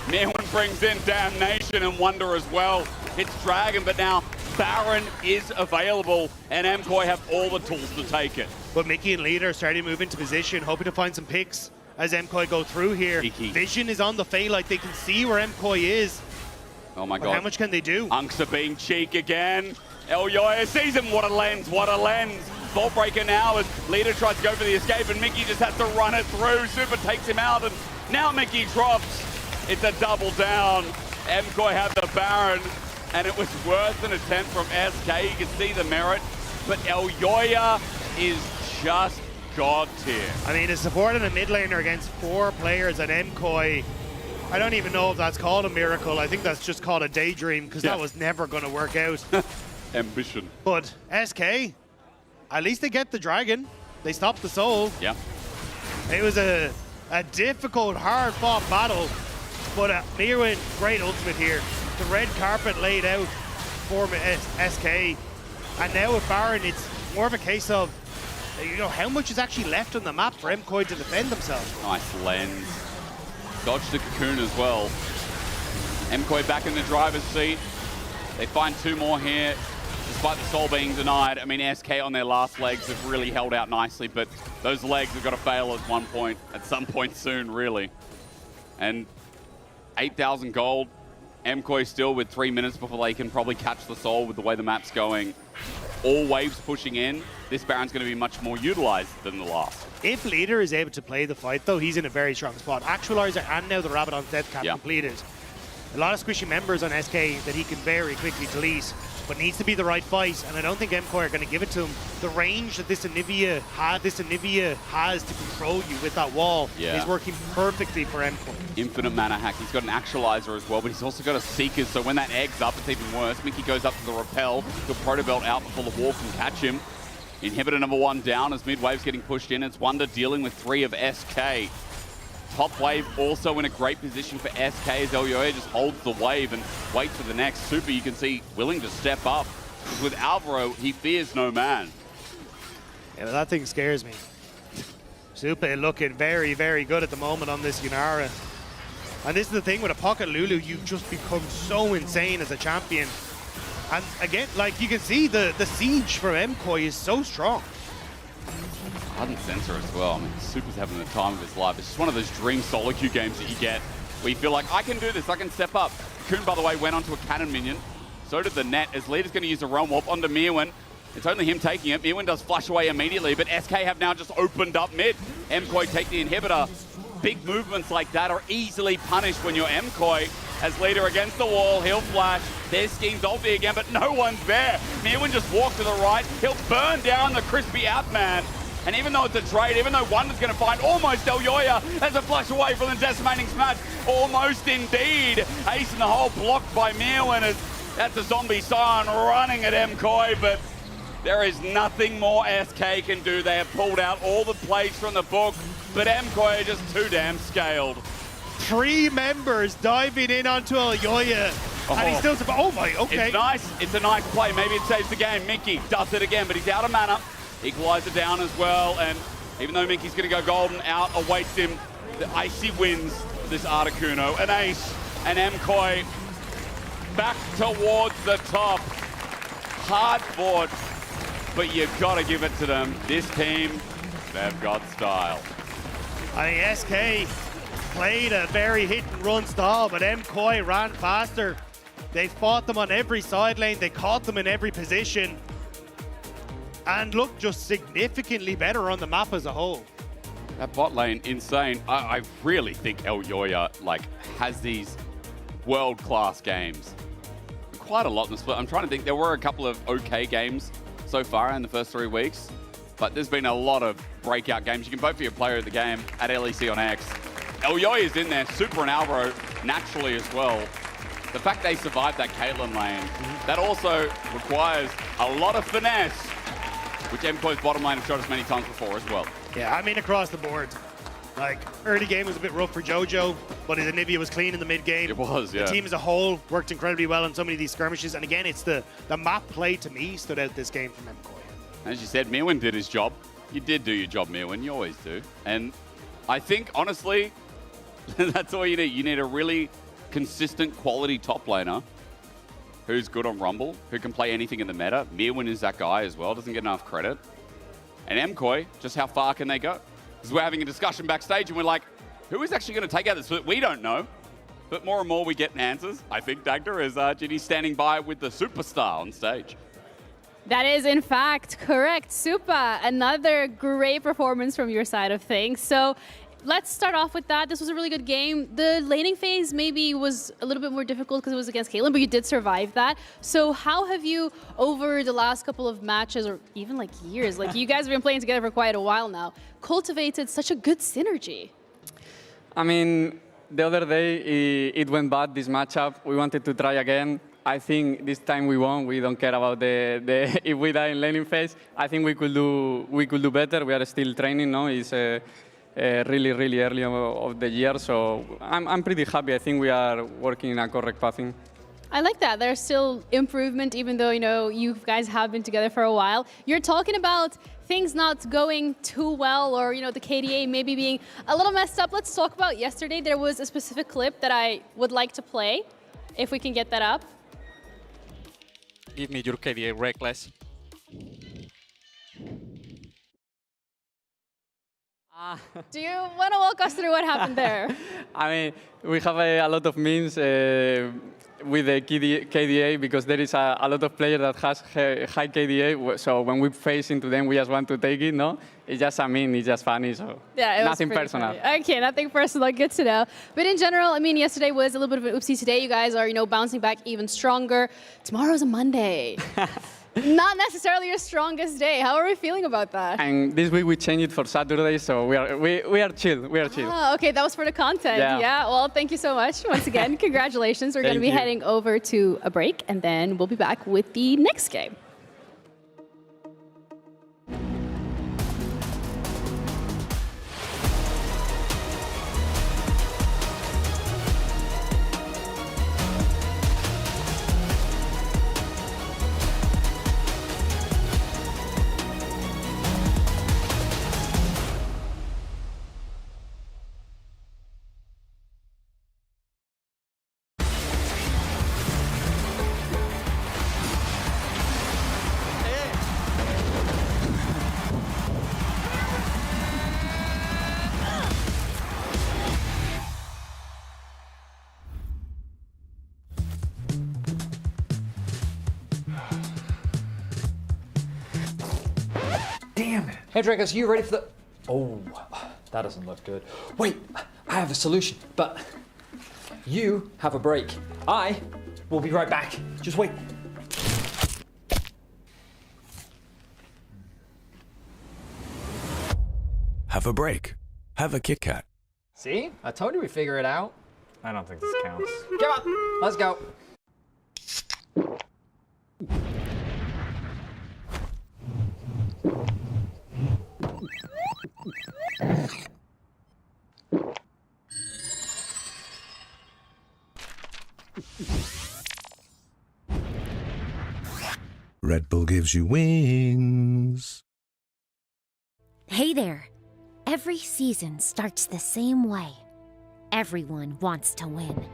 Mirwen brings in Damnation and Wonder as well. It's Dragon, but now Baron is available, and MKOI have all the tools to take it. But Mickey and Leader are starting to move into position, hoping to find some picks as MKOI go through here. Cheeky. Vision is on the Fae, like they can see where MKOI is. Oh my But god. how much can they do? Unks are being cheek again. Elyoya sees him. What a lens, what a lens. Vault Breaker now as Leader tries to go for the escape, and Mickey just has to run it through. Super takes him out, and now Mickey drops. It's a double down. MKOI have the Baron, and it was worth an attempt from SK. You can see the merit, but Elyoya is just god tier. I mean, a support and a mid laner against 4 players at MKOI. I don't even know if that's called a miracle. I think that's just called a daydream, because that was never going to work out. Ambition. But SK, at least they get the dragon. They stopped the soul. Yeah. It was a difficult, hard-fought battle. But Mirwin, great ultimate here. The red carpet laid out for SK. And now with Baron, it's more of a case of, you know, how much is actually left on the map for MKOI to defend themselves. Nice lens. Dodged the cocoon as well. MKOI back in the driver's seat. They find 2 more here, despite the soul being denied. I mean, SK on their last legs have really held out nicely, but those legs have got to fail at some point soon, really. And 8,000 gold. MKOI still with 3 minutes before they can probably catch the soul with the way the map's going. All waves pushing in. This Baron's going to be much more utilized than the last. If Leader is able to play the fight, though, he's in a very strong spot. Actualizer and now the Rabadon's Death Cap completed. A lot of squishy members on SK that he can very quickly delete, but needs to be the right fight, and I don't think MKOI are going to give it to him. The range that this Anivia has to control you with that wall is working perfectly for MKOI. Infinite mana hack. He's got an actualizer as well, but he's also got a Seeker, so when that egg's up, it's even worse. Mickey goes up to the repel. The Protobelt out before the wall can catch him. Inhibitor number 1 down as mid-wave's getting pushed in. It's Wonder dealing with 3 of SK. Top wave also in a great position for SK as Elyoya just holds the wave and waits for the next. Super, you can see, willing to step up. With Alvaro, he fears no man. Yeah, that thing scares me. Super looking very, very good at the moment on this Yunara. And this is the thing with a Pocket Lulu, you just become so insane as a champion. And again, like you can see, the siege from MKOI is so strong. Ardent Sensor as well. I mean, Super's having the time of his life. It's just one of those dream solo queue games that you get where you feel like, I can do this, I can step up. Cocoon, by the way, went onto a cannon minion. So did the net, as Leader's going to use a Realm Warp onto Mirwin. It's only him taking it. Mirwin does flash away immediately, but SK have now just opened up mid. MKOI take the inhibitor. Big movements like that are easily punished when you're MKOI. As Leader against the wall, he'll flash. There's Scheme's ulti again, but no one's there. Mirwin just walked to the right. He'll burn down the crispy Outman. And even though it's a trade, even though Wonder's going to find almost Elyoya as a flash away from the decimating smash. Almost indeed. Ace in the hole blocked by Mirwin as that's a zombie Scion running at MKOI, but there is nothing more SK can do. They have pulled out all the plays from the book, but MKOI are just too damn scaled. 3 members diving in onto Elyoya. And he's still, oh my, okay. It's nice. It's a nice play. Maybe it saves the game. Mickey does it again, but he's out of mana. Equalizer down as well, and even though Mickey's going to go golden, out awaits him the icy winds of this Articuno. An ace, and MKOI back towards the top. Hard fought, but you've got to give it to them. This team, they've got style. I mean, SK played a very hit-and-run style, but MKOI ran faster. They fought them on every side lane. They caught them in every position. And look, just significantly better on the map as a whole. That bot lane, insane. I really think Elyoya has these world-class games. Quite a lot in the split. I'm trying to think. There were a couple of okay games so far in the first 3 weeks, but there's been a lot of breakout games. You can vote for your player of the game at LEC on X. Elyoya is in there. Super and Alvaro naturally as well. The fact they survived that Caitlyn lane, that also requires a lot of finesse, which MKOI's bottom lane have showed us many times before as well. Yeah, I mean, across the board. Like, early game was a bit rough for JoJo, but his Anivia was clean in the mid game. It was, yeah. The team as a whole worked incredibly well on so many of these skirmishes. And again, it's the map play to me stood out this game from MKOI. As you said, Mirwin did his job. You did do your job, Mirwin. You always do. And I think, honestly, that's all you need. You need a really consistent quality top laner who's good on Rumble, who can play anything in the meta. Mirwin is that guy as well, doesn't get enough credit. And Mkoy, just how far can they go? Because we're having a discussion backstage and we're like, who is actually going to take out this? We don't know. But more and more we get answers. I think, Dagda, as Ginny's standing by with the superstar on stage. That is, in fact, correct. Supa, another great performance from your side of things. So let's start off with that. This was a really good game. The laning phase maybe was a little bit more difficult because it was against Caitlyn, but you did survive that. So how have you, over the last couple of matches, or even like years, like you guys have been playing together for quite a while now, cultivated such a good synergy? I mean, the other day it went bad, this matchup. We wanted to try again. I think this time we won. We don't care about the if we die in laning phase. I think we could do better. We are still training, no? It's really early of the year, so I'm pretty happy. I think we are working in a correct pathing. I like that. There's still improvement, even though, you know, you guys have been together for a while. You're talking about things not going too well, or, you know, the KDA maybe being a little messed up. Let's talk about yesterday. There was a specific clip that I would like to play, if we can get that up. Give me your KDA reckless. Do you want to walk us through what happened there? I mean, we have a lot of memes with the KDA because there is a lot of players that has high KDA. So when we face into them, we just want to take it, no? It's just a meme, it's just funny, so yeah, nothing personal. Funny. Okay, nothing personal, good to know. But in general, I mean, yesterday was a little bit of an oopsie. Today you guys are, you know, bouncing back even stronger. Tomorrow's a Monday. Not necessarily your strongest day. How are we feeling about that? And this week we changed it for Saturday, so we are chill. We are chill. Ah, okay, that was for the content. Yeah. Well, thank you so much once again. Congratulations. We're going to be heading over to a break, and then we'll be back with the next game. Damn it. Hey, Dragos, you ready for the... Oh, that doesn't look good. Wait, I have a solution, but you have a break. I will be right back. Just wait. Have a break. Have a Kit Kat. See? I told you we'd figure it out. I don't think this counts. Come on, let's go. Red Bull gives you wings. Hey there. Every season starts the same way. Everyone wants to win.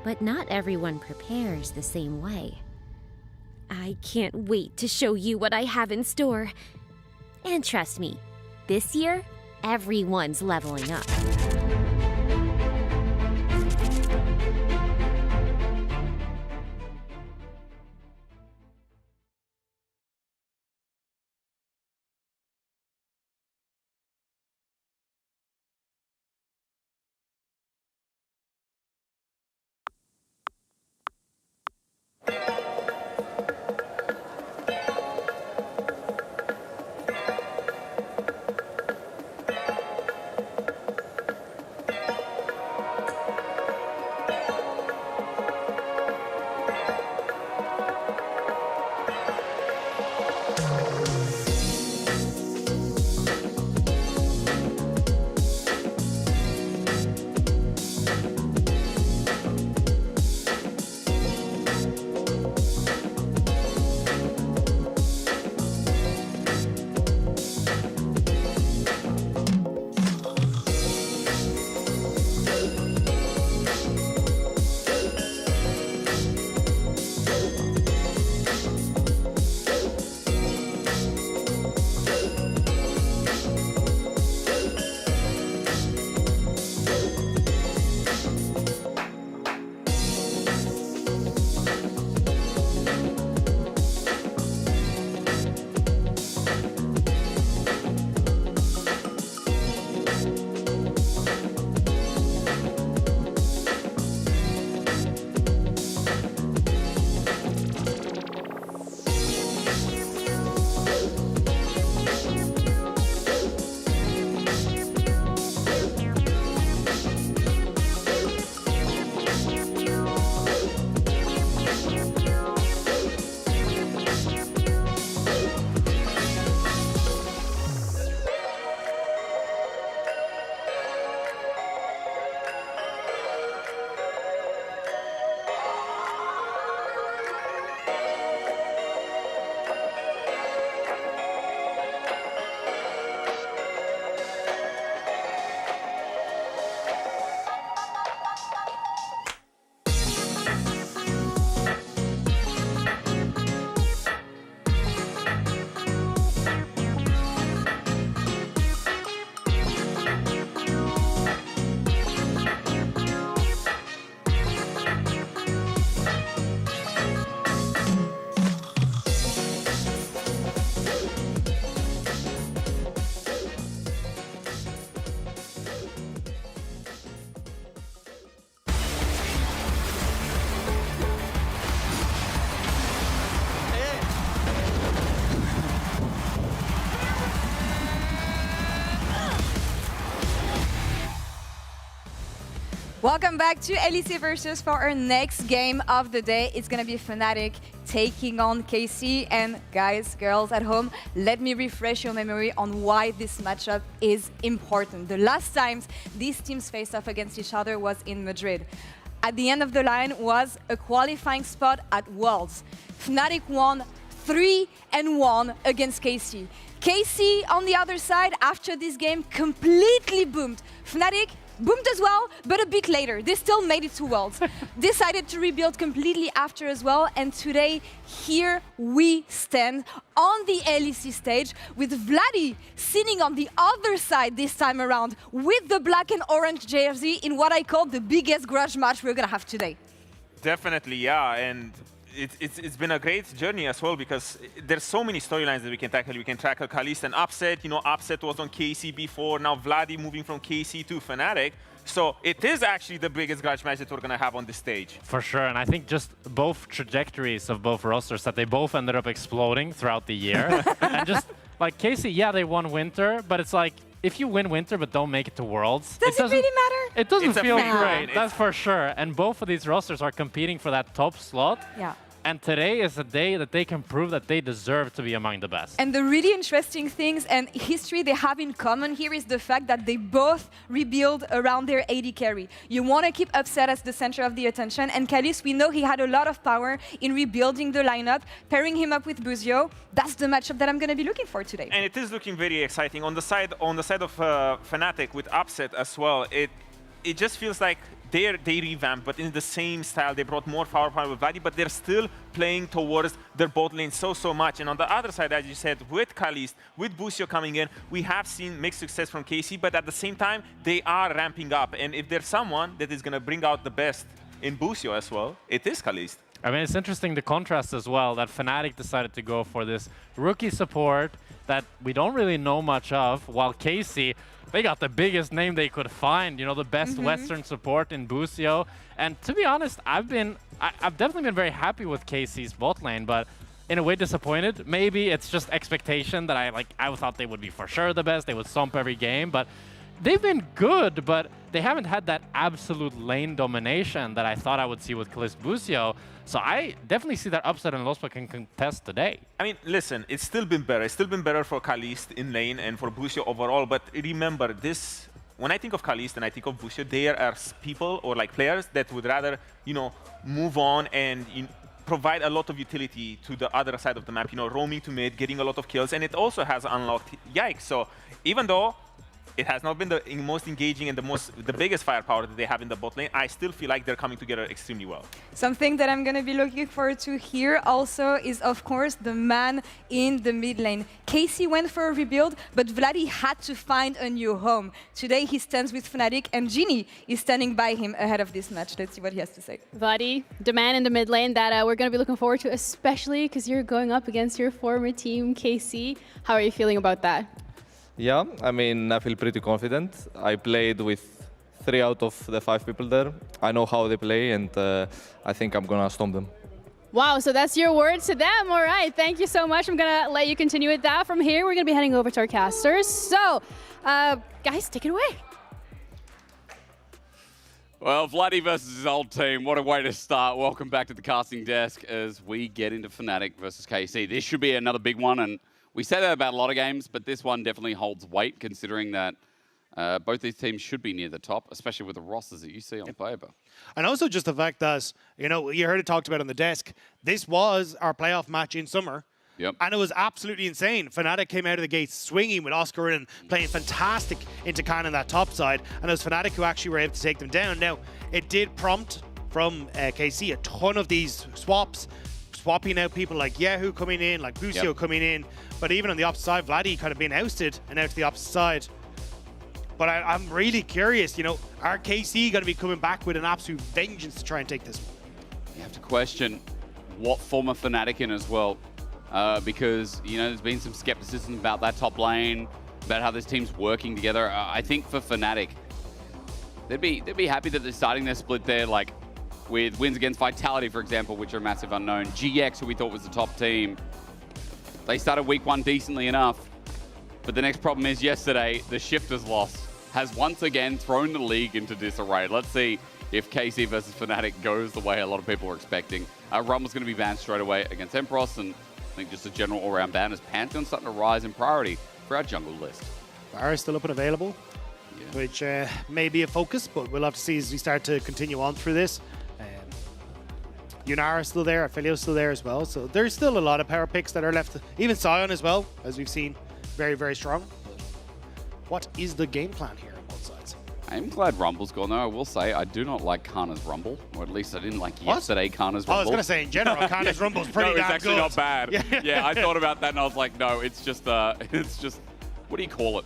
But not everyone prepares the same way. I can't wait to show you what I have in store. And trust me, this year, everyone's leveling up. Welcome back to LEC Versus for our next game of the day. It's going to be Fnatic taking on KC. And guys, girls at home, let me refresh your memory on why this matchup is important. The last times these teams faced off against each other was in Madrid. At the end of the line was a qualifying spot at Worlds. Fnatic won 3-1 against KC. KC, on the other side, after this game, completely boomed. Fnatic boomed as well, but a bit later. They still made it to Worlds. Decided to rebuild completely after as well. And today, here we stand on the LEC stage with Vladdy sitting on the other side this time around with the black and orange jersey in what I call the biggest grudge match we're going to have today. Definitely, yeah. And it's been a great journey as well because there's so many storylines that we can tackle. We can tackle Kalist and Upset. You know, Upset was on KC before. Now Vladdy moving from KC to Fnatic. So it is actually the biggest grudge match that we're going to have on this stage. For sure, and I think just both trajectories of both rosters that they both ended up exploding throughout the year. And just like KC, yeah, they won Winter, but it's like, if you win Winter but don't make it to Worlds, Does it really matter? It doesn't It's a feel free great, win. that's for sure. And both of these rosters are competing for that top slot. Yeah. And today is a day that they can prove that they deserve to be among the best. And the really interesting things and history they have in common here is the fact that they both rebuild around their AD carry. You want to keep Upset as the center of the attention, and Kalist, we know he had a lot of power in rebuilding the lineup, pairing him up with Buzio. That's the matchup that I'm going to be looking for today. And it is looking very exciting. On the side of Fnatic with Upset as well, it just feels like they revamped, but in the same style. They brought more firepower with Vladdy, but they're still playing towards their bot lane so much. And on the other side, as you said, with Kalist, with Buzio coming in, we have seen mixed success from KC, but at the same time, they are ramping up. And if there's someone that is going to bring out the best in Buzio as well, it is Kalist. I mean, it's interesting the contrast as well, that Fnatic decided to go for this rookie support that we don't really know much of, while KC, they got the biggest name they could find, you know, the best Western support in Buzio. And to be honest, I've definitely been very happy with KC's bot lane, but in a way disappointed. Maybe it's just expectation that I thought they would be for sure the best, they would stomp every game, but they've been good, but they haven't had that absolute lane domination that I thought I would see with Kalist Buzio. So I definitely see that Upset and Lospa can contest today. I mean, listen, it's still been better. It's still been better for Kalist in lane and for Buzio overall. But remember, when I think of Kalist and I think of Buzio, there are people or like players that would rather, you know, move on and provide a lot of utility to the other side of the map. You know, roaming to mid, getting a lot of kills, and it also has unlocked Yikes. So even though it has not been the most engaging and the biggest firepower that they have in the bot lane, I still feel like they're coming together extremely well. Something that I'm going to be looking forward to here also is, of course, the man in the mid lane. KC went for a rebuild, but Vladdy had to find a new home. Today he stands with Fnatic, and Genie is standing by him ahead of this match. Let's see what he has to say. Vladdy, the man in the mid lane that we're going to be looking forward to, especially because you're going up against your former team, KC. How are you feeling about that? Yeah, I mean, I feel pretty confident. I played with 3 out of the 5 people there. I know how they play, and I think I'm going to stomp them. Wow, so that's your word to them. All right, thank you so much. I'm going to let you continue with that. From here, we're going to be heading over to our casters. So, guys, take it away. Well, Vladdy versus his old team, what a way to start. Welcome back to the casting desk as we get into Fnatic versus KC. This should be another big one, and we say that about a lot of games, but this one definitely holds weight considering that both these teams should be near the top, especially with the rosters that you see on paper. And also just the fact that, you know, you heard it talked about on the desk, this was our playoff match in summer. Yep. And it was absolutely insane. Fnatic came out of the gate swinging with Oscar and playing fantastic into kind of that top side. And it was Fnatic who actually were able to take them down. Now, it did prompt from KC a ton of these swapping out people like Yahoo coming in, like Buzio coming in. But even on the opposite side, Vladdy kind of being ousted and out to the opposite side. But I'm really curious, you know, are KC going to be coming back with an absolute vengeance to try and take this one? You have to question what form of Fnatic in as well. Because, you know, there's been some skepticism about that top lane, about how this team's working together. I think for Fnatic, they'd be happy that they're starting their split there, like with wins against Vitality, for example, which are a massive unknown. GX, who we thought was the top team. They started week 1 decently enough, but the next problem is yesterday, the shift was lost. has once again thrown the league into disarray. Let's see if KC versus Fnatic goes the way a lot of people are expecting. Rumble's going to be banned straight away against Emperos, and I think just a general all-round ban as Pantheon's starting to rise in priority for our jungle list. Barra's still up and available, which may be a focus, but we'll have to see as we start to continue on through this. Yunara's still there, Aphilio's still there as well, so there's still a lot of power picks that are left. Even Sion as well, as we've seen, very, very strong. What is the game plan here on both sides? I'm glad Rumble's gone, though. I will say I do not like Kana's Rumble, or at least I didn't like yesterday Kana's Rumble. I was going to say, in general, Kana's Rumble's pretty no, damn it's actually good. not bad. Yeah. Yeah, I thought about that and I was like, no, it's just, what do you call it?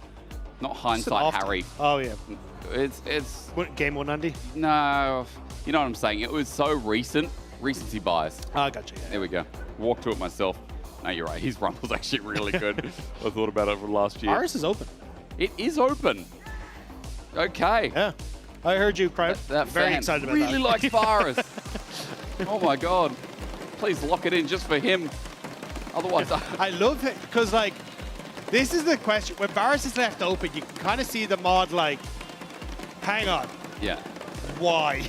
Not hindsight, Harry. Oh, yeah. It's game one, Andy? No, you know what I'm saying. It was so recent. Recency bias. I gotcha. Yeah. There we go. Walk to it myself. No, you're right. His Rumble's actually really good. I thought about it from last year. Ours is open. It is open. Okay. Yeah. I heard you cry. That very fan excited about really that. likes Varus. Oh my god. Please lock it in just for him. Otherwise, I love it because, like, this is the question. When Varus is left open, you can kind of see the mod like, hang on. Yeah. Why?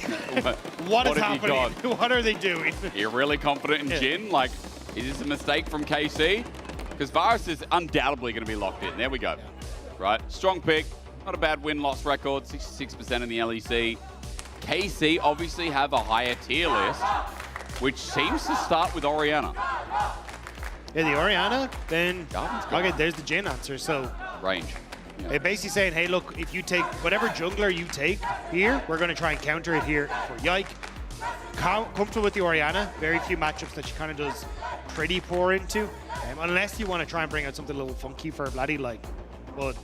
what is have you happening? got? What are they doing? You're really confident in Jhin? Like, is this a mistake from KC? Because Varus is undoubtedly going to be locked in. There we go. Right, strong pick. Not a bad win-loss record, 66% in the LEC. KC obviously have a higher tier list, which seems to start with Orianna. Yeah, the Orianna, then, okay, there's the Jhin answer. So range. They're basically saying, hey, look, if you take whatever jungler you take here, we're going to try and counter it here for Yike. Comfortable with the Orianna. Very few matchups that she kind of does pretty poor into. Unless you want to try and bring out something a little funky for Vladdy, like, but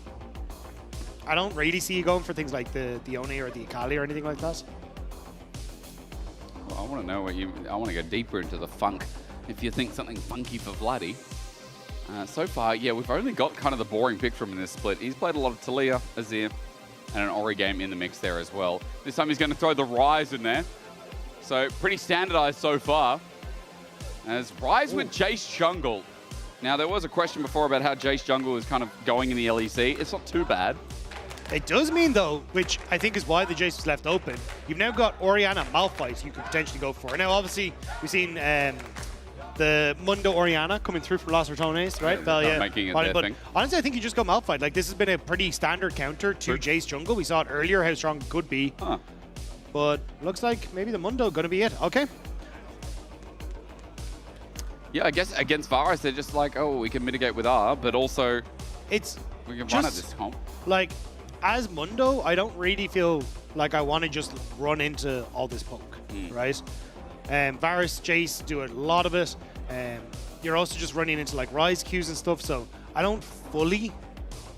I don't really see you going for things like the Oni or the Akali or anything like that. Well, I want to know what I want to go deeper into the funk. If you think something funky for Vladdy. So far, yeah, we've only got kind of the boring pick from him in this split. He's played a lot of Talia, Azir, and an Ori game in the mix there as well. This time he's going to throw the Ryze in there. So pretty standardized so far. As Ryze with Jace jungle. Now, there was a question before about how Jace jungle is kind of going in the LEC. It's not too bad. It does mean, though, which I think is why the Jace was left open, you've now got Orianna Malphite you could potentially go for. Now, obviously, we've seen the Mundo Orianna coming through from Los Ratones, right? Not making it their thing. Honestly, I think you just go Malphite. Like, this has been a pretty standard counter to Jace jungle. We saw it earlier how strong it could be. But looks like maybe the Mundo going to be it. Okay. Yeah, I guess against Varus, they're just like, oh, we can mitigate with R, but also we can run at this comp. Like, as Mundo, I don't really feel like I want to just run into all this poke, right? Varus, Jace do a lot of it. You're also just running into like Ryze queues and stuff, so I don't fully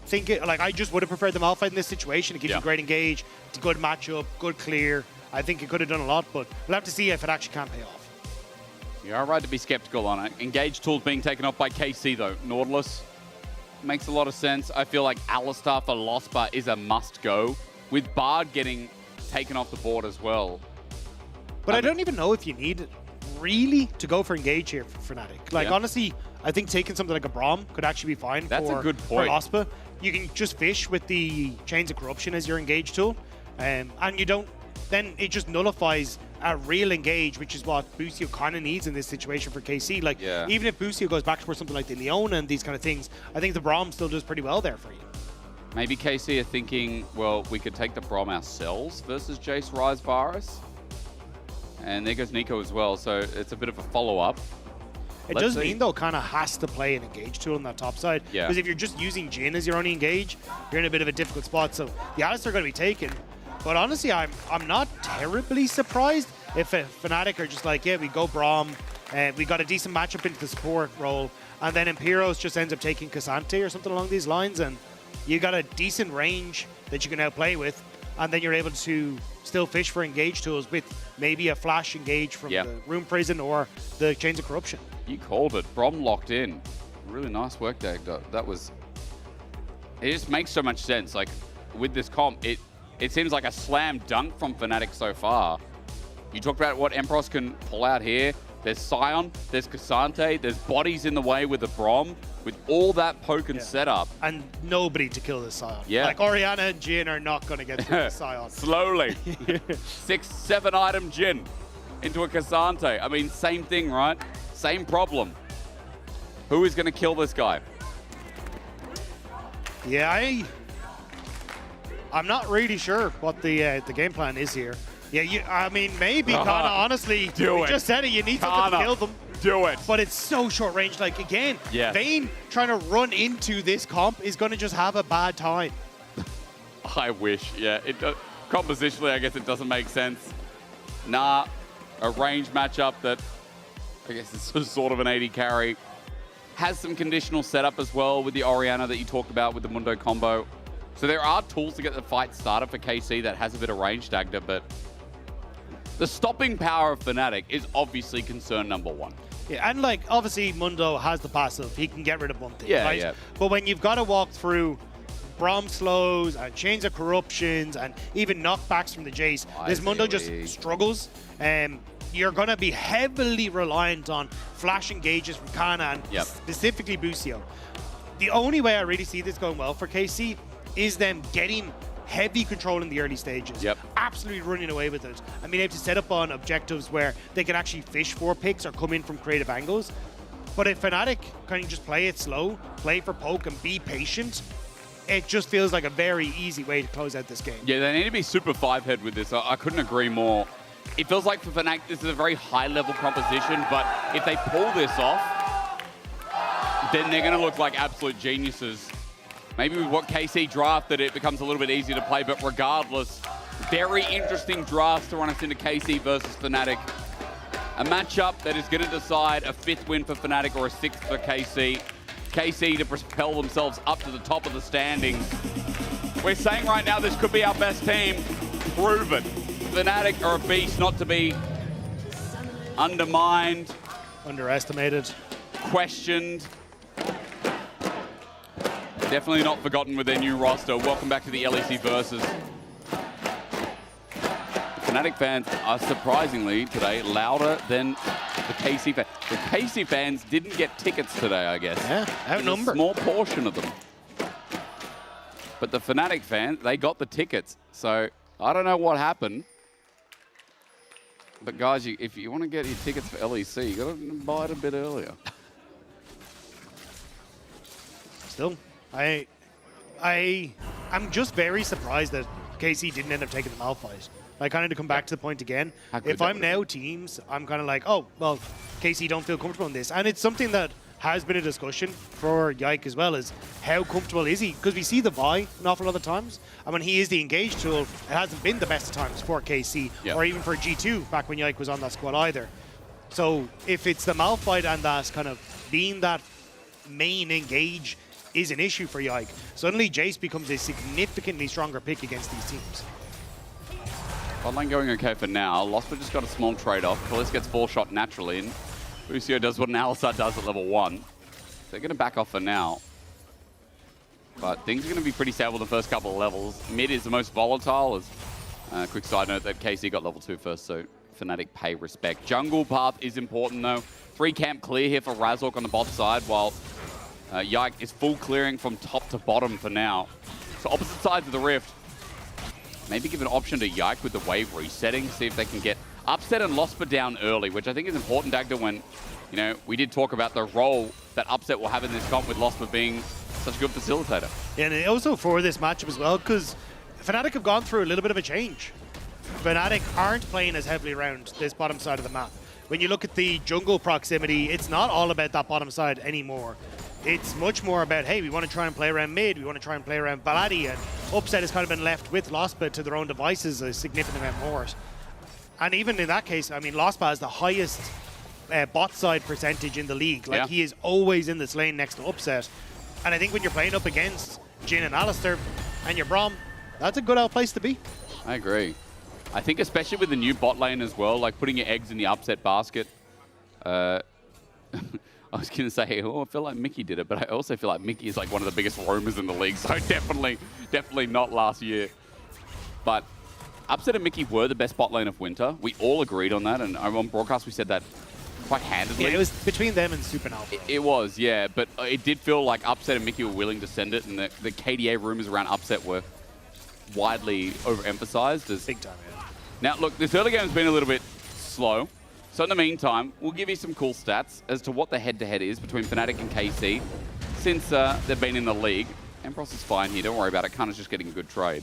think it. Like, I just would have preferred the Malphite in this situation. It gives you a great engage, it's a good matchup, good clear. I think it could have done a lot, but we'll have to see if it actually can pay off. You're all right to be skeptical on it. Engage tools being taken off by KC though. Nautilus makes a lot of sense. I feel like Alistar for Lospa is a must-go, with Bard getting taken off the board as well. But I don't even know if you need really to go for engage here for Fnatic. Like, honestly, I think taking something like a Braum could actually be fine. That's a good point. For Lospa. You can just fish with the Chains of Corruption as your engage tool, and you don't. Then it just nullifies a real engage, which is what Busio kind of needs in this situation for KC. Like, even if Busio goes back for something like the Leona and these kind of things, I think the Braum still does pretty well there for you. Maybe KC are thinking, well, we could take the Braum ourselves versus Jace, Ryze, Varus. And there goes Nico as well, so it's a bit of a follow-up. It does mean, though, kind of has to play an engage tool on that top side. Yeah. Because if you're just using Jhin as your only engage, you're in a bit of a difficult spot. So the Alistar are going to be taken. But honestly, I'm not terribly surprised if Fnatic are just like, yeah, we go Braum, and we got a decent matchup into the support role, and then Imperos just ends up taking Cassante or something along these lines, and you got a decent range that you can now play with, and then you're able to still fish for engage tools with maybe a flash engage from the Rune Prison or the Chains of Corruption. You called it. Braum locked in. Really nice work there. That was... It just makes so much sense. Like, with this comp, it seems like a slam dunk from Fnatic so far. You talked about what Emperos can pull out here. There's Sion, there's Cassante, there's bodies in the way with the Braum. with all that poke and setup. And nobody to kill this Scion. Yeah. Like, Orianna and Jin are not going to get through this Scion. Slowly. 6-7 item Jin into a K'Sante. I mean, same thing, right? Same problem. Who is going to kill this guy? Yeah, I'm not really sure what the game plan is here. Yeah, I mean, maybe Kana, honestly, we just said it, you need something to kill them. Do it. But it's so short range. Like, again, Vayne trying to run into this comp is going to just have a bad time. I wish, yeah. Compositionally, I guess it doesn't make sense. Nah, a range matchup that I guess is sort of an 80 carry. Has some conditional setup as well with the Orianna that you talked about with the Mundo combo. So there are tools to get the fight started for KC that has a bit of range dagger, but the stopping power of Fnatic is obviously concern number one. Yeah, and like, obviously Mundo has the passive. He can get rid of one thing, Yeah, right? yeah. But when you've got to walk through Braum slows and chains of corruptions and even knockbacks from the Jace, this Mundo just struggles. You're going to be heavily reliant on flash engages from Kana and specifically Busio. The only way I really see this going well for KC is them getting heavy control in the early stages. Absolutely running away with it. I mean, they have to set up on objectives where they can actually fish for picks or come in from creative angles. But if Fnatic can just play it slow, play for poke and be patient, it just feels like a very easy way to close out this game. Yeah, they need to be super five-head with this. I couldn't agree more. It feels like for Fnatic, this is a very high-level composition, but if they pull this off, then they're going to look like absolute geniuses. Maybe with what KC drafted, it becomes a little bit easier to play, but regardless, very interesting drafts to run us into KC versus Fnatic. A matchup that is going to decide a 5th win for Fnatic or a 6th for KC. KC to propel themselves up to the top of the standings. We're saying right now this could be our best team. Prove it. Fnatic are a beast not to be undermined, underestimated, questioned. Definitely not forgotten with their new roster. Welcome back to the LEC Versus. Fnatic fans are surprisingly today louder than the KC fans. The KC fans didn't get tickets today, I guess. Yeah, outnumbered. A small portion of them. But the Fnatic fans, they got the tickets. So I don't know what happened. But guys, if you want to get your tickets for LEC, you got to buy it a bit earlier. Still, I'm just very surprised that KC didn't end up taking the Malphite. I kind of to come back to the point again. If I'm now teams, I'm kind of like, oh, well, KC don't feel comfortable in this. And it's something that has been a discussion for Yike as well, is how comfortable is he? Because we see the Vi an awful lot of times. And when he is the engage tool, it hasn't been the best of times for KC or even for G2 back when Yike was on that squad either. So if it's the Malphite and that kind of being that main engage is an issue for Yike, suddenly Jace becomes a significantly stronger pick against these teams. Online going okay for now. Losper just got a small trade-off. Kalis gets 4-shot naturally, and Busio does what an Alistar does at level 1. So they're going to back off for now. But things are going to be pretty stable the first couple of levels. Mid is the most volatile. As quick side note that KC got level 2 first, so Fnatic pay respect. Jungle path is important though. 3 camp clear here for Razork on the bot side, while Yike is full clearing from top to bottom for now. So opposite sides of the rift. Maybe give an option to Yike with the wave resetting, see if they can get Upset and Losper down early, which I think is important, Dagda, when, you know, we did talk about the role that Upset will have in this comp with Losper being such a good facilitator. Yeah, and also for this matchup as well, because Fnatic have gone through a little bit of a change. Fnatic aren't playing as heavily around this bottom side of the map. When you look at the jungle proximity, it's not all about that bottom side anymore. It's much more about, hey, we want to try and play around mid, we want to try and play around Baladi, and Upset has kind of been left with Lospa to their own devices a significant amount more. And even in that case, I mean, Lospa has the highest bot side percentage in the league. Like, he is always in this lane next to Upset. And I think when you're playing up against Jin and Alistair and your Braum, that's a good old place to be. I agree. I think especially with the new bot lane as well, like putting your eggs in the Upset basket. I was going to say, oh, I feel like Mickey did it, but I also feel like Mickey is like one of the biggest roamers in the league, so definitely not last year. But Upset and Mickey were the best bot lane of winter. We all agreed on that, and on broadcast we said that quite handedly. Yeah, it was between them and Supernova. It was, yeah, but it did feel like Upset and Mickey were willing to send it, and the KDA rumors around Upset were widely overemphasized. As big time, yeah. Now, look, this early game's been a little bit slow, so in the meantime, we'll give you some cool stats as to what the head-to-head is between Fnatic and KC since they've been in the league. Ambros is fine here, don't worry about it. Kana's just getting a good trade.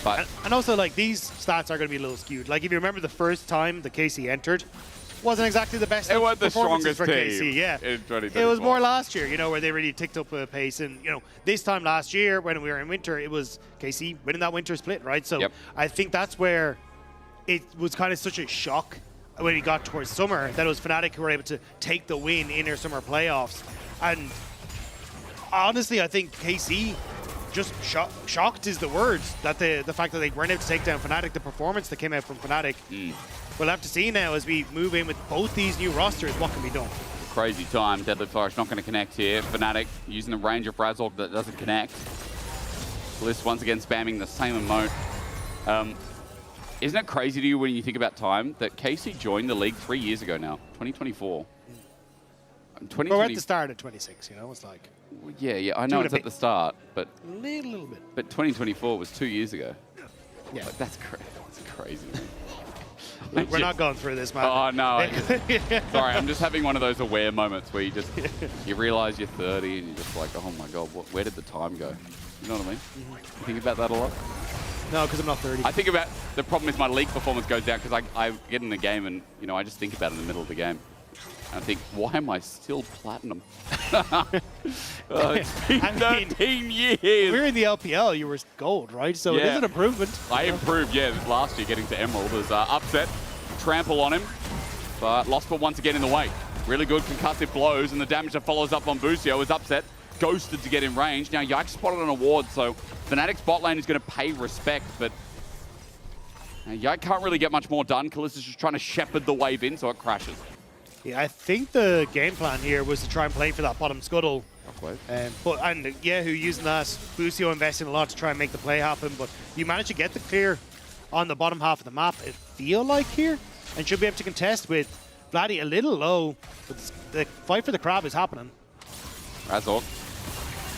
But and also, like, these stats are going to be a little skewed. Like, if you remember the first time the KC entered, wasn't exactly the best. It wasn't the performances strongest for team KC. Yeah, in 2024. it was more last year, you know, where they really ticked up a pace. And you know, this time last year when we were in winter, it was KC winning that winter split, right? So I think that's where it was kind of such a shock when we got towards summer that it was Fnatic who were able to take the win in their summer playoffs. And honestly, I think KC just shocked is the words, that the fact that they weren't able to take down Fnatic, the performance that came out from Fnatic. We'll have to see now as we move in with both these new rosters what can be done. Crazy time. Deadly Flourish not going to connect here. Fnatic using the range of Razork that doesn't connect. Bliss once again spamming the same emote. Isn't it crazy to you when you think about time that KC joined the league 3 years ago now, 2024? But we're at the start of 26, you know, it's like... Yeah, I know it's at the start, but... A little bit. But 2024 was 2 years ago. Yeah. Like, that's crazy. Look, we're not going through this, man. Oh, no. Sorry, I'm just having one of those aware moments where you realize you're 30 and you're just like, oh my God, where did the time go? You know what I mean? You think about that a lot? No, because I'm not 30. I think about, the problem is my league performance goes down because I get in the game and, you know, I just think about it in the middle of the game. And I think, why am I still platinum? It's been 13 years. We're in the LPL, you were gold, right? So it is an improvement. I improved, last year getting to Emerald. There's Upset, trample on him, but Lostful once again in the way. Really good concussive blows, and the damage that follows up on Busio is Upset. Ghosted to get in range. Now Yike spotted an award, so Fnatic's bot lane is going to pay respect, but Yike can't really get much more done. Kalista's just trying to shepherd the wave in, so it crashes. Yeah, I think the game plan here was to try and play for that bottom scuttle. And Yahoo using that, Busio investing a lot to try and make the play happen, but you managed to get the clear on the bottom half of the map, it feel like here, and should be able to contest with Vladdy a little low, but the fight for the crab is happening. Razork,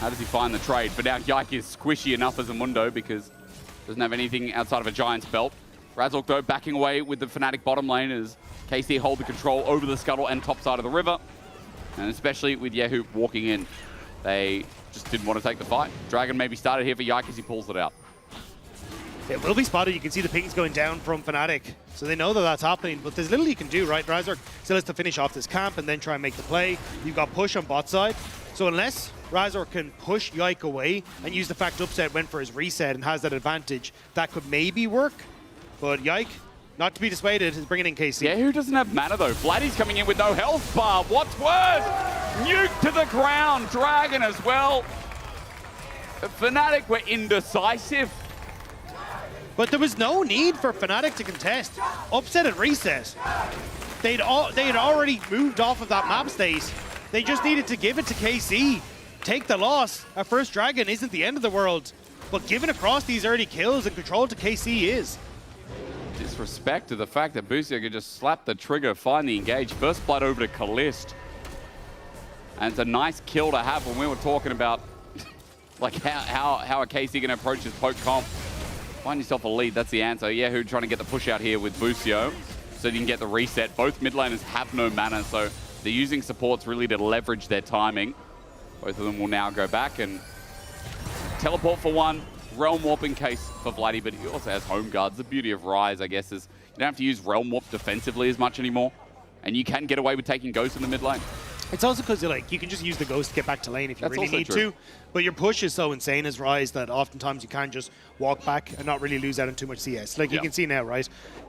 how does he find the trade? But now Yike is squishy enough as a Mundo because doesn't have anything outside of a Giant's belt. Razork, though, backing away with the Fnatic bottom lane as KC hold the control over the scuttle and top side of the river. And especially with Yahoo walking in, they just didn't want to take the fight. Dragon maybe started here for Yike as he pulls it out. It will be spotted. You can see the pings going down from Fnatic. So they know that that's happening, but there's little you can do, right? Razork still has to finish off this camp and then try and make the play. You've got push on bot side. So unless Razork can push Yike away and use the fact Upset went for his reset and has that advantage, that could maybe work. But Yike, not to be dissuaded, is bringing in KC. Yeah, who doesn't have mana though? Vladdy's coming in with no health bar. What's worse? Nuke to the ground. Dragon as well. Fnatic were indecisive. But there was no need for Fnatic to contest. Upset at reset. They had already moved off of that map state. They just needed to give it to KC. Take the loss. Our first Dragon isn't the end of the world. But giving across these early kills and control to KC is. Disrespect to the fact that Busio could just slap the trigger, find the engage. First blood over to Kalist. And it's a nice kill to have when we were talking about like how are KC going to approach this poke comp. Find yourself a lead, that's the answer. Yahoo trying to get the push out here with Busio so you can get the reset. Both mid laners have no mana, so they're using supports really to leverage their timing. Both of them will now go back and teleport for one. Realm Warp in case for Vladdy, but he also has home guards. The beauty of Ryze, I guess, is you don't have to use Realm Warp defensively as much anymore, and you can get away with taking Ghost in the mid lane. It's also because you can just use the Ghost to get back to lane if you really need to. But your push is so insane as Ryze that oftentimes you can just walk back and not really lose out on too much CS. Like you can see now, right?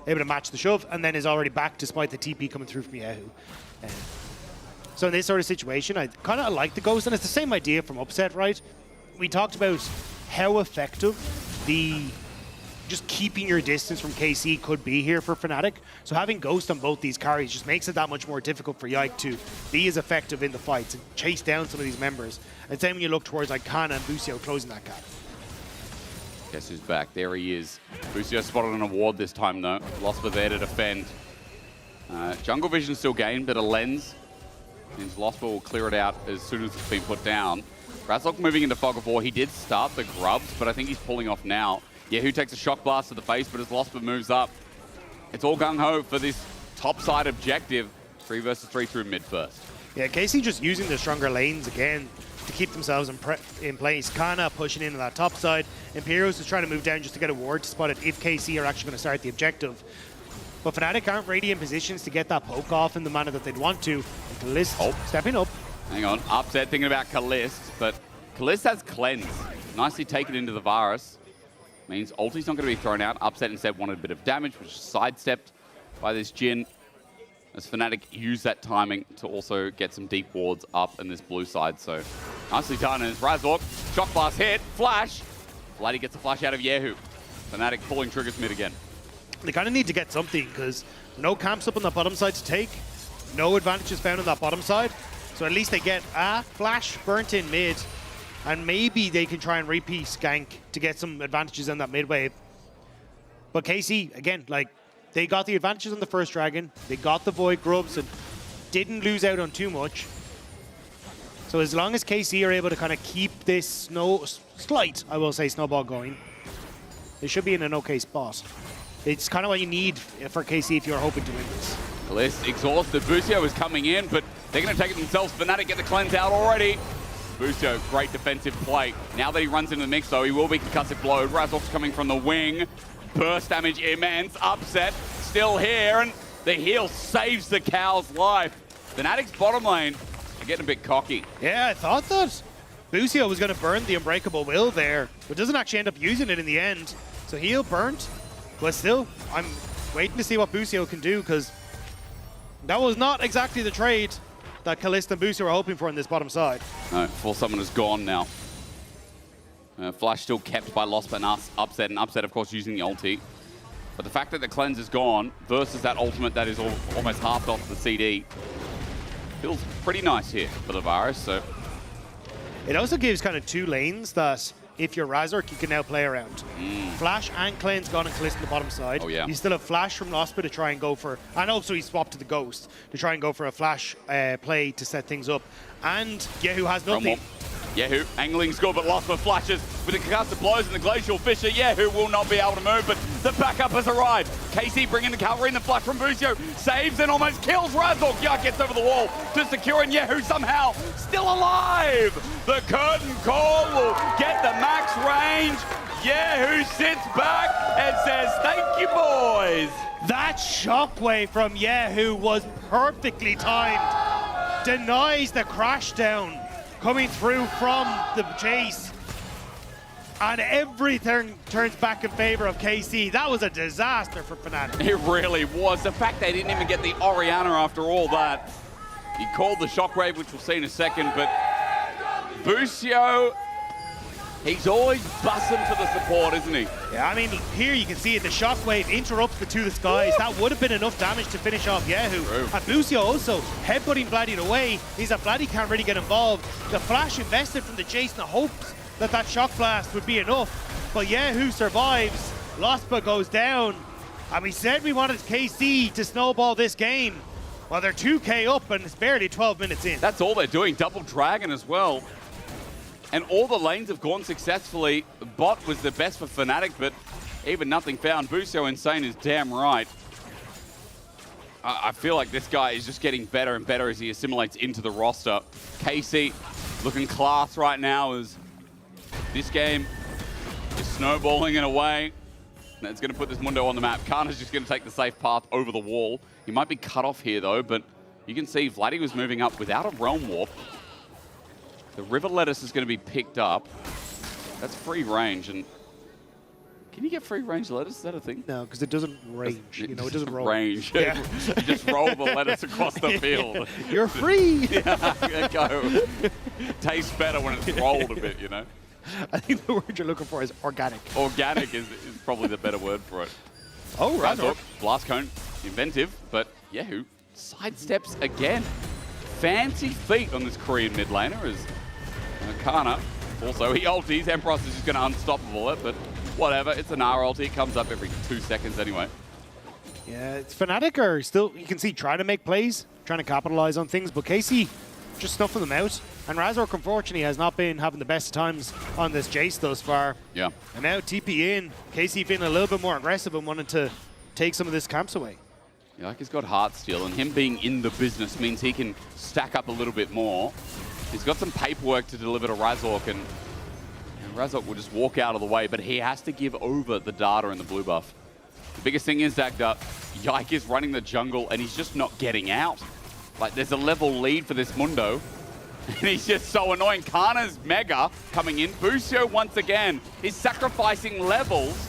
Able to match the shove and then is already back despite the TP coming through from Yahoo. So in this sort of situation, I kind of like the Ghost, and it's the same idea from Upset, right? We talked about how effective the just keeping your distance from KC could be here for Fnatic. So having Ghost on both these carries just makes it that much more difficult for Yike to be as effective in the fights and chase down some of these members. And same when you look towards like Kana and Busio closing that gap. Guess who's back? There he is. Busio spotted an award this time though. Lost for there to defend. Jungle Vision still gained, but a lens means Losper will clear it out as soon as it's been put down. Razork moving into Fog of War. He did start the grubs, but I think he's pulling off now. Yehu takes a shock blast to the face, but as Losper moves up, it's all gung-ho for this top side objective. 3 versus 3 through mid first. Yeah, KC just using the stronger lanes again to keep themselves in place. Kana pushing into that top side. Imperials is trying to move down just to get a ward to spot it if KC are actually going to start the objective. But Fnatic aren't really in positions to get that poke off in the manner that they'd want to. And Kalist stepping up. Hang on, Upset thinking about Kalist, but Kalist has Cleanse. Nicely taken into the Varus. Means ulti's not going to be thrown out. Upset instead wanted a bit of damage, which is sidestepped by this Jhin. As Fnatic use that timing to also get some deep wards up in this blue side. So nicely done as Razork. Shock blast hit, flash. Vladdy gets a flash out of Yehu. Fnatic pulling triggers mid again. They kind of need to get something because no camps up on the bottom side to take. No advantages found on that bottom side. So at least they get a flash burnt in mid. And maybe they can try and repeat gank to get some advantages on that mid wave. But KC, again, like, they got the advantages on the first dragon. They got the Void Grubs and didn't lose out on too much. So as long as KC are able to kind of keep this slight, I will say, snowball going, they should be in an okay spot. It's kind of what you need for KC if you're hoping to win this. Kalist exhausted. Busio is coming in, but they're going to take it themselves. Fnatic get the cleanse out already. Busio, great defensive play. Now that he runs into the mix, though, he will be concussive blowed. Razork's coming from the wing. Burst damage immense. Upset still here, and the heal saves the cow's life. Fnatic's bottom lane are getting a bit cocky. Yeah, I thought that Busio was going to burn the Unbreakable Will there, but doesn't actually end up using it in the end. So heal burnt, but still, I'm waiting to see what Busio can do, because that was not exactly the trade that Kalist and Busio are hoping for on this bottom side. No, Full Summon is gone now. Flash still kept by Lost and Upset, and Upset, of course, using the ulti. But the fact that the cleanse is gone versus that ultimate that is almost halved off the CD feels pretty nice here for the Varus. So it also gives kind of two lanes that if you're Razork, you can now play around. Flash and Cleanse gone and Kalist on the bottom side. Oh, yeah. You still have Flash from Losper to try and go for, and also he swapped to the Ghost to try and go for a Flash play to set things up. And Yehu has nothing. Yehu, angling's good, but Losper flashes with the concussive blows and the Glacial Fissure. Yehu will not be able to move, but the backup has arrived. KC bringing the cavalry and the flash from Busio. Saves and almost kills Razork. Yard gets over the wall to secure, and Yehu somehow still alive. The curtain call will get the max range. Yehu sits back and says, "Thank you, boys." That shockwave from Yehu was perfectly timed. Denies the crash down coming through from the chase. And everything turns back in favor of KC. That was a disaster for Fnatic. It really was. The fact they didn't even get the Orianna after all that. He called the shockwave, which we'll see in a second, but Busio, he's always bussing for the support, isn't he? Yeah, I mean, here you can see it. The shockwave interrupts the To the Skies. That would have been enough damage to finish off Yehu. And Busio also headbutting Vladdy away. Means that Vladdy can't really get involved. The flash invested from the chase in the hopes that that shock blast would be enough. But Yehu survives. Lospa goes down. And we said we wanted KC to snowball this game. Well, they're 2K up and it's barely 12 minutes in. That's all they're doing. Double Dragon as well. And all the lanes have gone successfully. Bot was the best for Fnatic, but even nothing found. Busio Insane is damn right. I feel like this guy is just getting better and better as he assimilates into the roster. KC looking class right now as this game is snowballing in a way that's going to put this Mundo on the map. Kana's just going to take the safe path over the wall. He might be cut off here, though, but you can see Vladdy was moving up without a Realm Warp. The River Lettuce is going to be picked up. That's free range. And can you get free range lettuce? Is that a thing? No, because it doesn't range. You know, it doesn't roll. Range. Yeah. You just roll the lettuce across the field. You're free. Yeah, go. Tastes better when it's rolled a bit, you know? I think the word you're looking for is organic. Organic is probably the better word for it. Oh, Razork, Blast Cone, inventive, but Yehu sidesteps again. Fancy feet on this Korean mid laner as Kana, also he ulties. Empress is just going to unstoppable it, but whatever. It's an R ulti. It comes up every 2 seconds anyway. Yeah, Fnatic are still, you can see, trying to make plays, trying to capitalize on things, but KC just snuffing them out. And Razork, unfortunately, has not been having the best times on this Jace thus far. Yeah. And now TP in, KC feeling a little bit more aggressive and wanting to take some of this camps away. Yeah, like he's got Heartsteel, and him being in the business means he can stack up a little bit more. He's got some paperwork to deliver to Razork, and Razork will just walk out of the way, but he has to give over the data and the blue buff. The biggest thing is that Yike is running the jungle, and he's just not getting out. Like, there's a level lead for this Mundo, and he's just so annoying. Kana's Mega coming in. Busio, once again, is sacrificing levels.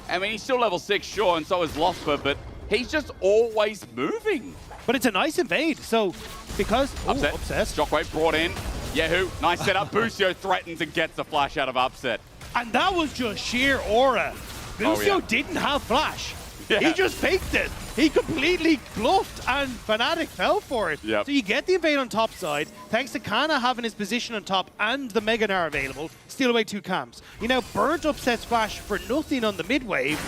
I mean, he's still level 6, sure, and so is Losper, but he's just always moving. But it's a nice invade, so because... Upset. Upset. Shockwave brought in. Yahoo, nice setup. Busio threatens and gets the flash out of Upset. And that was just sheer aura. Busio didn't have flash. Yeah. He just faked it. He completely bluffed, and Fnatic fell for it. Yep. So you get the invade on top side, thanks to Kana having his position on top and the Mega Gnar available, steal away 2 camps. You now burnt Upset's flash for nothing on the mid wave,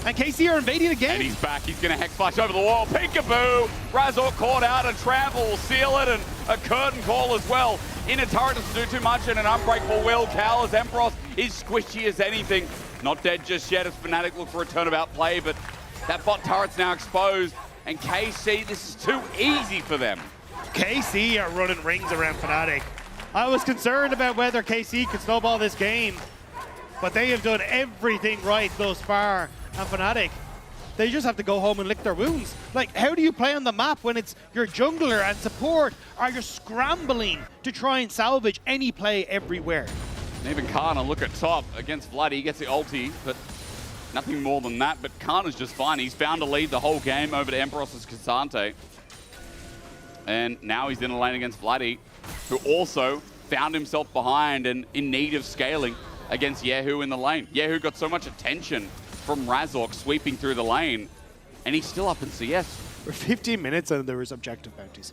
and KC are invading again. And he's back. He's going to Hex Flash over the wall. Peekaboo! Razork caught out. A trample will seal it, and a curtain call as well. In a turret doesn't do too much, and an unbreakable will. Cal as Emperos is squishy as anything. Not dead just yet as Fnatic look for a turnabout play, but that bot turret's now exposed. And KC, this is too easy for them. KC are running rings around Fnatic. I was concerned about whether KC could snowball this game, but they have done everything right thus far. And Fnatic, they just have to go home and lick their wounds. Like, how do you play on the map when it's your jungler and support are just scrambling to try and salvage any play everywhere? And even Kana, look at top against Vlad. He gets the ulti, but nothing more than that. But Kana's just fine. He's found a lead the whole game over to Emperos's Cassante. And now he's in a lane against Vladdy, who also found himself behind and in need of scaling against Yahoo in the lane. Yahoo got so much attention from Razork sweeping through the lane, and he's still up in CS. For 15 minutes and there was objective bounties.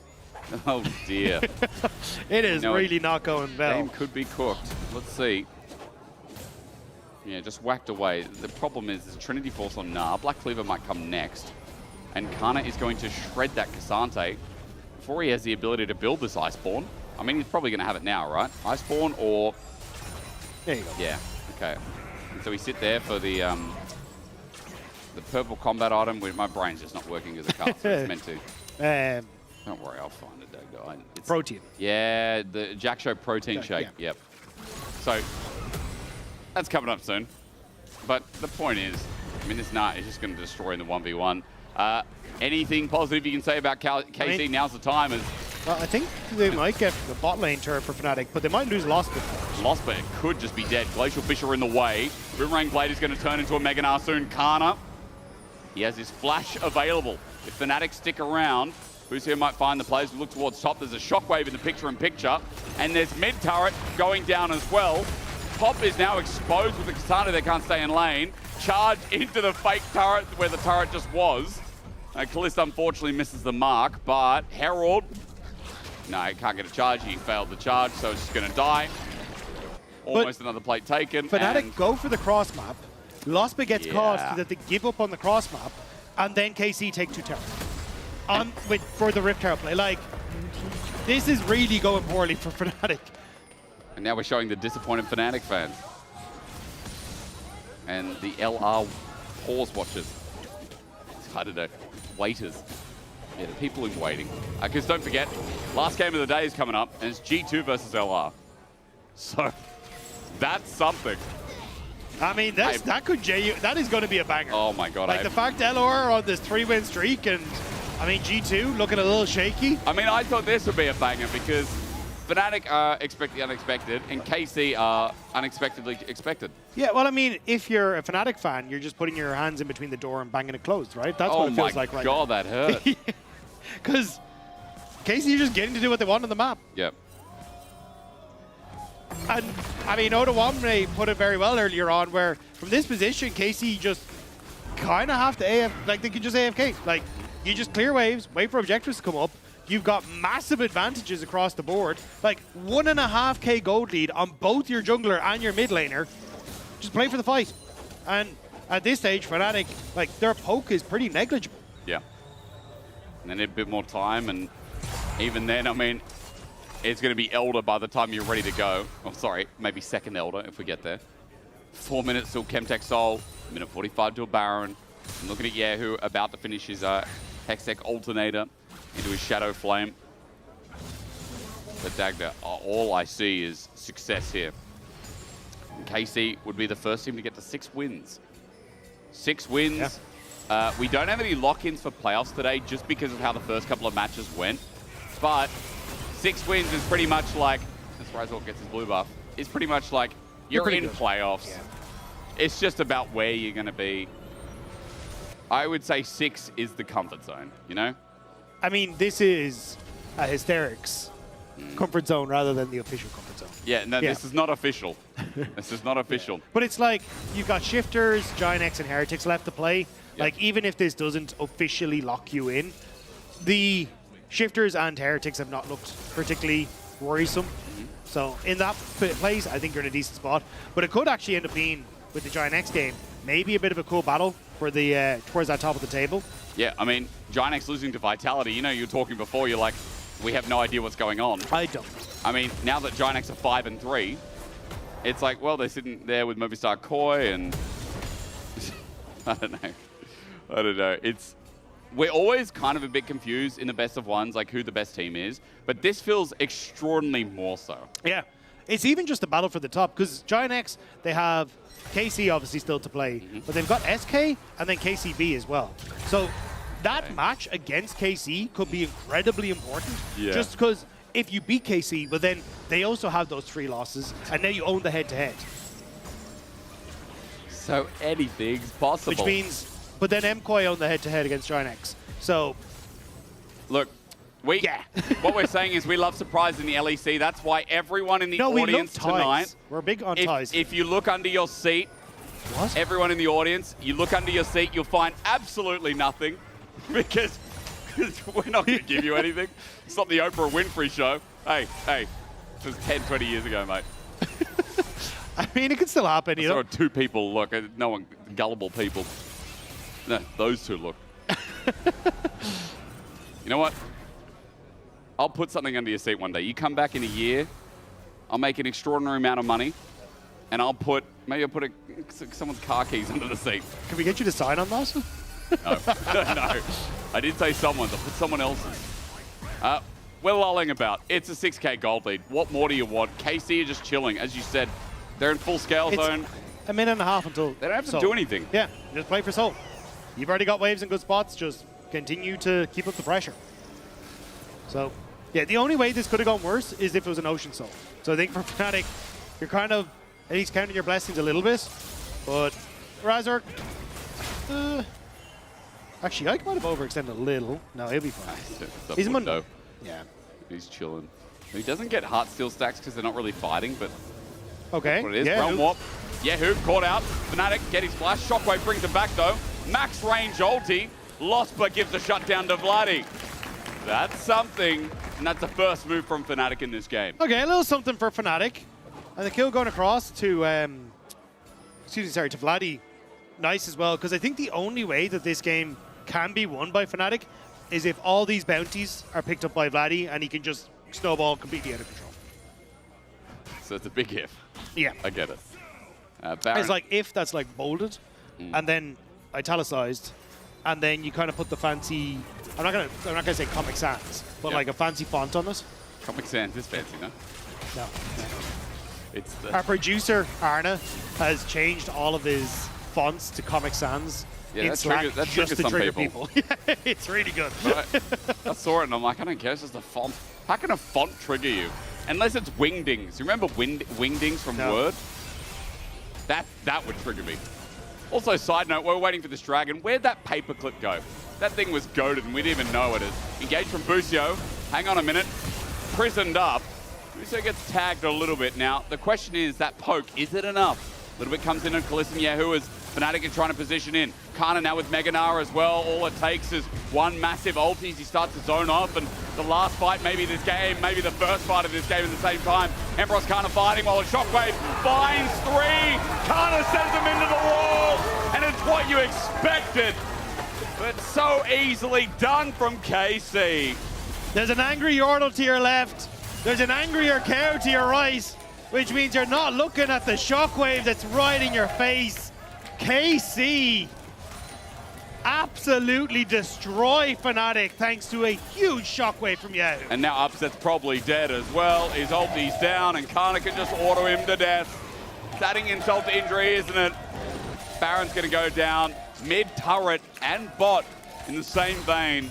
Oh dear. It is really not going well. Game could be cooked. Let's see. Yeah, just whacked away. The problem is there's Trinity Force on Gnar. Black Cleaver might come next. And Kana is going to shred that Cassante before he has the ability to build this Iceborne. I mean, he's probably going to have it now, right? Iceborne or... There you go. Yeah, okay. And so we sit there for the purple combat item. My brain's just not working as a card, so it's meant to. Don't worry, I'll find it, guy. It's protein. Yeah, the Jack Show protein shake. Yeah. Yep. So that's coming up soon. But the point is, I mean, this Gnar is just going to destroy in the 1v1. Anything positive you can say about KC? Now's the time. Well, I think they might get the bot lane turret for Fnatic, but they might lose Losper. Losper could just be dead. Glacial Fissure in the way. Boomerang Blade is going to turn into a Mega Gnar soon. Kana, he has his flash available. If Fnatic stick around, Busio might find the players who look towards top. There's a Shockwave in the picture-in-picture, and there's mid turret going down as well. Top is now exposed with the Katana. They can't stay in lane. Charge into the fake turret where the turret just was. Kalista unfortunately misses the mark, but Herald, no, he can't get a charge. He failed the charge, so it's just going to die. Almost another plate taken. Fnatic go for the cross map. Losper gets caught so that they give up on the cross map, and then KC take 2 towers for the Rift Tower play. Like, this is really going poorly for Fnatic. And now we're showing the disappointed Fnatic fans. And the LR pause watchers. I don't know, waiters. Yeah, the people in waiting. Because don't forget, last game of the day is coming up, and it's G2 versus LR. So, that's something. I mean, that is going to be a banger. Oh my god. Like the fact LR are on this 3-win streak, and I mean, G2 looking a little shaky. I mean, I thought this would be a banger because Fnatic are expect the unexpected, and KC are unexpectedly expected. Yeah, well, I mean, if you're a Fnatic fan, you're just putting your hands in between the door and banging it closed, right? That's what it feels like right now. Oh my god, that hurt. Because KC are just getting to do what they want on the map. Yep. And, I mean, Oda put it very well earlier on, where from this position, KC just kind of have to like, they can just AFK. Like, you just clear waves, wait for objectives to come up. You've got massive advantages across the board. Like, 1.5k gold lead on both your jungler and your mid laner. Just play for the fight. And at this stage, Fnatic, like, their poke is pretty negligible. Yeah. And they need a bit more time, and even then, I mean, it's going to be Elder by the time you're ready to go. Oh, sorry, maybe second Elder if we get there. 4 minutes till Chemtech Soul, minute 45 to a Baron. I'm looking at Yahoo about to finish his Hextech Alternator into his Shadow Flame. But Dagda, all I see is success here. And KC would be the first team to get to 6 wins. 6 wins. Yeah. We don't have any lock-ins for playoffs today just because of how the first couple of matches went. But 6 wins is pretty much like, as Rizork gets his blue buff, is pretty much like you're in playoffs. Yeah. It's just about where you're going to be. I would say 6 is the comfort zone, you know? I mean, this is a Hysterics comfort zone rather than the official comfort zone. Yeah, no, this is not official. This is not official. But it's like, you've got Shifters, Giant X, and Heretics left to play. Yep. Like, even if this doesn't officially lock you in, the Shifters and Heretics have not looked particularly worrisome. So in that place, I think you're in a decent spot. But it could actually end up being, with the Giant X game, maybe a bit of a cool battle for the towards that top of the table. Yeah, I mean, Giant X losing to Vitality, you know, you were talking before, you're like, we have no idea what's going on. I don't. I mean, now that Giant X are 5-3, it's like, well, they're sitting there with Movistar Koi and I don't know. We're always kind of a bit confused in the best of ones, like who the best team is, but this feels extraordinarily more so. Yeah, it's even just a battle for the top, because Giant X, they have KC obviously still to play, but they've got SK and then KCB as well. So that match against KC could be incredibly important, just because if you beat KC, but then they also have those 3 losses, and now you own the head-to-head. So anything's possible. Which means, but then MKOI own the head-to-head against Giant X. So, look, what we're saying is we love surprise in the LEC. That's why everyone in the audience tonight. We're big on ties. If you look under your seat, everyone in the audience, you look under your seat, you'll find absolutely nothing because we're not going to give you anything. It's not the Oprah Winfrey show. Hey, this was 10, 20 years ago, mate. I mean, it could still happen, you know? There are 2 people look, no one, gullible people. No, those 2 look. You know what? I'll put something under your seat one day. You come back in a year, I'll make an extraordinary amount of money, and maybe I'll put someone's car keys under the seat. Can we get you to sign on that? No. I did say someone's. I'll put someone else's. We're lolling about. It's a 6K gold lead. What more do you want? KC are just chilling. As you said, they're in full scale zone. A minute and a half until they don't have to do anything. Yeah, just play for Soul. You've already got waves in good spots. Just continue to keep up the pressure. So, yeah, the only way this could have gone worse is if it was an Ocean Soul. So I think for Fnatic, you're kind of at least counting your blessings a little bit. But Rizork, actually, I might have overextended a little. No, he'll be fine. He's Mundo. Yeah. He's chilling. He doesn't get heart steal stacks because they're not really fighting, but okay. That's what it is. Realm Warp. Yahoo caught out. Fnatic getting splash. Shockwave brings him back though. Max range ulti. Losper gives a shutdown to Vladdy. That's something, and that's the first move from Fnatic in this game. Okay, a little something for Fnatic. And the kill going across to, to Vladdy. Nice as well, because I think the only way that this game can be won by Fnatic is if all these bounties are picked up by Vladdy and he can just snowball completely out of control. So it's a big if. Yeah. I get it. It's like if that's like bolded and then italicized, and then you kind of put the fancy, I'm not gonna say Comic Sans, but like a fancy font on it. Comic Sans is fancy, no? No. It's the Our producer, Arna, has changed all of his fonts to Comic Sans in Slack just to trigger people. It's really good. I saw it and I'm like, I don't care, it's just a font. How can a font trigger you? Unless it's Wingdings. You remember Wingdings from Word? That would trigger me. Also, side note, we're waiting for this dragon. Where'd that paperclip go? That thing was goated and we didn't even know it. Engaged from Busio. Hang on a minute. Prisoned up. Busio gets tagged a little bit. Now, the question is, that poke, is it enough? A little bit comes in and Kalista and Yahoo as Fnatic is trying to position in. Kana now with Meganar as well. All it takes is one massive ulti as he starts to zone off. And the last fight, maybe this game, maybe the first fight of this game at the same time. Emperor's Kana fighting while a Shockwave finds 3. Kana sends him into the wall. And it's expected, but so easily done from KC. There's an angry Yordle to your left. There's an angrier cow to your right, which means you're not looking at the shockwave that's right in your face. KC absolutely destroy Fnatic thanks to a huge shockwave from Yahoo. And now Upset's probably dead as well. His ulti's down and Kana can just auto him to death. It's adding insult to injury, isn't it? Baron's gonna go down. Mid, turret, and bot in the same vein.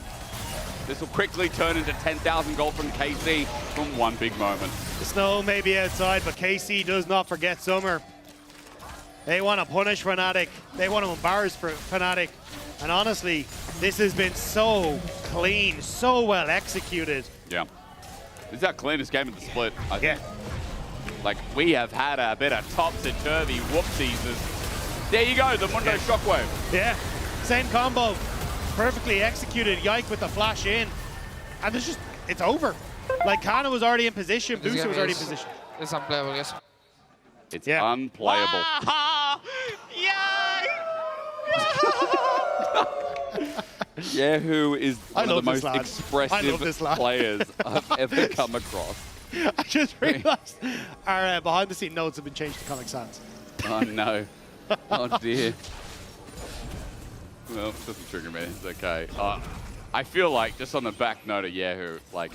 This will quickly turn into 10,000 gold from KC from one big moment. The snow may be outside, but KC does not forget summer. They want to punish Fnatic. They want to embarrass Fnatic. And honestly, this has been so clean, so well executed. Yeah. This is our cleanest game of the split, I think. Like, we have had a bit of topsy-turvy whoopsies. There you go, the Mundo Shockwave. Yeah, same combo. Perfectly executed. Yike with the flash in. And there's just, it's over. Like, Kana was already in position. Booster was already in position. It's unplayable, yes. It's unplayable. Yahoo is one of the most expressive players I've ever come across. I just realized our behind-the-scene notes have been changed to Comic Sans. Oh, no. Oh, dear. Well, it doesn't trigger me. It's okay. I feel like, just on the back note of Yahoo, like,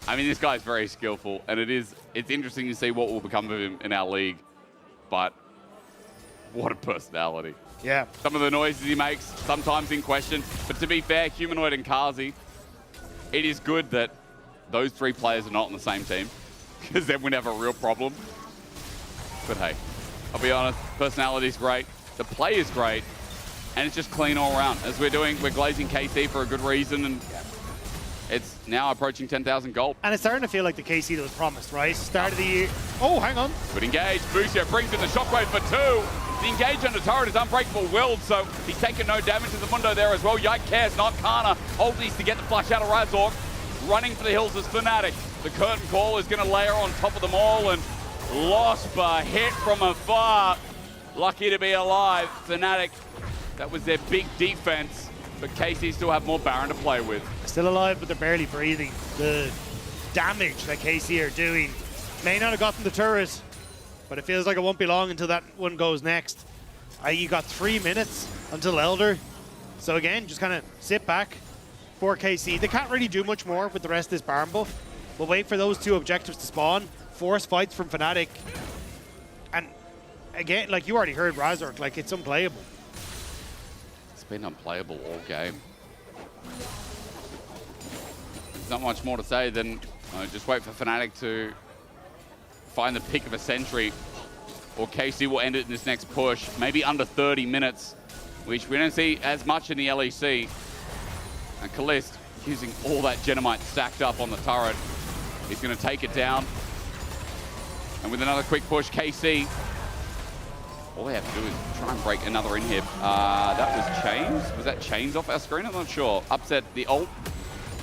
I mean, this guy's very skillful, and it's interesting to see what will become of him in our league, but what a personality. Yeah. Some of the noises he makes, sometimes in question, but to be fair, Humanoid and Kazi, it is good that those three players are not on the same team, because then we'd have a real problem. But hey, I'll be honest, personality's great, the play is great, and it's just clean all around. As we're glazing KC for a good reason, and it's now approaching 10,000 gold. And it's starting to feel like the KC that was promised, right? Start of the year. Oh, hang on. Good engage. Busio brings in the shockwave for two. The engage under turret is unbreakable willed, so he's taken no damage to the Mundo there as well. Yike cares not. Kana ultis to get the flash out of Razork. Running for the hills is Fnatic. The curtain call is going to layer on top of them all, and Lospa hit from afar. Lucky to be alive. Fnatic, that was their big defense, but KC still have more Baron to play with. Still alive, but they're barely breathing. The damage that KC are doing may not have gotten the turret, but it feels like it won't be long until that one goes next. You got 3 minutes until Elder. So again, just kind of sit back for KC. They can't really do much more with the rest of this Baron buff. We'll wait for those two objectives to spawn. Force fights from Fnatic. And again, like you already heard Razork, like it's unplayable. It's been unplayable all game. There's not much more to say than just wait for Fnatic to find the pick of a century, or KC will end it in this next push, maybe under 30 minutes, which we don't see as much in the LEC. And Kalist, using all that Genomite stacked up on the turret, he's going to take it down. And with another quick push, KC, all they have to do is try and break another inhib. That was Chains? Was that Chains off our screen? I'm not sure. Upset, the ult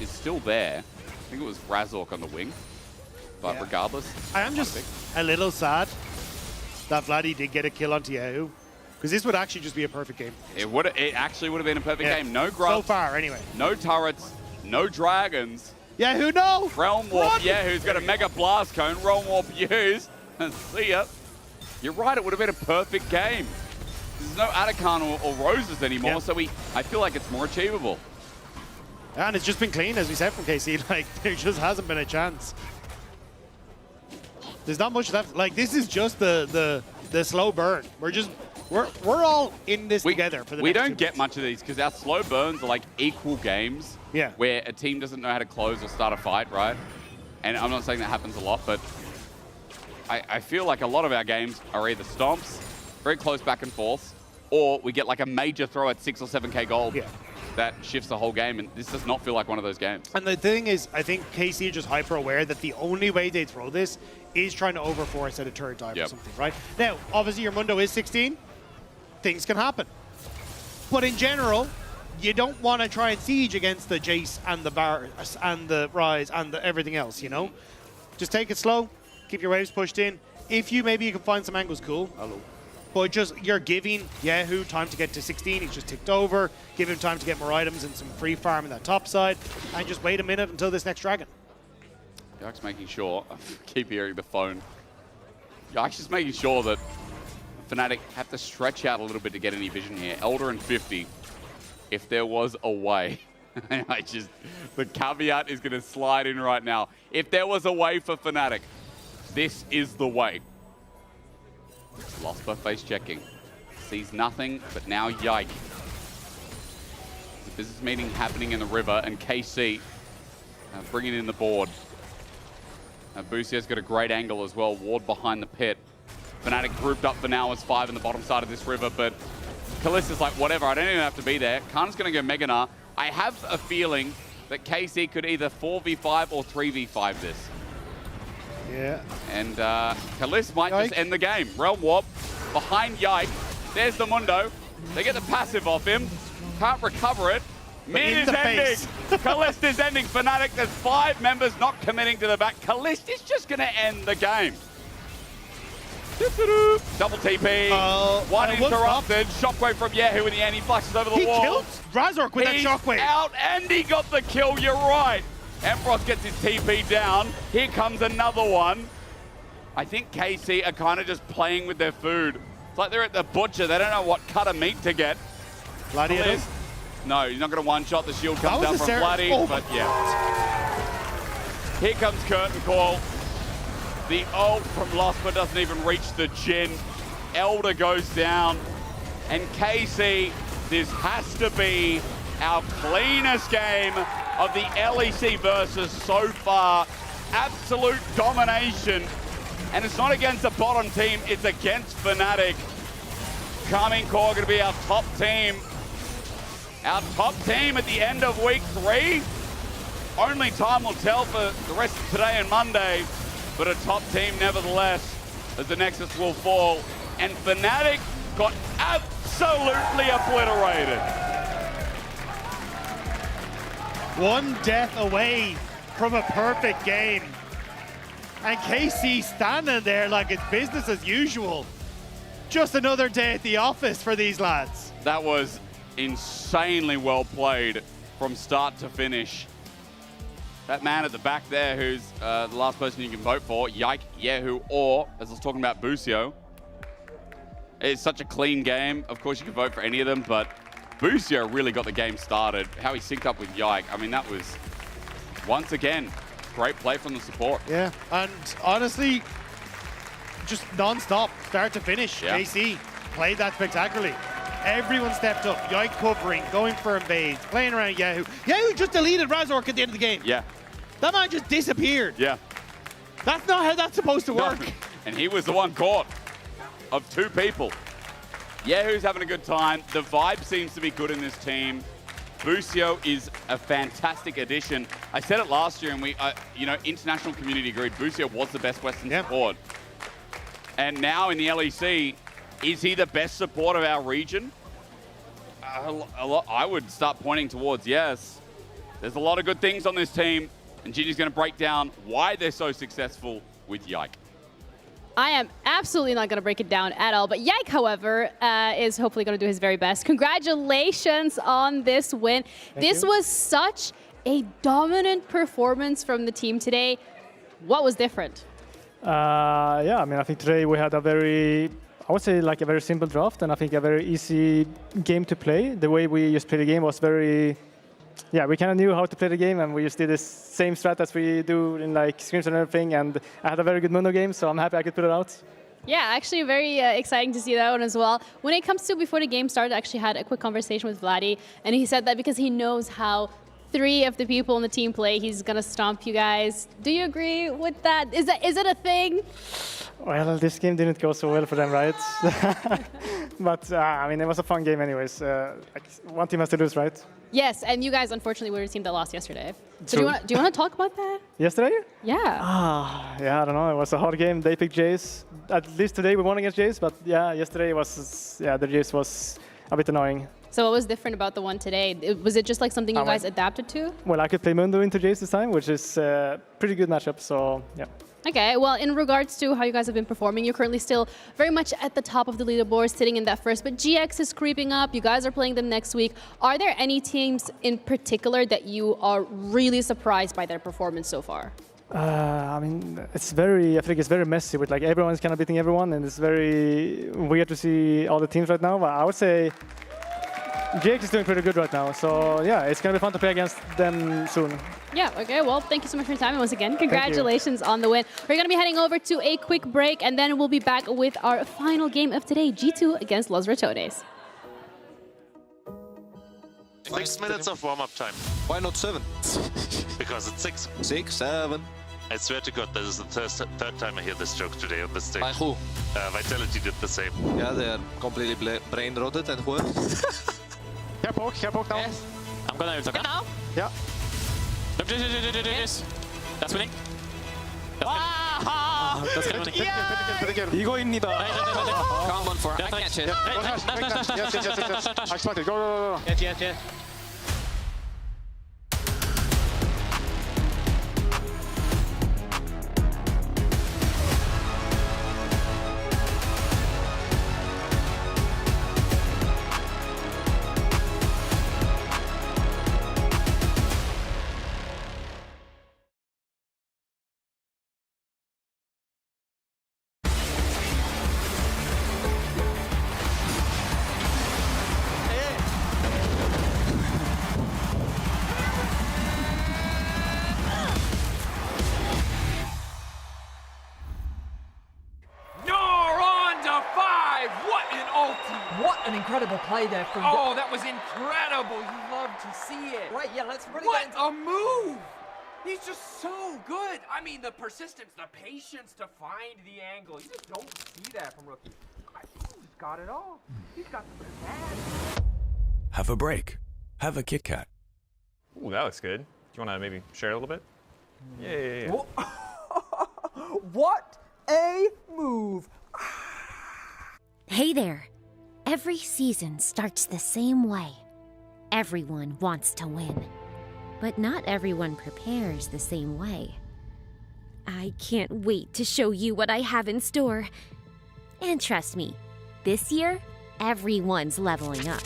is still there. I think it was Razork on the wing. But regardless, I am just a little sad that Vladdy did get a kill onto Yahoo, because this would actually just be a perfect game. It actually would have been a perfect game. No grubs. So far, anyway. No turrets. No dragons. Yahoo, no! Realm Warp. Yahoo's got a Mega Blast Cone. Realm Warp used. And see ya. You're right, it would have been a perfect game. There's no Atakan or Roses anymore, so I feel like it's more achievable. And it's just been clean, as we said, from KC. Like, there just hasn't been a chance. There's not much left. Like, this is just the slow burn. We're all in this together for the We next don't 2 get much of these because our slow burns are like equal games. Yeah. Where a team doesn't know how to close or start a fight, right? And I'm not saying that happens a lot, but I feel like a lot of our games are either stomps, very close back and forth, or we get like a major throw at 6 or 7k gold. Yeah. That shifts the whole game, and this does not feel like one of those games. And the thing is, I think KC are just hyper aware that the only way they throw this is trying to overforce at a turret dive or something, right? Now, obviously your Mundo is 16. Things can happen. But in general, you don't want to try and siege against the Jace and the Bar and the Rise and the everything else, you know? Just take it slow, keep your waves pushed in. If maybe you can find some angles, cool. Hello. but just you're giving Yahoo time to get to 16. He's just ticked over. Give him time to get more items and some free farm in that top side, and just wait a minute until this next dragon. Yike's making sure, I keep hearing the phone. Yike's just making sure that Fnatic have to stretch out a little bit to get any vision here. Elder and 50, if there was a way, the caveat is going to slide in right now. If there was a way for Fnatic, this is the way. Losper face checking. Sees nothing, but now Yike. There's a business meeting happening in the river, and KC bringing in the board. Busio's got a great angle as well. Ward behind the pit. Fnatic grouped up for now as 5 in the bottom side of this river, but Kalista's like, whatever, I don't even have to be there. Khan's going to go Meganar. I have a feeling that KC could either 4v5 or 3v5 this. Yeah. And Kalist might just end the game. Realm Warp behind Yike. There's the Mundo. They get the passive off him. Can't recover it. Mid is ending. Kalist is ending Fnatic. There's 5 members not committing to the back. Kalist is just going to end the game. Double TP. One interrupted. Shockwave from Yahoo and the end. He flashes over the wall. He killed Razork with that shockwave. Out and he got the kill. You're right. Empross gets his TP down. Here comes another one. I think KC are kind of just playing with their food. It's like they're at the butcher. They don't know what cut of meat to get. Gladiator? No, he's not going to one-shot. The shield comes down from Vladdy, but yeah. Here comes Curtain Call. The ult from Losper doesn't even reach the Jhin. Elder goes down. And KC, this has to be our cleanest game of the LEC Versus so far. Absolute domination. And it's not against the bottom team, it's against Fnatic. Carmine Core going to be our top team. Our top team at the end of week 3. Only time will tell for the rest of today and Monday, but a top team nevertheless, as the Nexus will fall. And Fnatic got absolutely obliterated. One death away from a perfect game. And KC standing there like it's business as usual. Just another day at the office for these lads. That was insanely well played from start to finish. That man at the back there who's the last person you can vote for, Yike, Yahoo, or, as I was talking about, Busio. It's such a clean game. Of course, you can vote for any of them, but Busio really got the game started. How he synced up with Yike, I mean, that was, once again, great play from the support. Yeah, and honestly, just non-stop, start to finish. Yeah. KC played that spectacularly. Everyone stepped up. Yike covering, going for invades, playing around Yahoo. Yahoo just deleted Razork at the end of the game. Yeah. That man just disappeared. Yeah. That's not how that's supposed to work. No. And he was the one caught of 2 people. Yahoo's having a good time. The vibe seems to be good in this team. Busio is a fantastic addition. I said it last year, and we, international community agreed. Busio was the best Western support. And now in the LEC, is he the best support of our region? I would start pointing towards yes. There's a lot of good things on this team, and Ginny's going to break down why they're so successful with Yike. I am absolutely not going to break it down at all. But Yike, however, is hopefully going to do his very best. Congratulations on this win. This was such a dominant performance from the team today. What was different? Yeah, I mean, I think today we had a very, I would say like a very simple draft, and I think a very easy game to play. The way we just played the game was very, yeah, we kind of knew how to play the game, and we just did the same strat as we do in like scrims and everything, and I had a very good Mundo game, so I'm happy I could put it out. Yeah, actually very exciting to see that one as well. When it comes to before the game started, I actually had a quick conversation with Vladdy, and he said that because he knows how 3 of the people on the team play, he's going to stomp you guys. Do you agree with that? Is it a thing? Well, this game didn't go so well for them, right? But, I mean, it was a fun game anyways. One team has to lose, right? Yes, and you guys, unfortunately, were the team that lost yesterday. So do you want to talk about that? Yesterday? Yeah. Yeah, I don't know. It was a hard game. They picked Jace. At least today we won against Jace, but yeah, yesterday was, yeah, the Jace was a bit annoying. So what was different about the one today? Was it just like something you guys adapted to? Well, I could play Mundo into Jace this time, which is a pretty good matchup, so yeah. Okay, well, in regards to how you guys have been performing, you're currently still very much at the top of the leaderboard, sitting in that first, but GX is creeping up. You guys are playing them next week. Are there any teams in particular that you are really surprised by their performance so far? I mean, I think it's very messy with like everyone's kind of beating everyone, and it's very weird to see all the teams right now. But I would say GX is doing pretty good right now. So yeah, it's going to be fun to play against them soon. Yeah, okay, well, thank you so much for your time. And once again, congratulations on the win. We're going to be heading over to a quick break, and then we'll be back with our final game of today, G2 against Los Ratones. 6 minutes of warm-up time. Why not 7? Because it's 6. 6, 7. I swear to God, this is the third time I hear this joke today on this stage. By who? Vitality did the same. Yeah, they are completely brain-rotted and who? Can I poke now? Yes. I'm gonna ult, okay? Now? Yeah. Look, this. That's winning. That's winning. 이거입니다. Come on for I catch it. Yes. I expect it. Go. Yes. What an incredible play there from... Oh, that was incredible. You love to see it. Right, yeah, let's really What get into... a move! He's just so good. I mean, the persistence, the patience to find the angle. You just don't see that from rookies. He's got it all. He's got the command. Have a break. Have a Kit Kat. Ooh, that looks good. Do you want to maybe share a little bit? Yeah. What a move! Hey there. Every season starts the same way. Everyone wants to win. But not everyone prepares the same way. I can't wait to show you what I have in store. And trust me, this year, everyone's leveling up.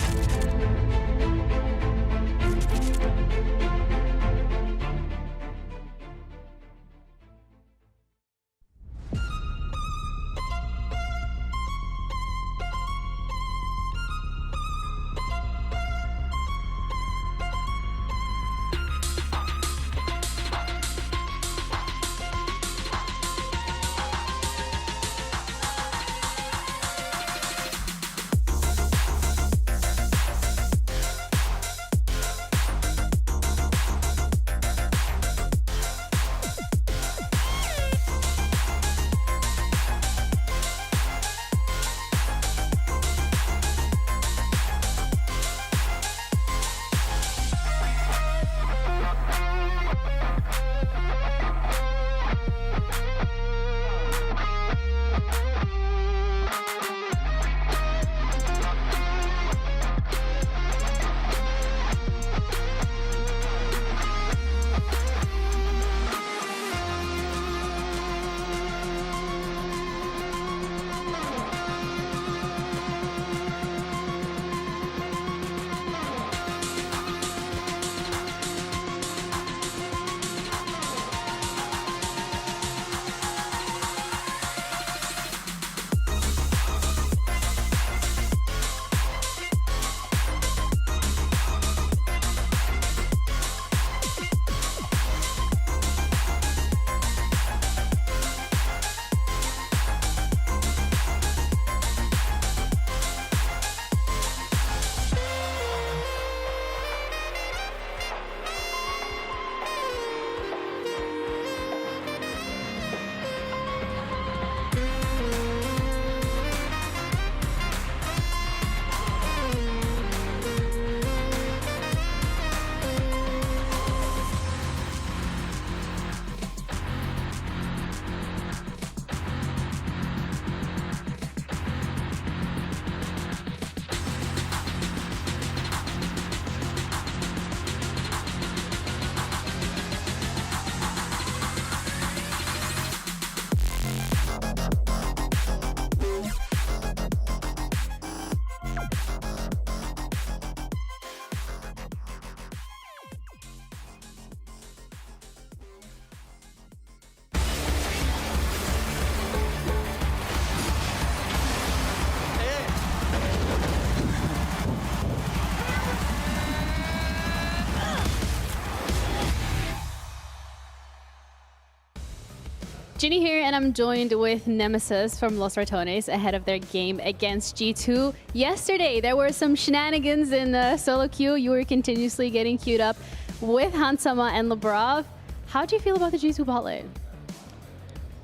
Ginny here, and I'm joined with Nemesis from Los Ratones ahead of their game against G2. Yesterday, there were some shenanigans in the solo queue. You were continuously getting queued up with Hansama and Labrov. How do you feel about the G2 bot lane?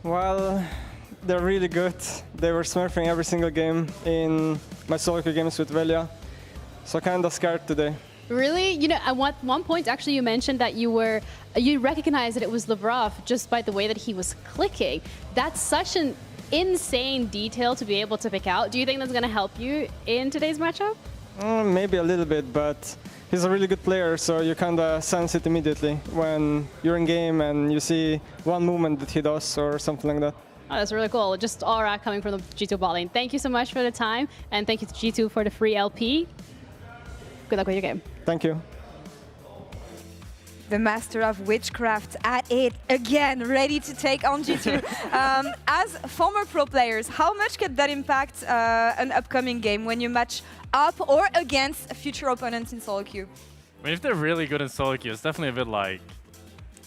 Well, they're really good. They were smurfing every single game in my solo queue games with Velia. So kind of scared today. Really? You know, at one point, actually, you mentioned that you recognized that it was Labrov just by the way that he was clicking. That's such an insane detail to be able to pick out. Do you think that's going to help you in today's matchup? Maybe a little bit, but he's a really good player, so you kind of sense it immediately when you're in game and you see one movement that he does or something like that. Oh, that's really cool. Just aura coming from the G2 bot lane. Thank you so much for the time, and thank you to G2 for the free LP. Good luck with your game. Thank you. The master of witchcraft at it again, ready to take on G2. As former pro players, how much could that impact an upcoming game when you match up or against future opponents in solo queue? I mean, if they're really good in solo queue, it's definitely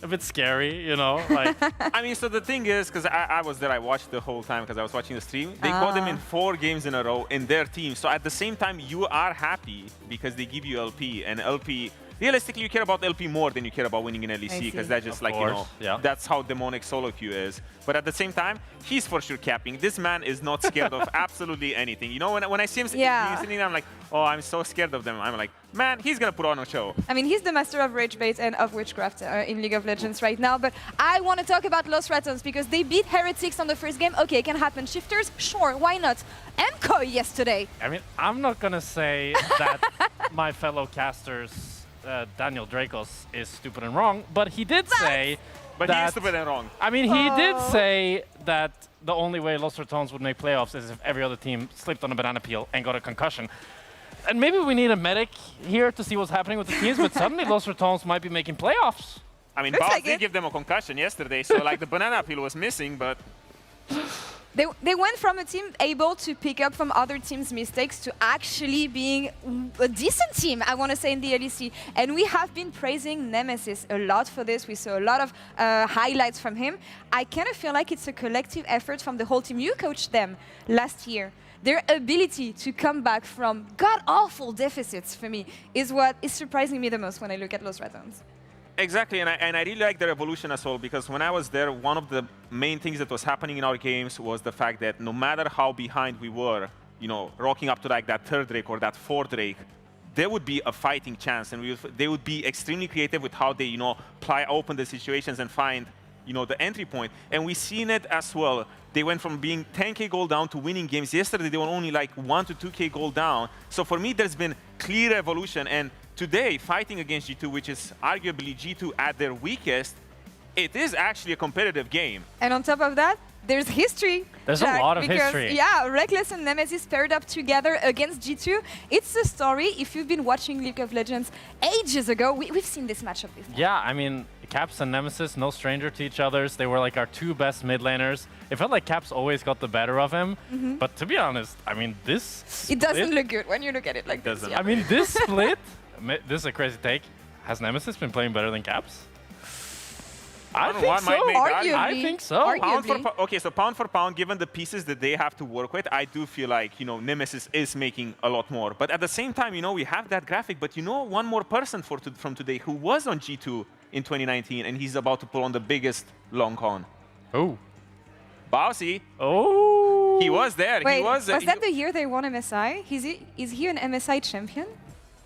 a bit scary, you know? Like, I mean, so the thing is, because I was there, I watched the whole time because I was watching the stream. They got them in 4 games in a row in their team. So at the same time, you are happy because they give you LP. And LP, realistically, you care about LP more than you care about winning in LEC because that's just like, you know, that's how demonic solo queue is. But at the same time, he's for sure capping. This man is not scared of absolutely anything. You know, when I see him sitting there, I'm like, oh, I'm so scared of them. I'm like, man, he's going to put on a show. I mean, he's the master of rage bait and of witchcraft in League of Legends right now. But I want to talk about Los Ratones because they beat Heretics on the first game. Okay, it can happen. Shifters, sure, why not? MKOI yesterday. I mean, I'm not going to say that my fellow casters, Daniel Dracos, is stupid and wrong, but he did say But that, he is stupid and wrong. I mean, he did say that the only way Los Ratones would make playoffs is if every other team slipped on a banana peel and got a concussion. And maybe we need a medic here to see what's happening with the teams, but suddenly Los Ratones might be making playoffs. I mean, Baus did give them a concussion yesterday, so like the banana peel was missing, but... They went from a team able to pick up from other teams' mistakes to actually being a decent team, I want to say, in the LEC. And we have been praising Nemesis a lot for this. We saw a lot of highlights from him. I kind of feel like it's a collective effort from the whole team. You coached them last year. Their ability to come back from god-awful deficits, for me, is what is surprising me the most when I look at Los Ratones. Exactly, and I really like their evolution as well, because when I was there, one of the main things that was happening in our games was the fact that no matter how behind we were, you know, rocking up to like that 3rd Drake or that 4th Drake, there would be a fighting chance, and they would be extremely creative with how they, you know, pry open the situations and find, you know, the entry point. And we've seen it as well. They went from being 10k gold down to winning games. Yesterday, they were only like 1 to 2k gold down. So for me, there's been clear evolution. And today, fighting against G2, which is arguably G2 at their weakest, it is actually a competitive game. And on top of that, there's history. There's a lot of history. Yeah, Reckless and Nemesis paired up together against G2. It's a story. If you've been watching League of Legends ages ago, we've seen this matchup before. Yeah, I mean, Caps and Nemesis, no stranger to each other. They were like our 2 best mid laners. It felt like Caps always got the better of him. But to be honest, I mean, this split, it doesn't look good when you look at it like this. Yeah. I mean, this split, this is a crazy take. Has Nemesis been playing better than Caps? I think so. I think so. Okay, so pound for pound, given the pieces that they have to work with, I do feel like, you know, Nemesis is making a lot more. But at the same time, you know, we have that graphic. But you know, one more person from today who was on G2 in 2019, and he's about to pull on the biggest long con. Oh. Bausy. Oh. He was there. Wait, he was that the year they won MSI? Is he an MSI champion?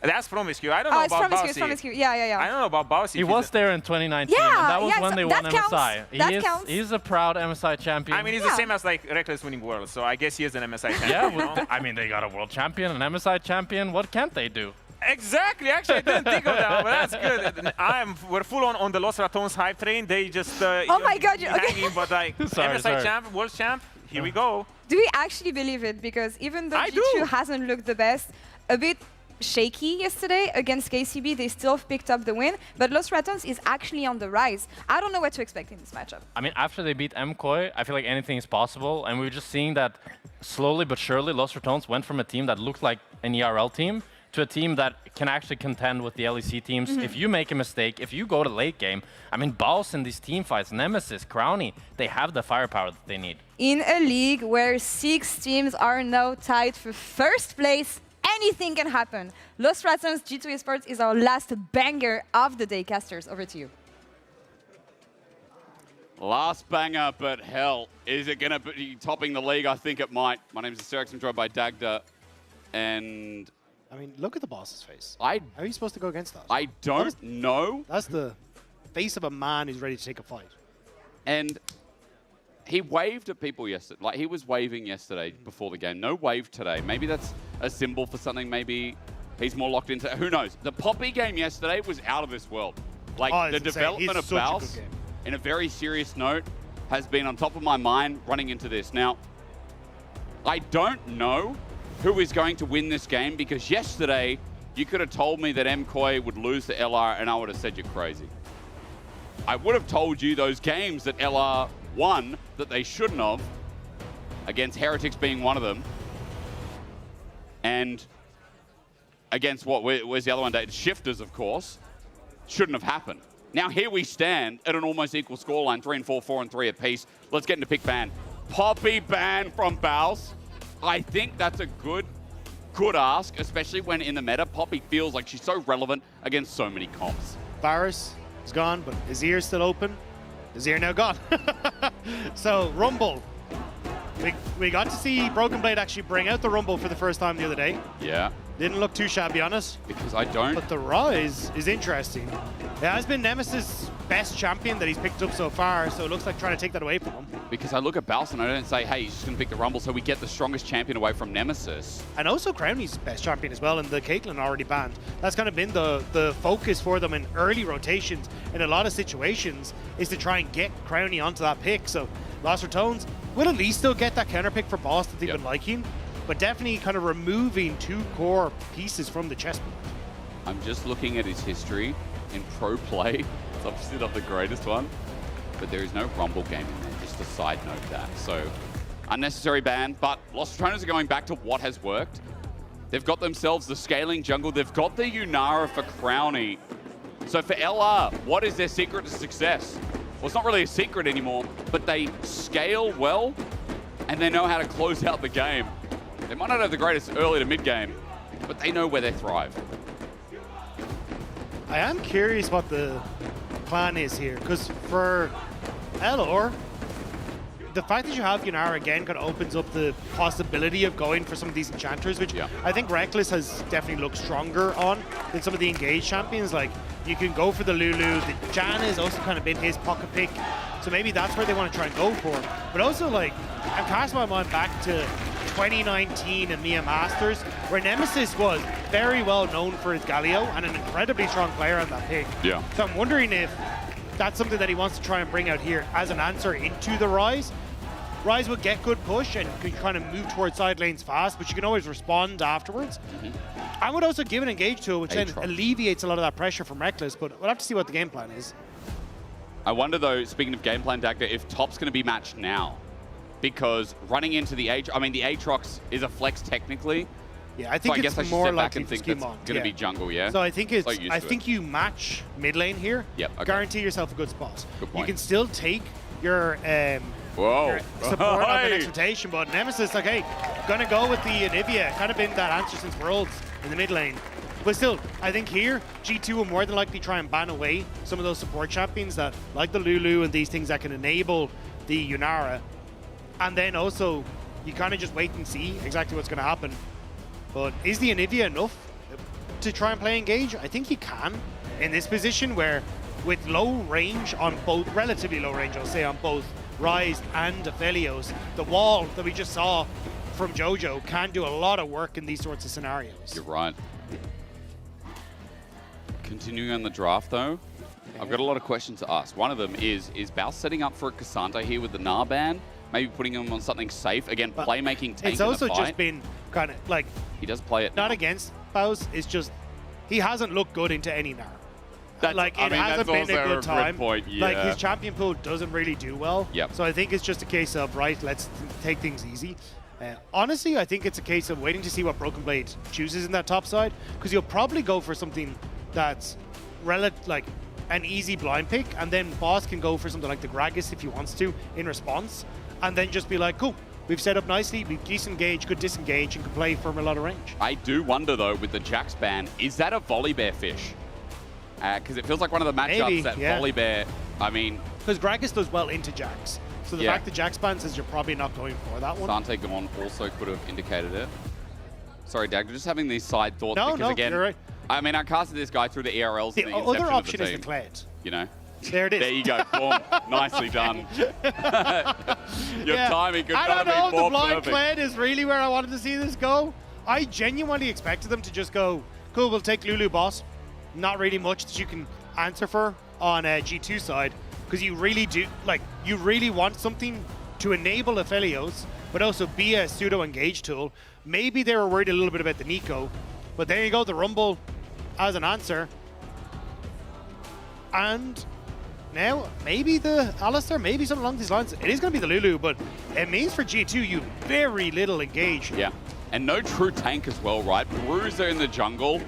That's Promiscue. I don't know about Bausy. It's Promiscue. Yeah. I don't know about Bausy. He was there in 2019, and that was when they won MSI. That counts. He's a proud MSI champion. I mean, he's the same as like Reckless winning Worlds, so I guess he is an MSI champion. Yeah, well, I mean, they got a world champion, an MSI champion. What can't they do? Exactly. Actually, I didn't think of that, but that's good. We're full on the Los Ratones hype train. They just oh my God, hanging, but like MSI champ, world champ. Here we go. Do we actually believe it? Because even though G2 hasn't looked the best, a bit shaky yesterday against KCB, they still picked up the win, but Los Ratones is actually on the rise. I don't know what to expect in this matchup. I mean, after they beat MKOI, I feel like anything is possible, and we were just seeing that slowly but surely Los Ratones went from a team that looked like an ERL team to a team that can actually contend with the LEC teams. If you make a mistake, if you go to late game, I mean, Baus in these team fights, Nemesis, Crowny, they have the firepower that they need. In a league where 6 teams are now tied for first place, anything can happen. Los Ratsons G2 Esports is our last banger of the day. Casters, over to you. Last banger, but hell, is it going to be topping the league? I think it might. My name is Asterix, I'm joined by Dagda, and... I mean, look at the boss's face. How are you supposed to go against that? I don't know. That's the face of a man who's ready to take a fight. And he waved at people yesterday. Like, he was waving yesterday before the game. No wave today. Maybe that's a symbol for something. Maybe he's more locked into... Who knows? The Poppy game yesterday was out of this world. Like, the development of Baus, in a very serious note, has been on top of my mind running into this. Now, I don't know who is going to win this game, because yesterday you could have told me that MKOI would lose to LR and I would have said you're crazy. I would have told you those games that LR won that they shouldn't have, against Heretics being one of them, and against where's the other one? Shifters, of course, shouldn't have happened. Now here we stand at an almost equal scoreline, 3 and 4, 4 and 3 apiece. Let's get into pick ban. Poppy ban from Baus. I think that's a good ask, especially when in the meta, Poppy feels like she's so relevant against so many comps. Varus is gone, but Azir is still open. Azir now gone. So, Rumble. We got to see Broken Blade actually bring out the Rumble for the first time the other day. Yeah. Didn't look too shabby on us. Because I don't. But the Rise is interesting. It has been Nemesis' best champion that he's picked up so far, so it looks like trying to take that away from him. Because I look at Baus and I don't say, hey, he's just going to pick the Rumble, so we get the strongest champion away from Nemesis. And also Crowny's best champion as well, and the Caitlyn already banned. That's kind of been the focus for them in early rotations in a lot of situations, is to try and get Crowny onto that pick. So Lost Ratones will at least still get that counter pick for Boss that they've been liking, but definitely kind of removing 2 core pieces from the chessboard. I'm just looking at his history in pro play. It's obviously not the greatest one, but there is no Rumble game in there. Just a side note that. So, unnecessary ban, but Lost Ratones are going back to what has worked. They've got themselves the scaling jungle. They've got the Yunara for Crowny. So for LR, what is their secret to success? Well, it's not really a secret anymore, but they scale well, and they know how to close out the game. They might not have the greatest early to mid game, but they know where they thrive. I am curious what the plan is here, because for LR, the fact that you have Yunara again kind of opens up the possibility of going for some of these enchanters, which I think Reckless has definitely looked stronger on than some of the engaged champions. Like, you can go for the Lulu. The Jan has also kind of been his pocket pick, so maybe that's where they want to try and go for. But also, like, I'm casting my mind back to 2019 EMEA Masters, where Nemesis was very well known for his Galio and an incredibly strong player on that pick. Yeah. So I'm wondering if that's something that he wants to try and bring out here as an answer into the Rise. Rise will get good push and can kind of move towards side lanes fast, but you can always respond afterwards. I would also give an engage tool, which then alleviates a lot of that pressure from Reckless, but we'll have to see what the game plan is. I wonder, though, speaking of game plan, Dagda, if top's going to be matched now. Because running into the Aatrox, I mean, the Aatrox is a flex technically. Yeah, I think it's more likely to scheme on. Going to be jungle, yeah? So I think it's, I think you match mid lane here. Yep, okay. Guarantee yourself a good spot. Good point. You can still take your Whoa. support on the next rotation, but Nemesis, like, hey, gonna go with the Anivia. Kind of been that answer since Worlds in the mid lane. But still, I think here, G2 will more than likely try and ban away some of those support champions that, like the Lulu and these things that can enable the Yunara. And then also, you kind of just wait and see exactly what's going to happen. But is the Anivia enough to try and play engage? I think you can in this position where with low range on both, relatively low range, I'll say, on both Rise and Aphelios, the wall that we just saw from Jojo can do a lot of work in these sorts of scenarios. You're right. Continuing on the draft, though, I've got a lot of questions to ask. One of them is Baus setting up for a Cassandra here with the Gnar ban? Maybe putting him on something safe. Again, playmaking tank. It's also just been kind of like... He does play it not against Baus, it's just he hasn't looked good into any Gnar. Like, it hasn't been a good time. Point, yeah. Like, his champion pool doesn't really do well. Yep. So I think it's just a case of, right, let's take things easy. Honestly, I think it's a case of waiting to see what Broken Blade chooses in that top side, because you'll probably go for something that's like an easy blind pick, and then Boss can go for something like the Gragas if he wants to in response, and then just be like, cool, we've set up nicely, we've disengaged, good disengage, and can play from a lot of range. I do wonder, though, with the Jax ban, is that a Volibear fish? Because it feels like one of the matchups that Volibear, I mean... Because Gragas does well into Jax. So the fact that Jax ban says you're probably not going for that one. Sante Gamon also could have indicated it. Sorry, Dag, just having these side thoughts. No, because again, you're right. I mean, I casted this guy through the ERLs. The in the other inception option of is the the team. Kled. You know? There it is. There you go. Boom. Nicely done. Your timing could I not don't know, have been more the blind perfect. Kled is really where I wanted to see this go. I genuinely expected them to just go, cool, we'll take Lulu Boss. Not really much that you can answer for on G2 side, because you really do, like, you really want something to enable Aphelios, but also be a pseudo-engage tool. Maybe they were worried a little bit about the Nico, but there you go, the Rumble as an answer. And now, maybe the Alistar, maybe something along these lines. It is going to be the Lulu, but it means for G2, you very little engage. Yeah, and no true tank as well, right? Bruiser in the jungle.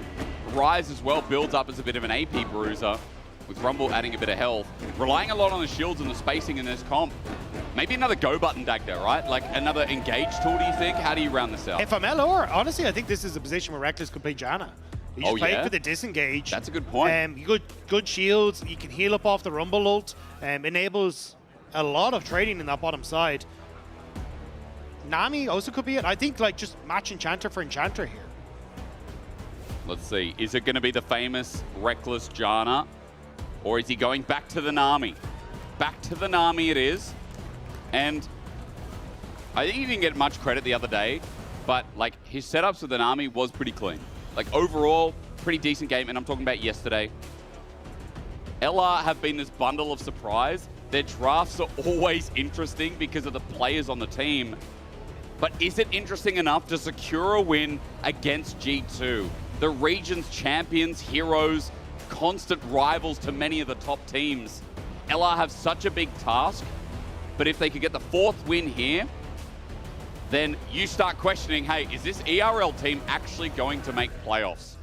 Rise as well builds up as a bit of an AP Bruiser, with Rumble adding a bit of health. Relying a lot on the shields and the spacing in this comp. Maybe another go button Dagda, right? Like another engage tool, do you think? How do you round this out? If I'm LR, honestly, I think this is a position where Reckless could play Janna. You just play for the disengage. That's a good point. Good shields. You can heal up off the Rumble ult. Enables a lot of trading in that bottom side. Nami also could be it. I think like just match Enchanter for Enchanter here. Let's see. Is it going to be the famous Reckless Janna? Or is he going back to the Nami? Back to the Nami it is. And I think he didn't get much credit the other day, but like his setups with the Nami was pretty clean. Like overall, pretty decent game, and I'm talking about yesterday. LR have been this bundle of surprise. Their drafts are always interesting because of the players on the team. But is it interesting enough to secure a win against G2? The region's champions, heroes, constant rivals to many of the top teams. LR have such a big task, but if they could get the 4th win here, then you start questioning, hey, is this ERL team actually going to make playoffs?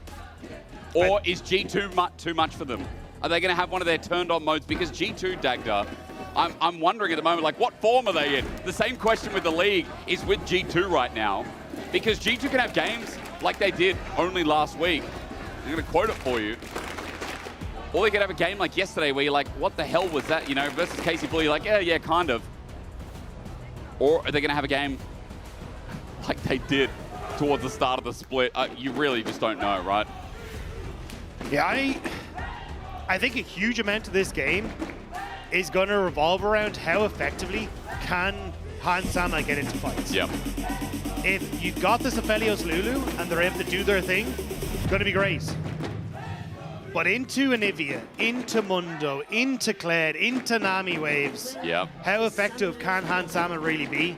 Or is G2 too much for them? Are they going to have one of their turned on modes? Because G2, Dagda, I'm wondering at the moment, like, what form are they in? The same question with the league is with G2 right now. Because G2 can have games like they did only last week. I'm going to quote it for you. Or they could have a game like yesterday where you're like, what the hell was that? You know, versus Casey Bull, you're like, yeah, kind of. Or are they going to have a game like they did towards the start of the split? You really just don't know, right? Yeah, I think a huge amount of this game is going to revolve around how effectively can Hans Sama get into fights. Yep. If you've got this Aphelios Lulu and they're able to do their thing, it's going to be great. But into Anivia, into Mundo, into Kled, into Nami waves, how effective can Hans Sama really be?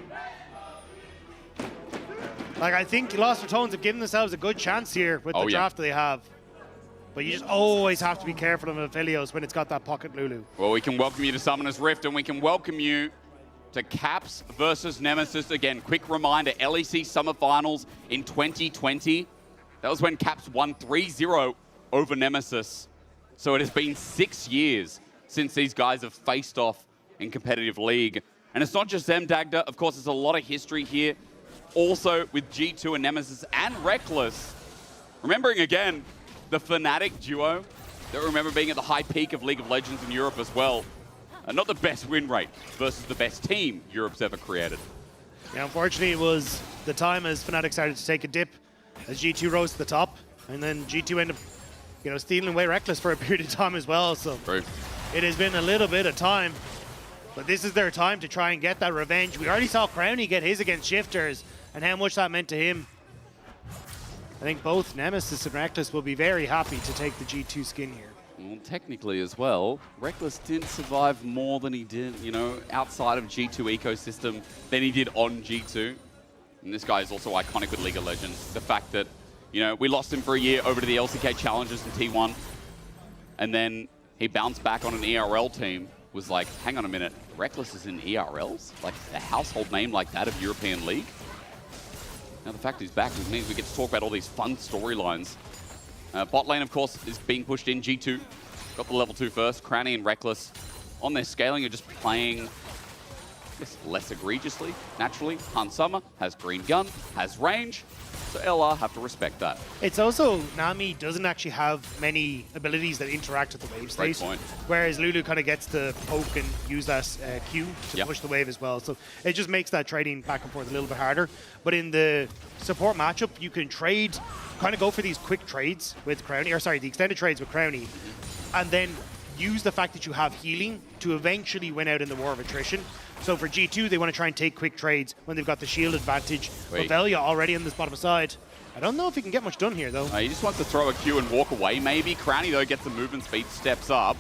Like, I think Lost Ratones have given themselves a good chance here with the draft that they have. But you just always have to be careful of Aphelios when it's got that pocket Lulu. Well, we can welcome you to Summoner's Rift, and we can welcome you to Caps versus Nemesis. Again, quick reminder, LEC Summer Finals in 2020. That was when Caps won 3-0 over Nemesis. So it has been 6 years since these guys have faced off in competitive league. And it's not just them, Dagda. Of course, there's a lot of history here. Also with G2 and Nemesis and Reckless. Remembering again, the Fnatic duo that remember being at the high peak of League of Legends in Europe as well. Not the best win rate versus the best team Europe's ever created. Yeah, unfortunately, it was the time as Fnatic started to take a dip, as G2 rose to the top, and then G2 ended up, stealing away Reckless for a period of time as well. So it has been a little bit of time, but this is their time to try and get that revenge. We already saw Crowny get his against Shifters, and how much that meant to him. I think both Nemesis and Reckless will be very happy to take the G2 skin here. Well, technically as well, Reckless didn't survive more than he did, outside of G2 ecosystem than he did on G2. And this guy is also iconic with League of Legends. The fact that, we lost him for a year over to the LCK Challengers in T1, and then he bounced back on an ERL team, was like, hang on a minute, Reckless is in ERLs? Like a household name like that of European League? Now the fact he's back means we get to talk about all these fun storylines. Bot lane, of course, is being pushed in. G2 got the level 2 first. Crowny and Reckless on their scaling are just playing less egregiously, naturally. Han Summer has green gun, has range, so LR have to respect that. It's also, Nami doesn't actually have many abilities that interact with the wave state. Great point. Whereas Lulu kind of gets to poke and use that Q to push the wave as well. So it just makes that trading back and forth a little bit harder. But in the support matchup, you can trade, kind of go for these quick trades with Crowny, or sorry, the extended trades with Crowny, and then use the fact that you have healing to eventually win out in the war of attrition. So for G2, they want to try and take quick trades when they've got the shield advantage. Wait. But Velia already on this bottom side. I don't know if he can get much done here, though. He just wants to throw a Q and walk away, maybe. Crowny, though, gets the movement speed, steps up.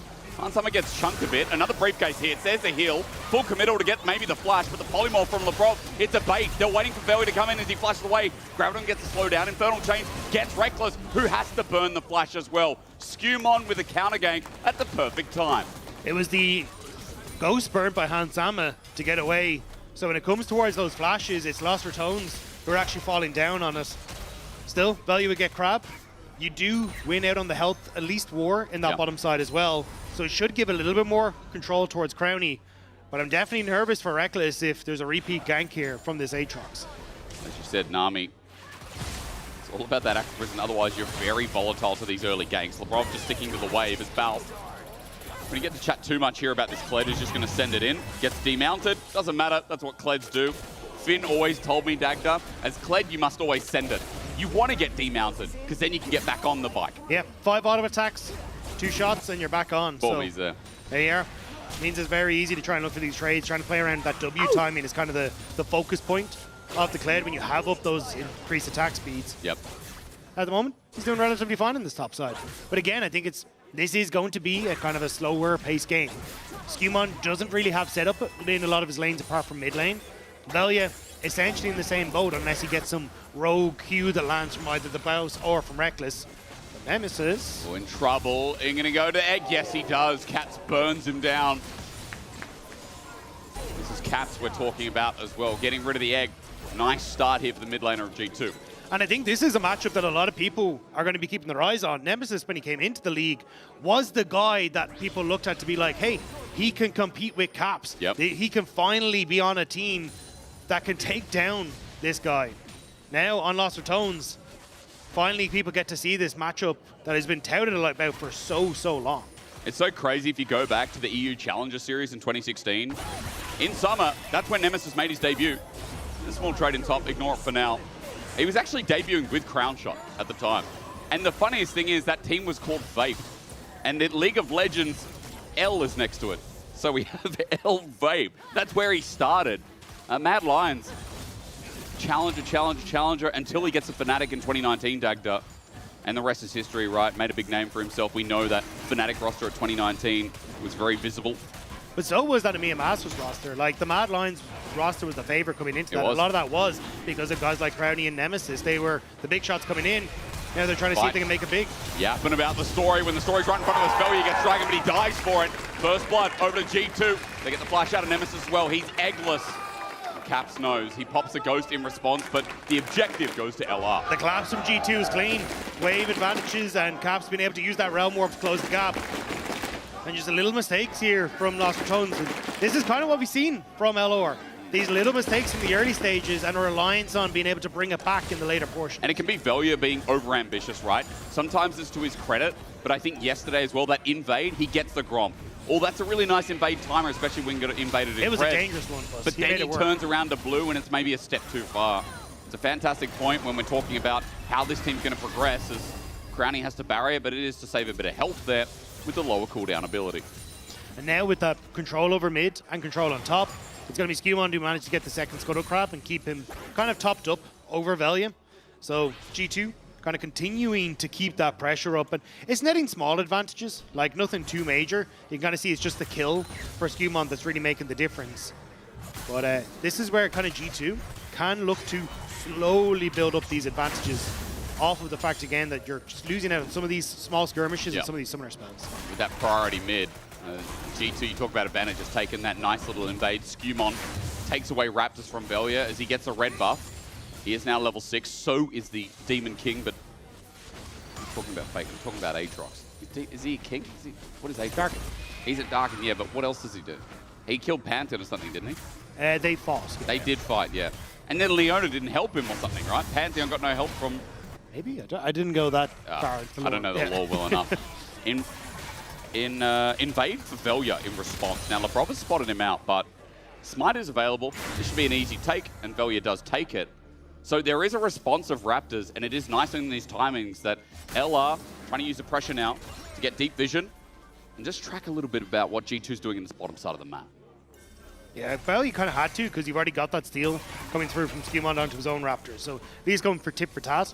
Summer gets chunked a bit. Another briefcase hit. There's the heal. Full committal to get maybe the flash, but the polymorph from Lebrov, it's a bait. They're waiting for Velia to come in as he flashes away. Graviton gets to slow down. Infernal Chains gets Reckless, who has to burn the flash as well. Skewmon with a counter gank at the perfect time. It was the ghost burn by Hansama to get away. So when it comes towards those flashes, it's Lost Ratones who are actually falling down on us. Still, Velia would get Crab. You do win out on the health, at least war in that bottom side as well. So it should give a little bit more control towards Crowny. But I'm definitely nervous for Reckless if there's a repeat gank here from this Aatrox. As you said, Nami, it's all about that active prison. Otherwise, you're very volatile to these early ganks. Lebrov just sticking to the wave as Bal. When you get to chat too much here about this Kled, who's just going to send it in. Gets demounted. Doesn't matter. That's what Kleds do. Finn always told me, Dagda, as Kled, you must always send it. You want to get demounted, because then you can get back on the bike. Yeah, 5 auto attacks, 2 shots, and you're back on. Boom, so he's there. There you are. Means it's very easy to try and look for these trades. Trying to play around that W timing is kind of the focus point of the Kled when you have up those increased attack speeds. Yep. At the moment, he's doing relatively fine in this top side. But again, I think this is going to be a kind of a slower pace game. Skewmon doesn't really have setup in a lot of his lanes apart from mid lane. Velia essentially in the same boat unless he gets some rogue Q that lands from either the Bouse or from Reckless. But Nemesis... Oh, in trouble. He's going to go to Egg. Yes, he does. Cats burns him down. This is Cats we're talking about as well. Getting rid of the Egg. Nice start here for the mid laner of G2. And I think this is a matchup that a lot of people are going to be keeping their eyes on. Nemesis, when he came into the league, was the guy that people looked at to be like, hey, he can compete with Caps. Yep. He can finally be on a team that can take down this guy. Now, on Lost Ratones, finally people get to see this matchup that has been touted about for so long. It's so crazy if you go back to the EU Challenger Series in 2016. In summer, that's when Nemesis made his debut. A small trade in top, ignore it for now. He was actually debuting with Crown Shot at the time. And the funniest thing is that team was called Vape. And in League of Legends, L is next to it. So we have L Vape. That's where he started. Mad Lions, challenger, until he gets a Fnatic in 2019, Dagda. And the rest is history, right? Made a big name for himself. We know that Fnatic roster at 2019 was very visible. But so was that Amiya Masters roster. Like, the Mad Lions roster was the favorite coming into that. A lot of that was because of guys like Crowny and Nemesis. They were the big shots coming in. Now they're trying to see if they can make it big. Yapping about the story. When the story's right in front of us, Velia gets dragon, but he dies for it. First blood over to G2. They get the flash out of Nemesis as well. He's eggless. Caps knows. He pops a ghost in response, but the objective goes to LR. The collapse from G2 is clean. Wave advantages, and Caps been able to use that Realm Warp to close the gap. And just a little mistakes here from Lost Ratones. This is kind of what we've seen from LR. These little mistakes in the early stages and a reliance on being able to bring it back in the later portion. And it can be Velia being overambitious, right? Sometimes it's to his credit, but I think yesterday as well, that invade, he gets the Grom. Oh, that's a really nice invade timer, especially when you got invaded in It was press. a dangerous one, Buzz. But then he turns around to blue and it's maybe a step too far. It's a fantastic point when we're talking about how this team's going to progress, as Crowny has to barrier, but it is to save a bit of health there with the lower cooldown ability. And now with that control over mid and control on top, it's going to be Skewmon who managed to get the second Scuttle Crab and keep him kind of topped up over Velia. So G2 kind of continuing to keep that pressure up. And it's netting small advantages, like nothing too major. You can kind of see it's just the kill for Skewmon that's really making the difference. But this is where kind of G2 can look to slowly build up these advantages off of the fact, again, that you're just losing out on some of these small skirmishes and some of these summoner spells. With that priority mid, G2, you talk about advantage, has taken that nice little invade. Skewmon takes away Raptors from Velia as he gets a red buff. He is now level 6. So is the Demon King, but I'm talking about fake. I'm talking about Aatrox. Is he a king? What is Aatrox? Darken. He's a Darken, yeah, but what else does he do? He killed Pantheon or something, didn't he? They fought. Yeah. They did fight, yeah. And then Leona didn't help him or something, right? Pantheon got no help from... Maybe? I didn't go that far. I don't know the lore well enough. Invade for Velia in response. Now, Labrov has spotted him out, but Smite is available. This should be an easy take, and Velia does take it. So there is a response of Raptors, and it is nice in these timings that LR trying to use the pressure now to get deep vision and just track a little bit about what G2's doing in this bottom side of the map. Yeah, well, you kind of had to because you've already got that steal coming through from Skewmon onto his own Raptors. So he's going for tit for tat.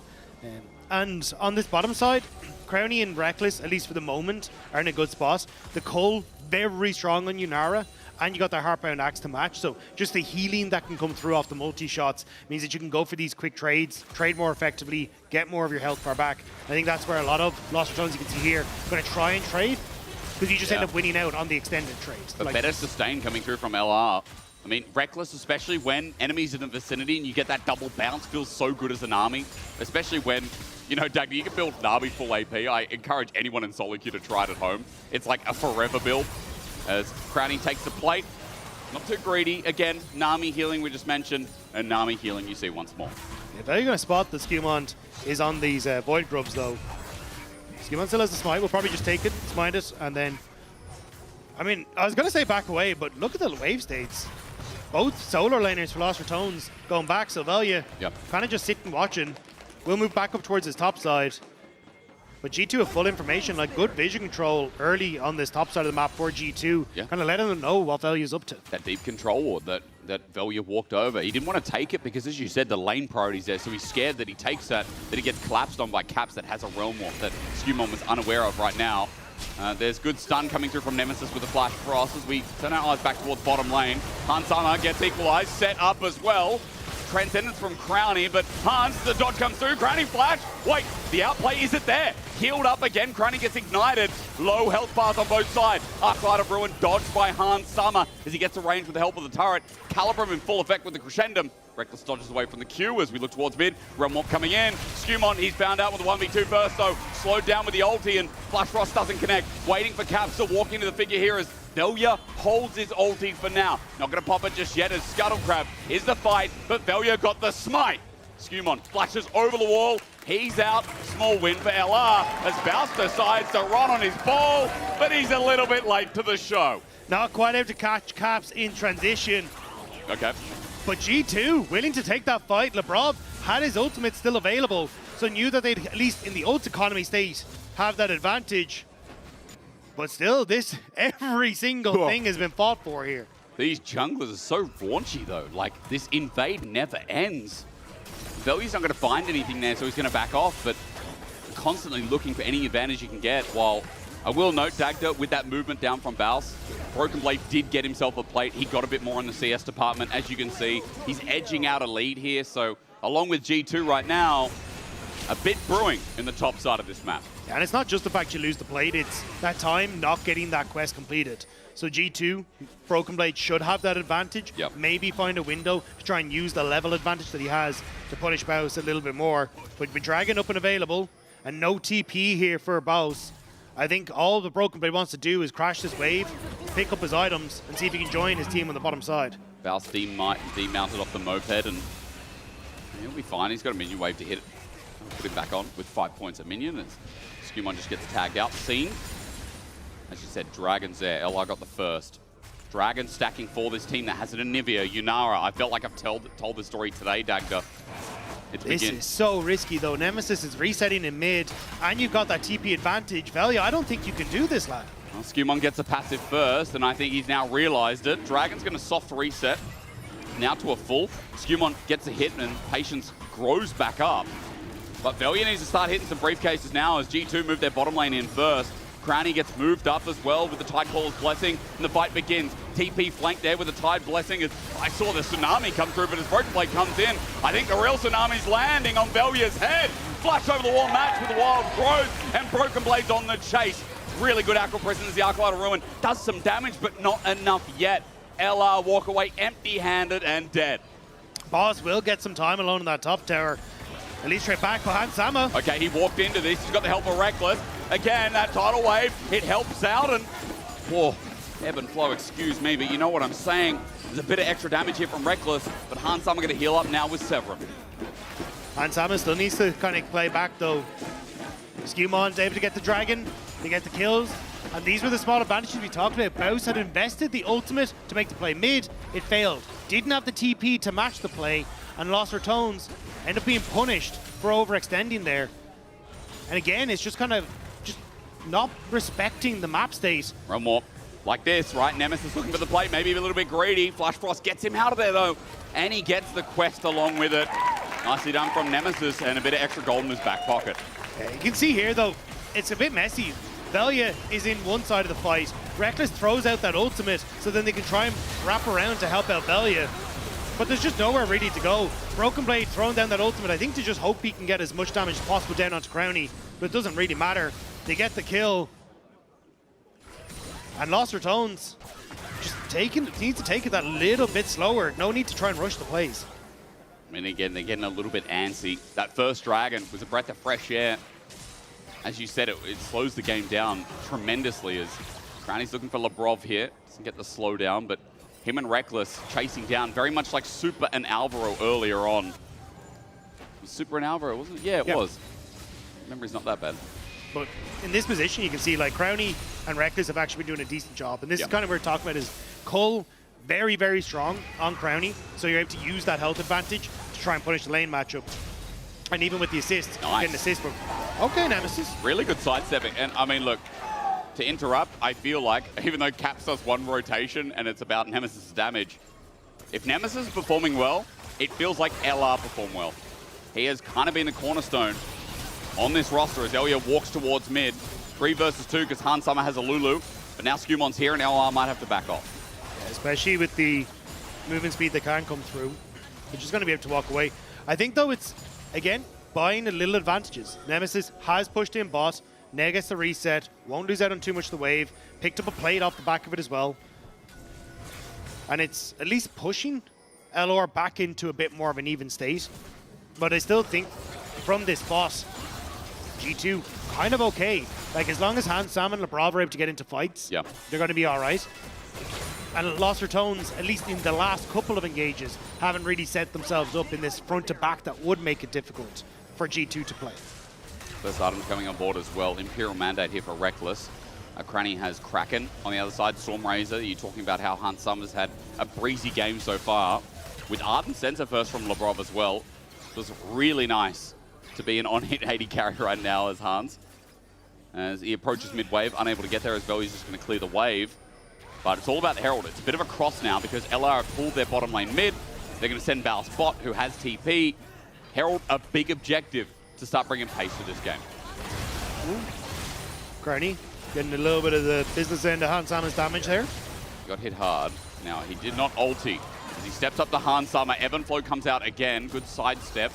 And on this bottom side, Crowny and Reckless, at least for the moment, are in a good spot. The Cole, very strong on Yunara. And you got the Heartbound Axe to match, so just the healing that can come through off the multi-shots means that you can go for these quick trades, trade more effectively, get more of your health bar back. I think that's where a lot of Lost Returns you can see here going to try and trade, because you just end up winning out on the extended trades. But better sustain coming through from LR. I mean, Reckless, especially when enemies in the vicinity and you get that double bounce, feels so good as an army, especially when, you know, Dagny, you can build Na'Vi full AP. I encourage anyone in solo queue to try it at home. It's like a forever build. As Crowny takes the plate, not too greedy. Again, Nami healing we just mentioned, and Nami healing you see once more. Yeah, very going to spot that Skewmon is on these Void Grubs though. Skewmon still has the smite, we'll probably just take it, smite it, and then... I mean, I was going to say back away, but look at the wave states. Both solar laners for Lost Returns going back, so Velia kind of just sitting watching. We'll move back up towards his top side. But G2 have full information, like good vision control early on this top side of the map for G2. Kind of letting them know what Velia's up to. That deep control ward that Velia walked over. He didn't want to take it because, as you said, the lane priority's there, so he's scared that he takes that he gets collapsed on by Caps that has a Realm Warp that Skewmon was unaware of right now. There's good stun coming through from Nemesis with a Flash Frost as we turn our eyes back towards bottom lane. Hansana gets equalized, set up as well. Transcendence from Crowny, but Hans, the dodge comes through. Crowny flash. Wait, the outplay isn't there. Healed up again. Crowny gets ignited. Low health bars on both sides. Arclight of Ruin dodged by Hans Summer as he gets a range with the help of the turret. Calibrum in full effect with the Crescendum. Reckless dodges away from the Q as we look towards mid. Realm coming in. Skewmon, he's found out with the 1v2 burst, though. Slowed down with the ulti, and Flash Frost doesn't connect. Waiting for Caps to walk into the figure here as Velia holds his ulti for now. Not going to pop it just yet as Scuttle Crab is the fight, but Velia got the smite. Skewmon flashes over the wall. He's out. Small win for LR as Baus decides to run on his ball, but he's a little bit late to the show. Not quite able to catch Caps in transition. Okay. But G2 willing to take that fight. Labrov had his ultimate still available, so knew that they'd, at least in the ult economy state, have that advantage. But still, every single thing has been fought for here. These junglers are so raunchy, though. Like, this invade never ends. Velia's not going to find anything there, so he's going to back off, but constantly looking for any advantage he can get. While I will note, Dagda, with that movement down from Baus, Broken Blade did get himself a plate. He got a bit more in the CS department. As you can see, he's edging out a lead here. So, along with G2 right now, a bit brewing in the top side of this map. And it's not just the fact you lose the plate, it's that time not getting that quest completed. So G2, Broken Blade should have that advantage. Maybe find a window to try and use the level advantage that he has to punish Baus a little bit more. But with Dragon up and available, and no TP here for Baus, I think all the Broken Blade wants to do is crash this wave, pick up his items, and see if he can join his team on the bottom side. Baus demounted off the moped, and he'll be fine. He's got a minion wave to hit it. Put him back on with 5 points a minion as Skewmon just gets tagged out. Seen. As you said, Dragon's there. LR got the first. Dragon stacking for this team that has an Anivia, Yunara. I felt like I've told the story today, Dagda. This is so risky, though. Nemesis is resetting in mid, and you've got that TP advantage. Velia, I don't think you can do this, lad. Well, Skewmon gets a passive first, and I think he's now realized it. Dragon's going to soft reset. Now to a full. Skewmon gets a hit, and patience grows back up. But Velia needs to start hitting some briefcases now as G2 move their bottom lane in first. Crowny gets moved up as well with the Tidecaller's Blessing, and the fight begins. TP flanked there with the Tide Blessing. As I saw the Tsunami come through, but as Broken Blade comes in, I think the real Tsunami's landing on Velia's head. Flash over the wall match with the Wild Growth, and Broken Blade's on the chase. Really good Aqua Presence as the Arclight of Ruin does some damage, but not enough yet. LR walk away empty-handed and dead. Boss will get some time alone in that top tower. At least straight back behind Sama. Okay, he walked into this. He's got the help of Reckless. Again, that tidal wave, it helps out. And whoa, ebb and flow, excuse me, but you know what I'm saying. There's a bit of extra damage here from Reckless, but Hans Sama going to heal up now with Severin. Hans Sama still needs to kind of play back though. Scumon's able to get the dragon, to get the kills. And these were the small advantages we talked about. Baus had invested the ultimate to make the play mid. It failed. Didn't have the TP to match the play. And lost her tones. End up being punished for overextending there. And again, it's just kind of just not respecting the map state. One more. Like this, right? Nemesis looking for the play, maybe a little bit greedy. Flash Frost gets him out of there though. And he gets the quest along with it. Nicely done from Nemesis, and a bit of extra gold in his back pocket. Yeah, you can see here though, it's a bit messy. Velia is in one side of the fight. Reckless throws out that ultimate, so then they can try and wrap around to help out Velia. But there's just nowhere really to go. Broken Blade throwing down that ultimate, I think to just hope he can get as much damage as possible down onto Crowny, but it doesn't really matter. They get the kill. And Lost Her Tones just needs to take it that little bit slower. No need to try and rush the plays. I mean, again, they're getting a little bit antsy. That first dragon was a breath of fresh air. As you said, it slows the game down tremendously as Crowny's looking for Labrov here. Doesn't get the slowdown, but him and Reckless chasing down, very much like Super and Alvaro earlier on. It was Super and Alvaro, wasn't it? Yeah, it was. Memory's not that bad. But in this position, you can see like Crowny and Reckless have actually been doing a decent job. And this is kind of what we're talking about is Cole very, very strong on Crowny. So you're able to use that health advantage to try and punish the lane matchup. And even with the assist, get an assist. But okay, Nemesis. Really good sidestepping. And I mean, look, to interrupt, I feel like, even though Caps does one rotation and it's about Nemesis' damage, if Nemesis is performing well, it feels like LR performed well. He has kind of been the cornerstone on this roster as Elia walks towards mid. 3 versus 2 because Hans Sama has a Lulu, but now Scumon's here and LR might have to back off. Yeah, especially with the movement speed that can come through. They're just going to be able to walk away. I think, though, it's, again, buying a little advantages. Nemesis has pushed in bot. Neg gets the reset. Won't lose out on too much of the wave. Picked up a plate off the back of it as well. And it's at least pushing LR back into a bit more of an even state. But I still think from this boss, G2 kind of okay. Like, as long as Hans Sam and Labrov are able to get into fights, they're going to be all right. And Lost Her Tones, at least in the last couple of engages, haven't really set themselves up in this front to back that would make it difficult for G2 to play. First item coming on board as well. Imperial Mandate here for Reckless. Crowny has Kraken on the other side. Stormrazor, you're talking about how Hans Summers had a breezy game so far. With Ardent Sensor first from Labrov as well. It was really nice to be an on-hit 80 carry right now as Hans. As he approaches mid-wave, unable to get there as Velly's just going to clear the wave. But it's all about the Herald. It's a bit of a cross now because LR have pulled their bottom lane mid. They're going to send Baus bot, who has TP. Herald, a big objective to start bringing pace to this game. Crowny getting a little bit of the business end of Hans Sama's damage there. He got hit hard. Now, he did not ulti. As he steps up to Hans Sama, Ebb and Flow comes out again. Good sidestep.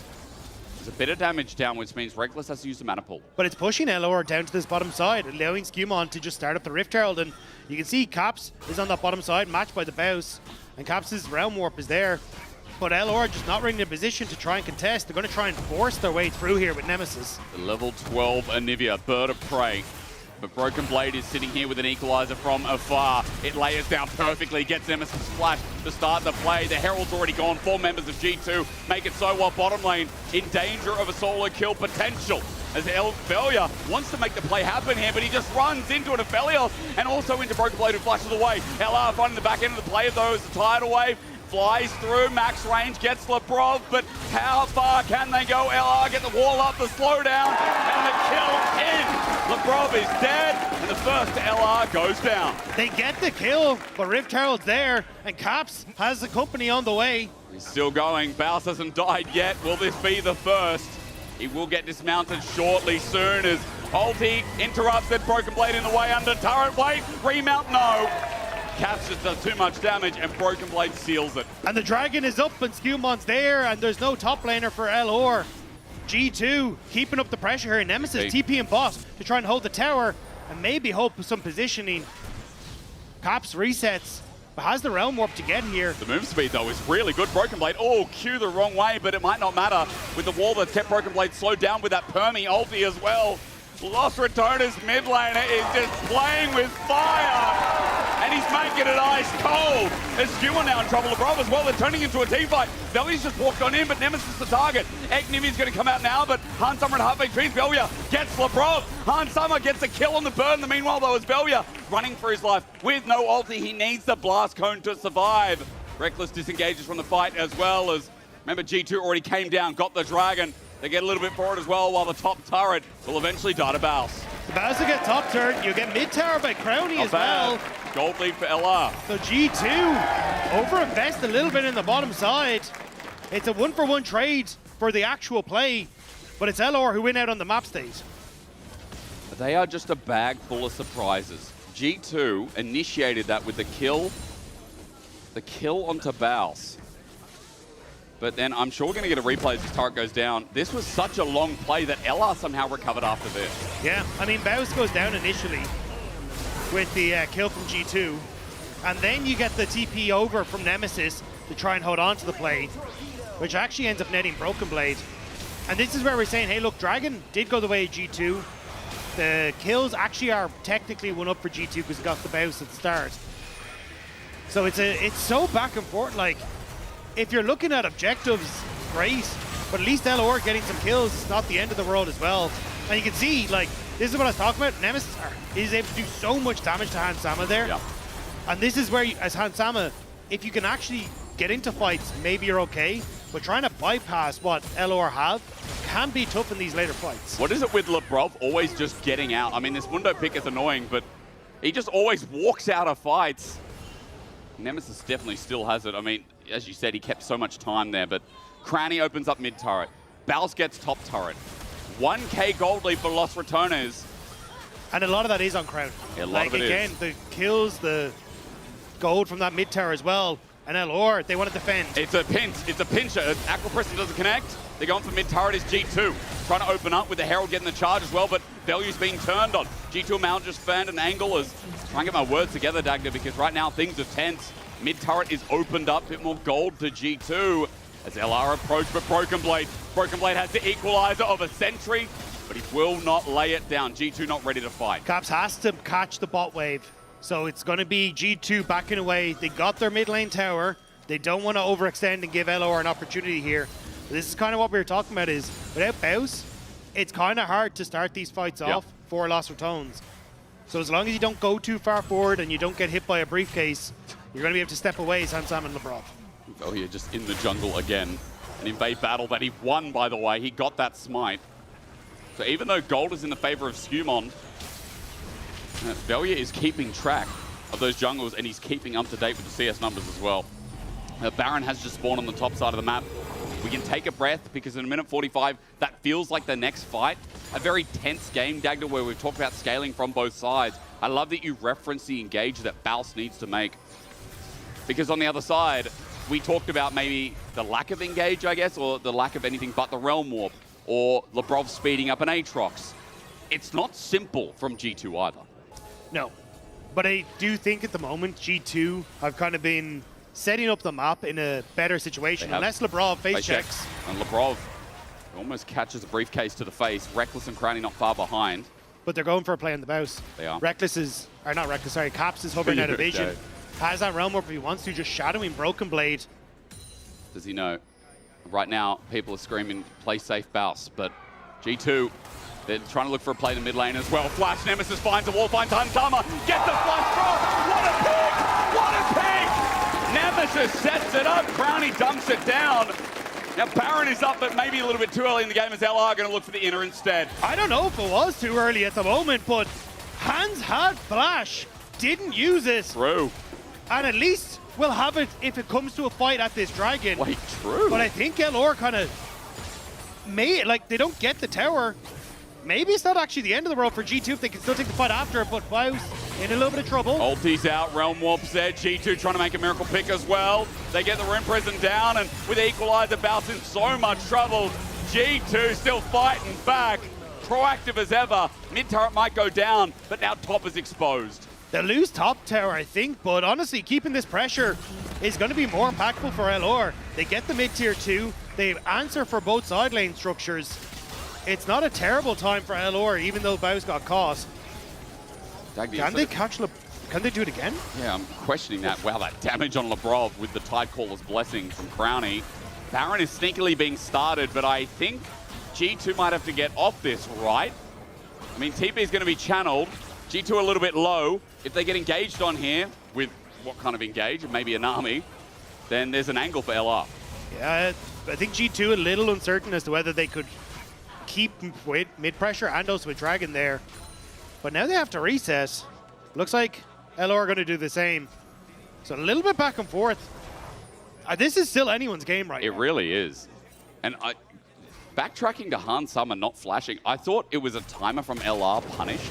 There's a bit of damage down, which means Reckless has to use the mana pool. But it's pushing LR down to this bottom side, allowing Scumon to just start up the Rift Herald. And you can see Caps is on that bottom side, matched by the Baus. And Caps' Realm Warp is there. But LR just not really in a position to try and contest. They're going to try and force their way through here with Nemesis. The level 12 Anivia, Bird of Prey. But Broken Blade is sitting here with an equalizer from afar. It layers down perfectly, gets Nemesis Flash to start the play. The Herald's already gone. 4 members of G2 make it so well. Bottom lane in danger of a solo kill potential. As Velia wants to make the play happen here, but he just runs into it. Aphelios and also into Broken Blade who flashes away. LR finding the back end of the play though as the tidal wave flies through, max range, gets Labrov, but how far can they go? LR get the wall up, the slowdown, and the kill in. Labrov is dead, and the first LR goes down. They get the kill, but Rift Herald's there, and Caps has the company on the way. He's still going. Baus hasn't died yet. Will this be the first? He will get dismounted shortly soon as ulti interrupts it. Broken Blade in the way under turret. Wait, remount, no. Caps just does too much damage, and Broken Blade seals it. And the Dragon is up, and Scumon's there, and there's no top laner for LR. G2 keeping up the pressure here. Nemesis, TP and boss to try and hold the tower, and maybe hope for some positioning. Caps resets, but has the Realm Warp to get here. The move speed, though, is really good. Broken Blade, Q the wrong way, but it might not matter with the wall that's kept Broken Blade slowed down with that Permi ulti as well. Lost Returner's mid laner is just playing with fire, and he's making it ice cold. There's Skewer now in trouble. LeBron as well, they're turning into a team fight. Velya's just walked on in, but Nemesis the target. Eknivi's going to come out now, but Hans Summer and half HP. Velya gets LeBron. Hans Summer gets a kill on the burn. Meanwhile, though, is Velya running for his life with no ulti. He needs the blast cone to survive. Reckless disengages from the fight as well as, remember, G2 already came down, got the dragon. They get a little bit forward as well, while the top turret will eventually die to Baus. The Baus will get top turret. You get mid tower by Crowny as well. Gold lead for LR. So G2 overinvest a little bit in the bottom side. It's a 1-for-1 trade for the actual play, but it's LR who win out on the map stage. They are just a bag full of surprises. G2 initiated that with the kill onto Baus. But then I'm sure we're going to get a replay as this turret goes down. This was such a long play that LR somehow recovered after this. Yeah, I mean, Baus goes down initially with the kill from G2. And then you get the TP over from Nemesis to try and hold on to the play, which actually ends up netting Broken Blade. And this is where we're saying, hey, look, Dragon did go the way of G2. The kills actually are technically one up for G2 because it got the Baus at the start. So it's so back and forth, like, if you're looking at objectives, great, but at least LOR getting some kills is not the end of the world as well. And you can see, like, this is what I was talking about. Nemesis is able to do so much damage to Hans Sama there. Yeah. And this is where, as Hans Sama, if you can actually get into fights, maybe you're okay. But trying to bypass what LOR have can be tough in these later fights. What is it with Lebrov always just getting out? I mean, this Mundo pick is annoying, but he just always walks out of fights. Nemesis definitely still has it. I mean, as you said, he kept so much time there, but Crowny opens up mid turret. Baus gets top turret. 1k gold lead for Lost Returners. And a lot of that is on Crown. Yeah, a lot of it again, the kills, the gold from that mid tower as well. And LOR, they want to defend. It's a pinch. It's a pincher. Aquaprison doesn't connect. They're going for mid turret is G2. Trying to open up with the Herald getting the charge as well, but Value's being turned on. G2 Mal just found an angle as trying to get my words together, Dagda, because right now things are tense. Mid turret is opened up, a bit more gold to G2 as LR approach, but Broken Blade has the equalizer of a sentry, but he will not lay it down. G2 not ready to fight. Caps has to catch the bot wave. So it's going to be G2 backing away. They got their mid lane tower. They don't want to overextend and give LOR an opportunity here. This is kind of what we were talking about is, without Baus, it's kind of hard to start these fights off for Lost Retones. So as long as you don't go too far forward and you don't get hit by a briefcase, you're going to be able to step away as Hansam and Lebrov. Oh, yeah, just in the jungle again. An invade battle that he won, by the way. He got that smite. So even though gold is in the favor of Skumon, Velya is keeping track of those jungles, and he's keeping up to date with the CS numbers as well. Baron has just spawned on the top side of the map. We can take a breath because in a minute 45, that feels like the next fight. A very tense game, Dagda, where we've talked about scaling from both sides. I love that you reference the engage that Baus needs to make. Because on the other side, we talked about maybe the lack of engage, I guess, or the lack of anything but the Realm Warp, or Lebrov speeding up an Aatrox. It's not simple from G2 either. No, but I do think at the moment G2 have kind of been setting up the map in a better situation, unless Lebrov face checks. And Lebrov almost catches a briefcase to the face. Reckless and Crowny not far behind. But they're going for a play on the Baus. They are. Caps is hovering out of vision. Has that Realm Warp if he wants to, just shadowing Broken Blade. Does he know? Right now, people are screaming, play safe Baus, but G2, they're trying to look for a play to mid lane as well. Flash, Nemesis finds a wall, finds Hansama, gets the flash drop! What a pick! What a pick! Nemesis sets it up, Crowny dumps it down. Now Baron is up, but maybe a little bit too early in the game as LR going to look for the inner instead. I don't know if it was too early at the moment, but Hans had flash, didn't use it. True. And at least we'll have it if it comes to a fight at this dragon. Wait, true. But I think LR kind of made, like, they don't get the tower. Maybe it's not actually the end of the world for G2 if they can still take the fight after it, but Baus in a little bit of trouble. Ulti's out, Realm Warp's there, G2 trying to make a miracle pick as well. They get the Rune Prison down, and with Equalizer, Baus in so much trouble. G2 still fighting back, proactive as ever. Mid turret might go down, but now top is exposed. They'll lose top tower, I think, but honestly, keeping this pressure is going to be more impactful for LR. They get the mid-tier 2, they answer for both side lane structures. It's not a terrible time for LR, even though Baus got caught. Can they catch Can they do it again? Yeah, I'm questioning that. Wow, that damage on Lebrov with the Tidecaller's blessing from Crowny. Baron is sneakily being started, but I think G2 might have to get off this, right? I mean, TP is going to be channeled. G2 a little bit low. If they get engaged on here with what kind of engage, maybe an army, then there's an angle for LR. Yeah, I think G2 a little uncertain as to whether they could keep mid-pressure and also with Dragon there. But now they have to reset. Looks like LR are going to do the same. So a little bit back and forth. This is still anyone's game right now. It really is. And backtracking to Han Summer not flashing, I thought it was a timer from LR punished.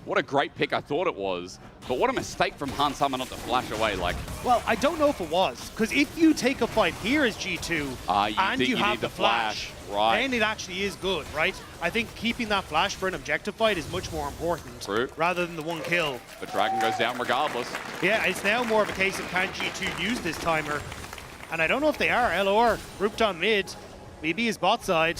What a great pick I thought it was. But what a mistake from Han Summer not to flash away. Like, well, I don't know if it was. Because if you take a fight here as G2 and you have the flash, right, then it actually is good, right? I think keeping that flash for an objective fight is much more important rather than the one kill. But Dragon goes down regardless. Yeah, it's now more of a case of can G2 use this timer? And I don't know if they are. LR grouped on mid. Maybe his bot side.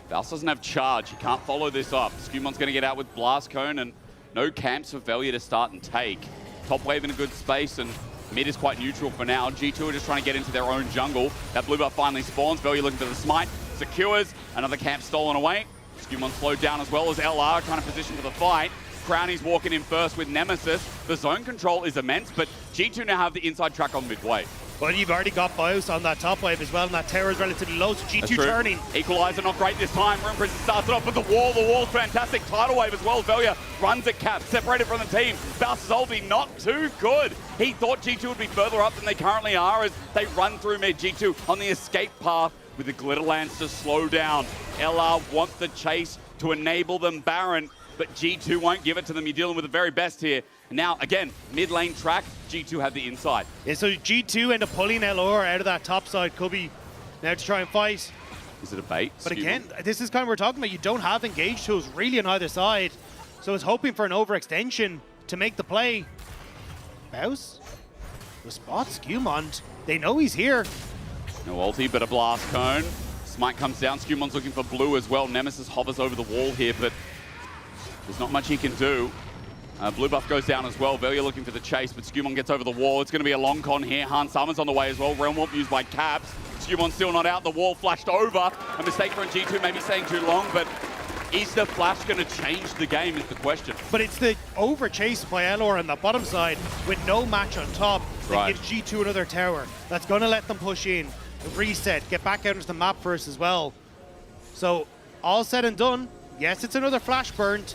Baus doesn't have charge. He can't follow this up. Skumon's going to get out with Blast Cone and no camps for Velia to start and take. Top wave in a good space and mid is quite neutral for now. G2 are just trying to get into their own jungle. That blue buff finally spawns. Velia looking for the smite. Secures. Another camp stolen away. Skumon slowed down as well as LR trying to position for the fight. Crowny's walking in first with Nemesis. The zone control is immense, but G2 now have the inside track on midway. Well, you've already got Baus on that top wave as well, and that tower is relatively low, so G2 turning. Equalizer not great this time. Rune Prison starts it off with the wall. The wall's fantastic. Tidal wave as well. Velia runs at cap, separated from the team. Baus's ulti not too good. He thought G2 would be further up than they currently are as they run through mid. G2 on the escape path with the Glitter Lance to slow down. LR want the chase to enable them Baron, but G2 won't give it to them. You're dealing with the very best here. And now, again, mid lane track, G2 have the inside. Yeah, so G2 end up pulling LR out of that top side. Kobe now to try and fight. Is it a bait? But again, this is kind of what we're talking about. You don't have engage tools really on either side. So it's hoping for an overextension to make the play. Baus? The spot, Skumon. They know he's here. No ulti, but a blast cone. Smite comes down. Skumon's looking for blue as well. Nemesis hovers over the wall here, but there's not much he can do. Blue buff goes down as well. Velia looking for the chase, but Skumon gets over the wall. It's going to be a long con here. Han Summer's on the way as well. Realm Warp used by Caps. Skumon's still not out. The wall flashed over. A mistake from G2, maybe staying too long, but is the flash going to change the game is the question. But it's the over chase by LR on the bottom side with no match on top that gives G2 another tower. That's going to let them push in, reset, get back out into the map first as well. So all said and done, yes, it's another flash burnt,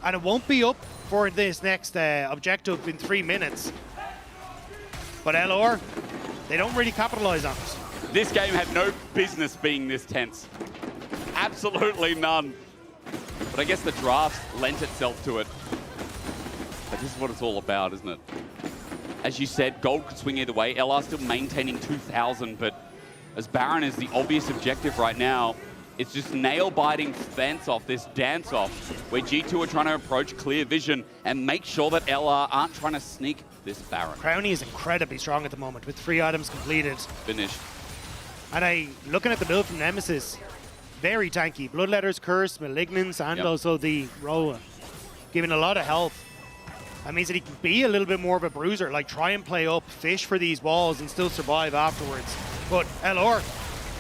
and it won't be up for this next objective in 3 minutes. But LR, they don't really capitalize on it. This game had no business being this tense. Absolutely none. But I guess the draft lent itself to it. But this is what it's all about, isn't it? As you said, gold could swing either way. LR still maintaining 2,000, but as Baron is the obvious objective right now, it's just nail-biting fence-off, this dance-off, where G2 are trying to approach clear vision and make sure that LR aren't trying to sneak this Baron. Crowny is incredibly strong at the moment with 3 items completed. Finished. And looking at the build from Nemesis, very tanky. Bloodletter's Curse, Malignance, and also the Roa, giving a lot of health. That means that he can be a little bit more of a bruiser, like try and play up, fish for these walls, and still survive afterwards. But LR,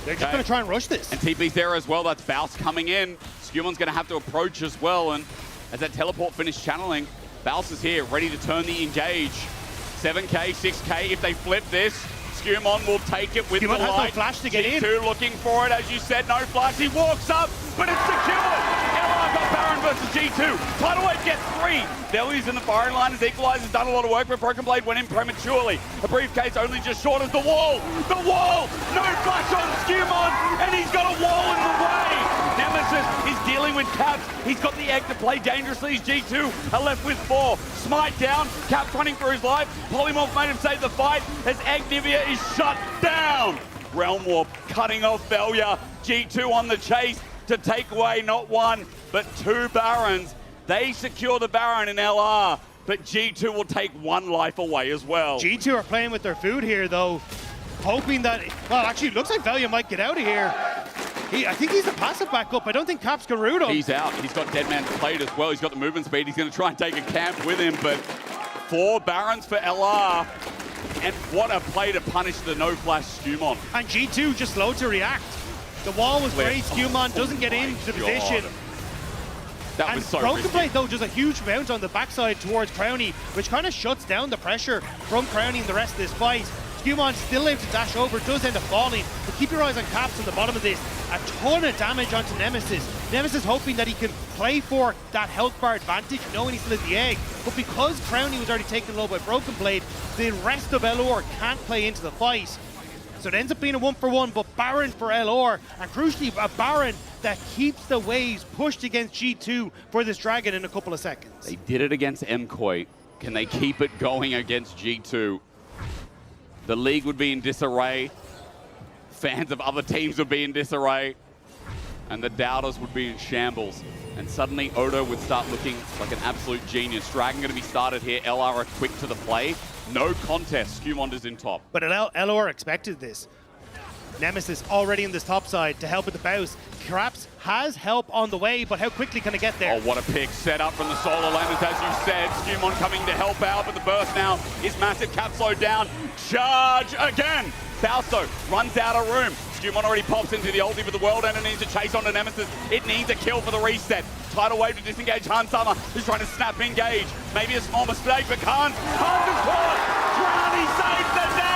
they're just going to try and rush this. And TP's there as well. That's Baus coming in. Skumon's going to have to approach as well. And as that teleport finished channeling, Baus is here, ready to turn the engage. 7k, 6k. If they flip this, Skumon will take it with the light. Has no flash to get in. G2 looking for it. As you said, no flash. He walks up, but it's secured. LR got Baron versus G2. Tidal Wave gets 3. Velia's in the firing line as Equalizer's done a lot of work, but Broken Blade went in prematurely. A briefcase only just short of the wall. The wall! No flash on Skumon, and he's got a wall in the way. Nemesis is dealing with Caps. He's got the egg to play dangerously as G2 are left with 4. Smite down. Caps running for his life. Polymorph made him save the fight as Agnivia is shut down. Realm Warp cutting off Velia. G2 on the chase to take away not 1, but 2 Barons. They secure the Baron in LR. but G2 will take one life away as well. G2 are playing with their food here, though, hoping that, well, actually, it looks like Velia might get out of here. I think he's the passive backup. I don't think Caps can root him. He's out. He's got Deadman's plate as well. He's got the movement speed. He's going to try and take a camp with him, but 4 Barons for LR. And what a play to punish the no-flash Skumon. And G2 just slow to react. The wall was great. Skumon doesn't get into the position. That was so Broken risky. Blade, though, does a huge bounce on the backside towards Crownie, which kind of shuts down the pressure from Crownie in the rest of this fight. Skumon still able to dash over, does end up falling, but keep your eyes on Caps on the bottom of this. A ton of damage onto Nemesis. Nemesis hoping that he can play for that health bar advantage, knowing he still has the egg. But because Crownie was already taken low by Broken Blade, the rest of LR can't play into the fight. So it ends up being a 1-for-1, but Baron for LR, and crucially, a Baron that keeps the waves pushed against G2 for this Dragon in a couple of seconds. They did it against MKOI. Can they keep it going against G2? The league would be in disarray. Fans of other teams would be in disarray. And the doubters would be in shambles. And suddenly Odo would start looking like an absolute genius. Dragon going to be started here. LR are quick to the play. No contest. Skumon is in top. But LR expected this. Nemesis already in this top side to help with the bounce. Craps has help on the way, but how quickly can it get there? Oh, what a pick set up from the Solar Landers, as you said. Skumon coming to help out, but the burst now is massive. Cap slowed down. Charge again. Fausto runs out of room. Skumon already pops into the ulti, but the World Ender needs to chase onto Nemesis. It needs a kill for the reset. Tidal Wave to disengage Hansama, who's trying to snap engage. Maybe a small mistake, but Khan is caught. Drowny saves the day.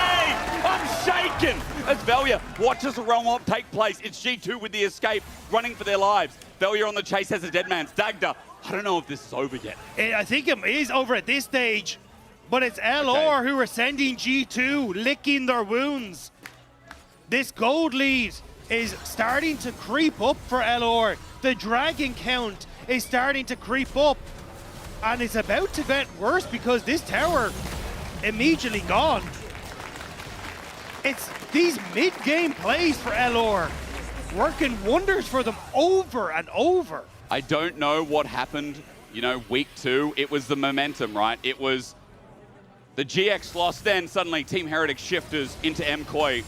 I'm shaken as Velia watches the roll up take place. It's G2 with the escape, running for their lives. Velia on the chase has a dead man. Dagda, I don't know if this is over yet. I think it is over at this stage, but it's LR who are sending G2, licking their wounds. This gold lead is starting to creep up for LR. The Dragon count is starting to creep up, and it's about to get worse because this tower immediately gone. It's these mid-game plays for LR working wonders for them over and over. I don't know what happened, week 2. It was the momentum, right? It was the GX loss, then suddenly Team Heretic shifters into MKOI.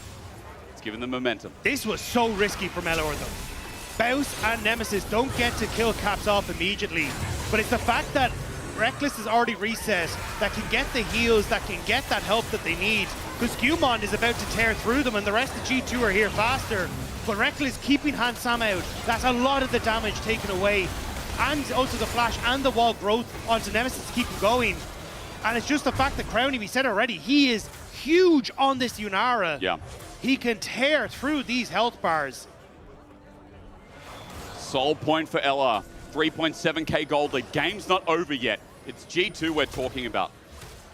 It's given them momentum. This was so risky from LR though. Baus and Nemesis don't get to kill Caps off immediately, but it's the fact that Reckless is already reset, that can get the heals, that can get that help that they need, because Skumon is about to tear through them and the rest of G2 are here faster. But Reckless keeping Hansama out, that's a lot of the damage taken away, and also the flash and the wall growth onto Nemesis to keep him going. And it's just the fact that Crownie, we said already, he is huge on this Yunara. Yeah. He can tear through these health bars. Soul point for LR. 3.7k gold lead. Game's not over yet. It's G2 we're talking about.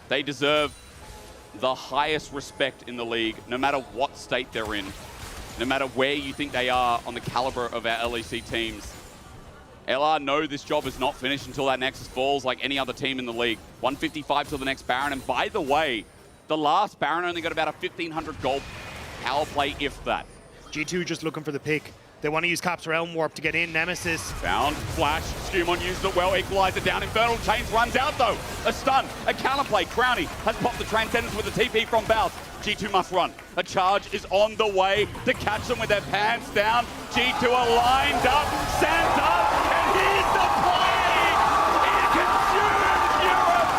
They deserve the highest respect in the league, no matter what state they're in, no matter where you think they are on the caliber of our LEC teams. LR know this job is not finished until that Nexus falls like any other team in the league. 155 till the next Baron, and by the way, the last Baron only got about a 1,500 gold power play, if that. G2 just looking for the pick. They want to use Cap's Realm Warp to get in Nemesis. Found, flash, Skumon used it well, equalizer down, Infernal Chains runs out though. A stun, a counterplay, Crownie has popped the Transcendence with a TP from Baus. G2 must run. A charge is on the way to catch them with their pants down. G2 are lined up, stands up, and here's the play! It consumes Europe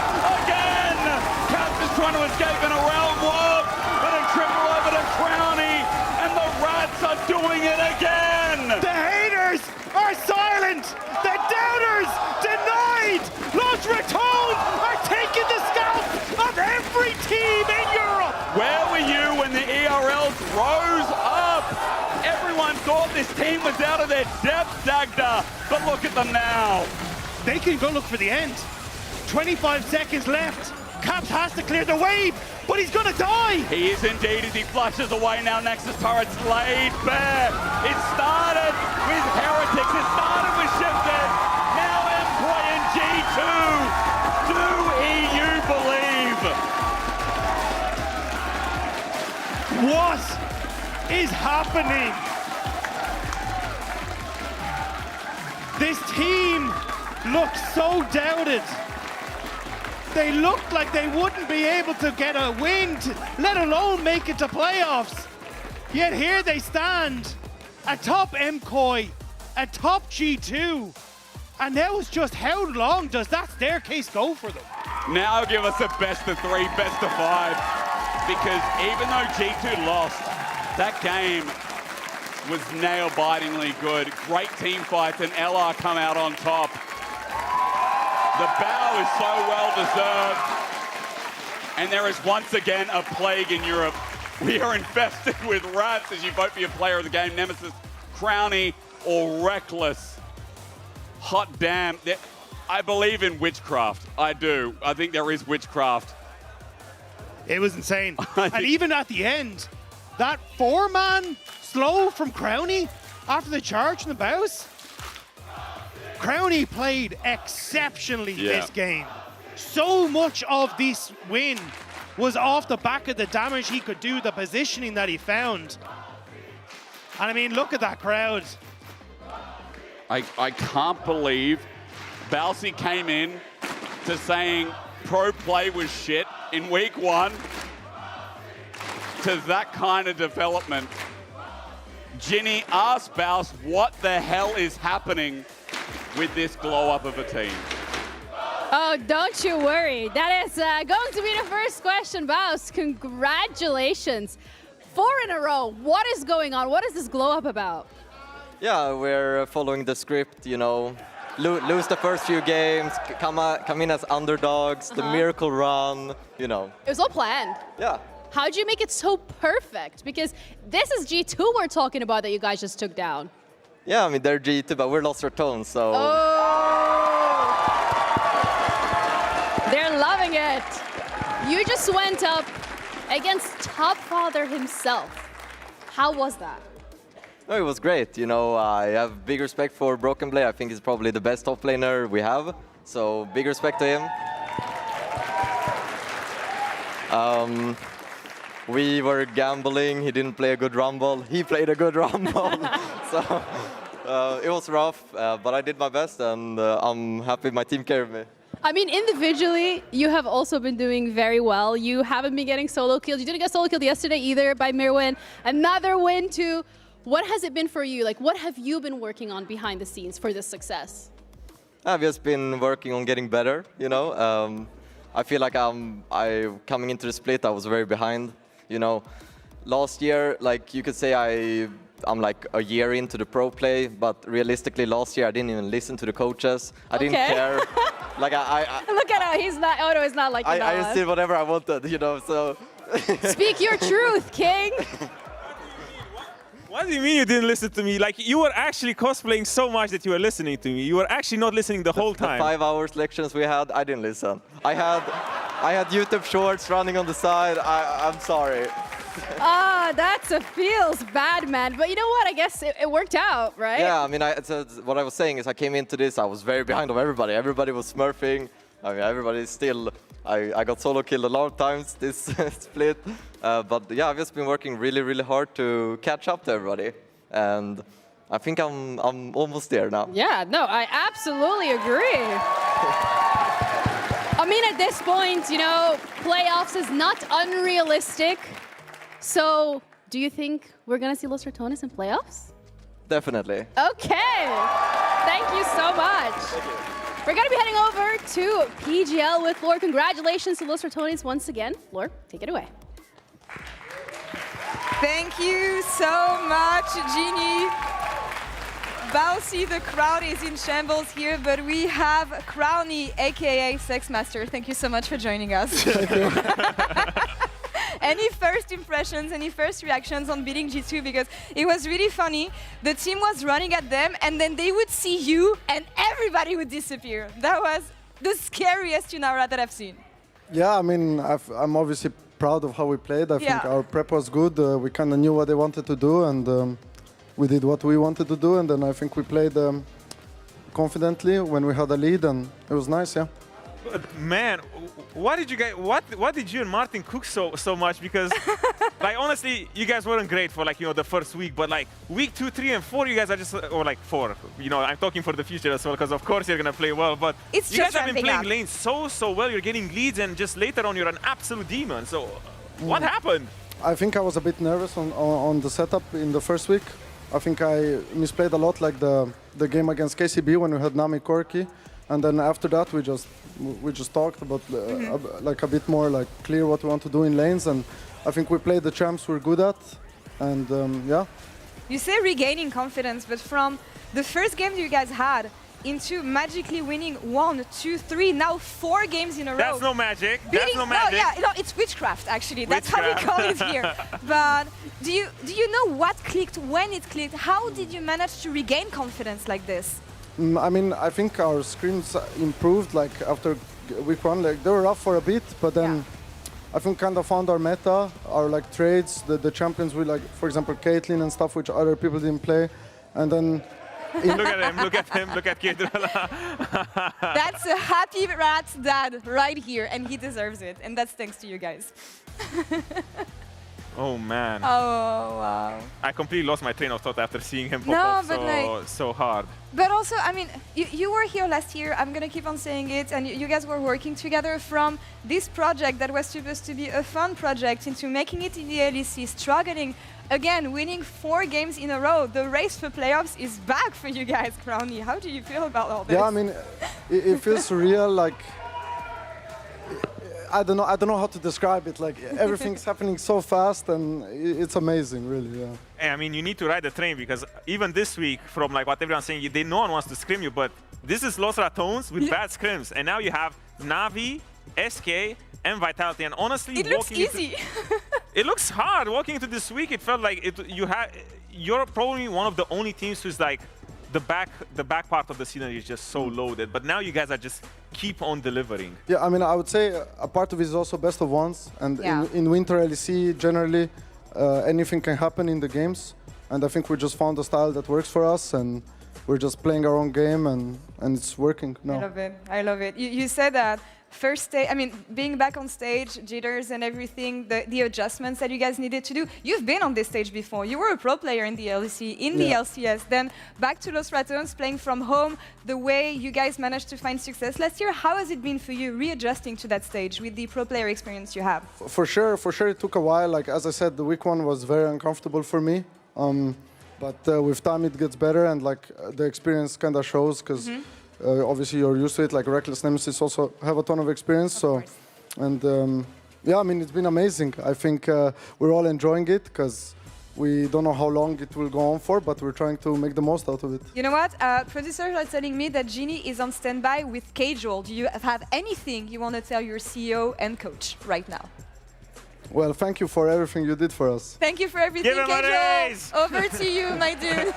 again! Caps is trying to escape in a Realm Warp, but a triple over to Crownie, and the Rats are doing it again! The haters are silent! The doubters denied! Los Ratones are taking the scalp of every team in Europe! Where were you when the ERLs rose up? Everyone thought this team was out of their depth, Dagda, but look at them now. They can go look for the end. 25 seconds left. Caps has to clear the wave, but he's gonna die! He is indeed as he flushes away now. Nexus turrets laid bare. It started with Heretics, it started with Shifted. Now MKOI and G2. Do EU believe? What is happening? This team looks so doubted. They looked like they wouldn't be able to get a win, let alone make it to playoffs. Yet here they stand, atop MCOY, atop G2. And now it's just how long does that staircase go for them? Now give us a best of 3, best of 5. Because even though G2 lost, that game was nail-bitingly good. Great team fights, and LR come out on top. The battle is so well-deserved. And there is once again a plague in Europe. We are infested with rats as you vote for your player of the game, Nemesis, Crowny, or Reckless. Hot damn. I believe in witchcraft. I do. I think there is witchcraft. It was insane. And even at the end, that 4-man slow from Crowny after the charge in the bows. Crowny played exceptionally this game. So much of this win was off the back of the damage he could do, the positioning that he found. And I mean, look at that crowd. I can't believe Balsi came in to saying pro play was shit in week 1 to that kind of development. Ginny asked Baus what the hell is happening with this glow up of a team. Oh, don't you worry. That is going to be the first question, Baus. Congratulations. 4 in a row. What is going on? What is this glow up about? Yeah, we're following the script, you know. Lose the first few games, come in as underdogs, the miracle run, you know. It was all planned. Yeah. How'd you make it so perfect? Because this is G2 we're talking about that you guys just took down. Yeah, I mean, they're G2, but we're Lost Tone, so... Oh! They're loving it. You just went up against Topfather himself. How was that? No, it was great. You know, I have big respect for Broken Blade. I think he's probably the best top laner we have. So big respect to him. We were gambling. He didn't play a good rumble. He played a good rumble. So it was rough, but I did my best, and I'm happy my team carried me. I mean, individually, you have also been doing very well. You haven't been getting solo kills. You didn't get solo killed yesterday either by Mirwin. Another win too. What has it been for you? Like, what have you been working on behind the scenes for this success? I've just been working on getting better, you know. I feel like coming into the split, I was very behind, you know. Last year, like, you could say I'm like a year into the pro play, but realistically, last year, I didn't even listen to the coaches. I didn't care. Like, Look at how he's not, Odo is not like that. I just did whatever I wanted, you know, so... Speak your truth, King! What do you mean you didn't listen to me? Like, you were actually cosplaying so much that you were listening to me. You were actually not listening the whole time. The 5 hours lections we had, I didn't listen. I had YouTube shorts running on the side. I'm sorry. That feels bad, man. But you know what? I guess it worked out, right? Yeah, I mean, what I was saying is I came into this, I was very behind of everybody. Everybody was smurfing. I mean, everybody's still... I got solo killed a lot of times this split. But yeah, I've just been working really, really hard to catch up to everybody. And I think I'm almost there now. Yeah, no, I absolutely agree. I mean, at this point, you know, playoffs is not unrealistic. So, do you think we're going to see Los Ratones in playoffs? Definitely. Okay. Thank you so much. Thank you. We're going to be heading over to PGL with Floor. Congratulations to Los Ratones once again. Floor, take it away. Thank you so much, Jeannie. Balsi, the crowd is in shambles here, but we have Crowny, aka Sexmaster. Thank you so much for joining us. Any first impressions, any first reactions on beating G2? Because it was really funny. The team was running at them, and then they would see you, and everybody would disappear. That was the scariest Unara that I've seen. Yeah, I mean, I'm obviously proud of how we played. I think our prep was good. We kind of knew what they wanted to do, and we did what we wanted to do. And then I think we played confidently when we had a lead, and it was nice, yeah. Man, what did you guys? What did you and Martin cook so much? Because, like, honestly, you guys weren't great for like the first week, but like week 2, 3, and 4, you guys are just or like 4. I'm talking for the future as well, because of course you're gonna play well. But it's you guys have been playing lanes so well. You're getting leads, and just later on you're an absolute demon. So, what happened? I think I was a bit nervous on the setup in the first week. I think I misplayed a lot, like the game against KCB when we had Nami Corki. And then after that, we just talked about like a bit more like clear what we want to do in lanes, and I think we played the champs we're good at, and yeah. You say regaining confidence, but from the first game you guys had into magically winning 1, 2, 3, now 4 games in a row. That's no magic. That's no magic. No, it's witchcraft actually. That's how we call it here. But do you know what clicked, when it clicked? How did you manage to regain confidence like this? I mean, I think our scrims improved like after week 1. Like they were rough for a bit, but then I think kind of found our meta, our like trades, the champions we like, for example, Caitlyn and stuff, which other people didn't play, and then. Look at him! Look at him! Look at Kedrula. That's a happy rat's dad right here, and he deserves it, and that's thanks to you guys. Oh man. Oh wow. I completely lost my train of thought after seeing him pop off so hard. But also, I mean, you were here last year, I'm gonna keep on saying it, and you guys were working together from this project that was supposed to be a fun project into making it in the LEC, struggling, again, winning 4 games in a row. The race for playoffs is back for you guys, Crowny. How do you feel about all this? Yeah, I mean, it feels surreal, like, I don't know how to describe it. Like everything's happening so fast, and it's amazing, really. Yeah. I mean, you need to ride the train, because even this week, from like what everyone's saying, no one wants to scrim you, but this is Los Ratones with bad scrims, and now you have Navi, SK, and Vitality, and honestly, it looks easy. It looks hard. Walking into this week, it felt like you're probably one of the only teams who's like the back part of the season is just so loaded, but now you guys are just keep on delivering. Yeah, I mean, I would say a part of it is also best of ones, and in Winter LEC, generally, anything can happen in the games, and I think we just found a style that works for us, and we're just playing our own game, and it's working now. I love it. I love it. You said that first day, I mean, being back on stage, jitters and everything, the adjustments that you guys needed to do. You've been on this stage before. You were a pro player in the LEC, in the LCS. Then back to Los Ratones, playing from home. The way you guys managed to find success last year, how has it been for you readjusting to that stage with the pro player experience you have? For sure it took a while. Like, as I said, the week 1 was very uncomfortable for me. But with time it gets better, and like the experience kind of shows, because obviously you're used to it. Like Reckless Nemesis also have a ton of experience. Yeah, I mean, it's been amazing. I think we're all enjoying it, because we don't know how long it will go on for, but we're trying to make the most out of it. You know what? Producers are telling me that Genie is on standby with Casual. Do you have anything you want to tell your CEO and coach right now? Well, thank you for everything you did for us. Thank you for everything, Casual. Over to you, my dude.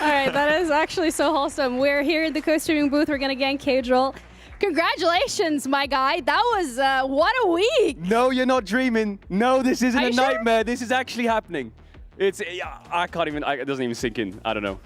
All right, that is actually so wholesome. We're here in the co-streaming booth. We're going to get Casual. Congratulations, my guy. That was, what a week. No, you're not dreaming. No, this isn't a nightmare. Sure? This is actually happening. I can't even, it doesn't even sink in. I don't know.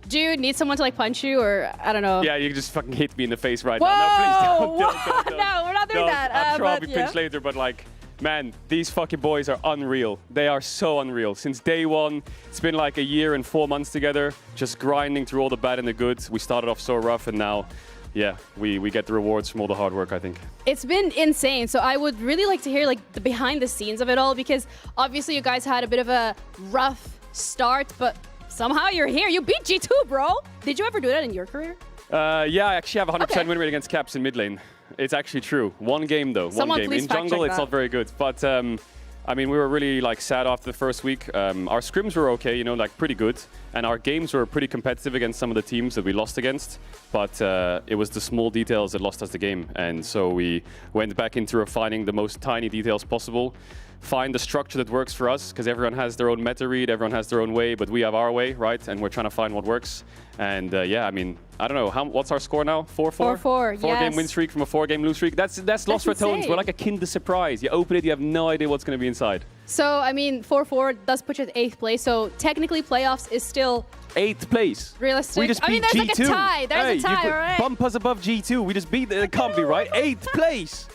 Do you need someone to like punch you, or I don't know? Yeah, you just fucking hit me in the face right now. No, please don't. No, we're not doing that. I'm sure I'll be pinched later, but like, man, these fucking boys are unreal. They are so unreal. Since day 1, it's been like a year and 4 months together, just grinding through all the bad and the good. We started off so rough, and now, yeah, we get the rewards from all the hard work, I think. It's been insane. So I would really like to hear like the behind the scenes of it all, because obviously you guys had a bit of a rough start, but somehow you're here. You beat G2, bro. Did you ever do that in your career? Yeah, I actually have a 100% win rate against Caps in mid lane. It's actually true. 1 game though. Someone 1 game. In jungle, it's not very good. But I mean, we were really like sad after the first week. Our scrims were okay, you know, like pretty good, and our games were pretty competitive against some of the teams that we lost against. But it was the small details that lost us the game, and so we went back into refining the most tiny details possible. find the structure that works for us, because everyone has their own meta read, everyone has their own way, but we have our way, right? And we're trying to find what works. And yeah, I mean, I don't know, what's our score now? 4-4? 4-4, yes. 4-game win streak from a 4-game lose streak. That's Lost Ratones. We're like a Kinder Surprise. You open it, you have no idea what's going to be inside. So, I mean, 4-4 does put you at 8th place, so technically playoffs is still 8th place. realistic. We just I mean, beat there's G2. like a tie. There's a tie, you all right. bump us above G2. We just beat the can't be right. 8th place.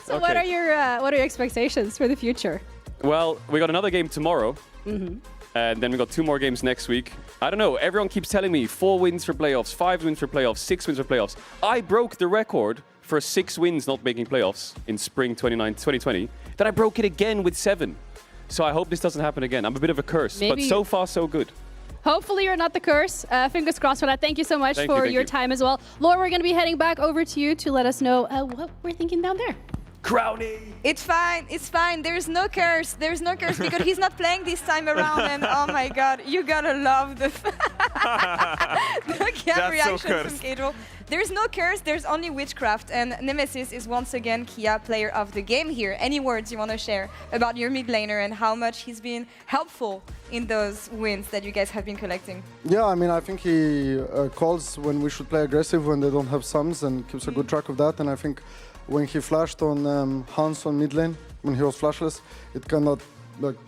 So what are your expectations for the future? Well, we got another game tomorrow. Mm-hmm. And then we got 2 more games next week. I don't know, everyone keeps telling me 4 wins for playoffs, 5 wins for playoffs, 6 wins for playoffs. I broke the record for 6 wins not making playoffs in spring 2020. Then I broke it again with 7. So I hope this doesn't happen again. I'm a bit of a curse, but so far so good. Hopefully you're not the curse. Fingers crossed for that. Thank you so much for your time as well. Laura, we're going to be heading back over to you to let us know what we're thinking down there. Crowny! It's fine. It's fine. There's no curse. There's no curse because he's not playing this time around. And oh my God, you gotta love the Kia reaction from Casual. There's no curse. There's only witchcraft. And Nemesis is once again Kia player of the game here. Any words you want to share about your mid laner and how much he's been helpful in those wins that you guys have been collecting? Yeah, I mean, I think he calls when we should play aggressive when they don't have sums and keeps a good track of that. And I think when he flashed on Hans on mid lane, when he was flashless, it kind of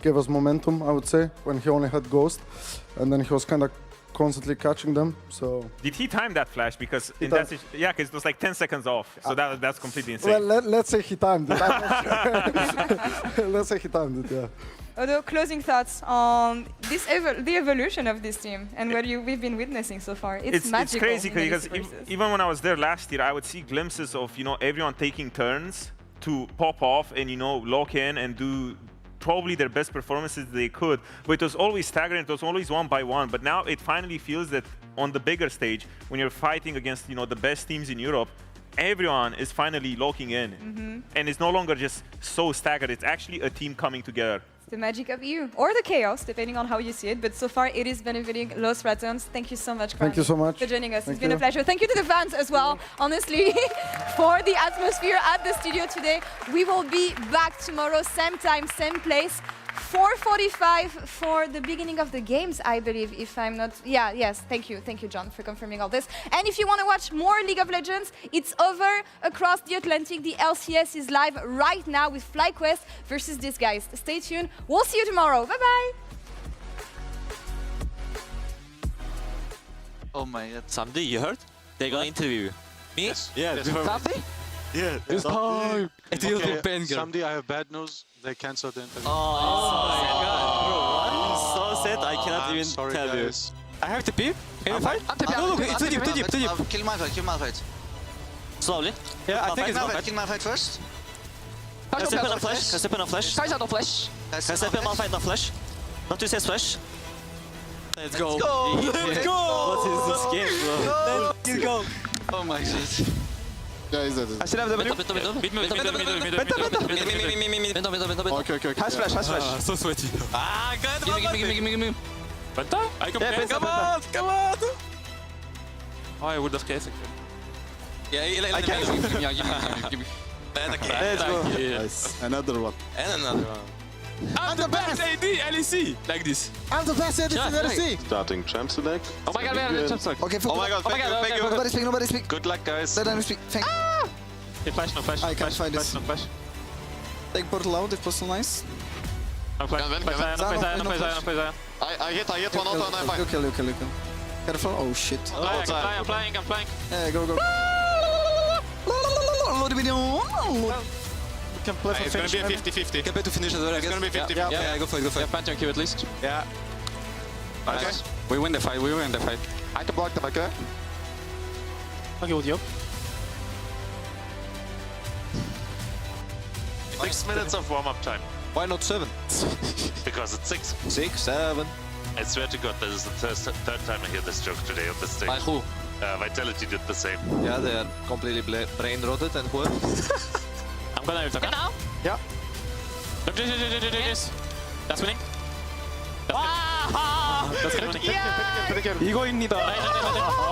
gave us momentum, I would say, when he only had Ghost. And then he was kind of constantly catching them, so... Did he time that flash? Because in that yeah, because it was like 10 seconds off, so that's completely insane. Well, let's say he timed it. Let's say he timed it, yeah. Although, closing thoughts on this the evolution of this team and what we've been witnessing so far. It's magical. It's crazy because even when I was there last year, I would see glimpses of everyone taking turns to pop off and lock in and do probably their best performances they could. But it was always staggering. It was always 1 by 1. But now it finally feels that on the bigger stage, when you're fighting against the best teams in Europe, everyone is finally locking in, and it's no longer just so staggered. It's actually a team coming together. The magic of EU, or the chaos, depending on how you see it. But so far, it is benefiting Los Ratones. Thank you so much, Crown, Thank you so much for joining us. Thank It's been you. a pleasure. Thank you to the fans as well, honestly, for the atmosphere at the studio today. We will be back tomorrow, same time, same place. 4:45 for the beginning of the games, I believe, if I'm not... Yeah, yes, thank you, John, for confirming all this. And if you want to watch more League of Legends, it's over across the Atlantic. The LCS is live right now with FlyQuest versus these guys. Stay tuned. We'll see you tomorrow. Bye-bye. Oh my God. Someday, you heard? They're gonna interview me? Yes. Yeah, Someday? Yeah, It's time. It will be banger. Someday I have bad news. They cancelled the interview. Oh my God. Bro, what? I'm so sad. I cannot even sorry, tell guys. you. I have to peep. Can you fight? No, it's too deep, too deep, too deep. Kill my fight. Slowly. Yeah, I think it's Malphite. Kill my fight first. Can step in a flash. Can step in a flash. Can step in Malphite, no flash. Not to say flash. Let's go. Let's go. What is this game, bro? Let's go. Oh my God. Yeah, is that it? I still have the middle. Mid. Okay. Has flash. So sweaty. Ah, good. Give me. Penta? I can play. Come on. Oh, I would have guessed. Yeah, I can. Give me. Let's go. Nice. Another one. And another one. I'm the best AD LEC. Like this. I'm the best AD in LEC. Starting champ select. Oh my God, we have champ select. Okay, oh my God, thank you. Nobody speak. Good luck, guys. Let them speak. Thank you. Okay, flash, no flash. I can't find this. No flash. Take portal out if possible, nice. No flash. I hit one auto and I'm fine. You kill. Careful. Oh shit. I'm flying. Yeah, go. Can play for it's gonna be a 50-50. Get to finish as well, I guess. It's gonna be 50-50. Yeah, go for it. Yeah, Pantheon Q at least. Yeah. Okay. We win the fight. I can block them, okay? Okay, with you. 6 minutes of warm-up time. Why not 7? Because it's 6. 6, 7. I swear to God, this is the third time I hear this joke today on the stage. By who? Vitality did the same. Yeah, they are completely brain-rotted and who? I'm gonna ult, okay? Yeah. Look, this. That's winning. That's winning. 이거입니다.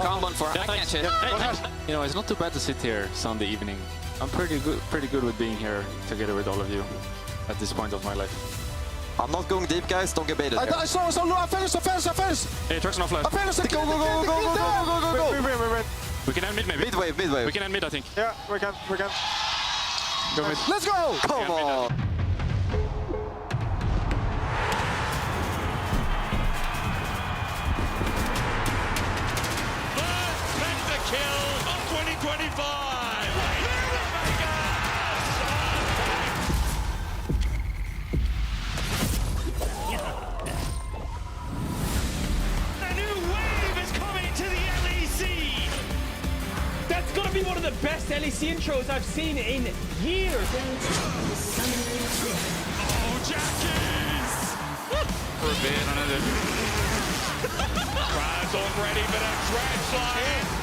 Come on for I catch it. You know, it's not too bad to sit here Sunday evening. I'm pretty good with being here together with all of you. at this point of my life. I'm not going deep, guys. Don't get baited. I saw no, I finished. Hey, truck's no flash. I finished. Go. Wait. We can end mid, maybe. Midwave. We can end mid, I think. Yeah, we can. Go mid. Let's go! Come on. Kill of 2025! A new wave is coming to the LEC! That's gonna be one of the best LEC intros I've seen in years! Oh, Jackies! For a bit, another. Crowd's all ready for that trash slide.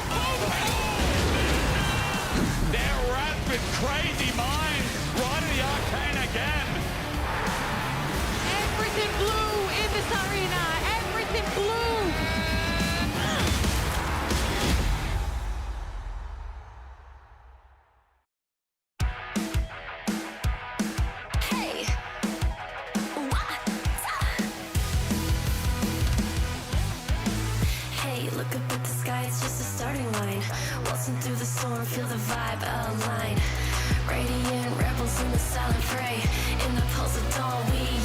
Their rapid, crazy minds riding the arcane again. Everything blue in this arena. Everything blue. Hey. Hey, look up at the sky. It's just a starting line. Waltzing through the storm, feel the vibe align. Radiant rebels in the silent fray. In the pulse of dawn, we